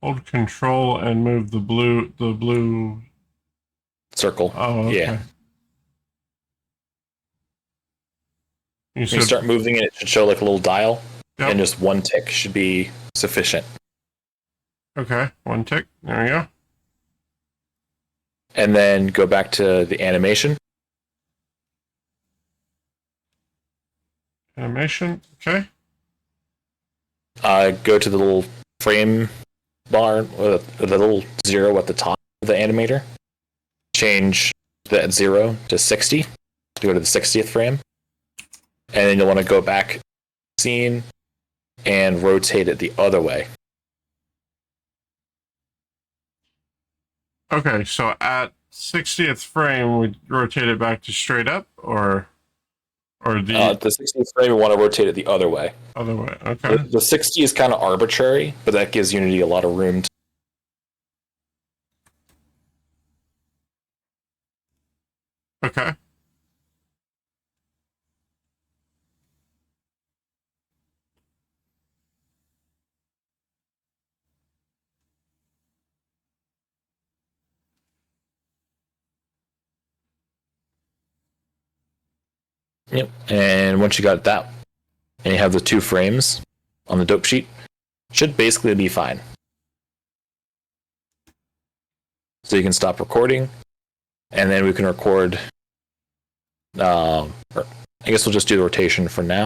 Hold Control and move the blue. circle. Oh, okay. Yeah. You You start moving and it should show like a little dial, Yep. and just one tick should be sufficient. Okay, one tick. There we go. And then go back to the animation. Animation. Okay. Go to the little frame bar, or the little 0 at the top of the animator. Change that 0 to 60 to go to the 60th frame. And then you'll want to go back scene and rotate it the other way. Okay, so at 60th frame, we rotate it back to straight up, or the 60th frame, we want to rotate it the other way. Other way, okay. The 60 is kind of arbitrary, but that gives Unity a lot of room to... Okay. Yep. And once you got that, and you have the 2 frames on the dope sheet, should basically be fine. So you can stop recording, and then we can record. I guess we'll just do the rotation for now.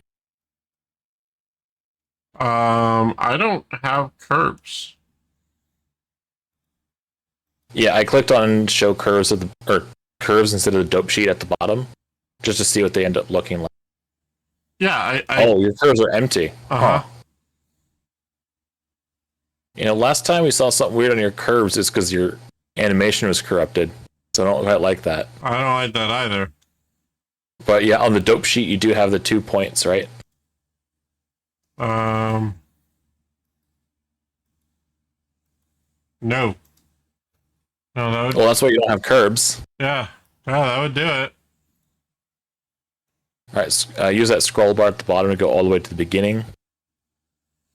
I don't have curves. Yeah, I clicked on show curves curves instead of the dope sheet at the bottom, just to see what they end up looking like. Yeah, Oh, your curves are empty. Uh-huh. You know, last time we saw something weird on your curves is because your animation was corrupted. So I don't quite like that. I don't like that either. But yeah, on the dope sheet, you do have the 2 points, right? No. No, that would... Well, that's why you don't have curbs. Yeah, that would do it. All right, use that scroll bar at the bottom to go all the way to the beginning.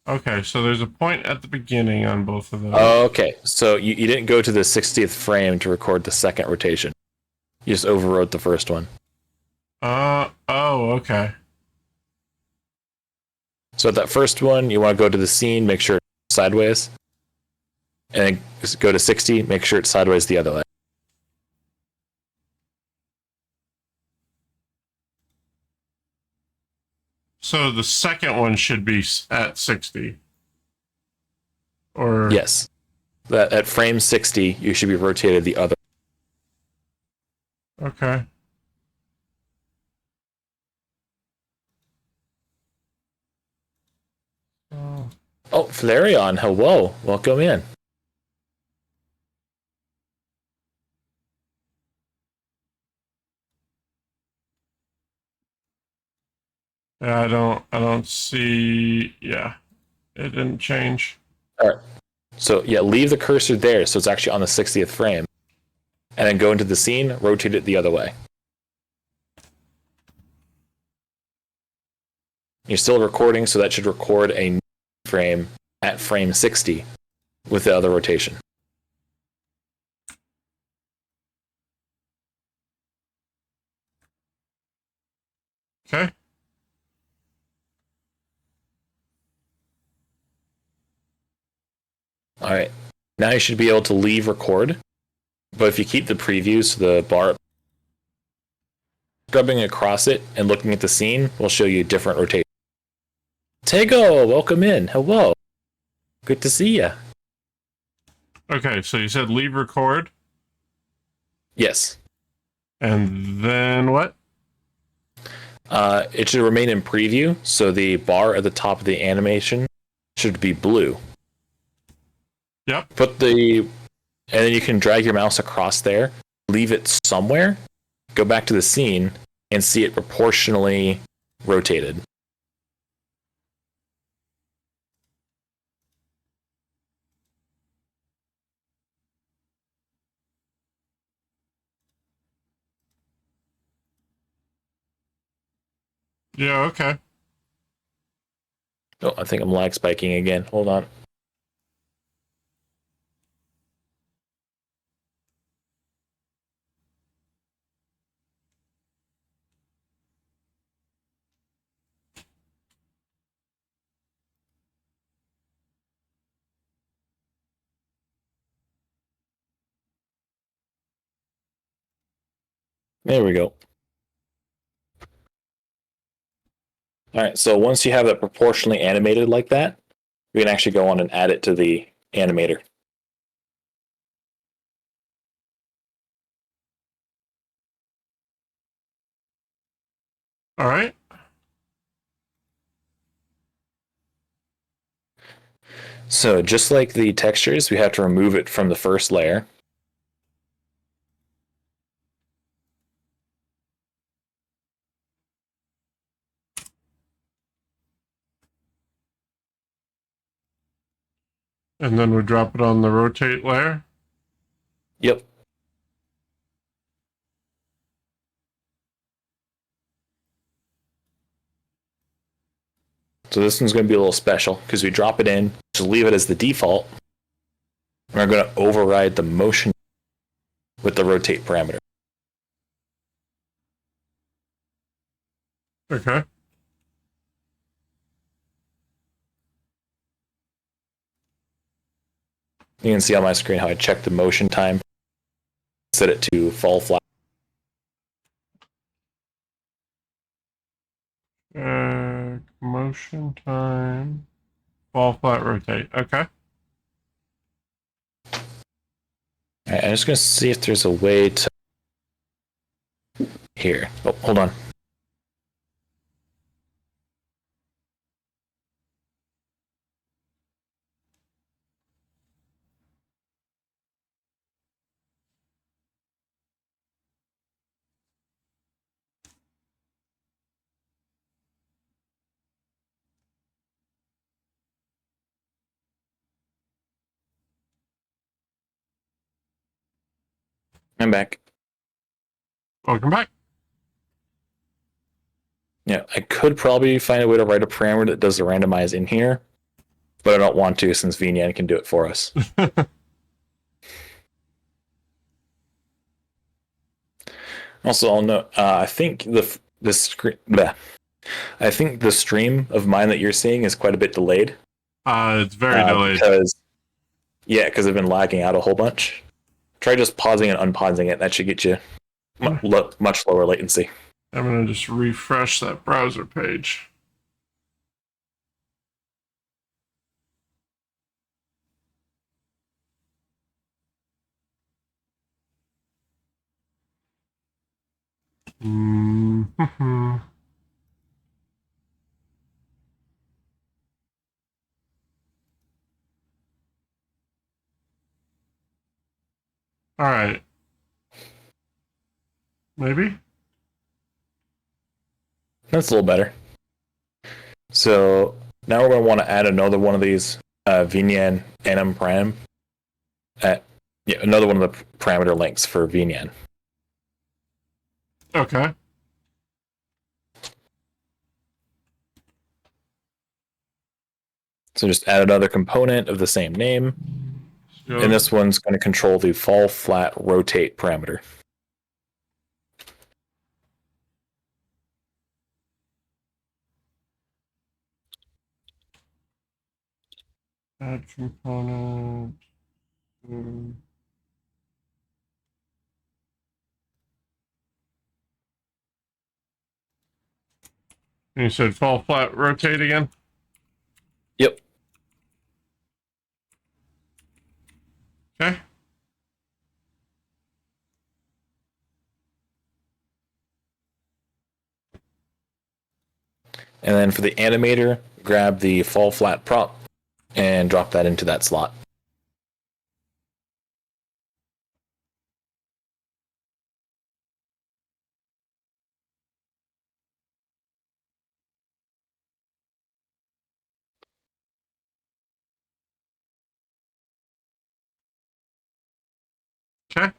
Okay, so there's a point at the beginning on both of those. Okay, so you didn't go to the 60th frame to record the second rotation. You just overwrote the first one. Oh, okay. So at that first one, you want to go to the scene, make sure it's sideways. And then just go to 60, make sure it's sideways the other way. So the second one should be at 60. Or... Yes. That at frame 60, you should be rotated the other. Okay. Oh, Flareon, hello. Welcome in. Yeah, I don't see... Yeah, it didn't change. All right. So, yeah, leave the cursor there so it's actually on the 60th frame. And then go into the scene, rotate it the other way. You're still recording, so that should record a new frame at frame 60 with the other rotation. Okay. All right. Now you should be able to leave record. But if you keep the previews, the bar, scrubbing across it and looking at the scene will show you different rotations. Tego, welcome in. Hello. Good to see you. Okay, so you said leave record? Yes. And then what? It should remain in preview, so the bar at the top of the animation should be blue. Yep. And then you can drag your mouse across there, leave it somewhere, go back to the scene, and see it proportionally rotated. Yeah, okay. Oh, I think I'm lag spiking again. Hold on. There we go. All right, so once you have that proportionally animated like that, we can actually go on and add it to the animator. All right. So just like the textures, we have to remove it from the first layer. And then we drop it on the rotate layer. Yep. So this one's going to be a little special because we drop it in, just leave it as the default. And we're going to override the motion with the rotate parameter. Okay. You can see on my screen how I check the motion time, set it to fall flat. Motion time, fall flat rotate. Okay. All right, I'm just going to see if there's a way to. Here. Oh, hold on. I'm back. Welcome back. Yeah, I could probably find a way to write a parameter that does the randomize in here, but I don't want to since VNN can do it for us. Also, I'll note, I think the screen, I think the stream of mine that you're seeing is quite a bit delayed. It's very delayed. Because I've been lagging out a whole bunch. Try just pausing and unpausing it. That should get you much lower latency. I'm going to just refresh that browser page. Mm-hmm. All right. Maybe? That's a little better. So now we're going to want to add another one of these VNN enum param. Another one of the parameter links for VNN. Okay. So just add another component of the same name. Sure. And this one's going to control the fall flat rotate parameter. Add component. You said fall flat rotate again? Yep. Okay. And then for the animator, grab the fall flat prop and drop that into that slot. Okay.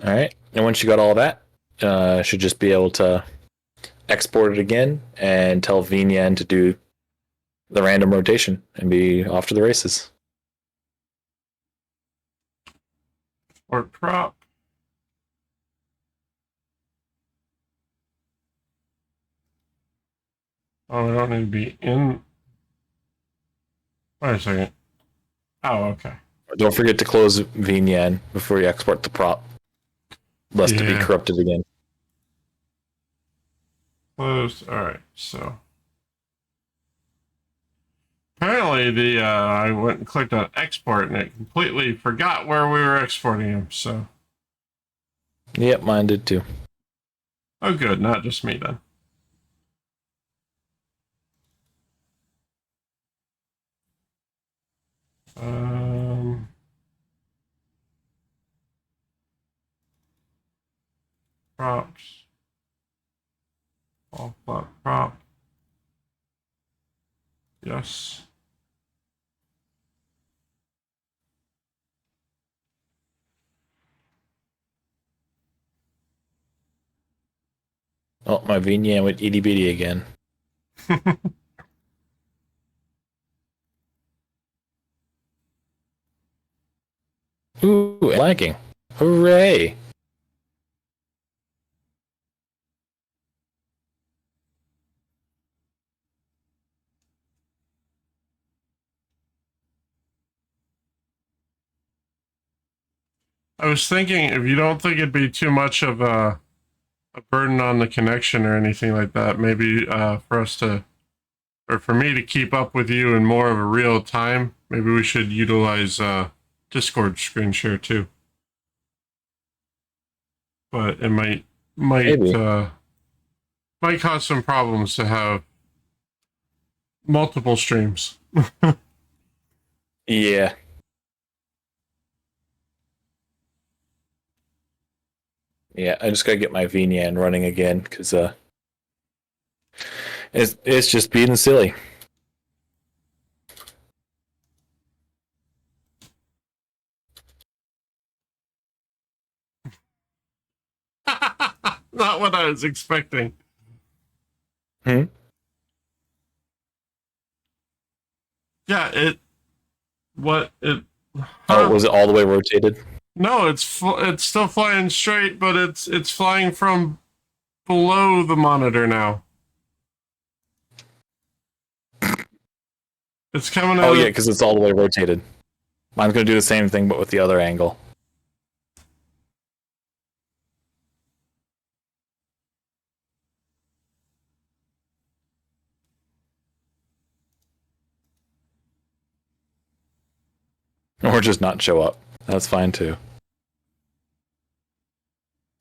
All right. And once you got all that, should just be able to export it again and tell VNN to do the random rotation and be off to the races. Or prop. Oh, we don't need to be in. Wait a second. Oh, okay. Don't forget to close VNN before you export the prop, lest it be Yeah. corrupted again. Closed. All right. So apparently I went and clicked on export and it completely forgot where we were exporting them. So. Yep, mine did too. Oh, good. Not just me then. Props. All flat prop. Yes. Oh, my VNN went itty bitty again. Ooh, lagging. Hooray! I was thinking if you don't think it'd be too much of a burden on the connection or anything like that, maybe for us to, or for me to keep up with you in more of a real time, maybe we should utilize Discord screen share too. But it might cause some problems to have multiple streams. Yeah. Yeah, I just gotta get my VNN running again because it's just being silly. Not what I was expecting. Hmm? Yeah, it. Oh, was it all the way rotated? No, it's still flying straight, but it's flying from below the monitor now. It's coming out. Oh yeah, because it's all the way rotated. Mine's gonna do the same thing, but with the other angle. Or just not show up. That's fine too.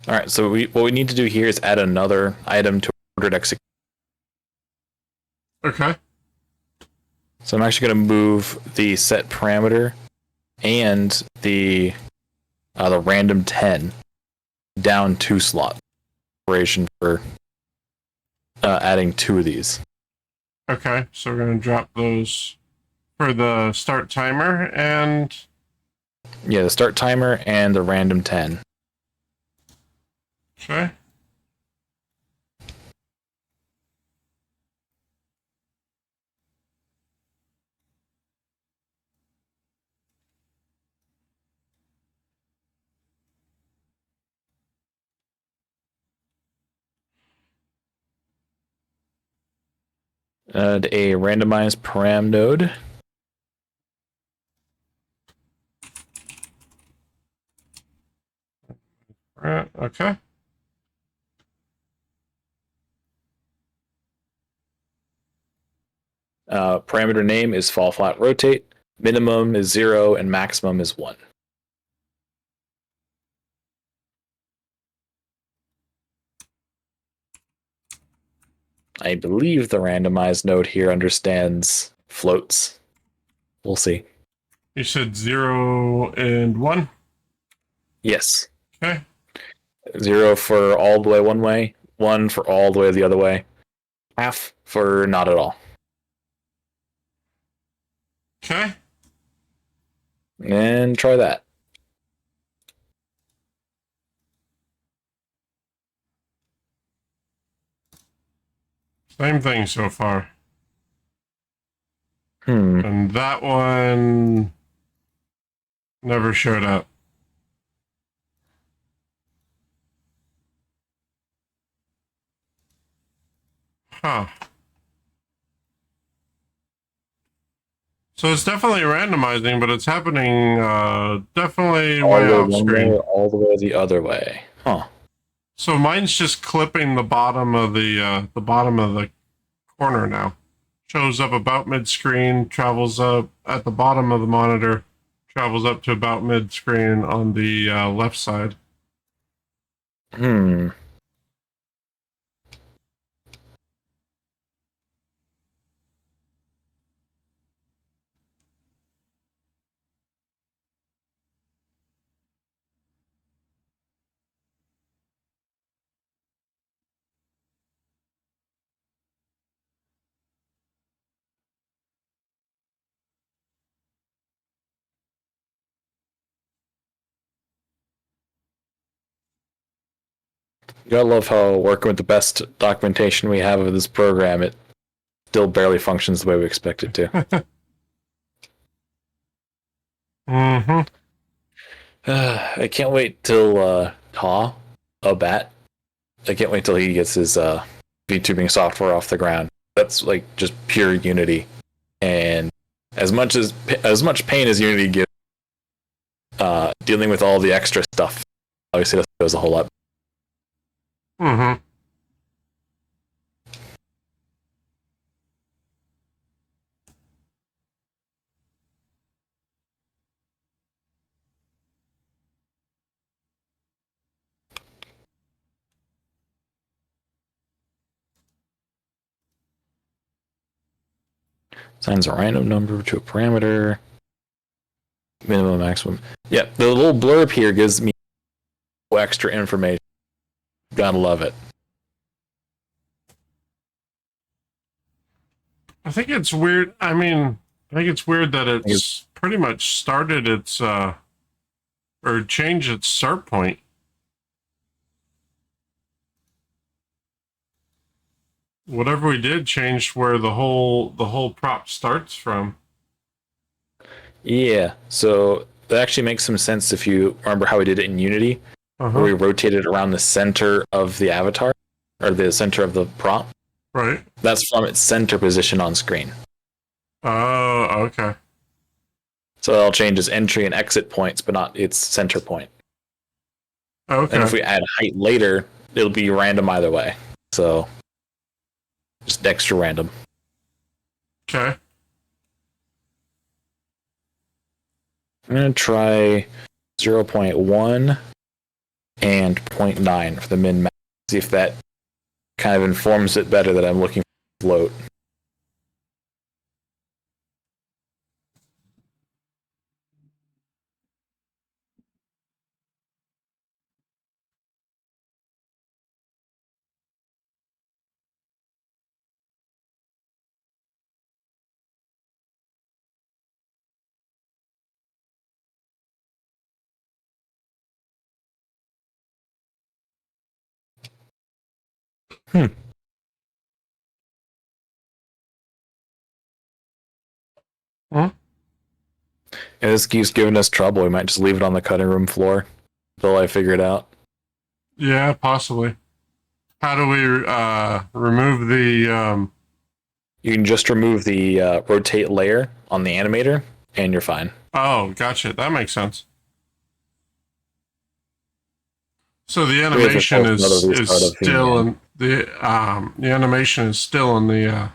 All right, so what we need to do here is add another item to ordered execution. Okay. So I'm actually going to move the set parameter and the random 10 down 2 slot operation for adding 2 of these. Okay, so we're going to drop those for the start timer and... Yeah, the start timer and the random 10. Okay. Add a randomized param node. Okay. Parameter name is fall flat rotate. Minimum is 0 and maximum is 1. I believe the randomized node here understands floats. We'll see. You said 0 and 1? Yes. Okay. 0 for all the way one way, 1 for all the way the other way, half for not at all. Okay. And try that. Same thing so far. And that one never showed up. Huh. So it's definitely randomizing, but it's happening definitely All way the way off one way, screen. or all the way the other way. Huh. So mine's just clipping the bottom of the corner now. Shows up about mid screen, travels up at the bottom of the monitor, travels up to about mid screen on the left side. Hmm. You gotta love how working with the best documentation we have of this program, it still barely functions the way we expect it to. Mm-hmm. I can't wait till Taw, a bat. I can't wait till he gets his VTubing software off the ground. That's like just pure Unity, and as much pain as Unity gives, dealing with all the extra stuff, obviously that goes a whole lot. Mm-hmm. Assigns a random number to a parameter. Minimum, maximum. Yeah, the little blurb here gives me extra information. Gotta love it. I think it's weird. I mean, I think it's weird that it's pretty much started its or changed its start point. Whatever we did changed where the whole prop starts from. Yeah, so that actually makes some sense if you remember how we did it in Unity, where we rotated around the center of the avatar, or the center of the prop. Right. That's from its center position on screen. Oh, okay. So it'll change its entry and exit points, but not its center point. Okay. And if we add height later, it'll be random either way. So just extra random. Okay. I'm going to try 0.1 and 0.9 for the min max. See if that kind of informs it better that I'm looking for float. Hmm. Huh? And this keeps giving us trouble. We might just leave it on the cutting room floor until I figure it out. Yeah, possibly. How do we remove the You can just remove the rotate layer on the animator, and you're fine. Oh, gotcha. That makes sense. So the animation is still in the animation is still in the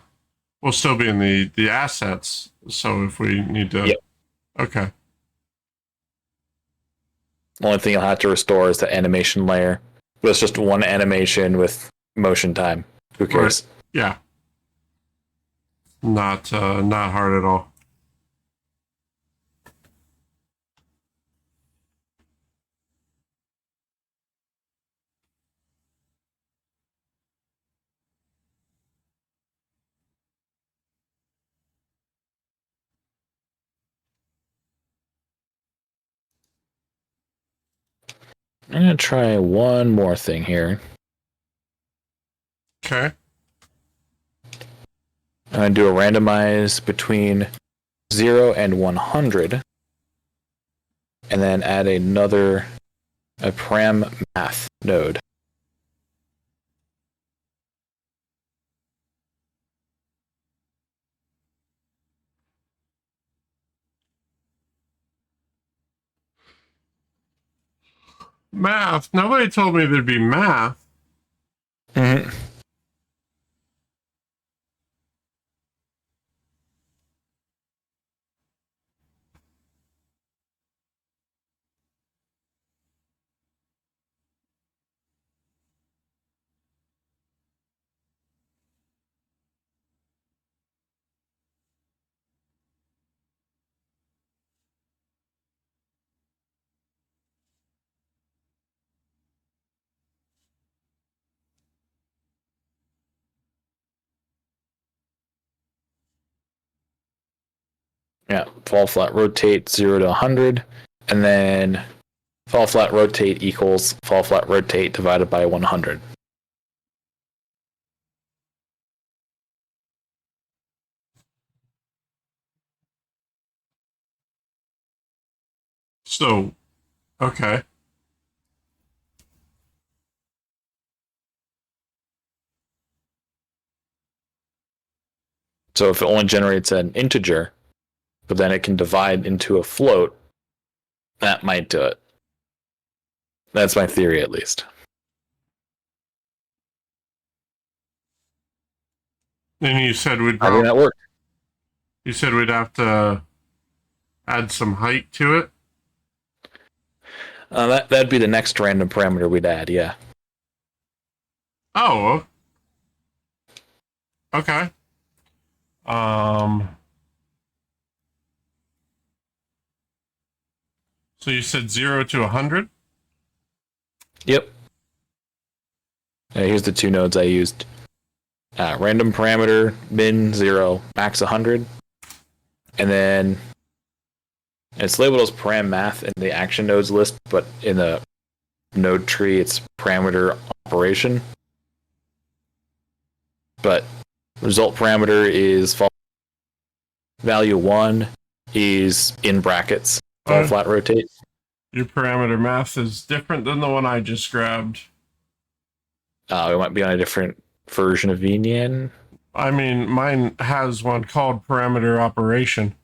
will still be in the assets. So if we need to, Yep. Okay. The only thing you'll have to restore is the animation layer. But it's just one animation with motion time. Who cares? Right. Yeah. Not hard at all. I'm going to try one more thing here. Okay. I'm going to do a randomize between 0 and 100. And then add a param math node. Math. Nobody told me there'd be math. Mhm. Yeah, fall flat rotate 0 to 100, and then fall flat rotate equals fall flat rotate divided by 100. So, okay. So if it only generates an integer, but then it can divide into a float, that might do it. That's my theory, at least. And you said we'd How did that work? You said we'd have to add some height to it. That'd be the next random parameter we'd add. Yeah. Oh. Okay. So you said 0 to 100? Yep. Here's the two nodes I used. Random parameter, min 0, max 100. And then it's labeled as param math in the action nodes list, but in the node tree, it's parameter operation. But result parameter is value 1 is in brackets, fall flat rotate. Your parameter math is different than the one I just grabbed. We might be on a different version of VNN. I mean, mine has one called parameter operation.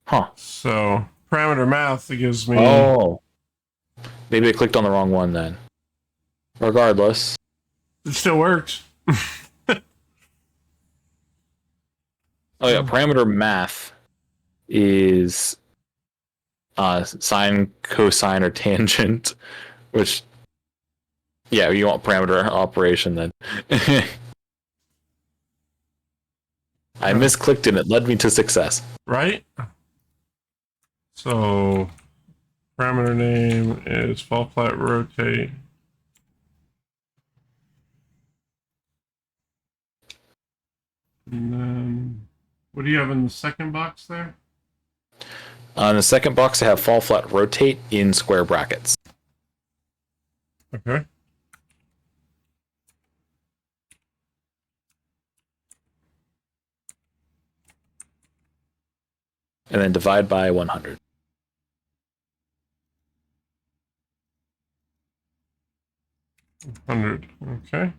Huh. So, parameter math gives me... Oh. Maybe I clicked on the wrong one then. Regardless. It still works. Oh yeah, parameter math is sine, cosine, or tangent, which, yeah, you want parameter operation then. I misclicked and it led me to success. Right? So, parameter name is fall flat rotate. And then, what do you have in the second box there? On the second box, I have fall flat rotate in square brackets. Okay. And then divide by 100. Okay.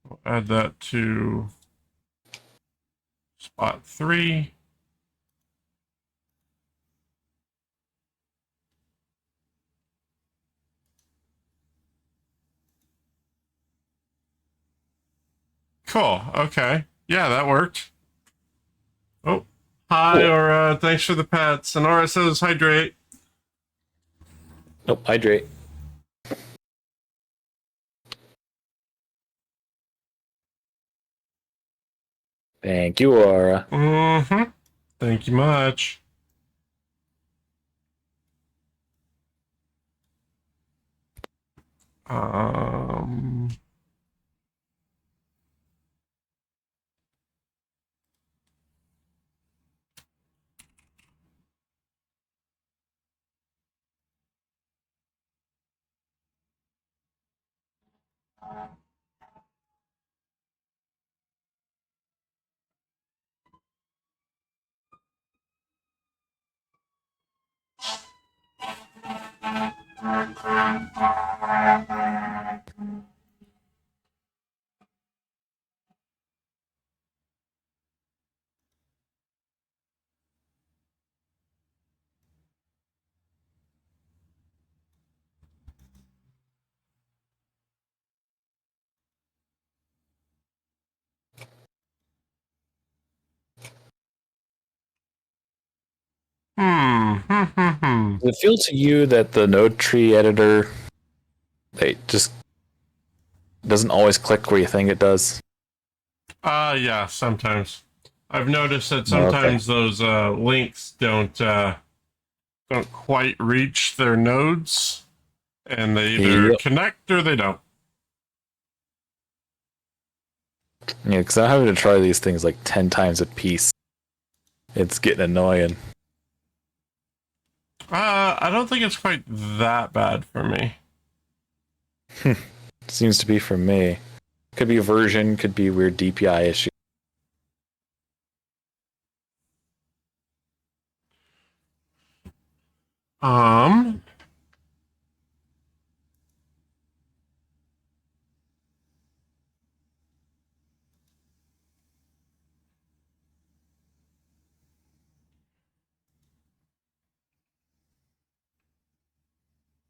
We'll add that to spot 3. Cool. Okay. Yeah, that worked. Oh, hi, Cool. Aura. Thanks for the pets. And Aura says hydrate. Nope, hydrate. Thank you, Aura. Mm-hmm. Thank you much. Does it feel to you that the node tree editor, they just doesn't always click where you think it does? Yeah, sometimes. I've noticed that Okay. sometimes those links don't quite reach their nodes, and they either connect or they don't. Yeah, because I'm having to try these things like 10 times a piece. It's getting annoying. I don't think it's quite that bad for me. Seems to be for me. Could be a version, could be a weird DPI issue.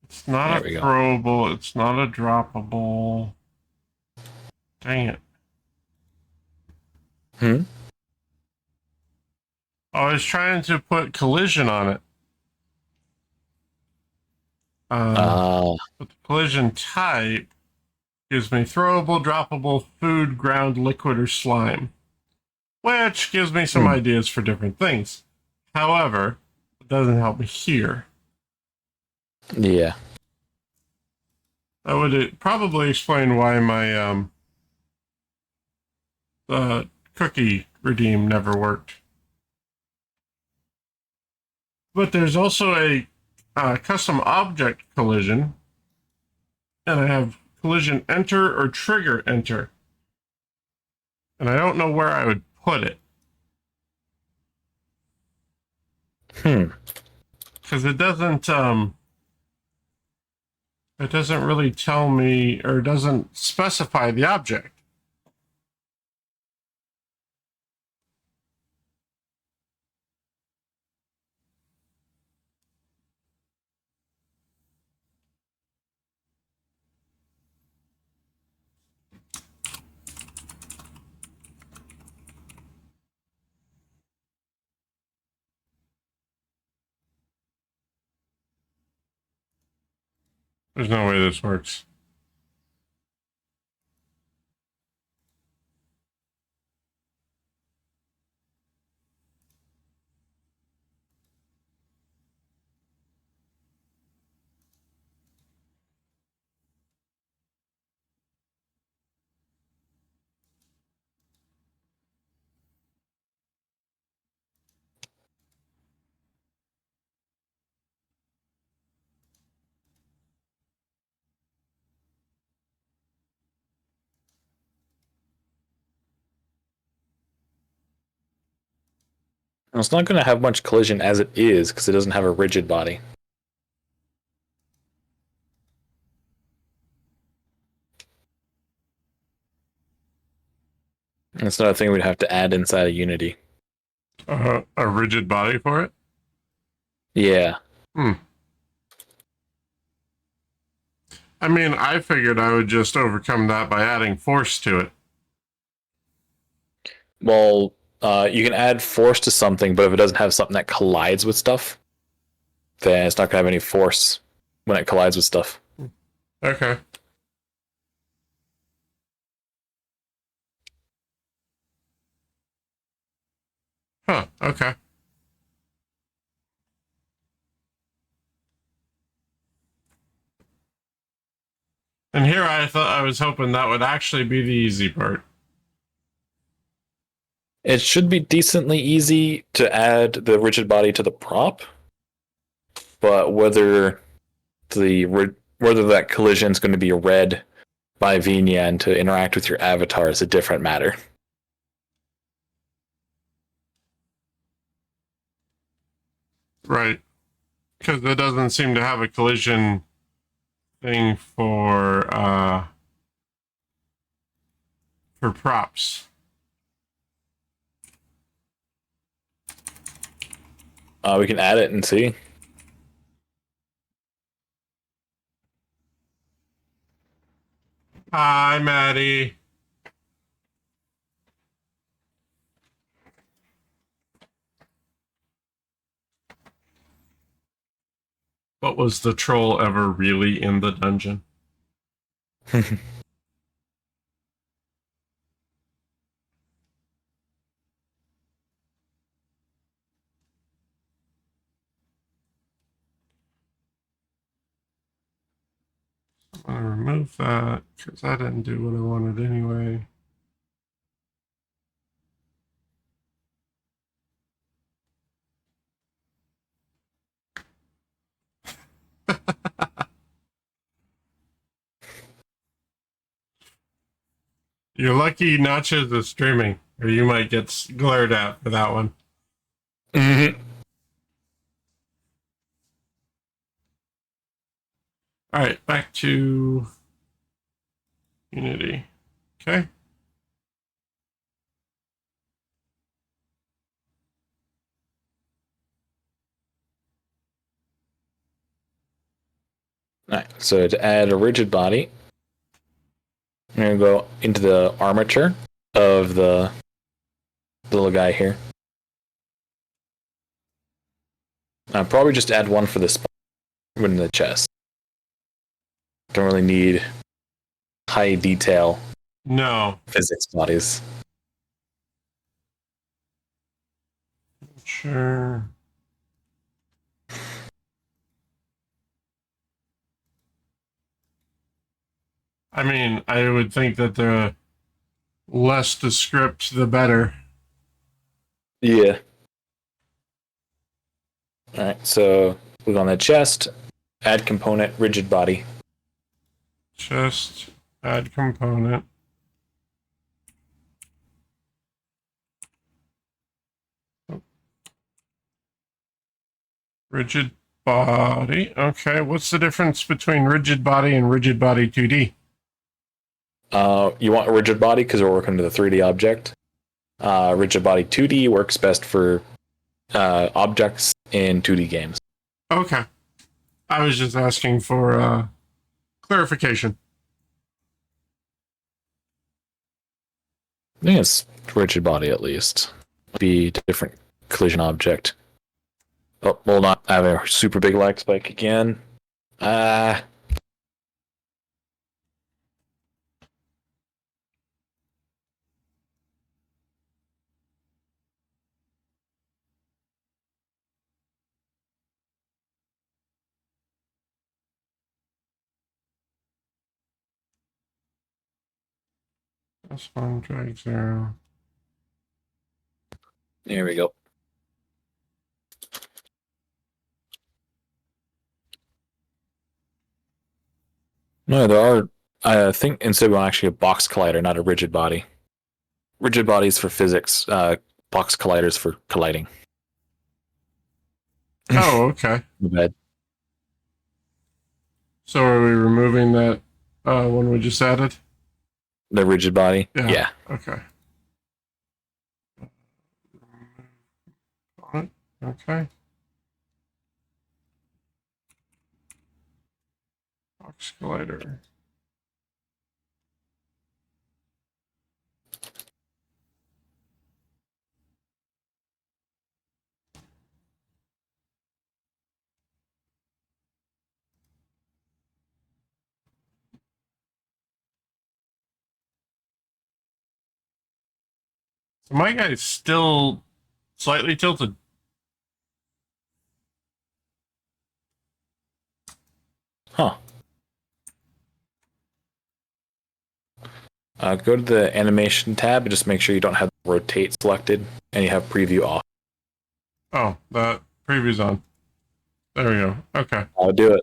It's not a throwable. It's not a droppable. Dang it. I was trying to put collision on it. But the collision type gives me throwable, droppable, food, ground, liquid, or slime, which gives me some ideas for different things. However, it doesn't help me here. Yeah. That would probably explain why my cookie redeem never worked. But there's also a custom object collision, and I have collision enter or trigger enter, and I don't know where I would put it. Because it doesn't really tell me, or doesn't specify the object. There's no way this works. It's not going to have much collision as it is because it doesn't have a rigid body. That's another thing we'd have to add inside of Unity. A rigid body for it? Yeah. I mean, I figured I would just overcome that by adding force to it. Well, you can add force to something, but if it doesn't have something that collides with stuff, then it's not going to have any force when it collides with stuff. Okay. Huh, okay. And here I was hoping that would actually be the easy part. It should be decently easy to add the rigid body to the prop, but whether that collision is going to be read by Venia and to interact with your avatar is a different matter. Right. Because it doesn't seem to have a collision thing for props. We can add it and see. Hi, Maddie. But was the troll ever really in the dungeon? I'm going to remove that because I didn't do what I wanted anyway. You're lucky Nachos is streaming, or you might get glared at for that one. Mm-hmm. All right, back to Unity. Okay. Alright, so to add a rigid body, I'm going to go into the armature of the little guy here. I'll probably just add one for the spine in the chest. Don't really need high detail physics bodies. Sure. I mean, I would think that the less the script, the better. Yeah. Alright, so click on the chest, add component, rigid body. Chest, add component. Rigid body. Okay, what's the difference between rigid body and rigid body 2D? You want a rigid body because we're working with a 3D object. Rigid body 2D works best for objects in 2D games. Okay. I was just asking for clarification. I think it's rigid body at least. Be a different collision object. Oh, hold on. I have a super big lag spike again. That's one, drag 0. Here we go. No, there are. I think instead we want actually a box collider, not a rigid body. Rigid bodies for physics. Box colliders for colliding. Oh, okay. Bad. So are we removing that one we just added? The rigid body? Yeah. Okay. Okay. Box collider. So my guy's still slightly tilted. Huh. Go to the animation tab and just make sure you don't have rotate selected and you have preview off. Oh, the preview's on. There we go. Okay. I'll do it.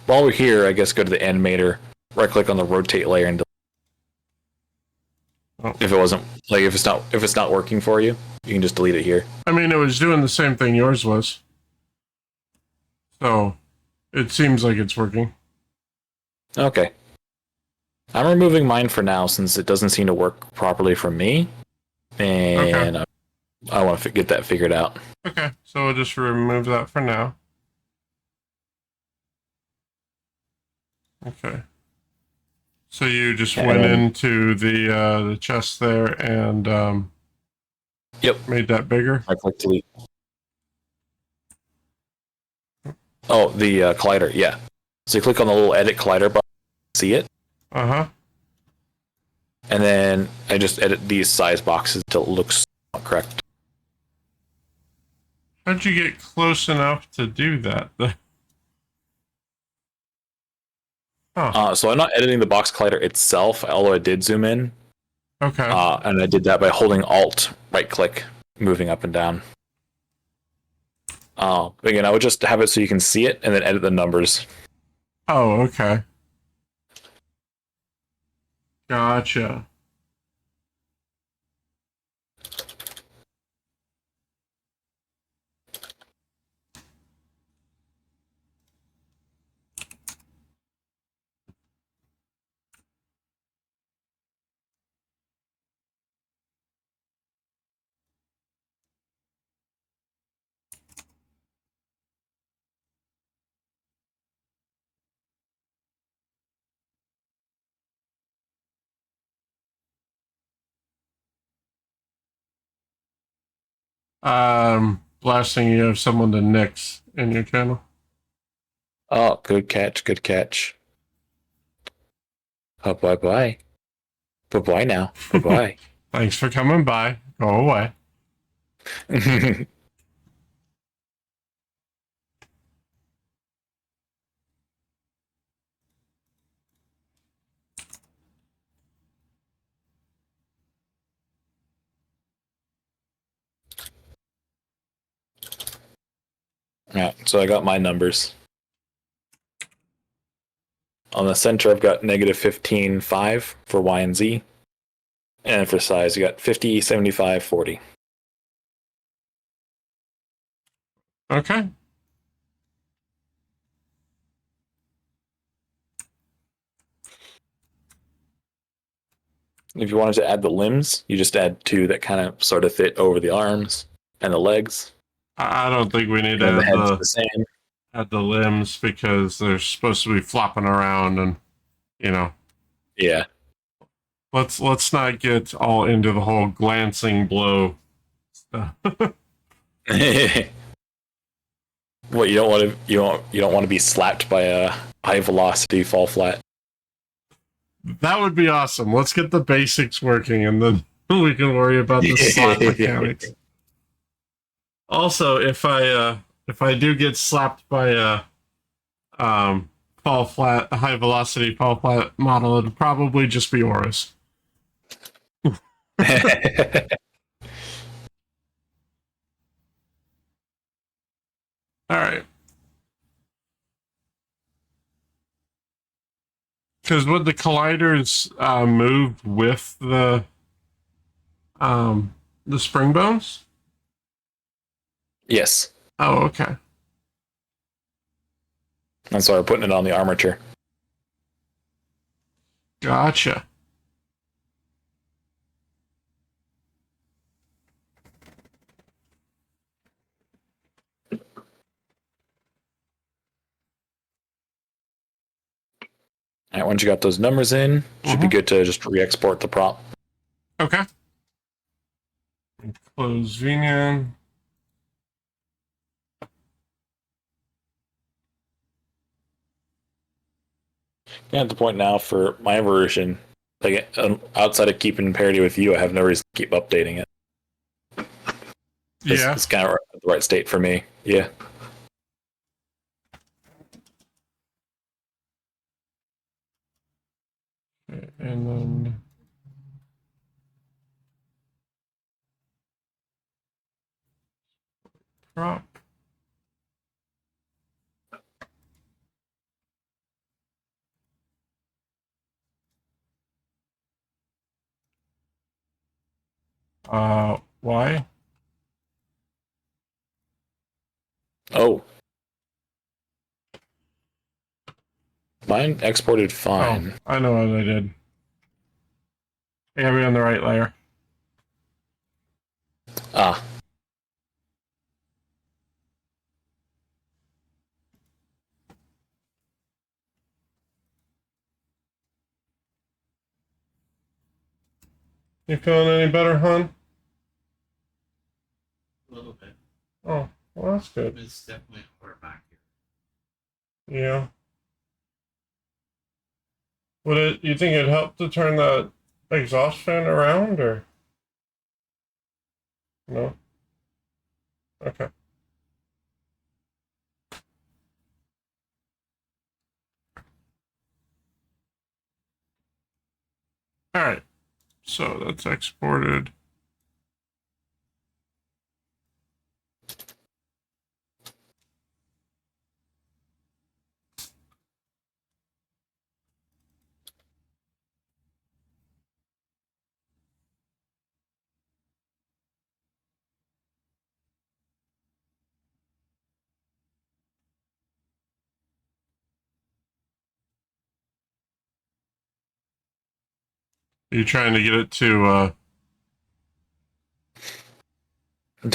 While we're here, I guess go to the animator, right click on the rotate layer and if it wasn't like if it's not working for you, you can just delete it here. I mean, it was doing the same thing yours was. So, it seems like it's working. Okay. I'm removing mine for now since it doesn't seem to work properly for me. And okay. I want to get that figured out. Okay, so we'll just remove that for now. Okay. So you just went into the chest there and yep, made that bigger. I click delete. Oh, the collider, yeah. So you click on the little edit collider button, see it, Uh-huh. and then I just edit these size boxes until it looks correct. How'd you get close enough to do that? So I'm not editing the box collider itself, although I did zoom in. Okay. And I did that by holding Alt, right click, moving up and down. Again, I would just have it so you can see it and then edit the numbers. Oh, okay. Gotcha. Blasting you have someone to nix in your channel. Oh, good catch, good catch. Oh, bye-bye. Bye-bye now. Bye-bye. Thanks for coming by. Go away. Yeah, so I got my numbers. On the center, I've got negative 15.5 for Y and Z. And for size, you got 50, 75, 40. Okay. If you wanted to add the limbs, you just add 2 that kind of sort of fit over the arms and the legs. I don't think we need to And the add head's the same. add the limbs because they're supposed to be flopping around and, you know. Yeah. Let's not get all into the whole glancing blow stuff. What, you don't want to be slapped by a high velocity fall flat. That would be awesome. Let's get the basics working and then we can worry about the slap mechanics. Also, if I do get slapped by a fall flat, a high velocity fall flat model, it'd probably just be Otters. All right. Because would the colliders move with the spring bones? Yes. Oh, okay. That's why we're putting it on the armature. Gotcha. All right, once you got those numbers in, should be good to just re-export the prop. Okay. Close VNAN. Yeah, at the point now for my version, like outside of keeping parity with you, I have no reason to keep updating it. Yeah. It's kind of the right state for me. Yeah. And then prop. Why? Oh. Mine exported fine. Oh, I know what I did. I gotta be on the right layer. Ah. You feeling any better, hon? A little bit. Oh, well, that's good. It's definitely hard back here. Yeah. Would it? You think it'd help to turn the exhaust fan around, or no? Okay. All right. So that's exported. Are you trying to get it to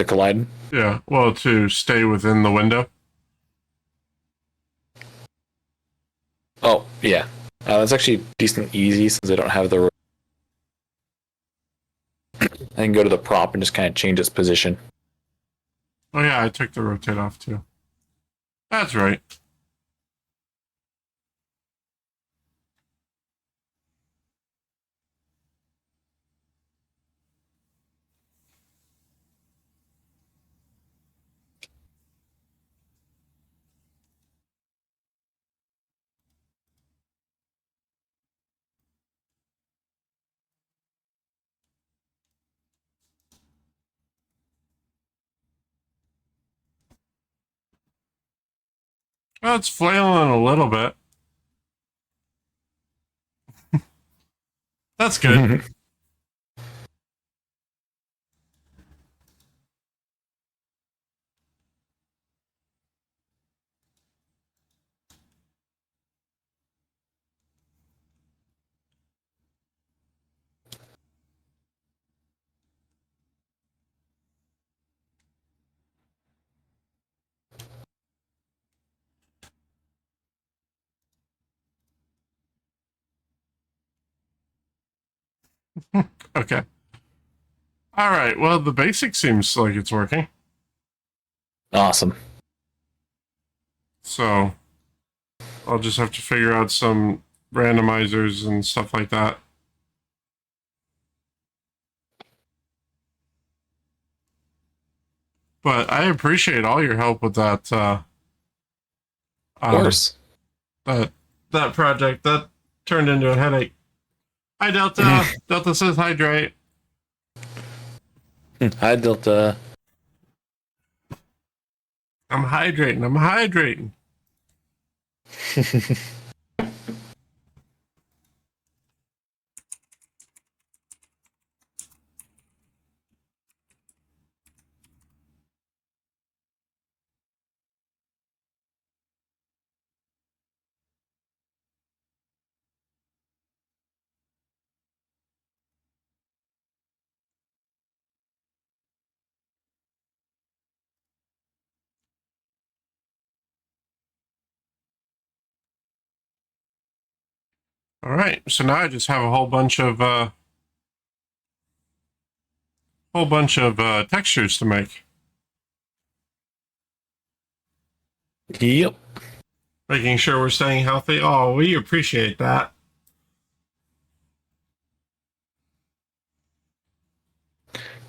collide? Yeah. Well, to stay within the window. Oh, yeah. That's actually decent easy since I don't have the... I can go to the prop and just kind of change its position. Oh yeah, I took the rotate off too. That's right. Well, it's flailing a little bit. That's good. Okay. All right. Well, the basic seems like it's working. Awesome. So I'll just have to figure out some randomizers and stuff like that. But I appreciate all your help with that. Of course. That project that turned into a headache. Hi Delta. Delta says hydrate. Hi Delta. I'm hydrating. All right. So now I just have a whole bunch of textures to make. Yep. Making sure we're staying healthy. Oh, we appreciate that.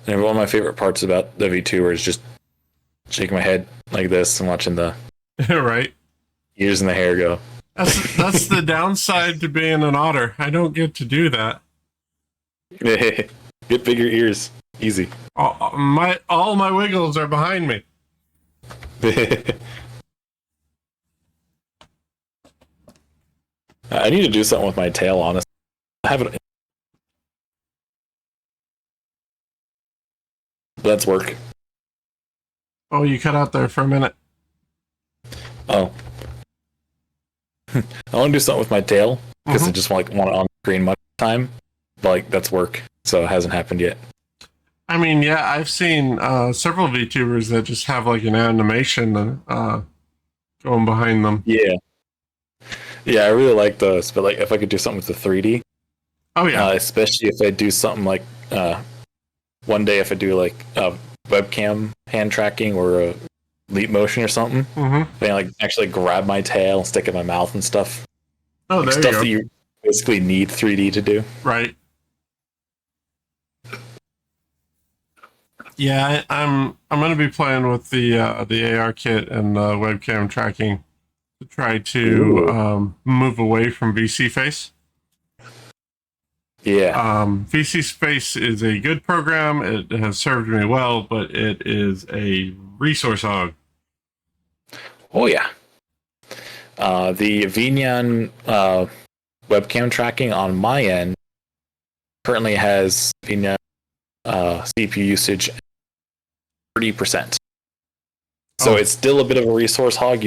And one of my favorite parts about the V2 is just shaking my head like this and watching the right ears and the hair go. That's the downside to being an otter. I don't get to do that. Get bigger ears. Easy. All my wiggles are behind me. I need to do something with my tail, honestly. I haven't. That's work. Oh, you cut out there for a minute. Oh. I want to do something with my tail because I just want it on screen much time, but like that's work, so it hasn't happened yet. I mean, yeah, I've seen several VTubers that just have like an animation going behind them. Yeah, I really like those, but like if I could do something with the 3D. Oh yeah, especially if I do something like one day if I do like webcam hand tracking or leap motion or something. Mm-hmm. I like actually grab my tail, stick it in my mouth and stuff. Oh, like there stuff you go. that you basically need 3D to do. Right. Yeah, I'm going to be playing with the AR kit and webcam tracking to try to move away from VC Face. Yeah. VC Space is a good program. It has served me well, but it is a resource hog. Oh yeah. The Vignan webcam tracking on my end currently has Vignan CPU usage 30%. So it's still a bit of a resource hog.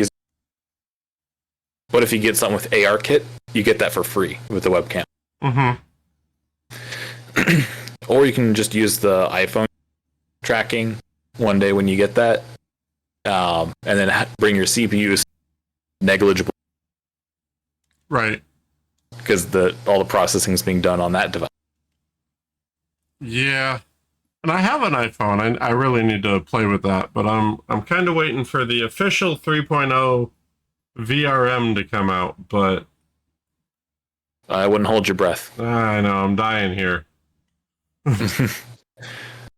But if you get something with ARKit, you get that for free with the webcam. Mm-hmm. Or you can just use the iPhone tracking one day when you get that, and then bring your CPU negligible. Right. Because all the processing is being done on that device. Yeah. And I have an iPhone. I really need to play with that, but I'm kind of waiting for the official 3.0 VRM to come out, but I wouldn't hold your breath. I know, I'm dying here.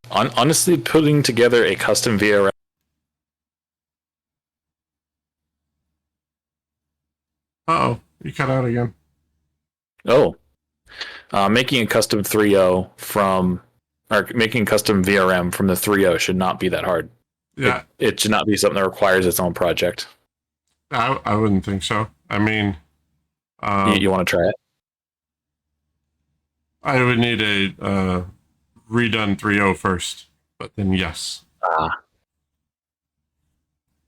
Honestly, putting together a custom VRM. Uh-oh, you cut out again. Oh. Making a custom 3.0 or making custom VRM from the 3.0 should not be that hard. Yeah. It should not be something that requires its own project. I wouldn't think so. I mean... you want to try it? I would need a redone 3.0 first, but then yes.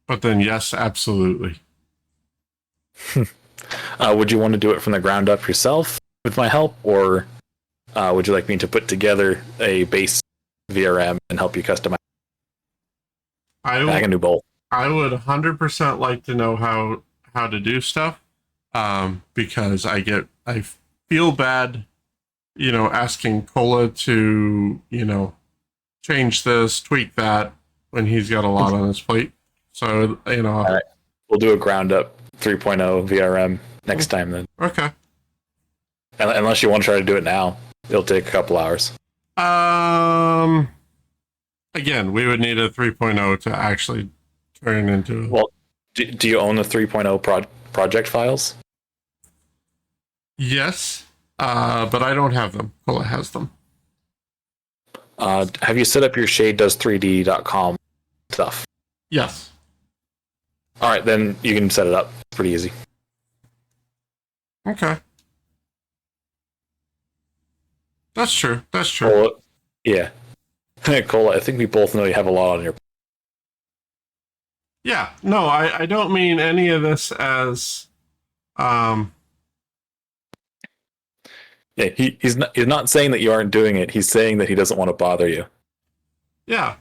But then yes, absolutely. Would you want to do it from the ground up yourself with my help, or would you like me to put together a base VRM and help you customize? I can do both. I would 100% like to know how to do stuff, because I feel bad, asking Cola to, change this, tweak that when he's got a lot on his plate. So, All right. We'll do a ground up 3.0 VRM next time then. Okay. Unless you want to try to do it now, it'll take a couple hours. Again, we would need a 3.0 to actually turn into... Well, do you own the 3.0 project files? Yes, but I don't have them. Cola has them. Have you set up your shadedoes3d.com stuff? Yes. All right, then you can set it up. It's pretty easy. Okay. That's true. Cola, yeah. Cola, I think we both know you have a lot on your... Yeah, no, I don't mean any of this as... Yeah, he's not saying that you aren't doing it. He's saying that he doesn't want to bother you. Yeah.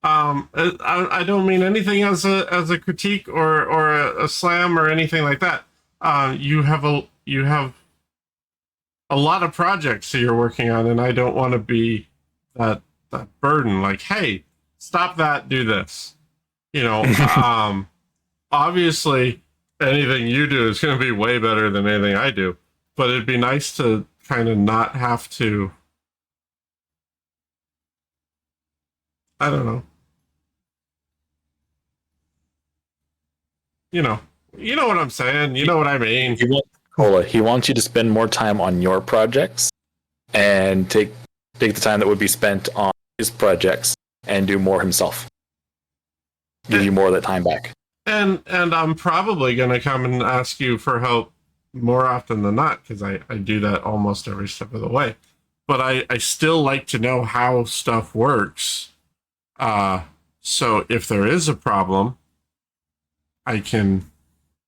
I don't mean anything as a critique or a slam or anything like that. You have a lot of projects that you're working on, and I don't want to be that burden. Like, hey, stop that, do this. Obviously, anything you do is going to be way better than anything I do. But it'd be nice to kind of not have to. I don't know. You know what I'm saying. You know what I mean. He wants you to spend more time on your projects and take the time that would be spent on his projects and do more himself. Give you more of that time back. And I'm probably going to come and ask you for help more often than not, because I do that almost every step of the way. But I still like to know how stuff works. So if there is a problem, I can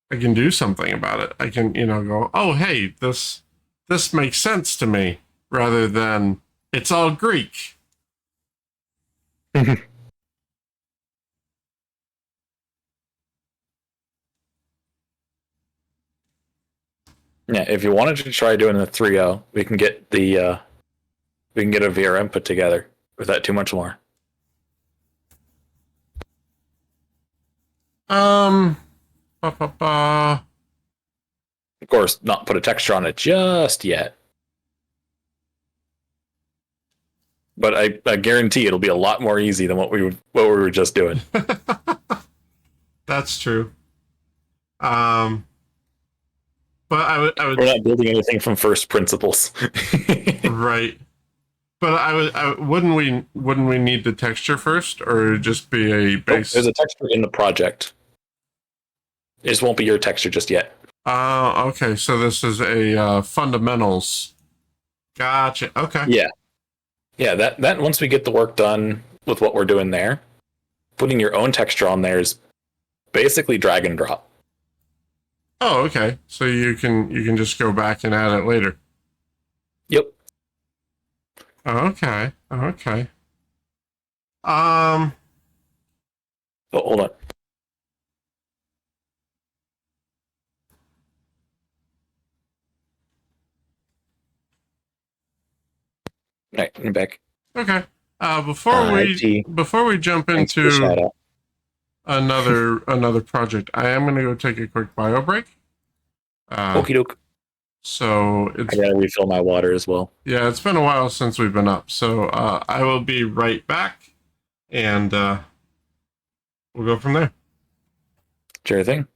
do something about it. I can, go, oh, hey, this makes sense to me, rather than it's all Greek. Yeah, if you wanted to try doing the 3.0, we can get a VRM put together without too much more. Um, ba, ba, ba. Of course, not put a texture on it just yet. But I guarantee it'll be a lot more easy than what we were just doing. That's true. But I would. We're not building anything from first principles. Right. But wouldn't we need the texture first, or just be a base? There's a texture in the project. It just won't be your texture just yet. Okay. So this is a fundamentals. Gotcha. Okay. Yeah. That once we get the work done with what we're doing there, putting your own texture on there is basically drag and drop. Oh, okay. So you can just go back and add it later. Yep. Okay. Okay. Oh, hold on. All right, I'm back. Okay. Before we jump into another project, I am going to go take a quick bio break. Okie doke. So I gotta refill my water as well. Yeah, it's been a while since we've been up, so I will be right back, and we'll go from there. Sure thing.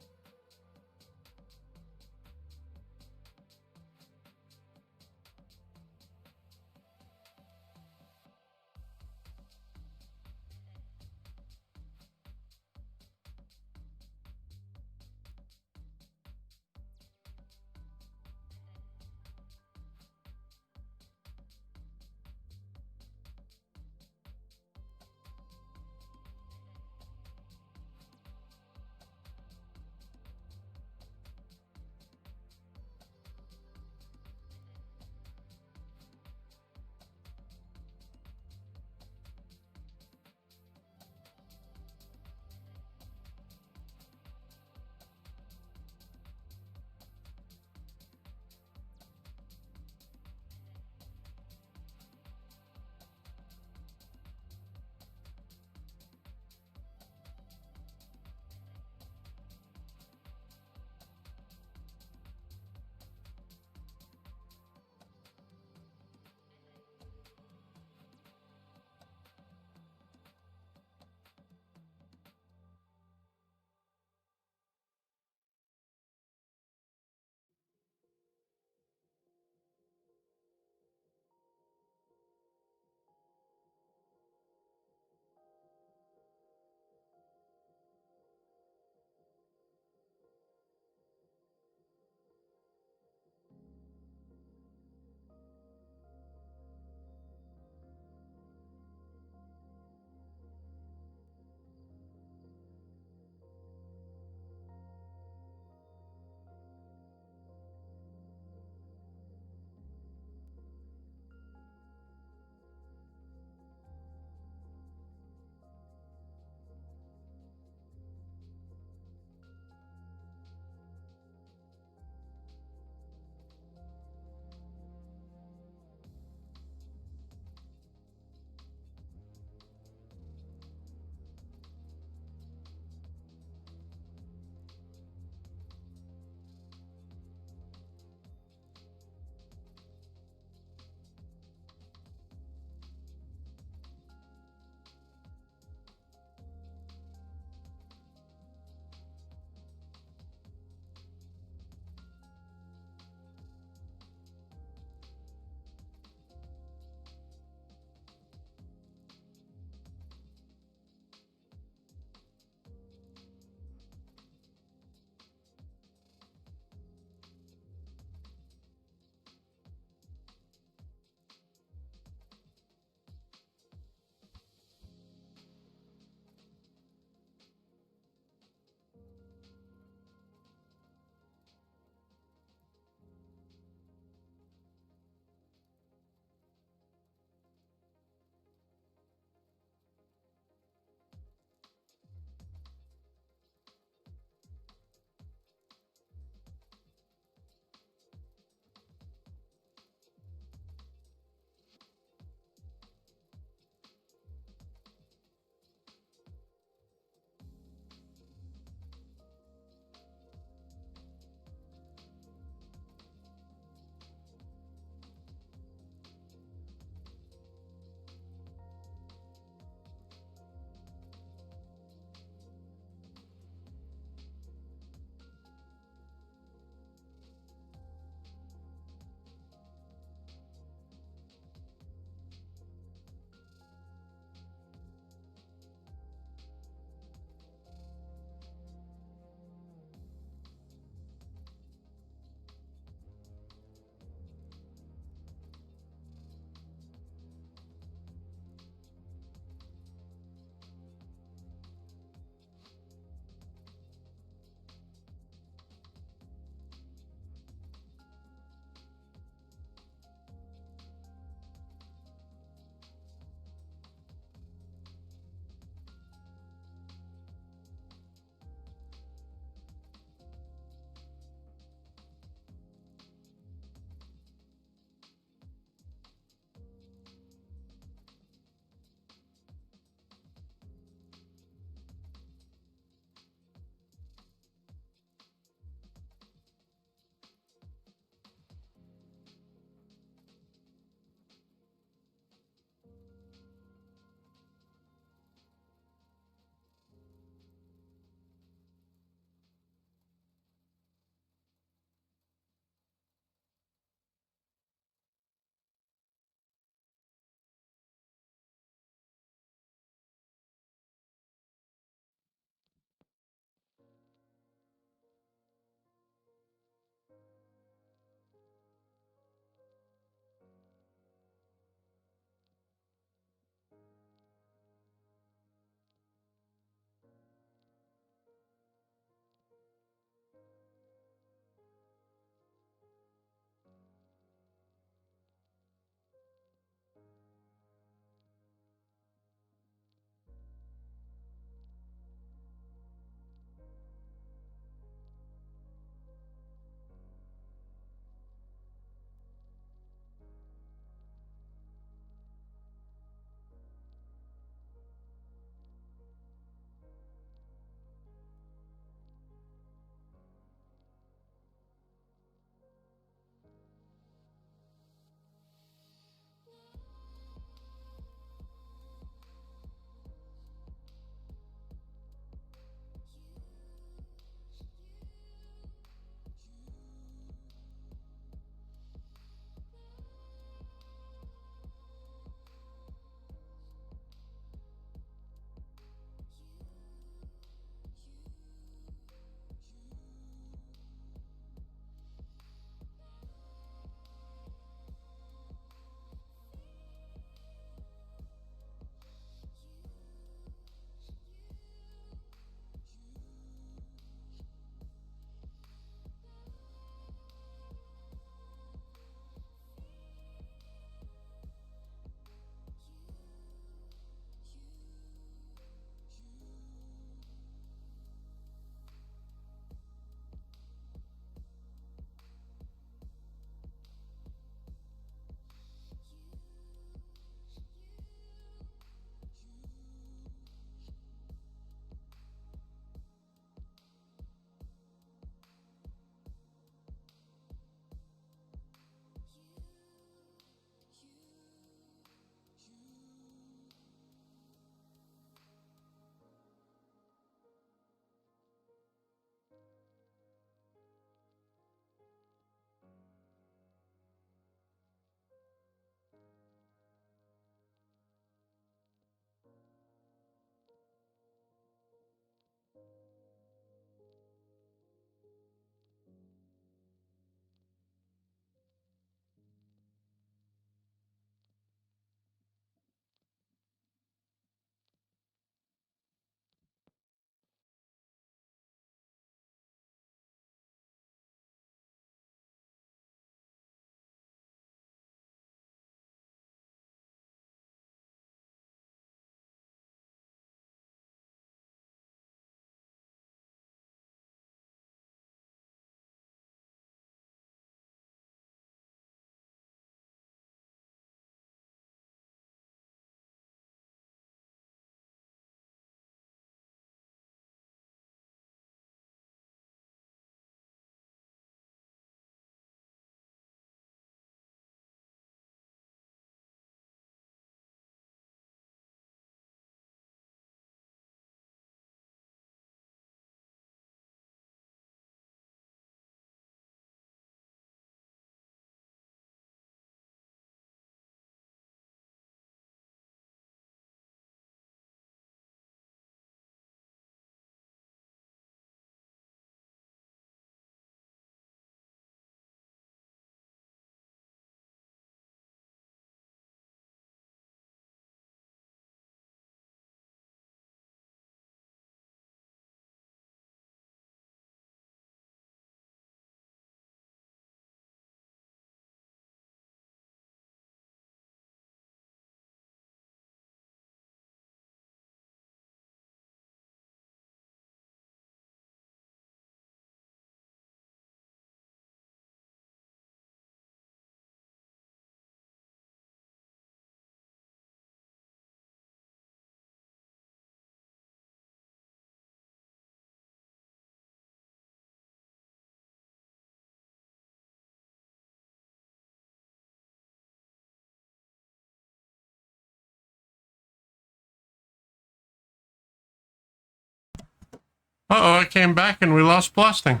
Uh-oh, I came back and we lost blasting.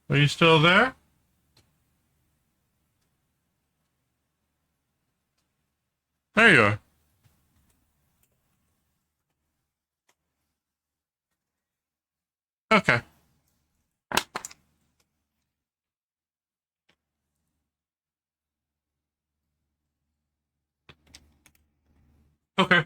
Are you still there? There you are. Okay. Okay.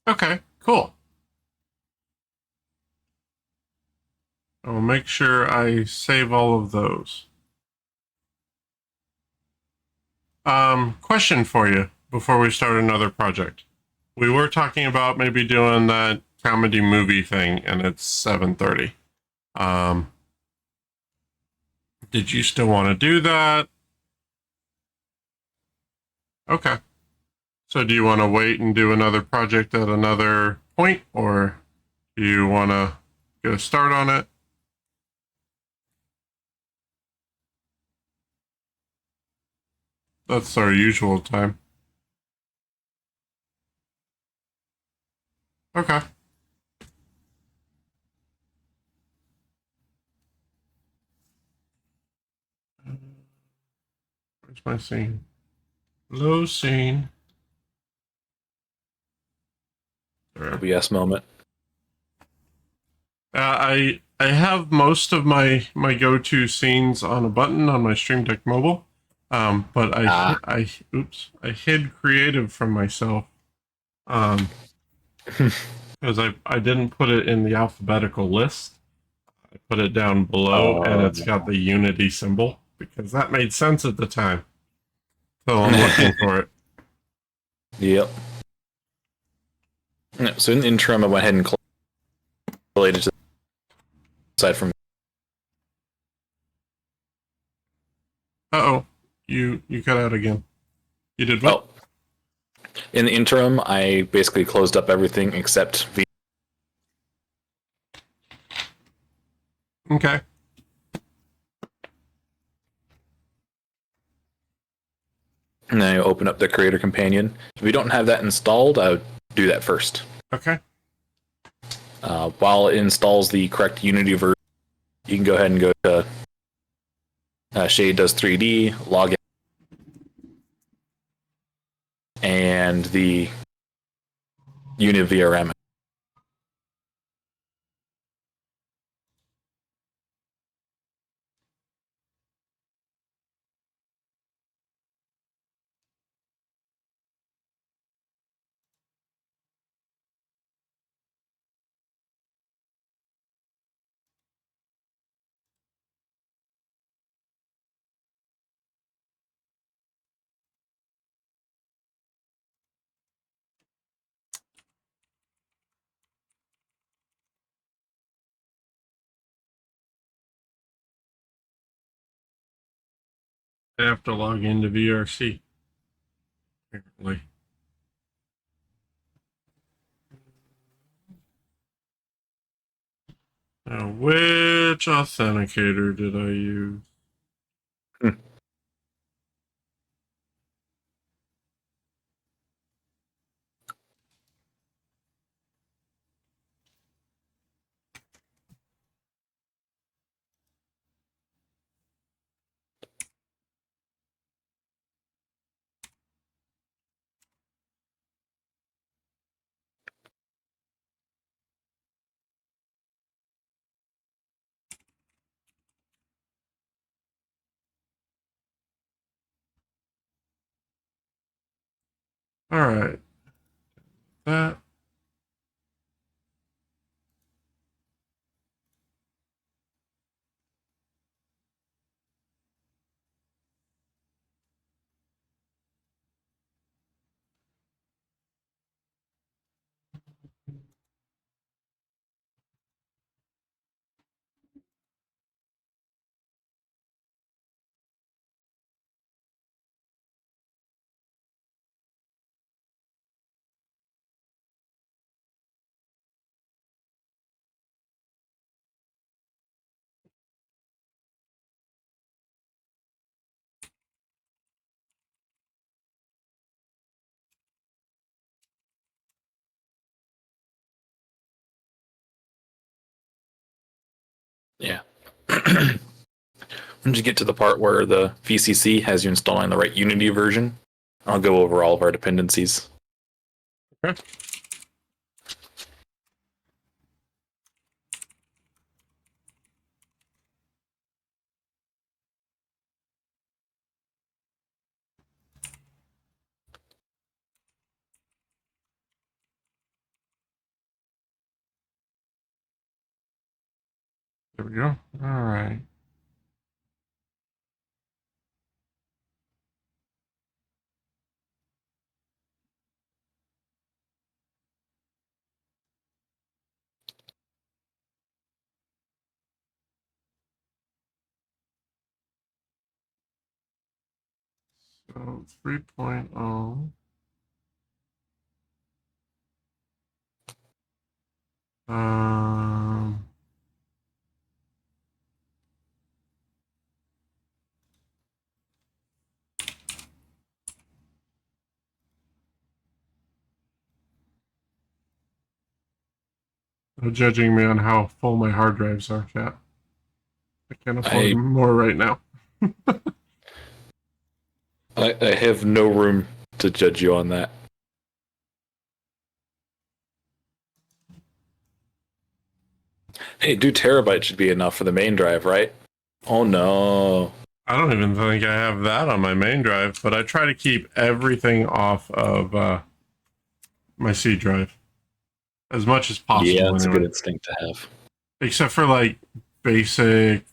Okay, cool. I'll make sure I save all of those. Question for you before we start another project. We were talking about maybe doing that comedy movie thing, and it's 7:30. Did you still want to do that? Okay. So do you want to wait and do another project at another point, or do you want to get a start on it? That's our usual time. Okay. Where's my scene? Low scene. OBS moment. I have most of my go-to scenes on a button on my Stream Deck mobile, but I hid creative from myself, because I didn't put it in the alphabetical list. I put it down below, and it's got the Unity symbol because that made sense at the time. So I'm looking for it. Yep. Yeah, so in the interim, I went ahead and related to aside from. Uh-oh, you cut out again. You did what? In the interim, I basically closed up everything except the. Okay. And then I open up the Creator Companion. If we don't have that installed, I would do that first. Okay. While it installs the correct Unity version, you can go ahead and go to Shade Does 3D, log in, and the Unity VRM. I have to log into VRC. Apparently. Now, which authenticator did I use? All right. That. Yeah. Once you get to the part where the VCC has you installing the right Unity version, I'll go over all of our dependencies. Okay. There we go. All right. So 3.0. Um, no judging me on how full my hard drives are, chat. I can't afford more right now. I have no room to judge you on that. Hey, 2 terabytes should be enough for the main drive, right? Oh no. I don't even think I have that on my main drive, but I try to keep everything off of my C drive as much as possible. Yeah, that's anyway. a good instinct to have. Except for like basic,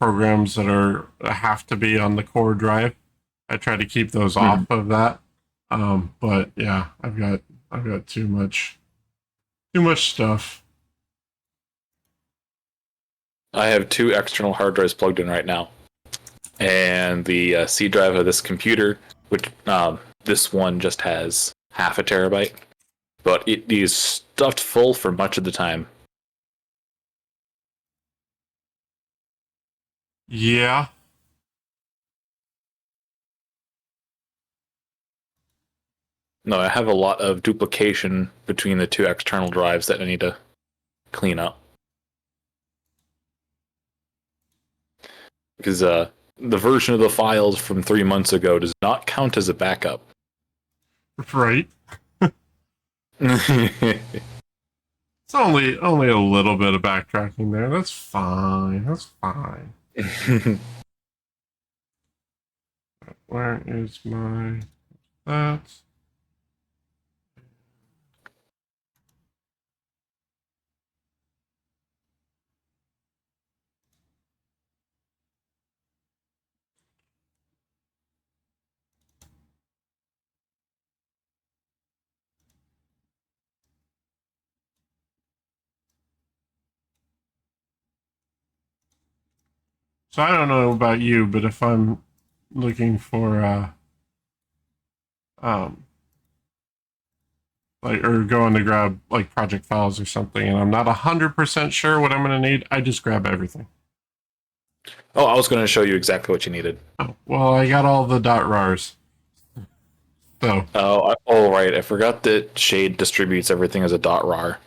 programs that have to be on the core drive. I try to keep those off of that. But yeah, I've got too much stuff. I have 2 external hard drives plugged in right now, and the C drive of this computer, which this one just has half a terabyte, but it is stuffed full for much of the time. Yeah. No, I have a lot of duplication between the 2 external drives that I need to clean up. Because the version of the files from 3 months ago does not count as a backup. Right. It's only a little bit of backtracking there. That's fine. Where is my that? So I don't know about you, but if I'm looking for or going to grab like project files or something, and I'm not 100% sure what I'm going to need, I just grab everything. Oh, I was going to show you exactly what you needed. Oh, well, I got all the .rars. So. Oh, right. I forgot that Shade distributes everything as a .rar.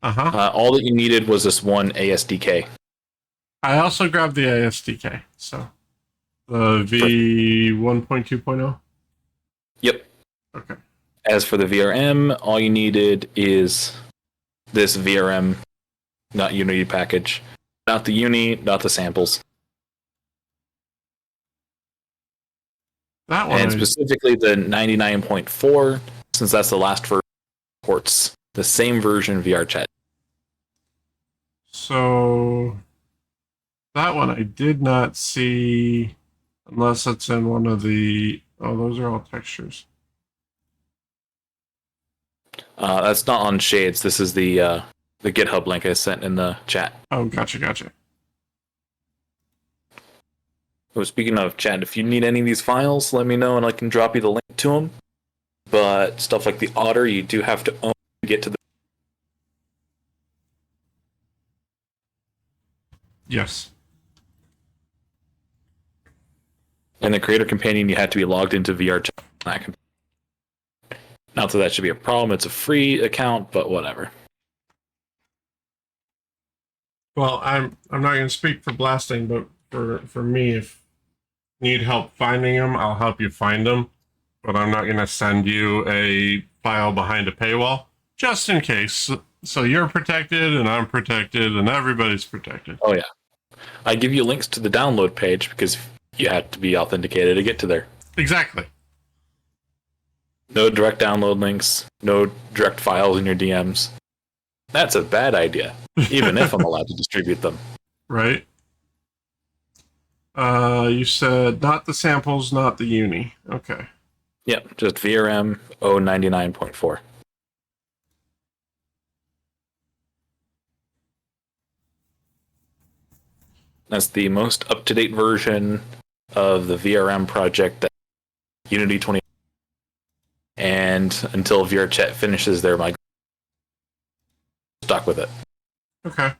All that you needed was this one ASDK. I also grabbed the ASDK, so the V1.2.0. Yep. Okay. As for the VRM, all you needed is this VRM, not Unity package, not the Uni, not the samples. That one. And specifically the 99.4, since that's the last version, supports the same version of VRChat. So that one I did not see, unless it's in one of the. Oh, those are all textures. That's not on Shades. This is the GitHub link I sent in the chat. Oh, gotcha. So speaking of chat, if you need any of these files, let me know and I can drop you the link to them. But stuff like the Otter, you do have to own to get to the. Yes. And the Creator Companion, you have to be logged into VRChat. Not that should be a problem. It's a free account, but whatever. Well, I'm not going to speak for blasting, but for me, if you need help finding them, I'll help you find them. But I'm not going to send you a file behind a paywall, just in case. So you're protected, and I'm protected, and everybody's protected. Oh yeah, I give you links to the download page because you have to be authenticated to get to there. Exactly. No direct download links, no direct files in your DMs. That's a bad idea, even if I'm allowed to distribute them. Right. You said not the samples, not the uni. Okay. Yep, just VRM 099.4. That's the most up-to-date version of the VRM project that Unity 20. And until VRChat finishes their migration, stuck with it. Okay.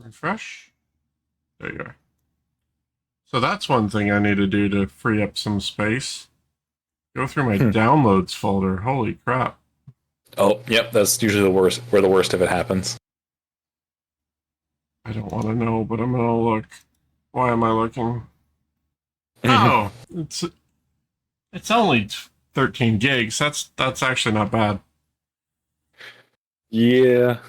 Refresh. There you are. So that's one thing I need to do to free up some space. Go through my downloads folder. Holy crap. Oh, yep, that's usually the worst, where the worst of it happens. I don't want to know, but I'm gonna look. Why am I looking? Oh, it's only 13 gigs. That's actually not bad. Yeah.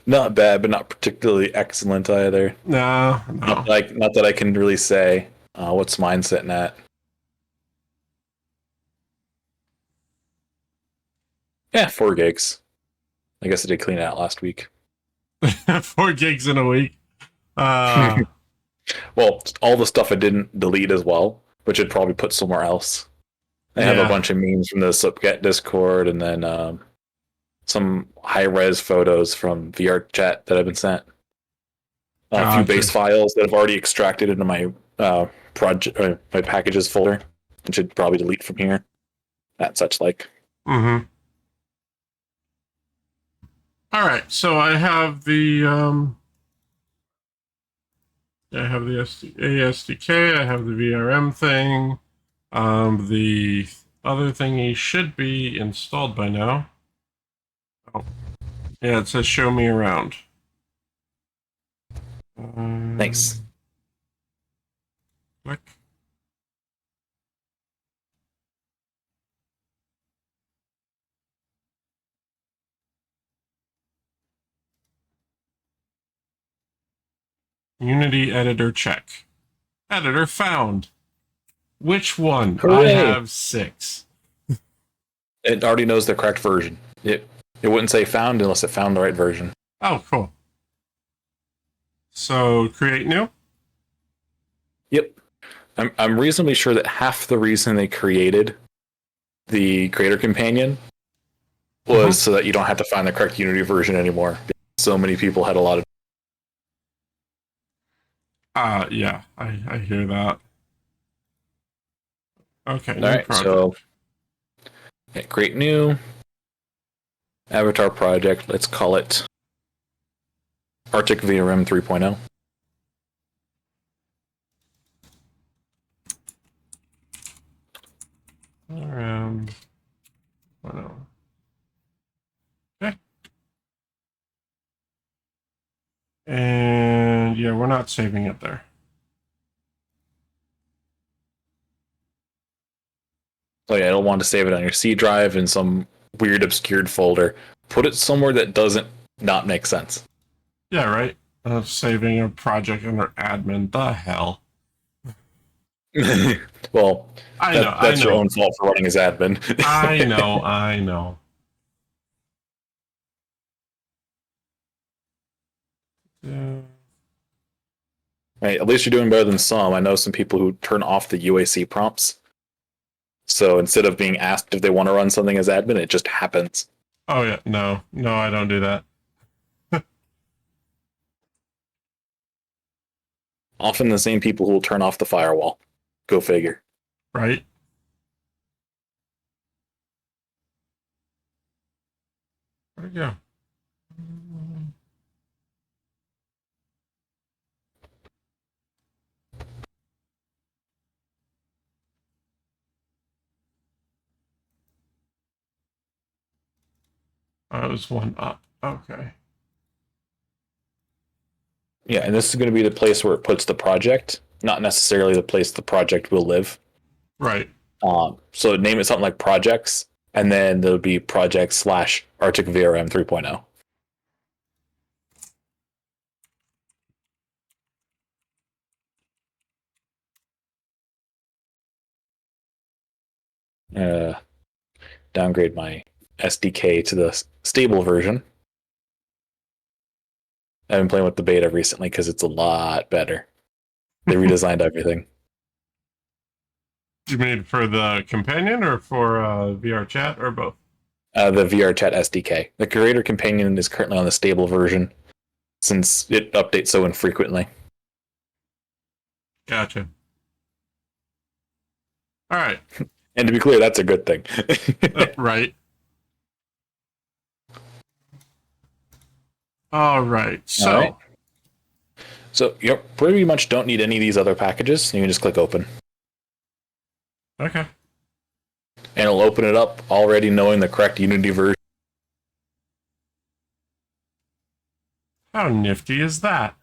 Not bad, but not particularly excellent either. No. Not that I can really say. What's mine sitting at? Yeah, 4 gigs. I guess I did clean it out last week. 4 gigs in a week. Well, all the stuff I didn't delete as well, which I'd probably put somewhere else. I have a bunch of memes from the Slipget Discord, and then some high-res photos from VRChat that have been sent. A few base files that I've already extracted into my project, my packages folder, and should probably delete from here. That such like. Mm-hmm. All right, so I have the ASDK, I have the VRM thing. The other thingy should be installed by now. Oh, yeah, it says show me around. Nice. Click. Unity editor check. Editor found. Which one? Hooray. I have 6. It already knows the correct version. It wouldn't say found unless it found the right version. Oh, cool. So create new? Yep. I'm reasonably sure that half the reason they created the Creator Companion was so that you don't have to find the correct Unity version anymore. So many people had a lot of. Yeah, I hear that. Okay, All right, project. so create new avatar project. Let's call it Arctic VRM 3.0. Okay. And yeah, we're not saving it there. Oh yeah, I don't want to save it on your C drive in some weird obscured folder. Put it somewhere that doesn't not make sense. Yeah, right. Saving a project under admin. The hell. Well, that's your know. own fault for running as admin. I know. Yeah. Right, at least you're doing better than some. I know some people who turn off the UAC prompts. So instead of being asked if they want to run something as admin, it just happens. Oh yeah, no, I don't do that. Often the same people who will turn off the firewall. Go figure. Right. Where'd it go? Oh, it was one up. Okay. Yeah, and this is going to be the place where it puts the project, not necessarily the place the project will live. Right. So name it something like projects, and then there'll be project / Arctic VRM 3.0. Downgrade my SDK to the stable version. I've been playing with the beta recently because it's a lot better. They redesigned everything. You mean for the companion or for VR chat or both? The VR chat SDK. The creator companion is currently on the stable version since it updates so infrequently. Gotcha. All right. And to be clear, that's a good thing. Right. All right. So, All right. So you pretty much don't need any of these other packages. You can just click open. Okay. And it'll open it up already knowing the correct Unity version. How nifty is that?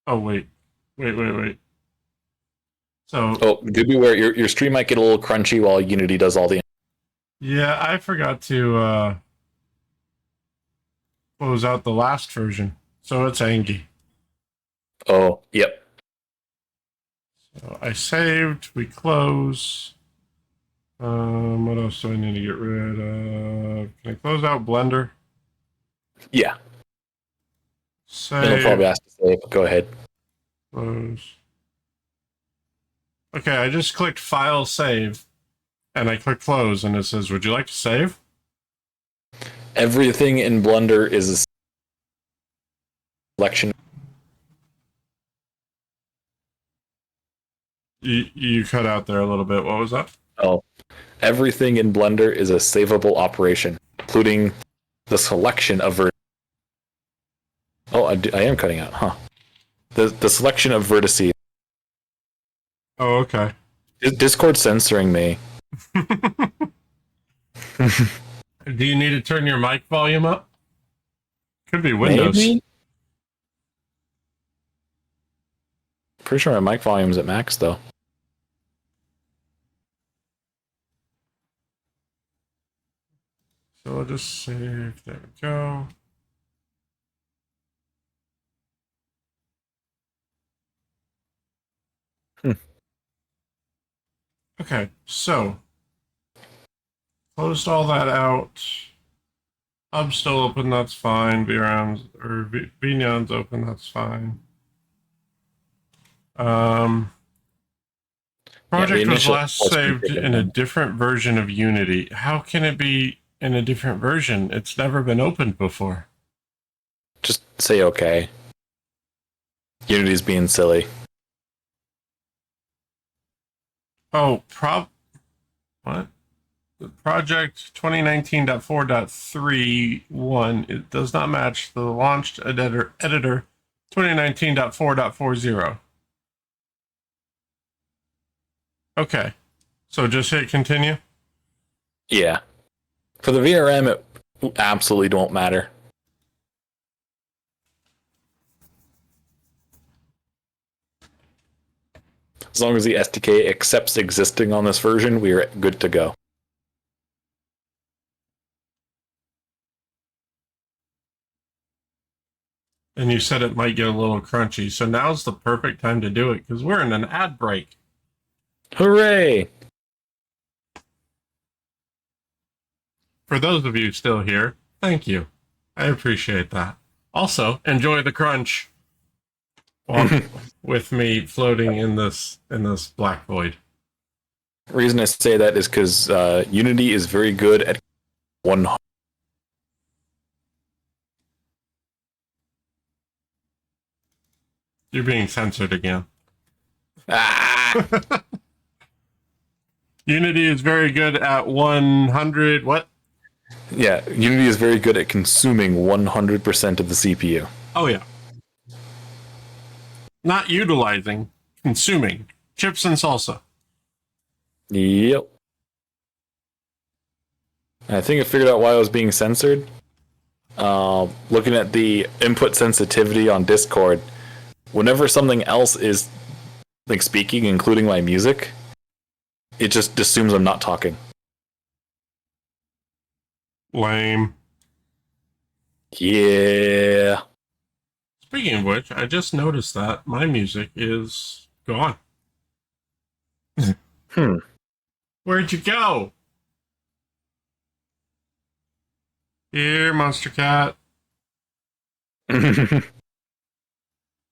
Oh, wait. So, do beware, your stream might get a little crunchy while Unity does all the... Yeah, I forgot to close out the last version. So it's Angie. Oh, yep. So I saved, we close. What else do I need to get rid of? Can I close out Blender? Yeah. Save. It'll probably ask to save, but go ahead. Close. Okay, I just clicked File Save, and I click Close, and it says, would you like to save? Everything in Blender is a selection. You cut out there a little bit. What was that? Oh, everything in Blender is a savable operation, including the selection of I am cutting out, huh? The selection of vertices. Oh, okay. Discord censoring me. Do you need to turn your mic volume up? Could be Windows. Maybe? Pretty sure my mic volume's at max, though. So I'll just save. There we go. Okay, so closed all that out. Hub's still open, that's fine. VRM's or VNyan's open, that's fine. Project was last saved in a different version of Unity. How can it be in a different version? It's never been opened before. Just say okay. Unity's being silly. Oh, what? The project 2019.4.31, it does not match the launched editor 2019.4.40. Okay. So just hit continue? Yeah. For the VRM, it absolutely don't matter. As long as the SDK accepts existing on this version, we are good to go. And you said it might get a little crunchy, so now's the perfect time to do it because we're in an ad break. Hooray! For those of you still here, thank you. I appreciate that. Also, enjoy the crunch with me floating in this black void. The reason I say that is because Unity is very good at 100. You're being censored again. Ah! Unity is very good at 100. What? Yeah, Unity is very good at consuming 100% of the CPU. Oh, yeah. Not utilizing, consuming. Chips and salsa. Yep. I think I figured out why I was being censored. Looking at the input sensitivity on Discord, whenever something else is like speaking, including my music, it just assumes I'm not talking. Lame. Yeah. Speaking of which, I just noticed that my music is gone. Where'd you go? Here, Monster Cat.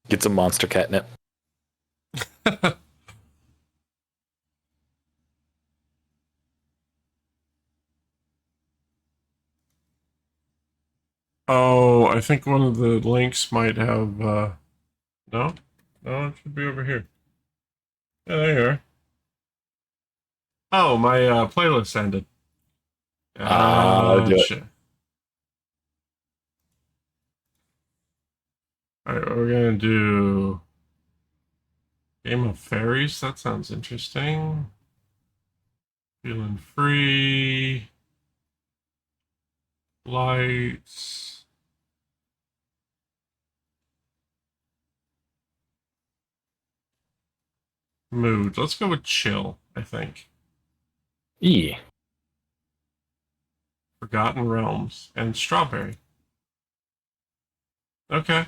Get some monster catnip. Oh, I think one of the links might have, no? No, it should be over here. Yeah, there you are. Oh, my playlist ended. Do it. Shit. Alright, we're gonna do Game of Fairies. That sounds interesting. Feeling free. Lights. Mood. Let's go with chill, I think. Yeah. Forgotten Realms and Strawberry. Okay.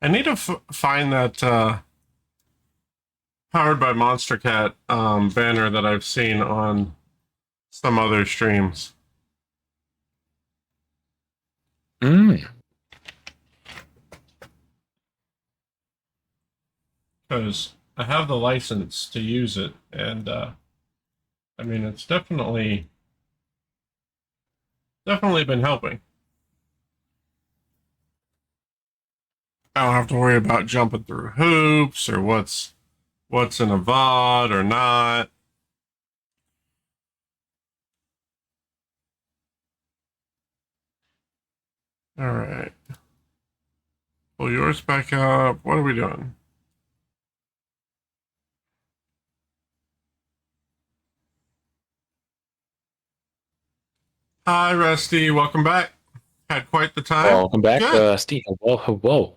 I need to find that Powered by Monster Cat banner that I've seen on some other streams. Because I have the license to use it, and I mean, it's definitely been helping. I don't have to worry about jumping through hoops or what's in a VOD or not. All right. Pull yours back up. What are we doing? Hi, Rusty. Welcome back. Had quite the time. Welcome back, Steve. Hello.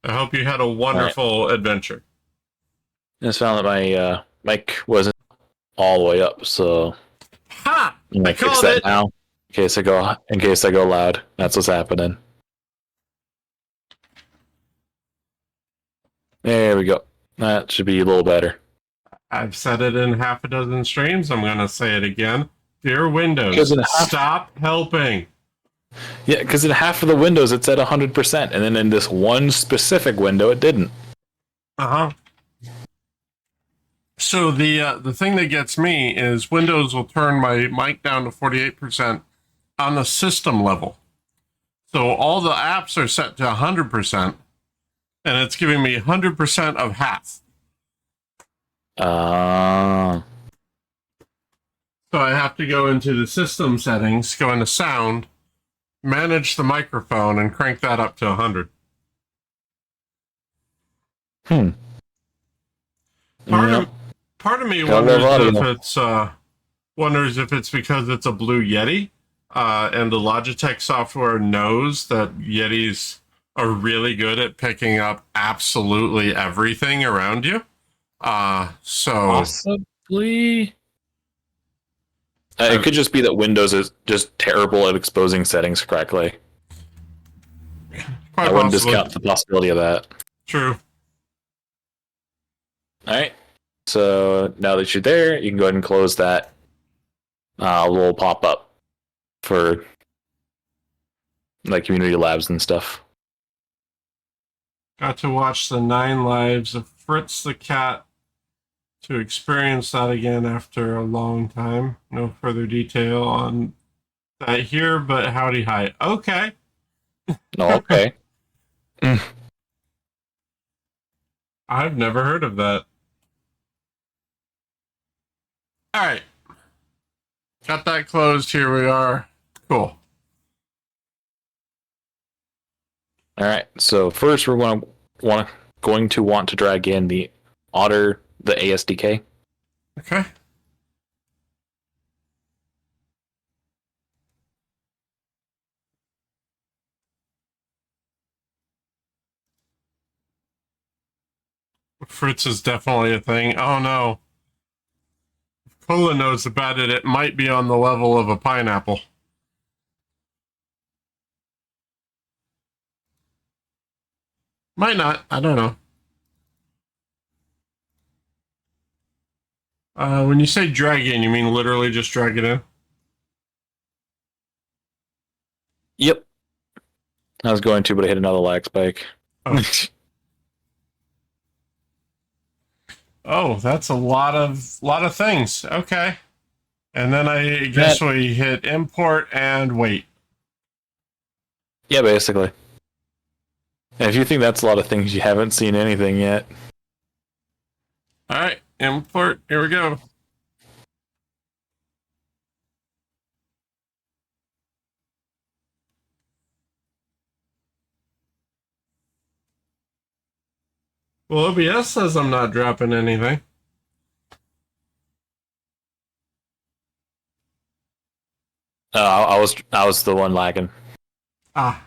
I hope you had a wonderful adventure. I just found that my mic wasn't all the way up, so ha! I fix that now. In case I go loud. That's what's happening. There we go. That should be a little better. I've said it in half a dozen streams. I'm going to say it again. Dear Windows, stop helping. Yeah, because in half of the windows it's at 100%, and then in this one specific window it didn't. Uh-huh. So the thing that gets me is Windows will turn my mic down to 48% on the system level. So all the apps are set to 100%, and it's giving me 100% of half. So I have to go into the system settings, go into sound, manage the microphone, and crank that up to 100. Part of me wonders if it's because it's a Blue Yeti, and the Logitech software knows that Yetis are really good at picking up absolutely everything around you. So possibly. It could just be that Windows is just terrible at exposing settings correctly. I wouldn't discount the possibility of that. True. Alright. So now that you're there, you can go ahead and close that little pop-up for like community labs and stuff. Got to watch the 9 lives of Fritz the Cat to experience that again after a long time. No further detail on that here, but howdy hi. Okay. Okay. I've never heard of that. All right. Got that closed. Here we are. Cool. All right. So first, we're going to want to drag in the Otter, the ASDK. Okay. Fruits is definitely a thing. Oh no. If Cola knows about it, it might be on the level of a pineapple. Might not. I don't know. When you say drag in, you mean literally just drag it in? Yep. I was going to, but I hit another lag spike. Oh. Oh, that's a lot of things. Okay. And then I guess we hit import and wait. Yeah, basically. And if you think that's a lot of things, you haven't seen anything yet. All right, import. Here we go. Well, OBS says I'm not dropping anything. I was the one lagging. Ah.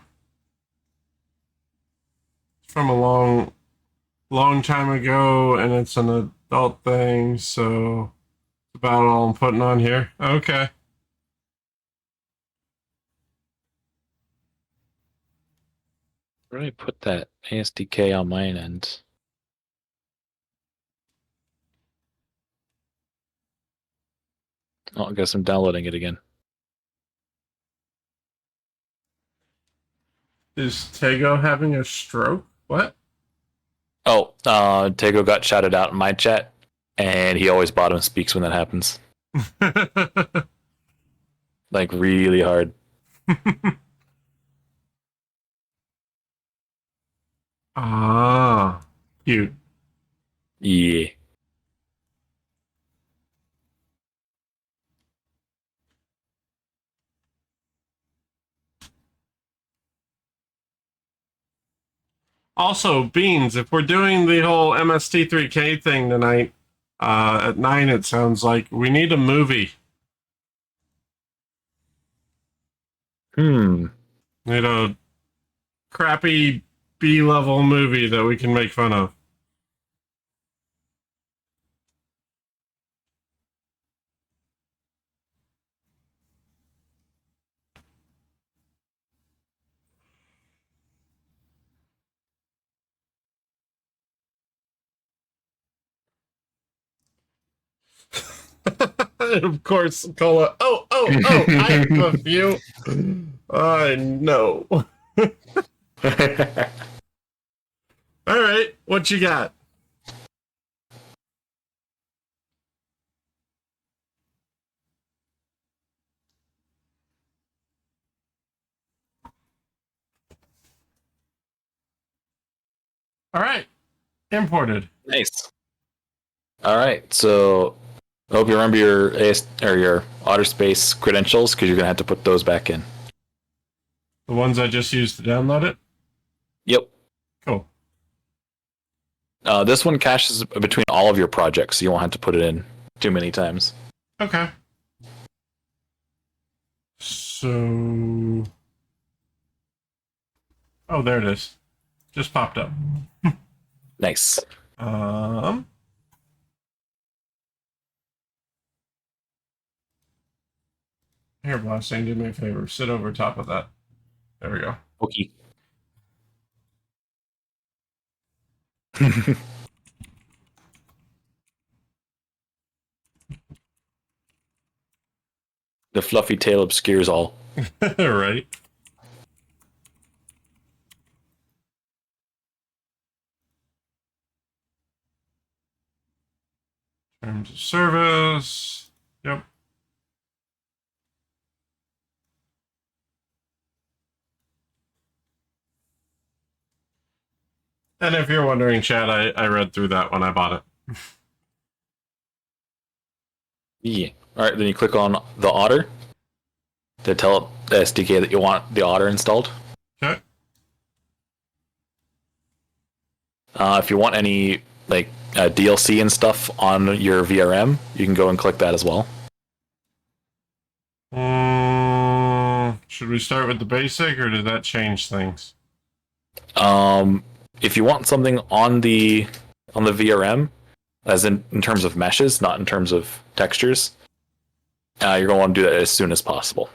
From a long time ago, and it's an adult thing, so it's about all I'm putting on here. Okay. Where did I put that ASDK on mine end? Oh, I guess I'm downloading it again. Is Tego having a stroke? What? Oh, Tego got shouted out in my chat, and he always bottom speaks when that happens. Like, really hard. Ah, cute. Yeah. Also, Beans, if we're doing the whole MST3K thing tonight, at 9, it sounds like we need a movie. Need a crappy B-level movie that we can make fun of. Of course, Cola. Oh, I have a few. I know. All right, what you got? All right, imported. Nice. All right, so I hope you remember your your OtterSpace credentials, because you're gonna have to put those back in. The ones I just used to download it? Yep. Cool. This one caches between all of your projects, so you won't have to put it in too many times. Okay. So... Oh, there it is. Just popped up. Nice. Here, Blasting, do me a favor. Sit over top of that. There we go. Okay. The fluffy tail obscures all. Right. Terms of service. Yep. And if you're wondering, Chad, I read through that when I bought it. Yeah. All right, then you click on the Otter. to tell the SDK that you want the Otter installed. Okay. If you want any like DLC and stuff on your VRM, you can go and click that as well. Should we start with the basic, or does that change things? If you want something on the VRM, as in terms of meshes, not in terms of textures, you're going to want to do that as soon as possible.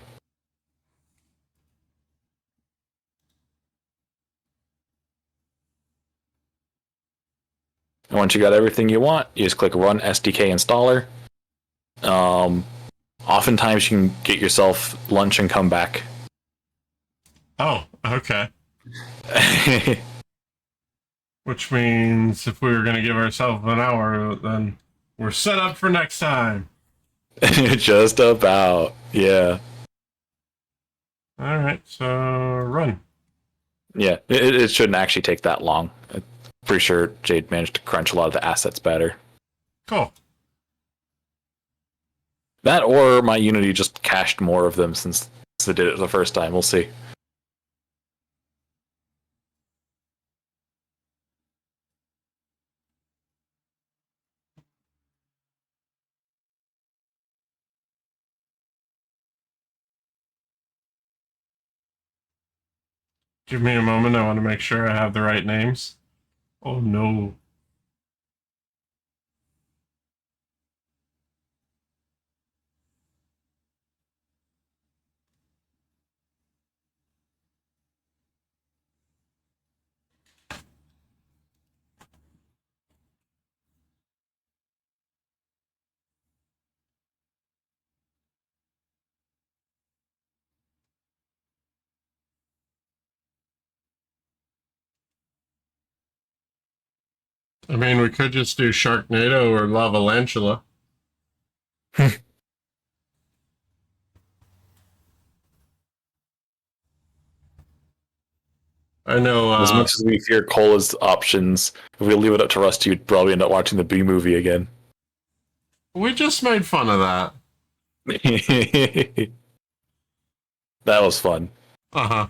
And once you got everything you want, you just click Run SDK Installer. Oftentimes you can get yourself lunch and come back. Oh, okay. Which means if we were going to give ourselves an hour, then we're set up for next time. Just about, yeah. All right, so run. Yeah, it shouldn't actually take that long. I'm pretty sure Jade managed to crunch a lot of the assets better. Cool. That or my Unity just cached more of them since they did it the first time. We'll see. Give me a moment. I want to make sure I have the right names. Oh, no. I mean, we could just do Sharknado or Lavalantula. I know. As much as we fear Cola's options, if we leave it up to Rusty, you'd probably end up watching the B movie again. We just made fun of that. That was fun. Uh-huh.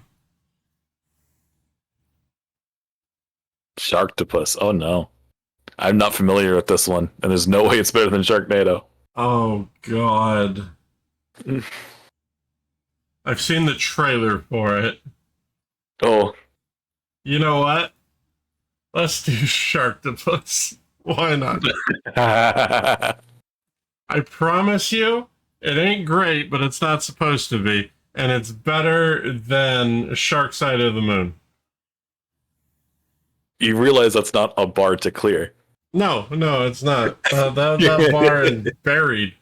Sharktopus. Oh no. I'm not familiar with this one, and there's no way it's better than Sharknado. Oh, God. I've seen the trailer for it. Oh. You know what? Let's do Sharktopus. Why not? I promise you, it ain't great, but it's not supposed to be. And it's better than Shark Side of the Moon. You realize that's not a bar to clear. No, it's not. That bar is buried.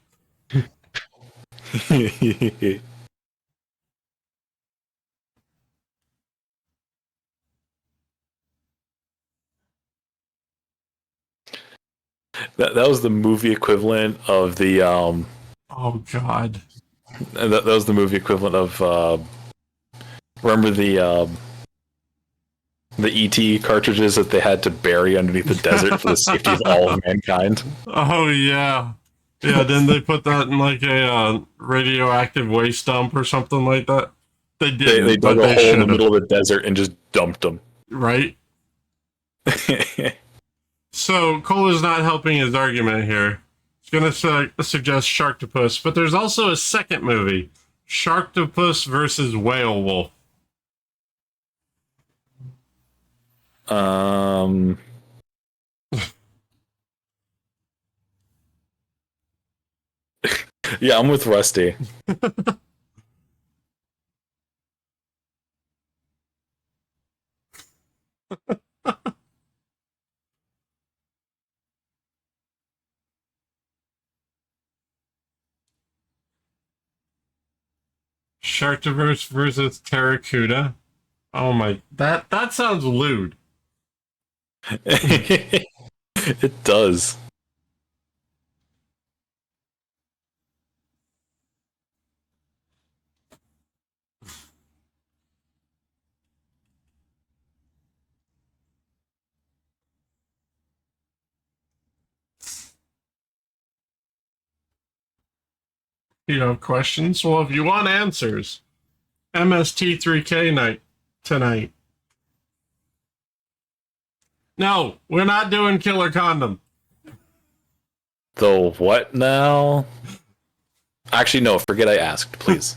That was the movie equivalent of the Oh God. That was the movie equivalent of remember the ET cartridges that they had to bury underneath the desert for the safety of all of mankind. Oh yeah. Yeah, didn't they put that in like a radioactive waste dump or something like that? They did. They dug a hole in the middle of the desert and just dumped them. Right? So, Cola's not helping his argument here. He's going to suggest Sharktopus, but there's also a second movie, Sharktopus versus Whale Wolf. Yeah, I'm with Rusty. Sharktoverse versus Terracuda. Oh my, that sounds lewd. It does. You have questions? Well, if you want answers, MST3K night tonight. No, we're not doing Killer Condom. The what now? Actually, no, forget I asked, please.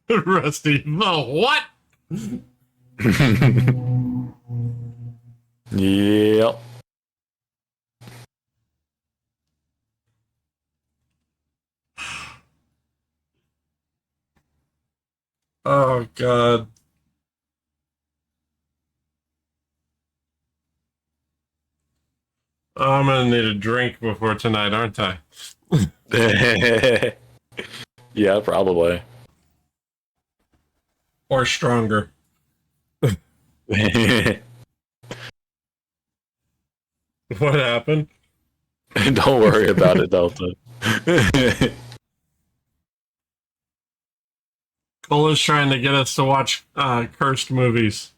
Rusty, the what? Yep. Oh, God. I'm gonna need a drink before tonight, aren't I? Yeah, probably. Or stronger. What happened? Don't worry about it, Delta. Cola's trying to get us to watch cursed movies.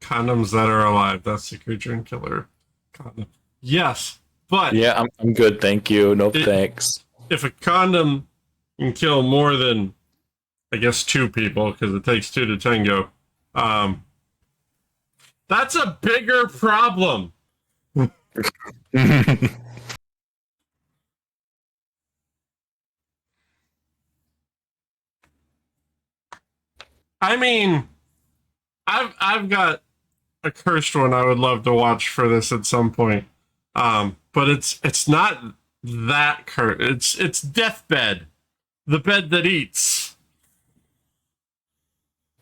Condoms that are alive. That's the creature and killer condom. Yes, but Yeah, I'm good, thank you. No thanks. if a condom can kill more than, I guess, 2 people, because it takes 2 to tango, that's a bigger problem. I mean, I've got a cursed one I would love to watch for this at some point. But it's not that cursed. It's Deathbed, the bed that eats.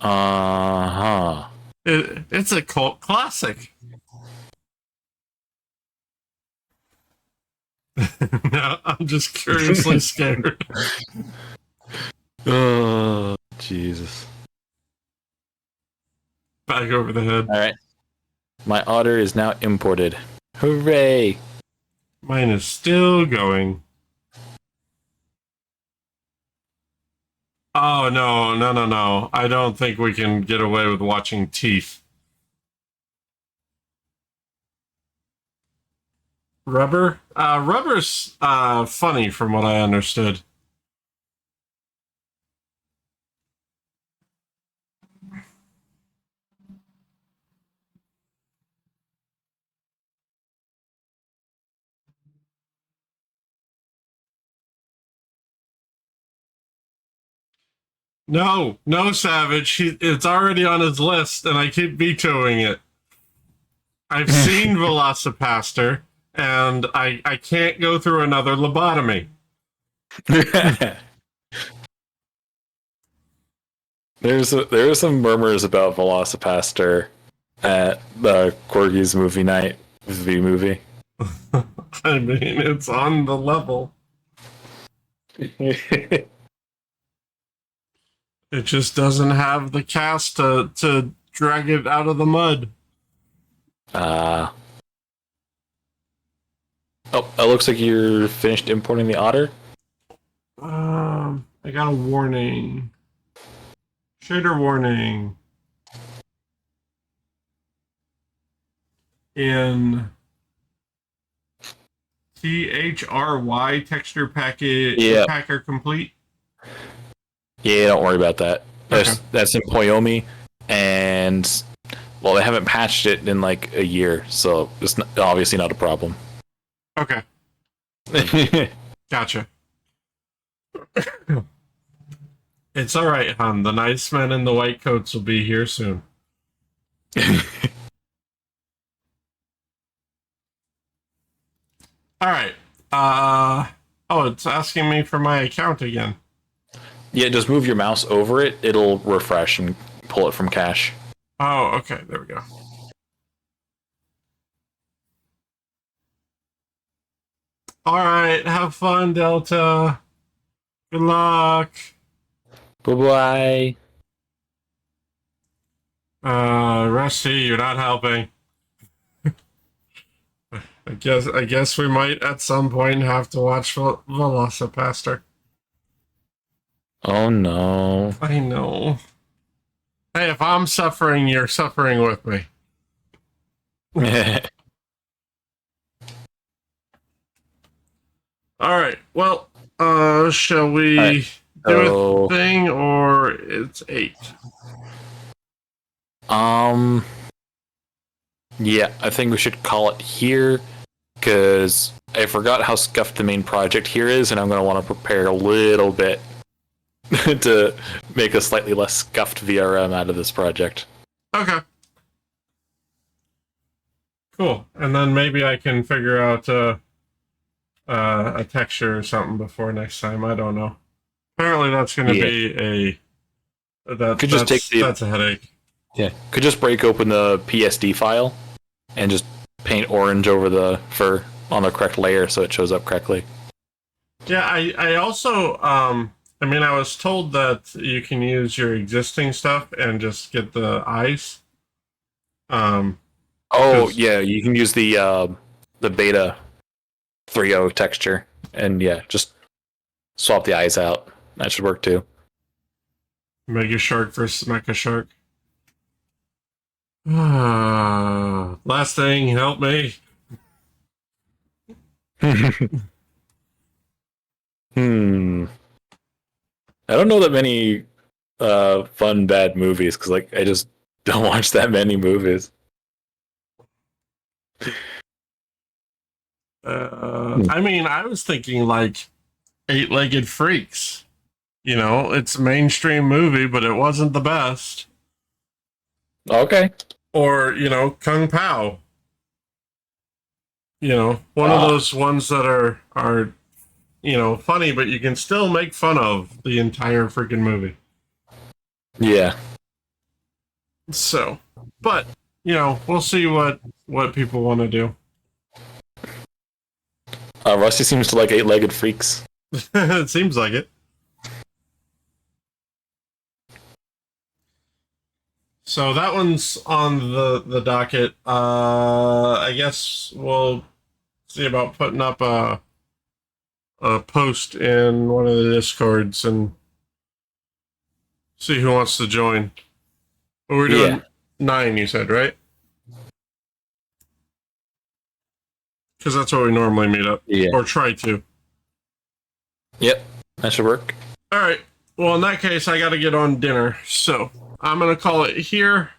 Uh-huh. It's a cult classic. No, I'm just curiously scared. Oh, Jesus. Back over the head. All right. My otter is now imported. Hooray! Mine is still going. Oh, no. I don't think we can get away with watching teeth. Rubber? Rubber's funny from what I understood. No, Savage. It's already on his list, and I keep vetoing it. I've seen Velocipaster, and I can't go through another lobotomy. There are some murmurs about Velocipaster at the Corgi's movie night movie. I mean, it's on the level. It just doesn't have the cast to drag it out of the mud. Oh, it looks like you're finished importing the otter. I got a warning. Shader warning. In THRY texture packet packer complete. Yeah, don't worry about that. Okay. That's in Poyomi, and well, they haven't patched it in like a year, so it's obviously not a problem. Okay. Gotcha. It's all right, hon. The nice men in the white coats will be here soon. All right. Oh, it's asking me for my account again. Yeah, just move your mouse over it. It'll refresh and pull it from cache. Oh, okay. There we go. All right. Have fun, Delta. Good luck. Bye-bye. Rusty, you're not helping. I guess we might at some point have to watch Velocipaster. Oh no. I know. Hey, if I'm suffering, you're suffering with me. All right. Well, shall we do a thing, or it's 8? Yeah, I think we should call it here, because I forgot how scuffed the main project here is, and I'm going to want to prepare a little bit to make a slightly less scuffed VRM out of this project. Okay. Cool. And then maybe I can figure out a texture or something before next time. I don't know. Apparently, that's going to be that's a headache. Yeah, could just break open the PSD file and just paint orange over the fur on the correct layer so it shows up correctly. Yeah, I also I was told that you can use your existing stuff and just get the eyes. Yeah, you can use the beta 3.0 texture and just swap the eyes out. That should work too. Mega Shark versus Mecha Shark. Last thing, help me. I don't know that many fun bad movies because I just don't watch that many movies. I was thinking like Eight-Legged Freaks. You know, it's a mainstream movie, but it wasn't the best. Okay. Or, Kung Pao. One of those ones that are funny, but you can still make fun of the entire freaking movie. Yeah. So, but, we'll see what people want to do. Rusty seems to like Eight-Legged Freaks. It seems like it. So that one's on the docket. I guess we'll see about putting up a post in one of the Discords and see who wants to join. But we're doing 9, you said, right? Because that's what we normally meet up. Yeah. Or try to. Yep, that should work. All right. Well, in that case, I got to get on dinner. So I'm going to call it here.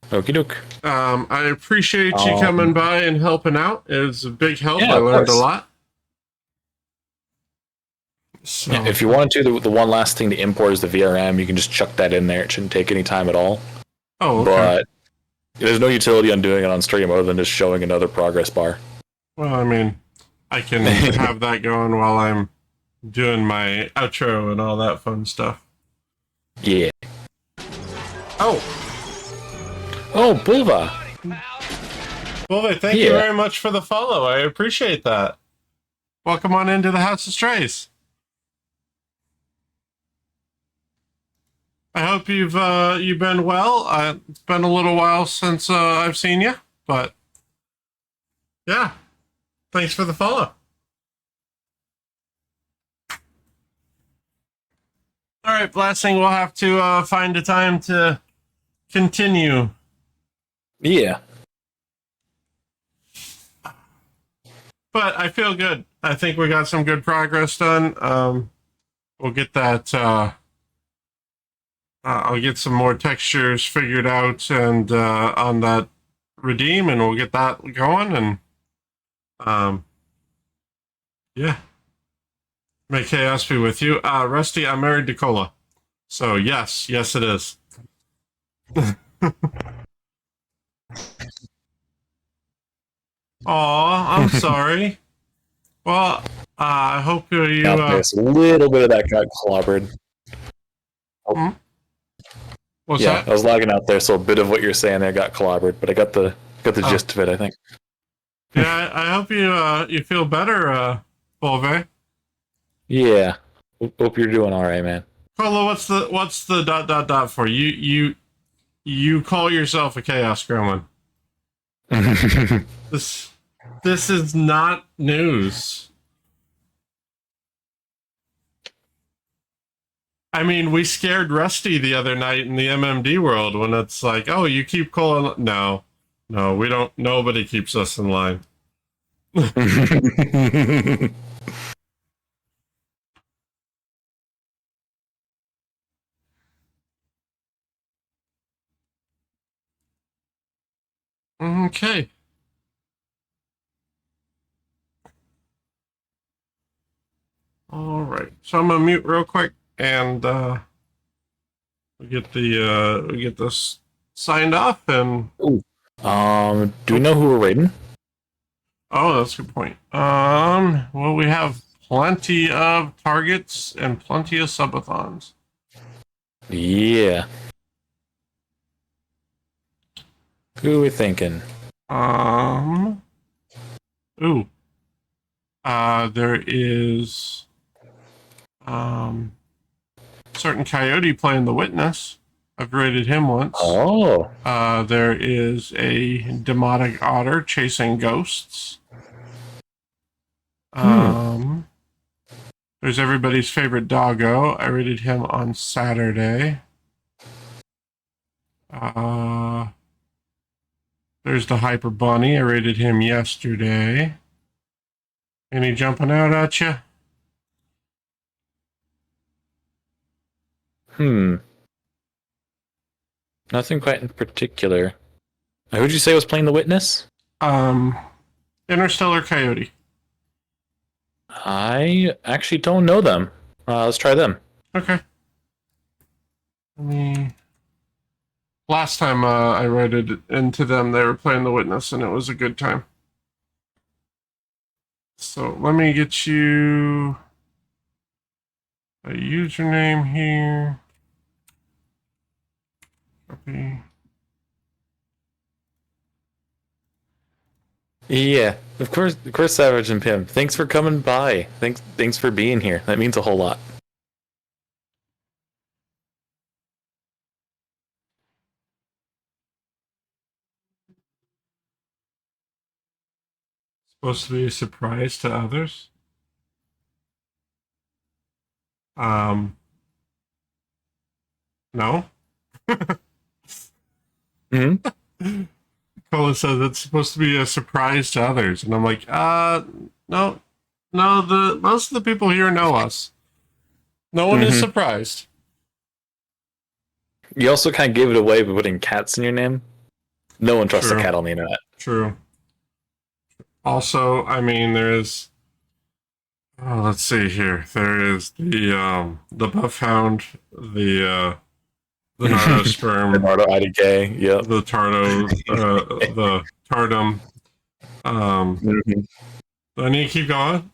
Okie doke. I appreciate you coming by and helping out. It was a big help. I learned a lot. So. Yeah, if you wanted to, the one last thing to import is the VRM. You can just chuck that in there. It shouldn't take any time at all. Oh, okay. But there's no utility on doing it on stream other than just showing another progress bar. Well, I can have that going while I'm doing my outro and all that fun stuff. Yeah. Oh, Bulva. Bulva, thank you very much for the follow. I appreciate that. Welcome on into the House of Strays. I hope you've been well. It's been a little while since I've seen you, but yeah, thanks for the follow. All right, Blessing, we'll have to find a time to continue. Yeah. But I feel good. I think we got some good progress done. We'll get that. I'll get some more textures figured out and on that redeem, and we'll get that going. And yeah, may chaos be with you, Rusty. I'm married to Cola, so yes, it is. Aw, I'm sorry. Well, I hope you. There's a little bit of that got clobbered. What's that? I was lagging out there, so a bit of what you're saying there got clobbered, but I got the gist of it, I think. Yeah, I hope you feel better, Volve. Yeah. Hope you're doing all right, man. Cola, what's the ... for you You call yourself a chaos gremlin. This is not news. I mean, we scared Rusty the other night in the MMD world when it's like, oh, you keep calling. No, we don't. Nobody keeps us in line. Okay. All right. So I'm gonna mute real quick, and we get this signed off. And do we know who we're raiding? Oh, that's a good point. Well, we have plenty of targets and plenty of subathons. Yeah. Who are we thinking? There is certain Coyote playing the Witness. I've raided him once. Oh. There is a demotic otter chasing ghosts. There's everybody's favorite doggo. I raided him on Saturday. There's the Hyper Bunny. I raided him yesterday. Any jumping out at you? Nothing quite in particular. Who'd you say was playing the Witness? Interstellar Coyote. I actually don't know them. Let's try them. Okay. Last time I raided into them, they were playing the Witness, and it was a good time. So let me get you a username here. Copy. Yeah, of course, Savage and Pim. Thanks for coming by. Thanks for being here. That means a whole lot. Supposed to be a surprise to others. No. Cola says it's supposed to be a surprise to others, and I'm like, no. Most of the people here know us. No one is surprised. You also kind of gave it away by putting cats in your name. No one trusts a cat on the internet. True. Also, I mean, there's. Oh, let's see here. There is the Buffhound, the Nardo sperm, the Nardo IDK, yeah, the Tardo, the Tardum. Do I need to keep going?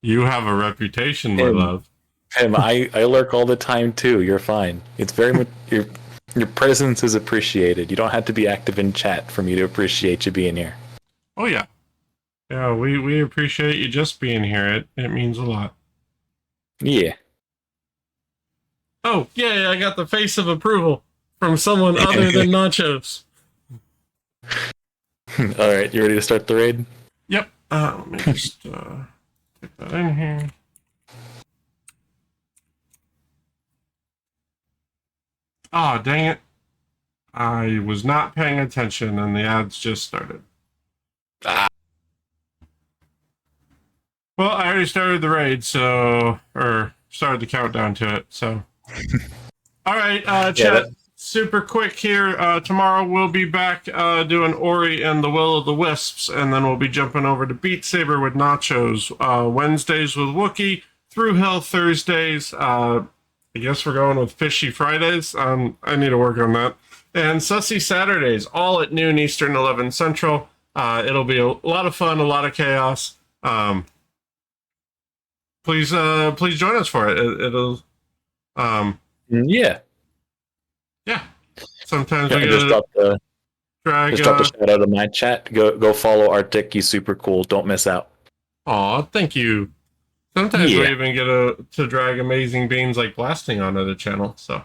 You have a reputation, my love. Tim, I lurk all the time too. You're fine. It's very much your presence is appreciated. You don't have to be active in chat for me to appreciate you being here. Oh yeah, yeah. We appreciate you just being here. It means a lot. Yeah. Oh yeah, I got the face of approval from someone other than Nachos. All right, you ready to start the raid? Yep. Let me just take that in here. Oh, dang it. I was not paying attention and the ads just started. Well, I already started the raid, or started the countdown to it, so. All right, chat, super quick here. Tomorrow we'll be back doing Ori and the Will of the Wisps, and then we'll be jumping over to Beat Saber with Nachos. Wednesdays with Wookie, Through Hell Thursdays. I guess we're going with Fishy Fridays. I need to work on that. And Sussy Saturdays, all at noon Eastern, 11 Central. It'll be a lot of fun, a lot of chaos. Please join us for it. It'll, yeah. Sometimes we just dropped a shout out of my chat. Go follow Arctic. He's super cool. Don't miss out. Aw, thank you. Sometimes Yeah. we even get to drag amazing beans like blasting onto the channel. So,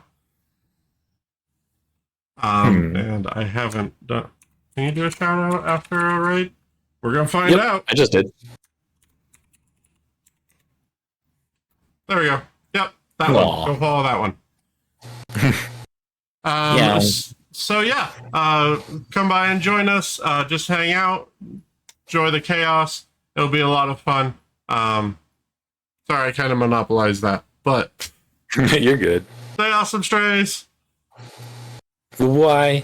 and I haven't done. Can you do a shout out after a raid? We're gonna find out. I just did. There we go. Yep, that Aw. one. Go follow that one. Yeah. So yeah, come by and join us. Just hang out, enjoy the chaos. It'll be a lot of fun. Sorry, I kind of monopolized that, but You're good. stay awesome, strays. Why?